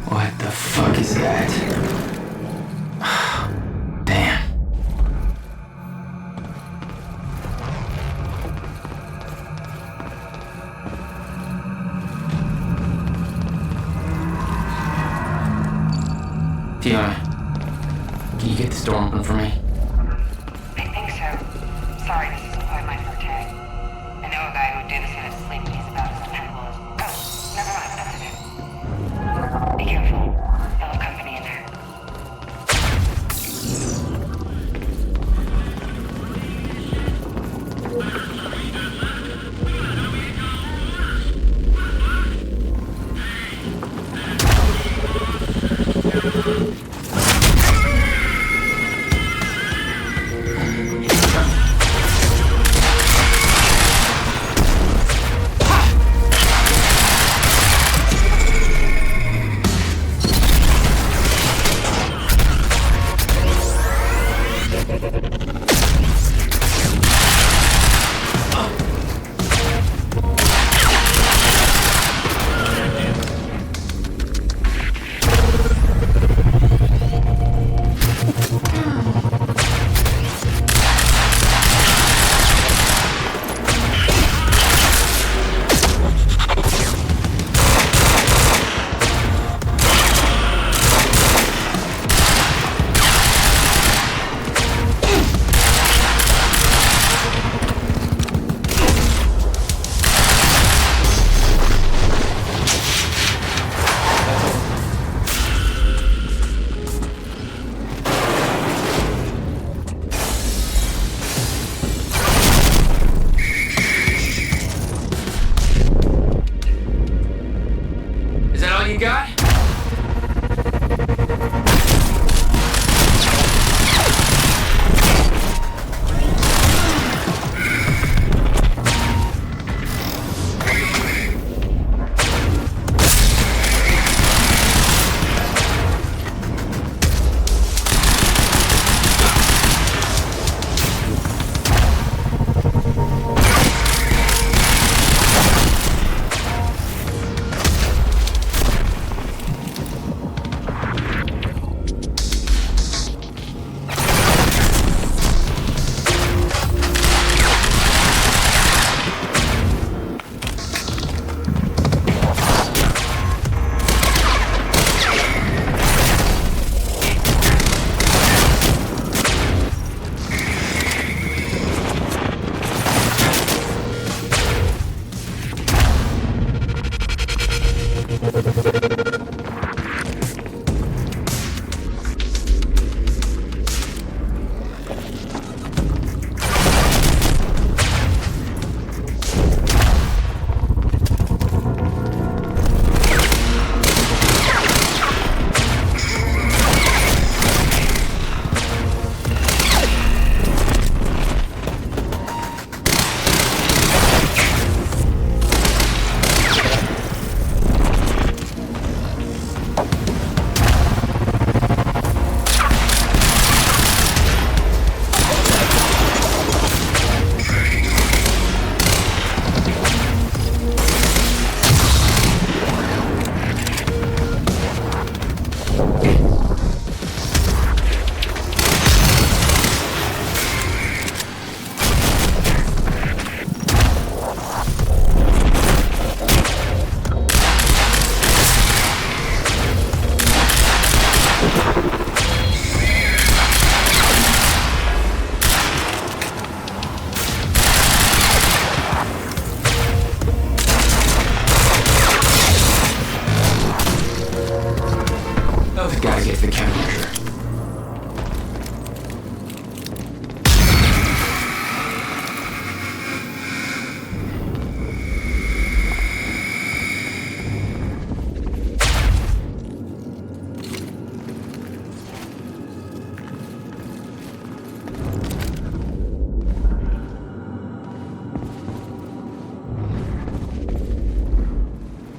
What the fuck is that? Damn. Fiona, can you get this door open for me? I think so. Sorry, this isn't quite my forte. I know a guy who would do this in his sleep, and he's about as dependable as... Oh, never mind, that's it. Be careful. They'll have company in there.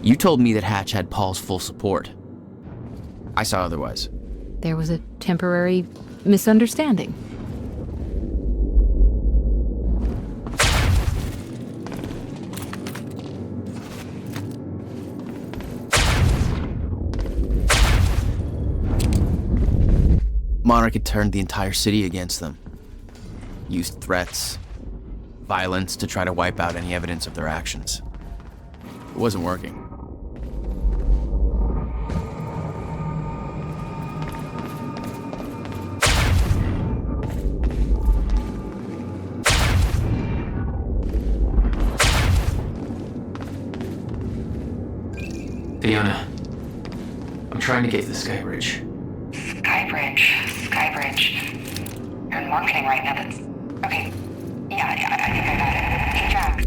You told me that Hatch had Paul's full support. I saw otherwise. There was a temporary misunderstanding. Monarch had turned the entire city against them. Used threats, violence to try to wipe out any evidence of their actions. It wasn't working. Fiona, I'm trying to get to the Skybridge. Skybridge. You're in marketing right now, that's... Okay. Yeah, I think I got it. Hey, Jack.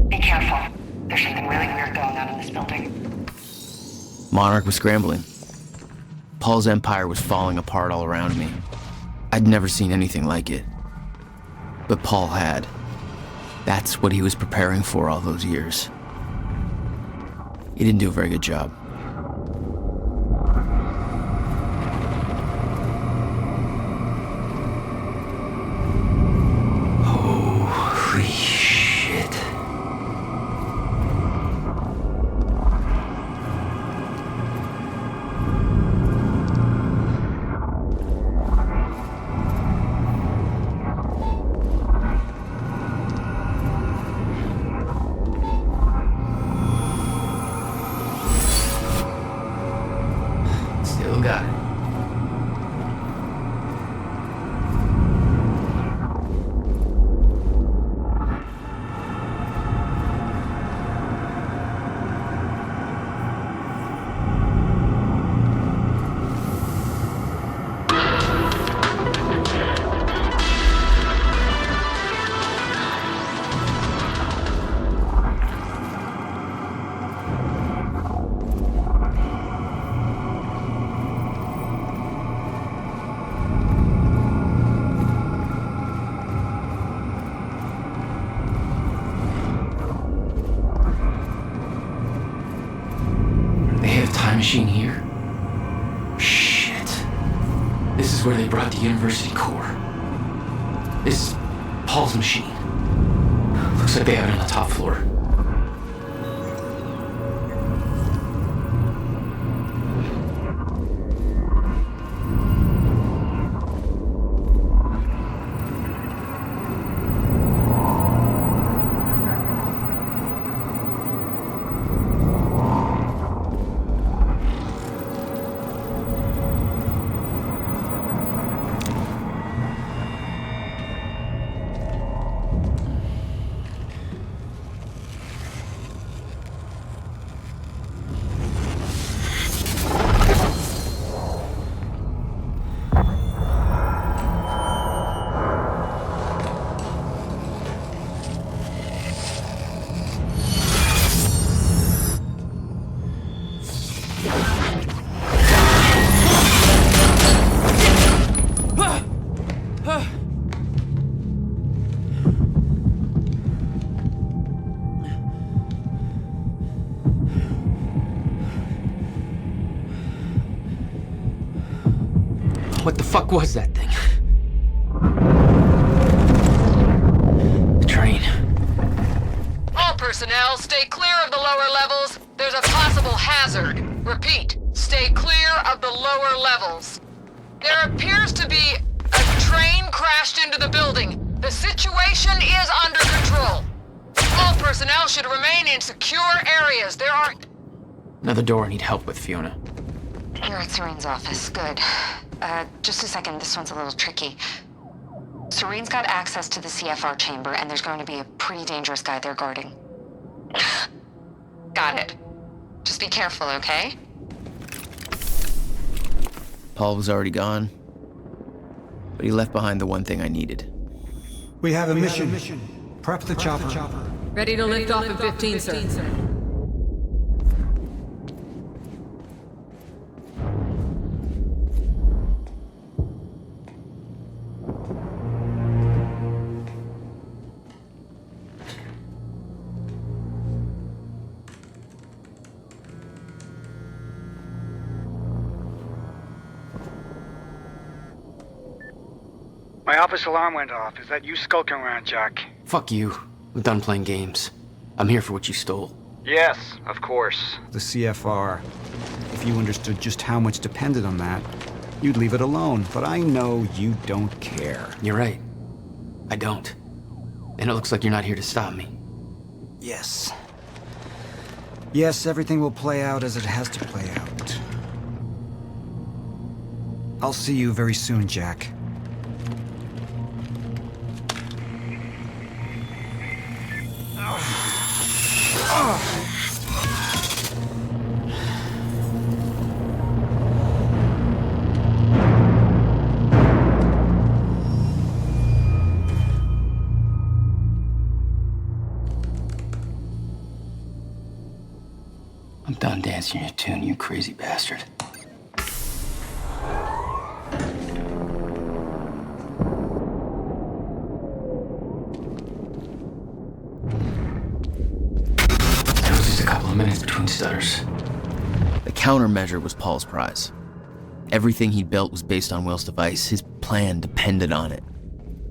Be careful. There's something really weird going on in this building. Monarch was scrambling. Paul's empire was falling apart all around me. I'd never seen anything like it. But Paul had. That's what he was preparing for all those years. He didn't do a very good job. Holy shit. Still got it. Machine here? Shit. This is where they brought the university core. This is Paul's machine. Looks like they have it on the top floor. What the fuck was that thing? The train. All personnel, stay clear of the lower levels. There's a possible hazard. Repeat, stay clear of the lower levels. There appears to be a train crashed into the building. The situation is under control. All personnel should remain in secure areas. There are... Another door I need help with, Fiona. You're at Serene's office. Good. Just a second. This one's a little tricky. Serene's got access to the CFR chamber, and there's going to be a pretty dangerous guy there guarding. Got it. Just be careful, okay? Paul was already gone, but he left behind the one thing I needed. We have a mission. Prep the chopper. Ready to lift off in 15, sir. My office alarm went off. Is that you skulking around, Jack? Fuck you. I'm done playing games. I'm here for what you stole. Yes, of course. The CFR. If you understood just how much depended on that, you'd leave it alone. But I know you don't care. You're right. I don't. And it looks like you're not here to stop me. Yes. Yes, everything will play out as it has to play out. I'll see you very soon, Jack. I'm done dancing your tune, you crazy bastard. A couple of minutes between stutters. The countermeasure was Paul's prize. Everything he'd built was based on Will's device. His plan depended on it.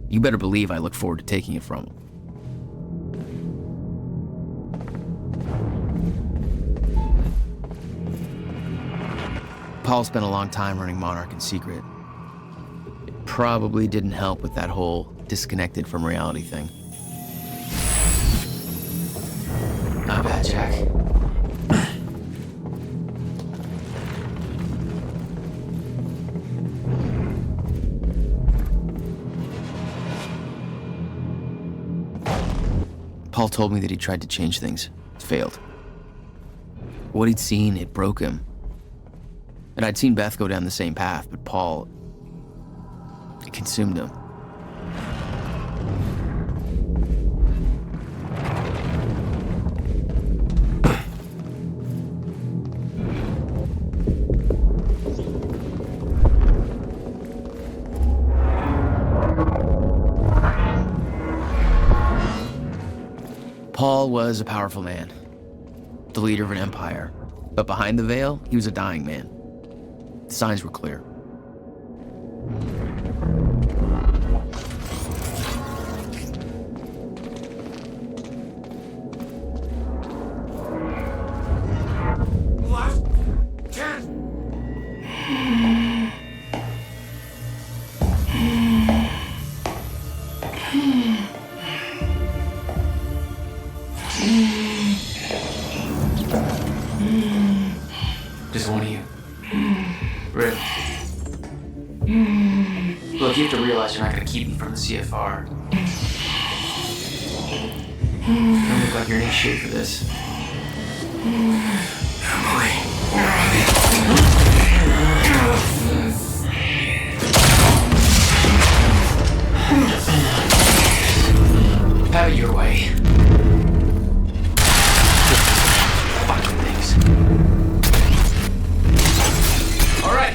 You better believe I look forward to taking it from him. Paul spent a long time running Monarch in secret. It probably didn't help with that whole disconnected from reality thing. Not bad, Jack. Paul told me that he tried to change things. It failed. What he'd seen, it broke him. And I'd seen Beth go down the same path, but Paul, it consumed him. Paul was a powerful man, the leader of an empire. But behind the veil, he was a dying man. The signs were clear. Last chance. Just one of you. Really? Look, you have to realize you're not going to keep me from the CFR. You don't look like you're in any shape for this. Have it your way. Fucking things. All right.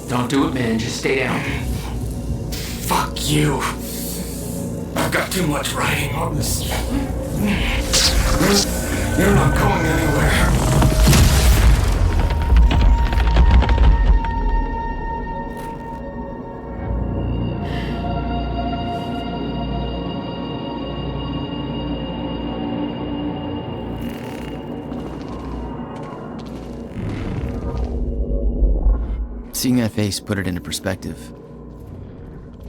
Don't do it, man. Just stay down. Fuck you. I've got too much writing on this. You're not going anywhere. Seeing that face put it into perspective.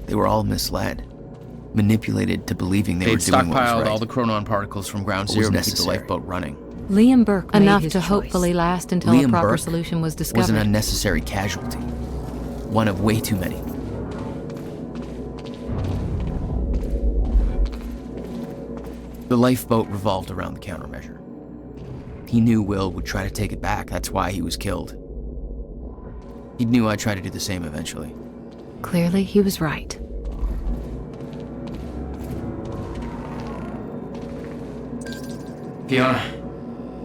They were all misled, manipulated to believing they were doing what was right. All the chronon particles from ground zero to keep the lifeboat running. Liam Burke made Enough his to choice. hopefully last until Liam a proper Burke solution was discovered. Was an unnecessary casualty. One of way too many. The lifeboat revolved around the countermeasure. He knew Will would try to take it back. That's why he was killed. He knew I'd try to do the same eventually. Clearly, he was right. Fiona,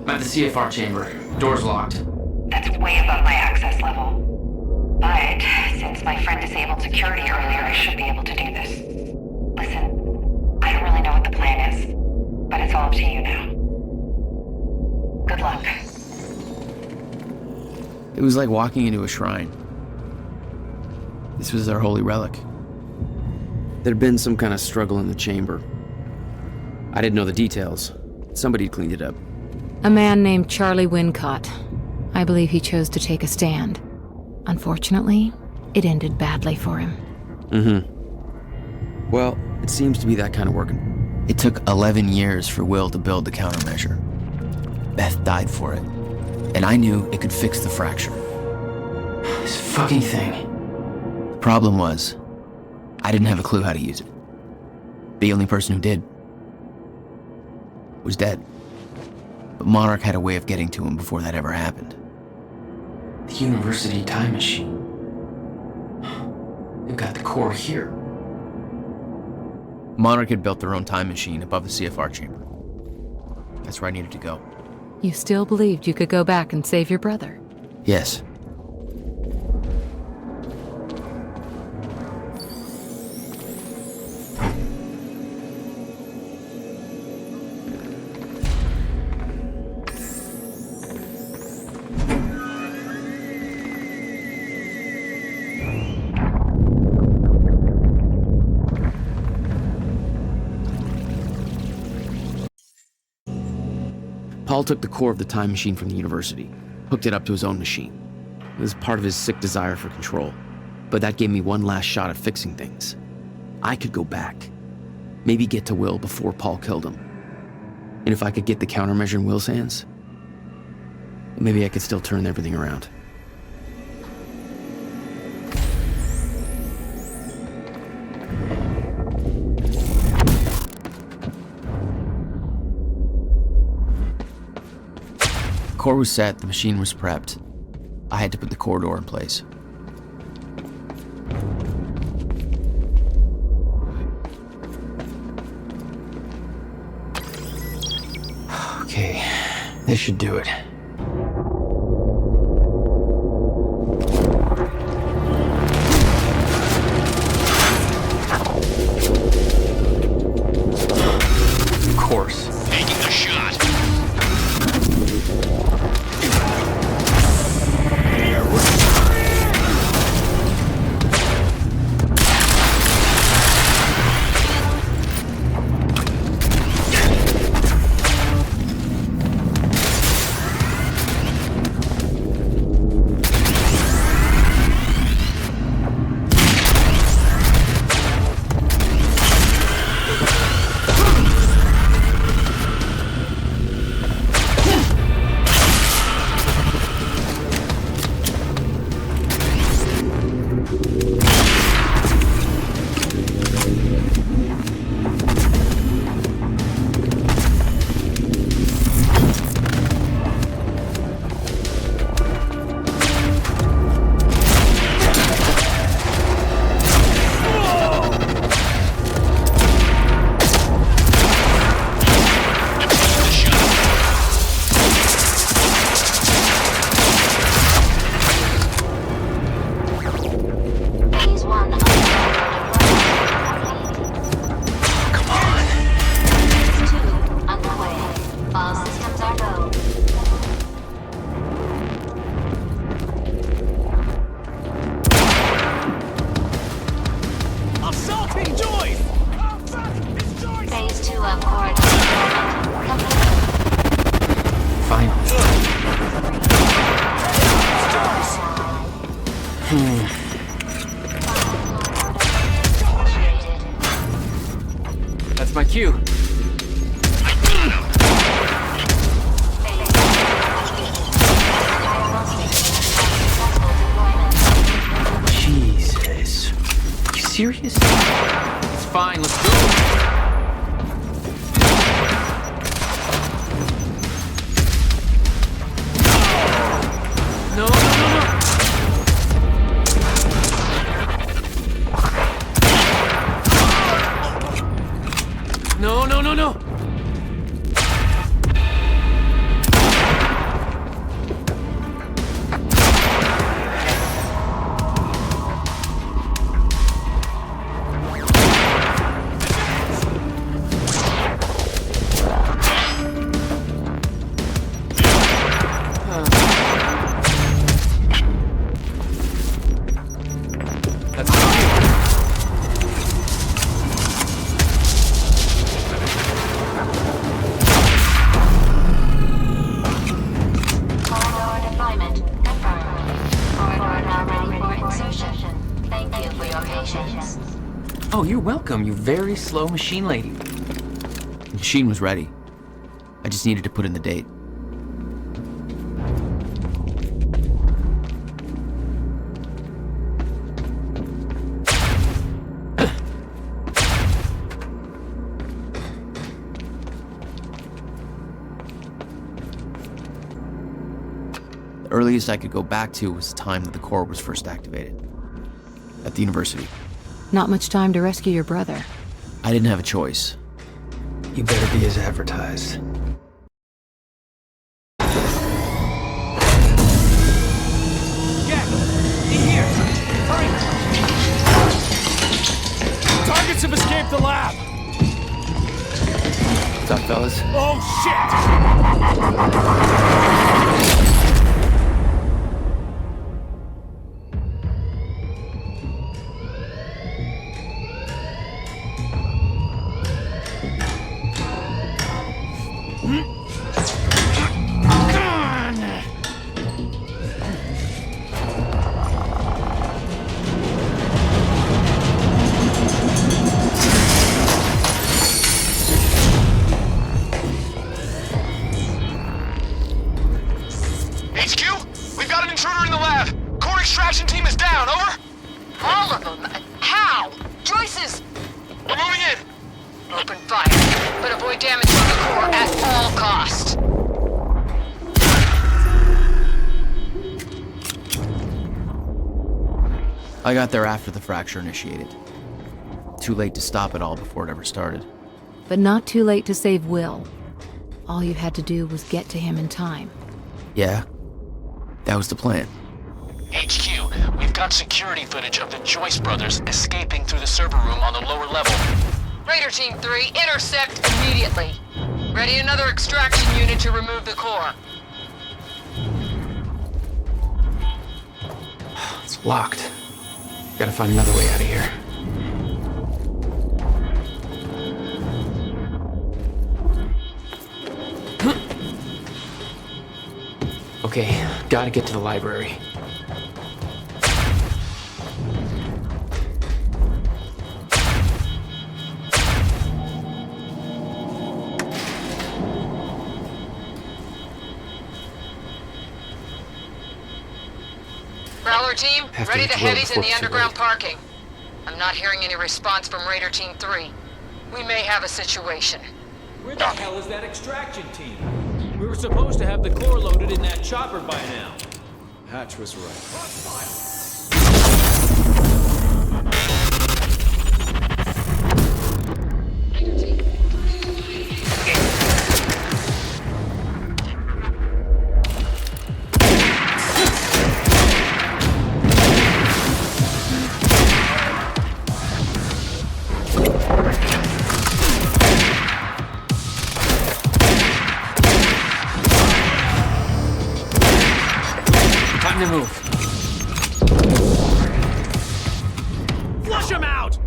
I'm at the CFR chamber. Door's locked. That's way above my access level. But since my friend disabled security earlier, I should be able to do this. Listen, I don't really know what the plan is, but it's all up to you now. Good luck. It was like walking into a shrine. This was their holy relic. There'd been some kind of struggle in the chamber. I didn't know the details. Somebody cleaned it up. A man named Charlie Wincott. I believe he chose to take a stand. Unfortunately, it ended badly for him. Mm-hmm. Well, it seems to be that kind of working. It took 11 years for Will to build the countermeasure. Beth died for it. And I knew it could fix the fracture. This fucking thing. The problem was, I didn't have a clue how to use it. The only person who did was dead. But Monarch had a way of getting to him before that ever happened. The university time machine. They've got the core here. Monarch had built their own time machine above the CFR chamber. That's where I needed to go. You still believed you could go back and save your brother? Yes. Paul took the core of the time machine from the university, hooked it up to his own machine. It was part of his sick desire for control, but that gave me one last shot at fixing things. I could go back, maybe get to Will before Paul killed him. And if I could get the countermeasure in Will's hands, maybe I could still turn everything around. The core was set, the machine was prepped. I had to put the core door in place. Okay, this should do it. Of course. Taking the shot. That's my cue. Jesus. You serious? It's fine, let's go. for your patience. Oh, you're welcome, you very slow machine lady. The machine was ready. I just needed to put in the date. The earliest I could go back to was the time that the core was first activated. At the university. Not much time to rescue your brother. I didn't have a choice. You better be as advertised. Targets have escaped the lab! What's up, fellas? Oh, extraction team is down, over? All of them? How? Joyce's... We're moving in. Open fire, but avoid damage to the core at all costs. I got there after the fracture initiated. Too late to stop it all before it ever started. But not too late to save Will. All you had to do was get to him in time. Yeah, that was the plan. HQ, we've got security footage of the Joyce brothers escaping through the server room on the lower level. Raider Team 3, intersect immediately. Ready another extraction unit to remove the core. It's locked. Gotta find another way out of here. Okay, gotta get to the library. Prowler Team, Have to ready the get to Will heavies in before the it's too underground late. parking. I'm not hearing any response from Raider Team 3. We may have a situation. Where the hell is that extraction team? We were supposed to have the core loaded in that chopper by now. Hatch was right. Time to move. Flush him out!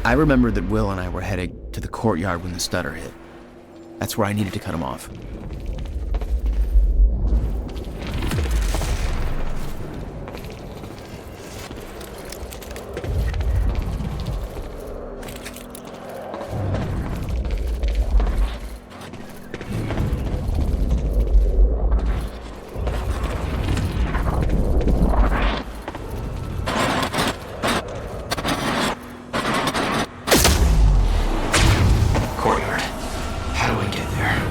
I remembered that Will and I were headed to the courtyard when the stutter hit. That's where I needed to cut him off. Courtyard. How do I get there?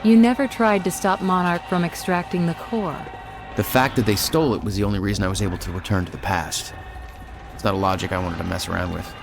You never tried to stop Monarch from extracting the core. The fact that they stole it was the only reason I was able to return to the past. It's not a logic I wanted to mess around with.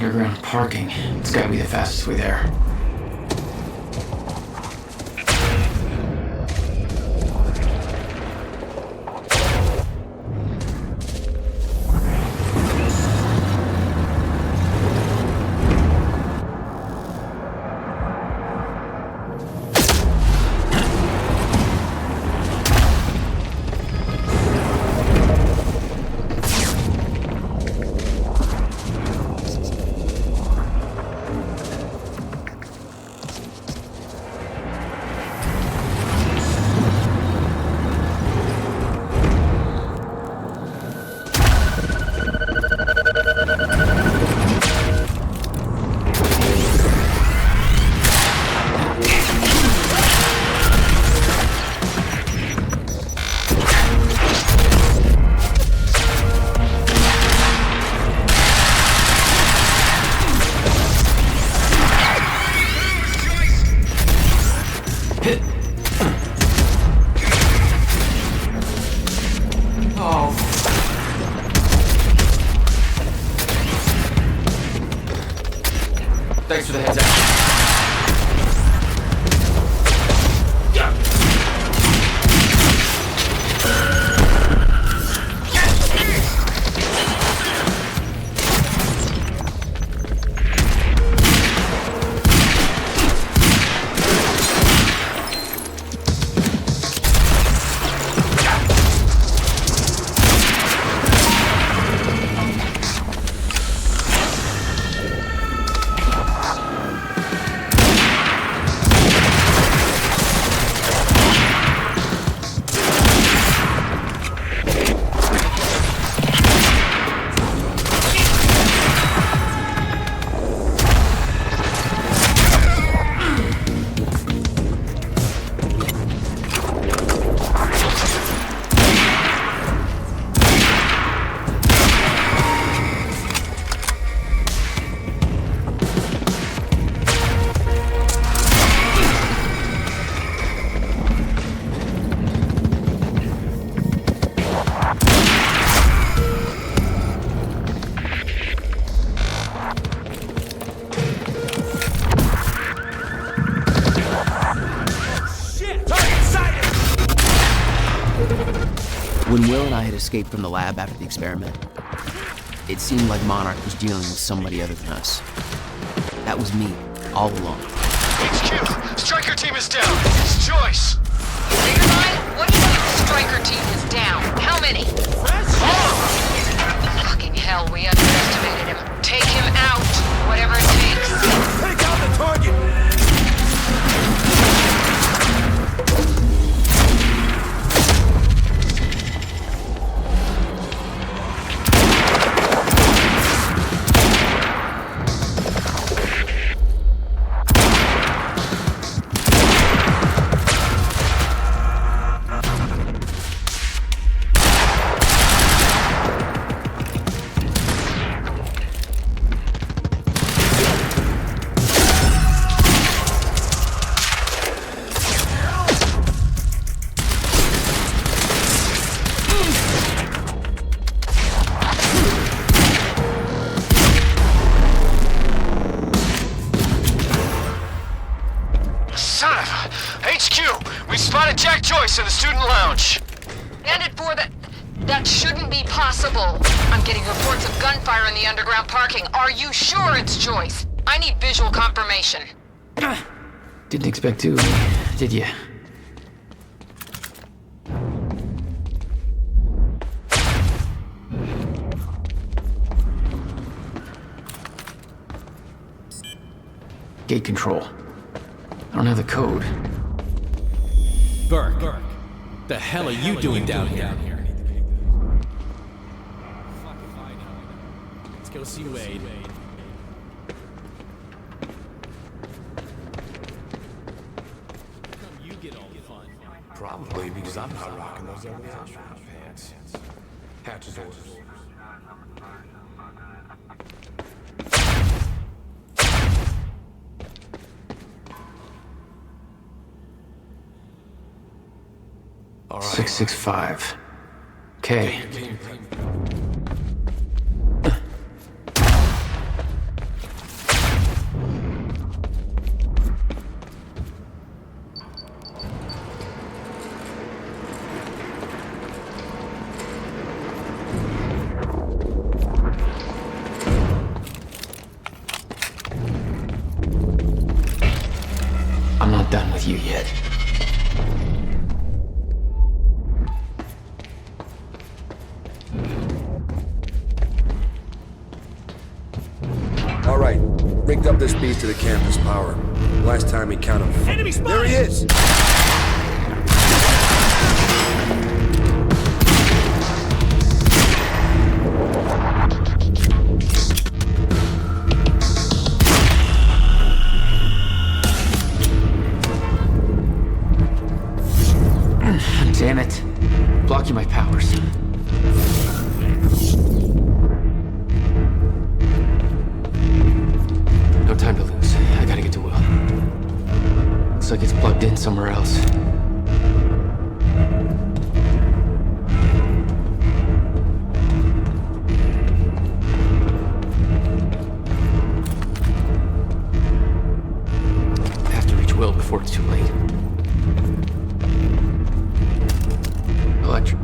Underground parking. It's gotta be the fastest way there. Thanks for the heads up. When Will and I had escaped from the lab after the experiment, it seemed like Monarch was dealing with somebody other than us. That was me, all along. HQ! Striker team is down! It's Choice! What do you mean the striker team is down? How many? Oh! Fucking hell, we underestimated him. Take him out, whatever it takes. Take out the target! In the student lounge. Bandit 4, that shouldn't be possible. I'm getting reports of gunfire in the underground parking. Are you sure it's Choice? I need visual confirmation. Didn't expect to, did ya? Gate control. I don't have the code. Burke, the hell are you doing down here? Let's go see Wade. How come you get all the fun? Probably because I'm not rocking those ugly astronaut pants. Hatch's orders. All right. 665. Okay. you yet. All right, rigged up this beast to the campus power. Last time he counted. Enemy spotted! There he is! Damn it. Blocking my powers. No time to lose. I gotta get to Will. Looks like it's plugged in somewhere else. I have to reach Will before it's too late. Electric.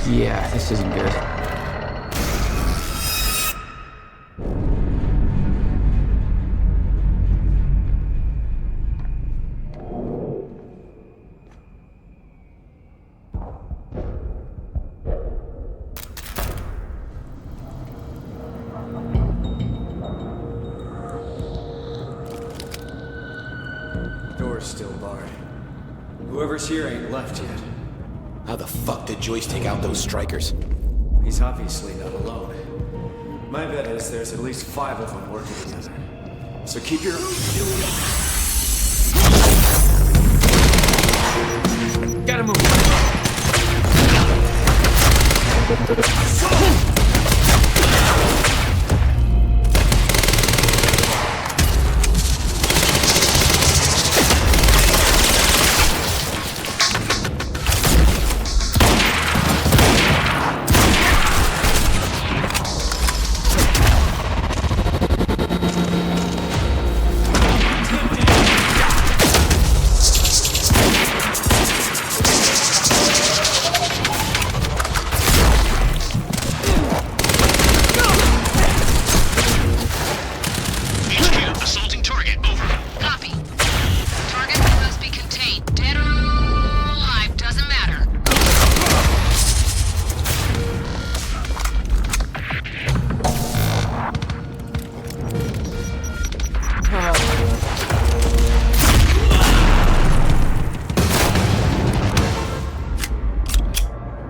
Yeah, this isn't good. Door's still barred. Whoever's here ain't left yet. How the fuck did Joyce take out those strikers? He's obviously not alone. My bet is there's at least 5 of them working together. So keep your... Gotta move.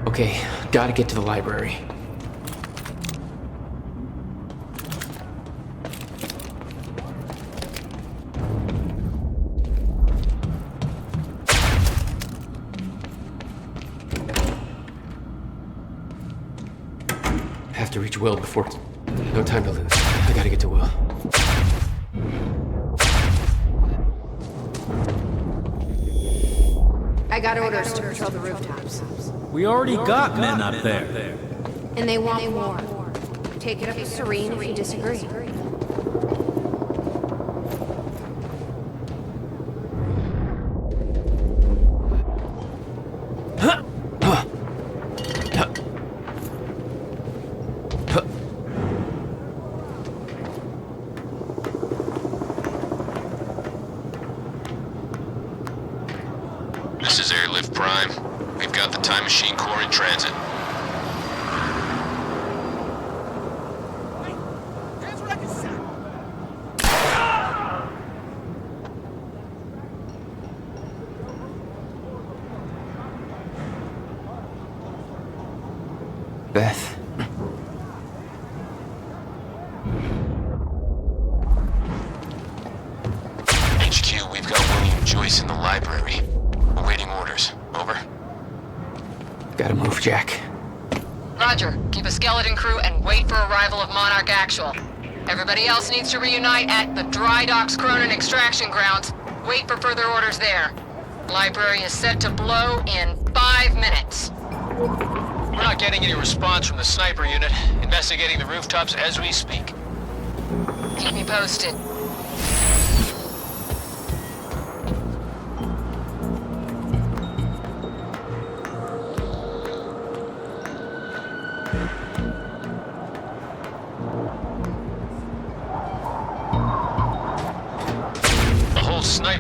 Okay, gotta get to the library. Have to reach Will before... No time to lose. I gotta get to Will. I got orders to patrol the rooftops. We already got men up there. And they want more. Take it up with Serene if you disagree. This is Airlift Prime. We've got the Time Machine Corps in transit. Beth. HQ, we've got William Joyce in the library. Awaiting orders. Over. Gotta move, Jack. Roger. Keep a skeleton crew and wait for arrival of Monarch Actual. Everybody else needs to reunite at the Dry Docks Cronin extraction grounds. Wait for further orders there. Library is set to blow in 5 minutes. We're not getting any response from the sniper unit. Investigating the rooftops as we speak. Keep me posted.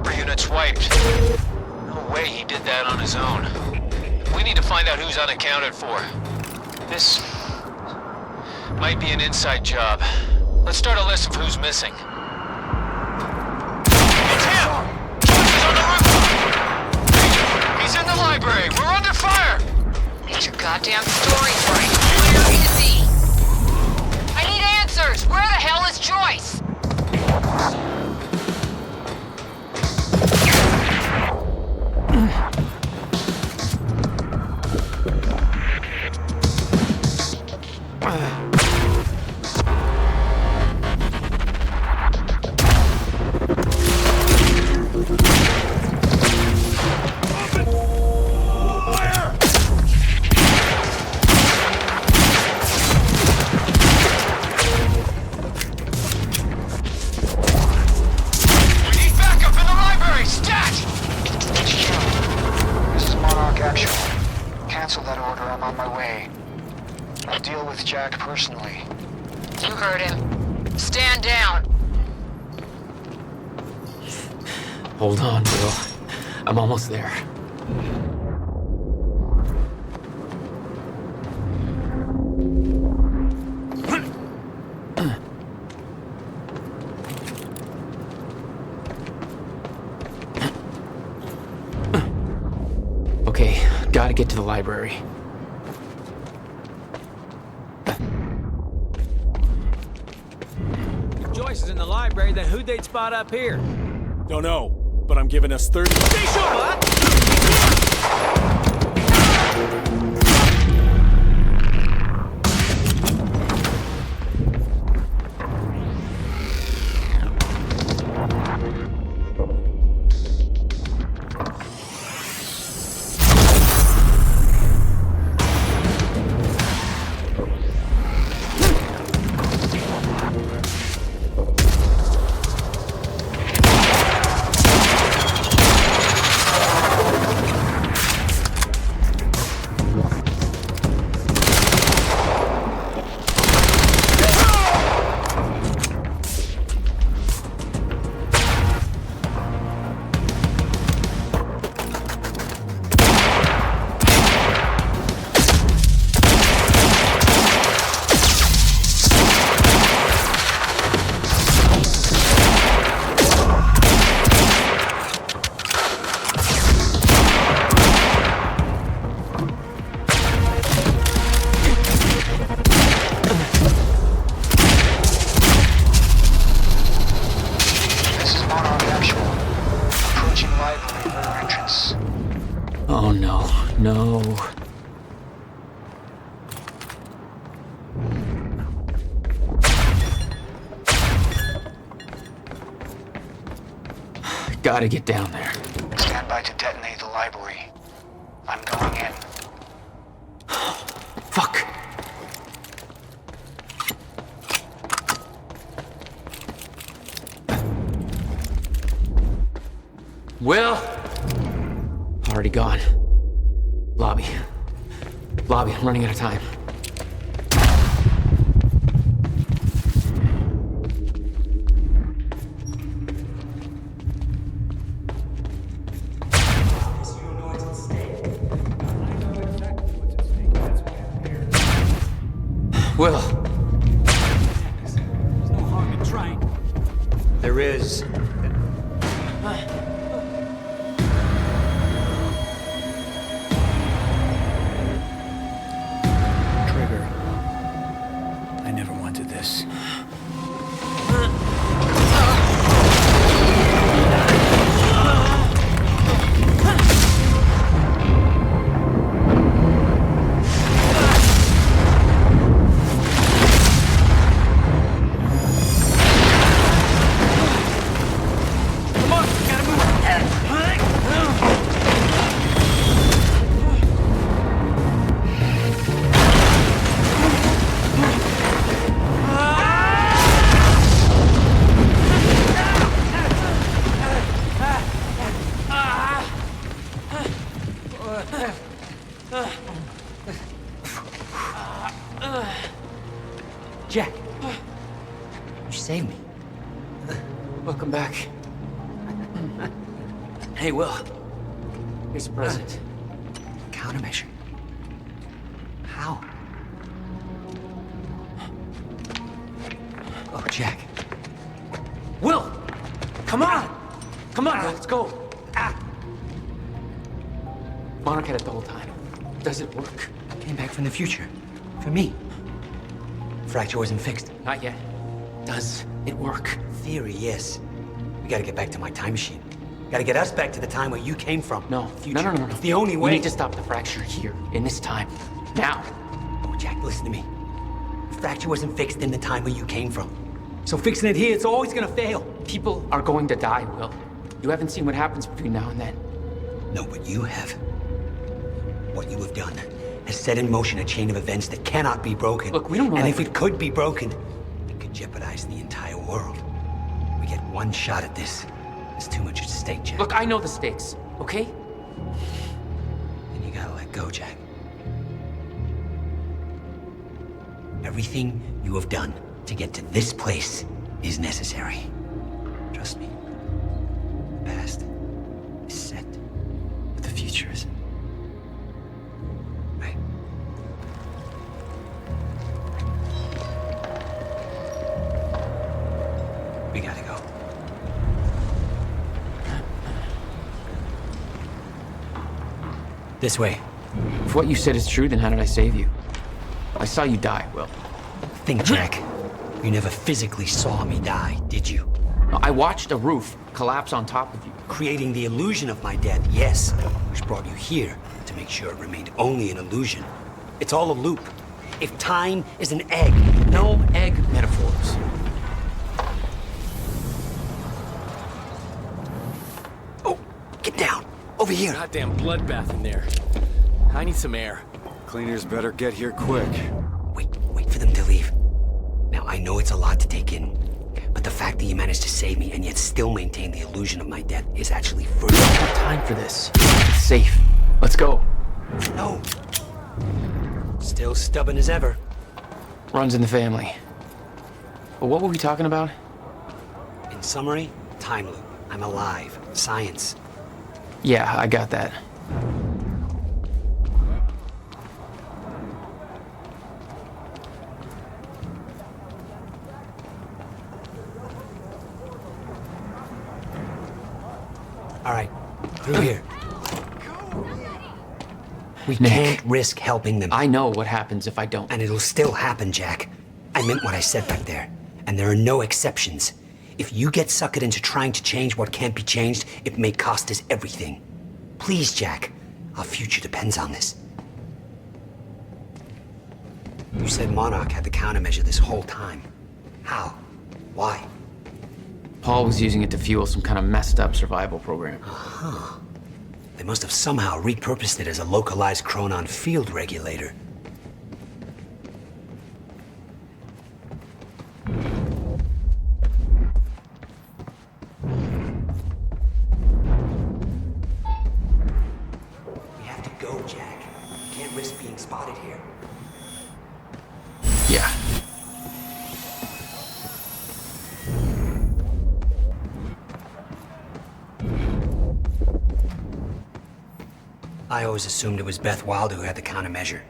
sniper unit's wiped. No way he did that on his own. We need to find out who's unaccounted for. This might be an inside job. Let's start a list of who's missing. It's him! Choice is on the roof! He's in the library! We're under fire! Get your goddamn story straight. Where is he? I need answers! Where the hell is Joyce? Personally. You heard him. Stand down. Hold on, Will. I'm almost there. Okay, gotta get to the library. Joyce is in the library, then who'd they spot up here? Don't know, but I'm giving us 30. Stay sure, what? Oh no, no. Gotta get down there. Stand by to detonate the library. I'm going in. Fuck. Will? Already gone. Lobby. Lobby, I'm running out of time. Will. There's no harm in trying. There is. Trigger. I never wanted this. Jack. You saved me. Welcome back. Hey, Will. Here's the present. Countermeasure. How? Oh, Jack. Will! Come on! Come on, Will, let's go. Monarch had it the whole time. Does it work? Came back from the future. For me. Fracture wasn't fixed. Not yet. Does it work? Theory, yes. We gotta get back to my time machine. Gotta get us back to the time where you came from. No. Future. No. It's the only way. We need to stop the fracture here, in this time. Now. Oh, Jack, listen to me. The fracture wasn't fixed in the time where you came from. So fixing it here, it's always gonna fail. People are going to die, Will. You haven't seen what happens between now and then. No, but you have. What you have done has set in motion a chain of events that cannot be broken. Look, we don't know. And if it could be broken, it could jeopardize the entire world. We get one shot at this. There's too much at stake, Jack. Look, I know the stakes, okay? And you gotta let go, Jack. Everything you have done to get to this place is necessary. Trust me. The past is set, but the future isn't. Right? We gotta go. This way. If what you said is true, then how did I save you? I saw you die, Will. Think, Jack. You never physically saw me die, did you? I watched a roof collapse on top of you. Creating the illusion of my death, yes. Which brought you here to make sure it remained only an illusion. It's all a loop. If time is an egg... No egg metaphors. Oh, get down. Over here. Goddamn bloodbath in there. I need some air. Cleaners better get here quick. Wait for them to leave. Now, I know it's a lot to take in, but the fact that you managed to save me and yet still maintain the illusion of my death is actually further. We don't have time for this. It's safe. Let's go. No. Still stubborn as ever. Runs in the family. But what were we talking about? In summary, time loop. I'm alive. Science. Yeah, I got that. All right, through here. We Nick. can't risk helping them. I know what happens if I don't. And it'll still happen, Jack. I meant what I said back there. And there are no exceptions. If you get suckered into trying to change what can't be changed, it may cost us everything. Please, Jack. Our future depends on this. You said Monarch had the countermeasure this whole time. How? Why? Paul was using it to fuel some kind of messed up survival program. Huh. They must have somehow repurposed it as a localized Chronon field regulator. We have to go, Jack. Can't risk being spotted here. Yeah. I always assumed it was Beth Wilder who had the countermeasure,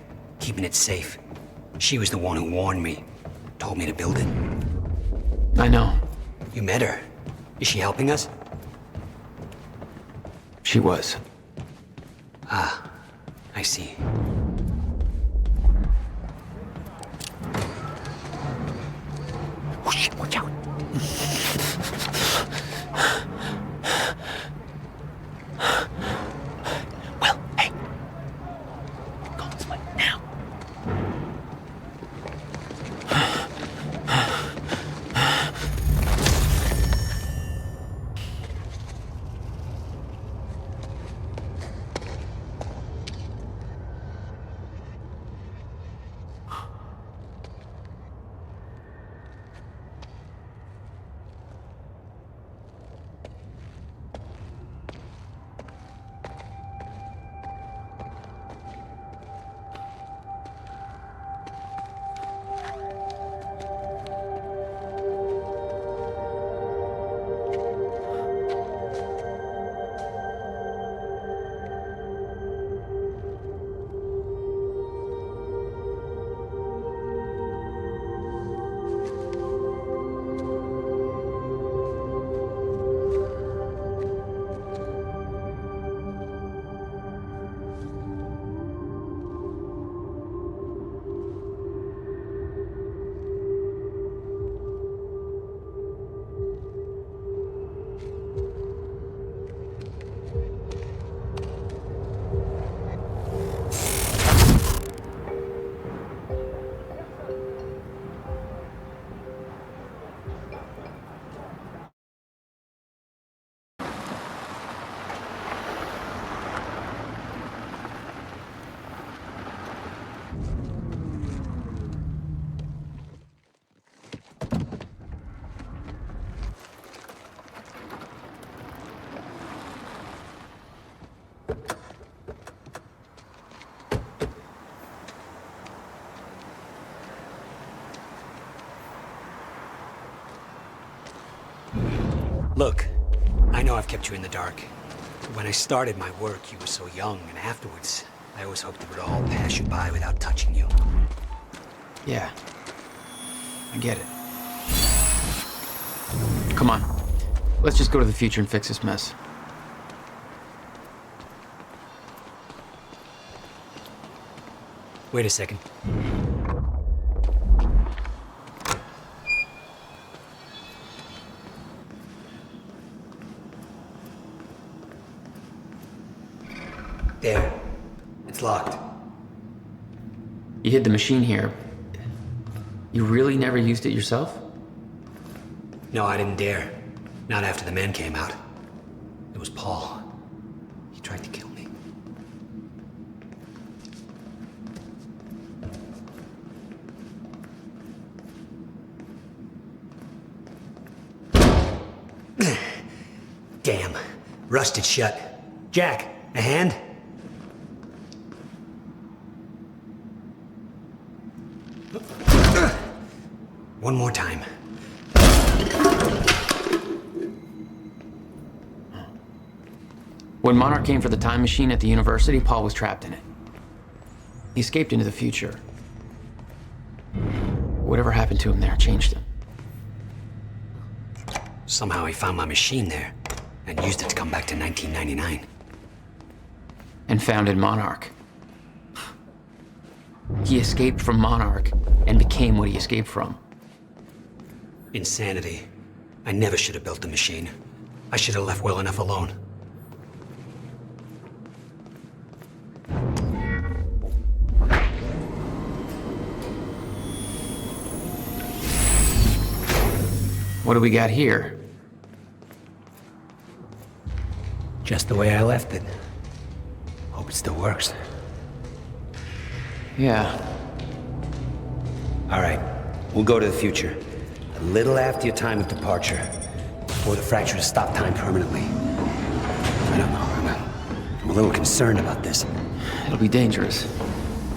keeping it safe. She was the one who warned me, told me to build it. I know. You met her. Is she helping us? She was. Ah, I see. Oh shit, watch out. Well, hey. Go this way, now. Look, I know I've kept you in the dark. When I started my work, you were so young, and afterwards, I always hoped it would all pass you by without touching you. Yeah. I get it. Come on. Let's just go to the future and fix this mess. Wait a second. There. It's locked. You hid the machine here. You really never used it yourself? No, I didn't dare. Not after the men came out. It was Paul. He tried to kill me. Damn. Rusted shut. Jack, a hand? One more time. When Monarch came for the time machine at the university, Paul was trapped in it. He escaped into the future. Whatever happened to him there changed him. Somehow he found my machine there and used it to come back to 1999. And founded Monarch. He escaped from Monarch and became what he escaped from. Insanity. I never should have built the machine. I should have left well enough alone. What do we got here? Just the way I left it. Hope it still works. Yeah. All right, we'll go to the future. A little after your time of departure. Before the fracture to stop time permanently. I don't know, I'm a little concerned about this. It'll be dangerous.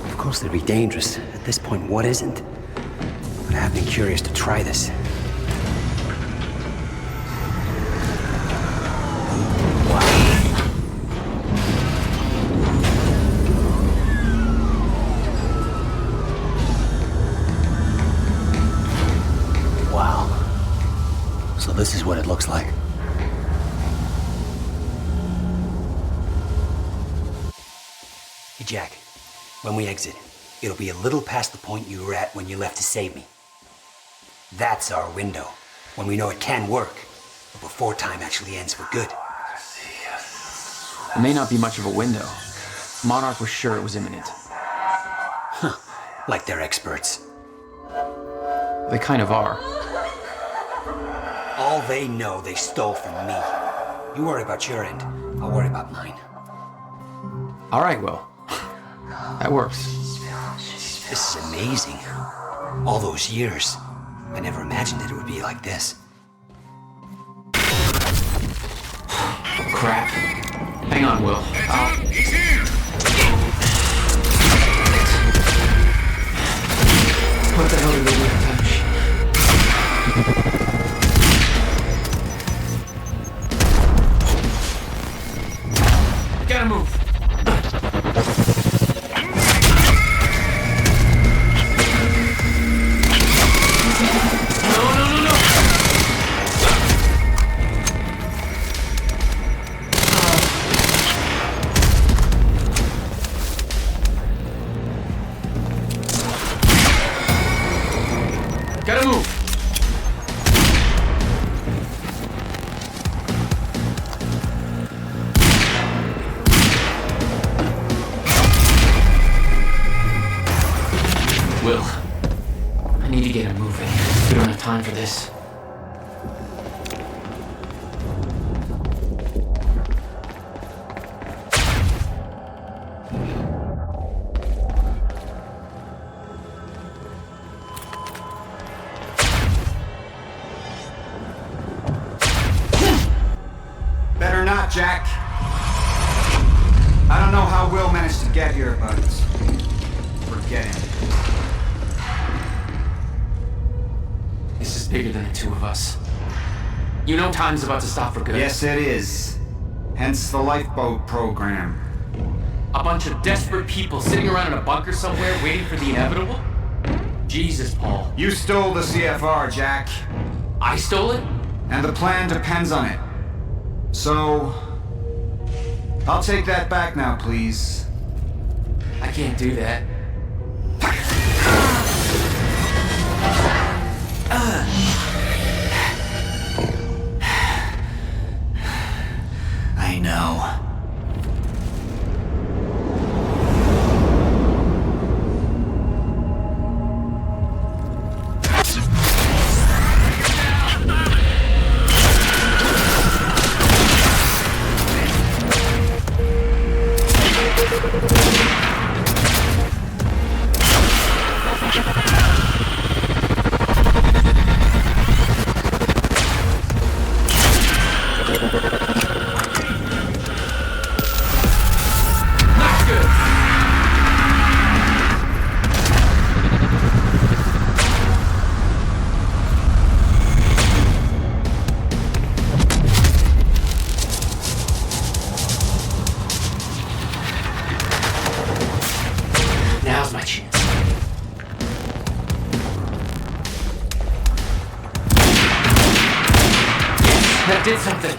Of course it'll be dangerous. At this point, what isn't? But I have been curious to try this. This is what it looks like. Hey, Jack. When we exit, it'll be a little past the point you were at when you left to save me. That's our window, when we know it can work, but before time actually ends for good. It may not be much of a window. Monarch was sure it was imminent. Huh. Like they're experts. They kind of are. All they know they stole from me. You worry about your end, I'll worry about mine. All right, Will. That works. This is amazing. All those years, I never imagined that it would be like this. Crap. Hang on, Will. He's here! What the hell did they do with that machine? Gotta move. Gotta move. Will, I need to get him moving. We don't have time for this. Better not, Jack. I don't know how Will managed to get here, but forget him. This is bigger than the two of us. You know time's about to stop for good. Yes, it is. Hence the lifeboat program. A bunch of desperate people sitting around in a bunker somewhere waiting for the inevitable? Jesus, Paul. You stole the CFR, Jack. I stole it? And the plan depends on it. So, I'll take that back now, please. I can't do that. I know. Now's my chance. Yes, that did something.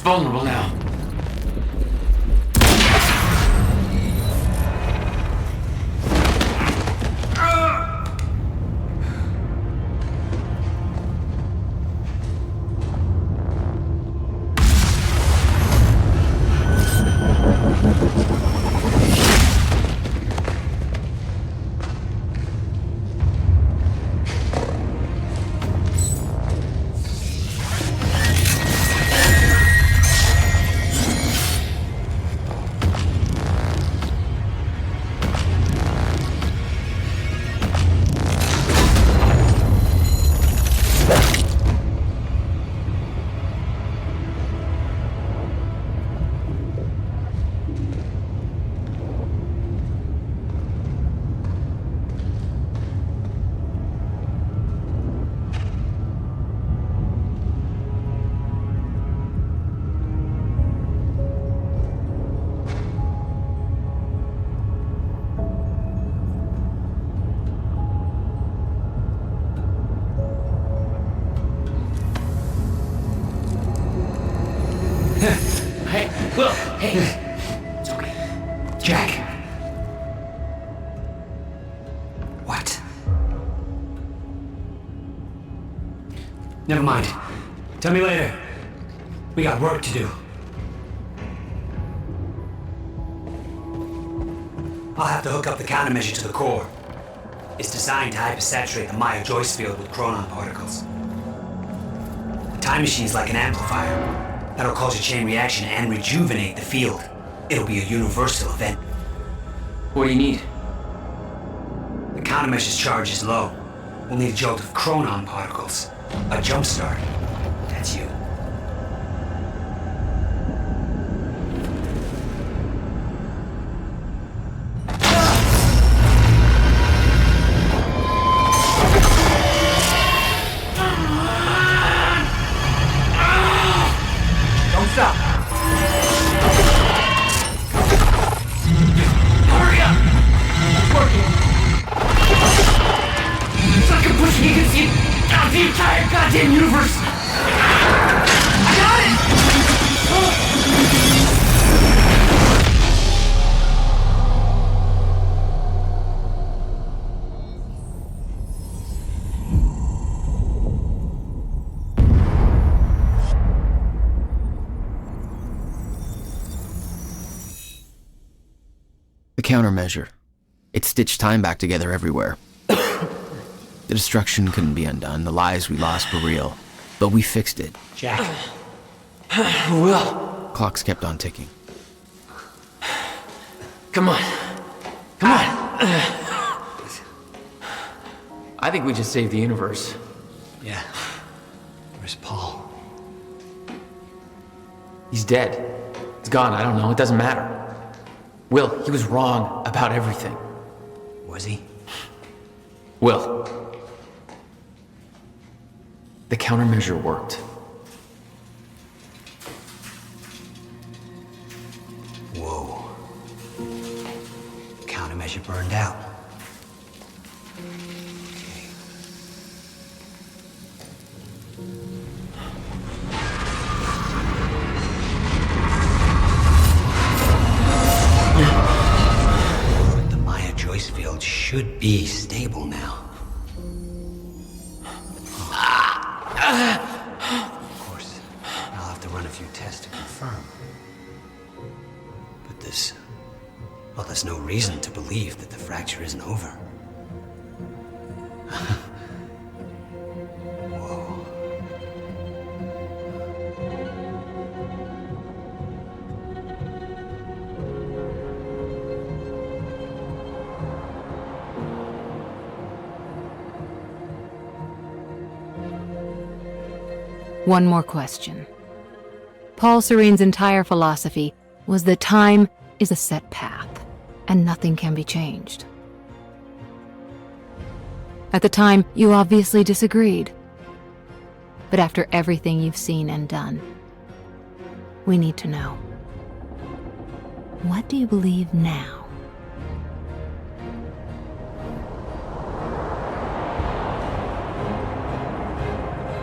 vulnerable now. Hey, Will, hey. It's okay. Jack. What? Never mind. Tell me later. We got work to do. I'll have to hook up the countermeasure to the core. It's designed to hypersaturate the Amaral Choice field with chronon particles. The time machine's like an amplifier. That'll cause a chain reaction and rejuvenate the field. It'll be a universal event. What do you need? The countermeasure's charge is low. We'll need a jolt of chronon particles. A jump start. That's you. Don't stop. Hurry up! It's working. It's like I'm pushing against the entire goddamn universe. I got it! The countermeasure. It stitched time back together everywhere. The destruction couldn't be undone. The lives we lost were real. But we fixed it. Jack. Will. Clocks kept on ticking. Come on. Come on. I think we just saved the universe. Yeah. Where's Paul? He's dead. He's gone. I don't know. It doesn't matter. Will, he was wrong about everything. Was he? Will. The countermeasure worked. Whoa. Countermeasure burned out. The Amaral Choice field should be stable now. Of course, I'll have to run a few tests to confirm. But there's no reason to believe that the fracture isn't over. Whoa. One more question. Paul Serene's entire philosophy was that time is a set path, and nothing can be changed. At the time, you obviously disagreed. But after everything you've seen and done, we need to know. What do you believe now?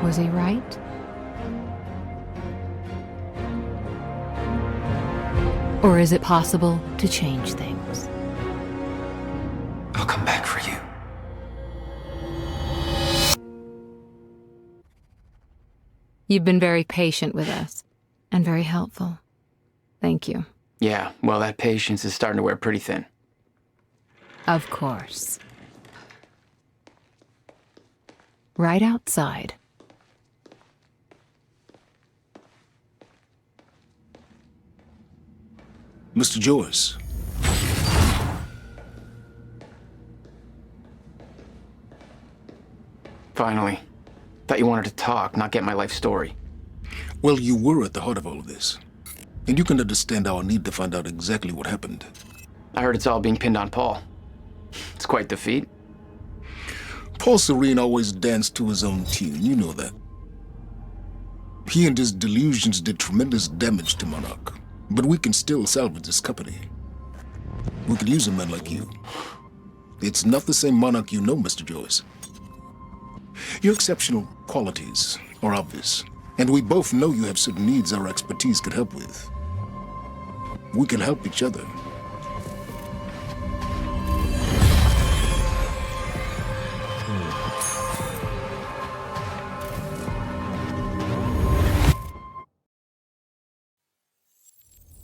Was he right? Or is it possible to change things? I'll come back for you. You've been very patient with us, and very helpful. Thank you. Yeah, well, that patience is starting to wear pretty thin. Of course. Right outside. Mr. Joyce. Finally. Thought you wanted to talk, not get my life story. Well, you were at the heart of all of this. And you can understand our need to find out exactly what happened. I heard it's all being pinned on Paul. It's quite the feat. Paul Serene always danced to his own tune, you know that. He and his delusions did tremendous damage to Monarch. But we can still salvage this company. We could use a man like you. It's not the same Monarch you know, Mr. Joyce. Your exceptional qualities are obvious, and we both know you have certain needs our expertise could help with. We can help each other.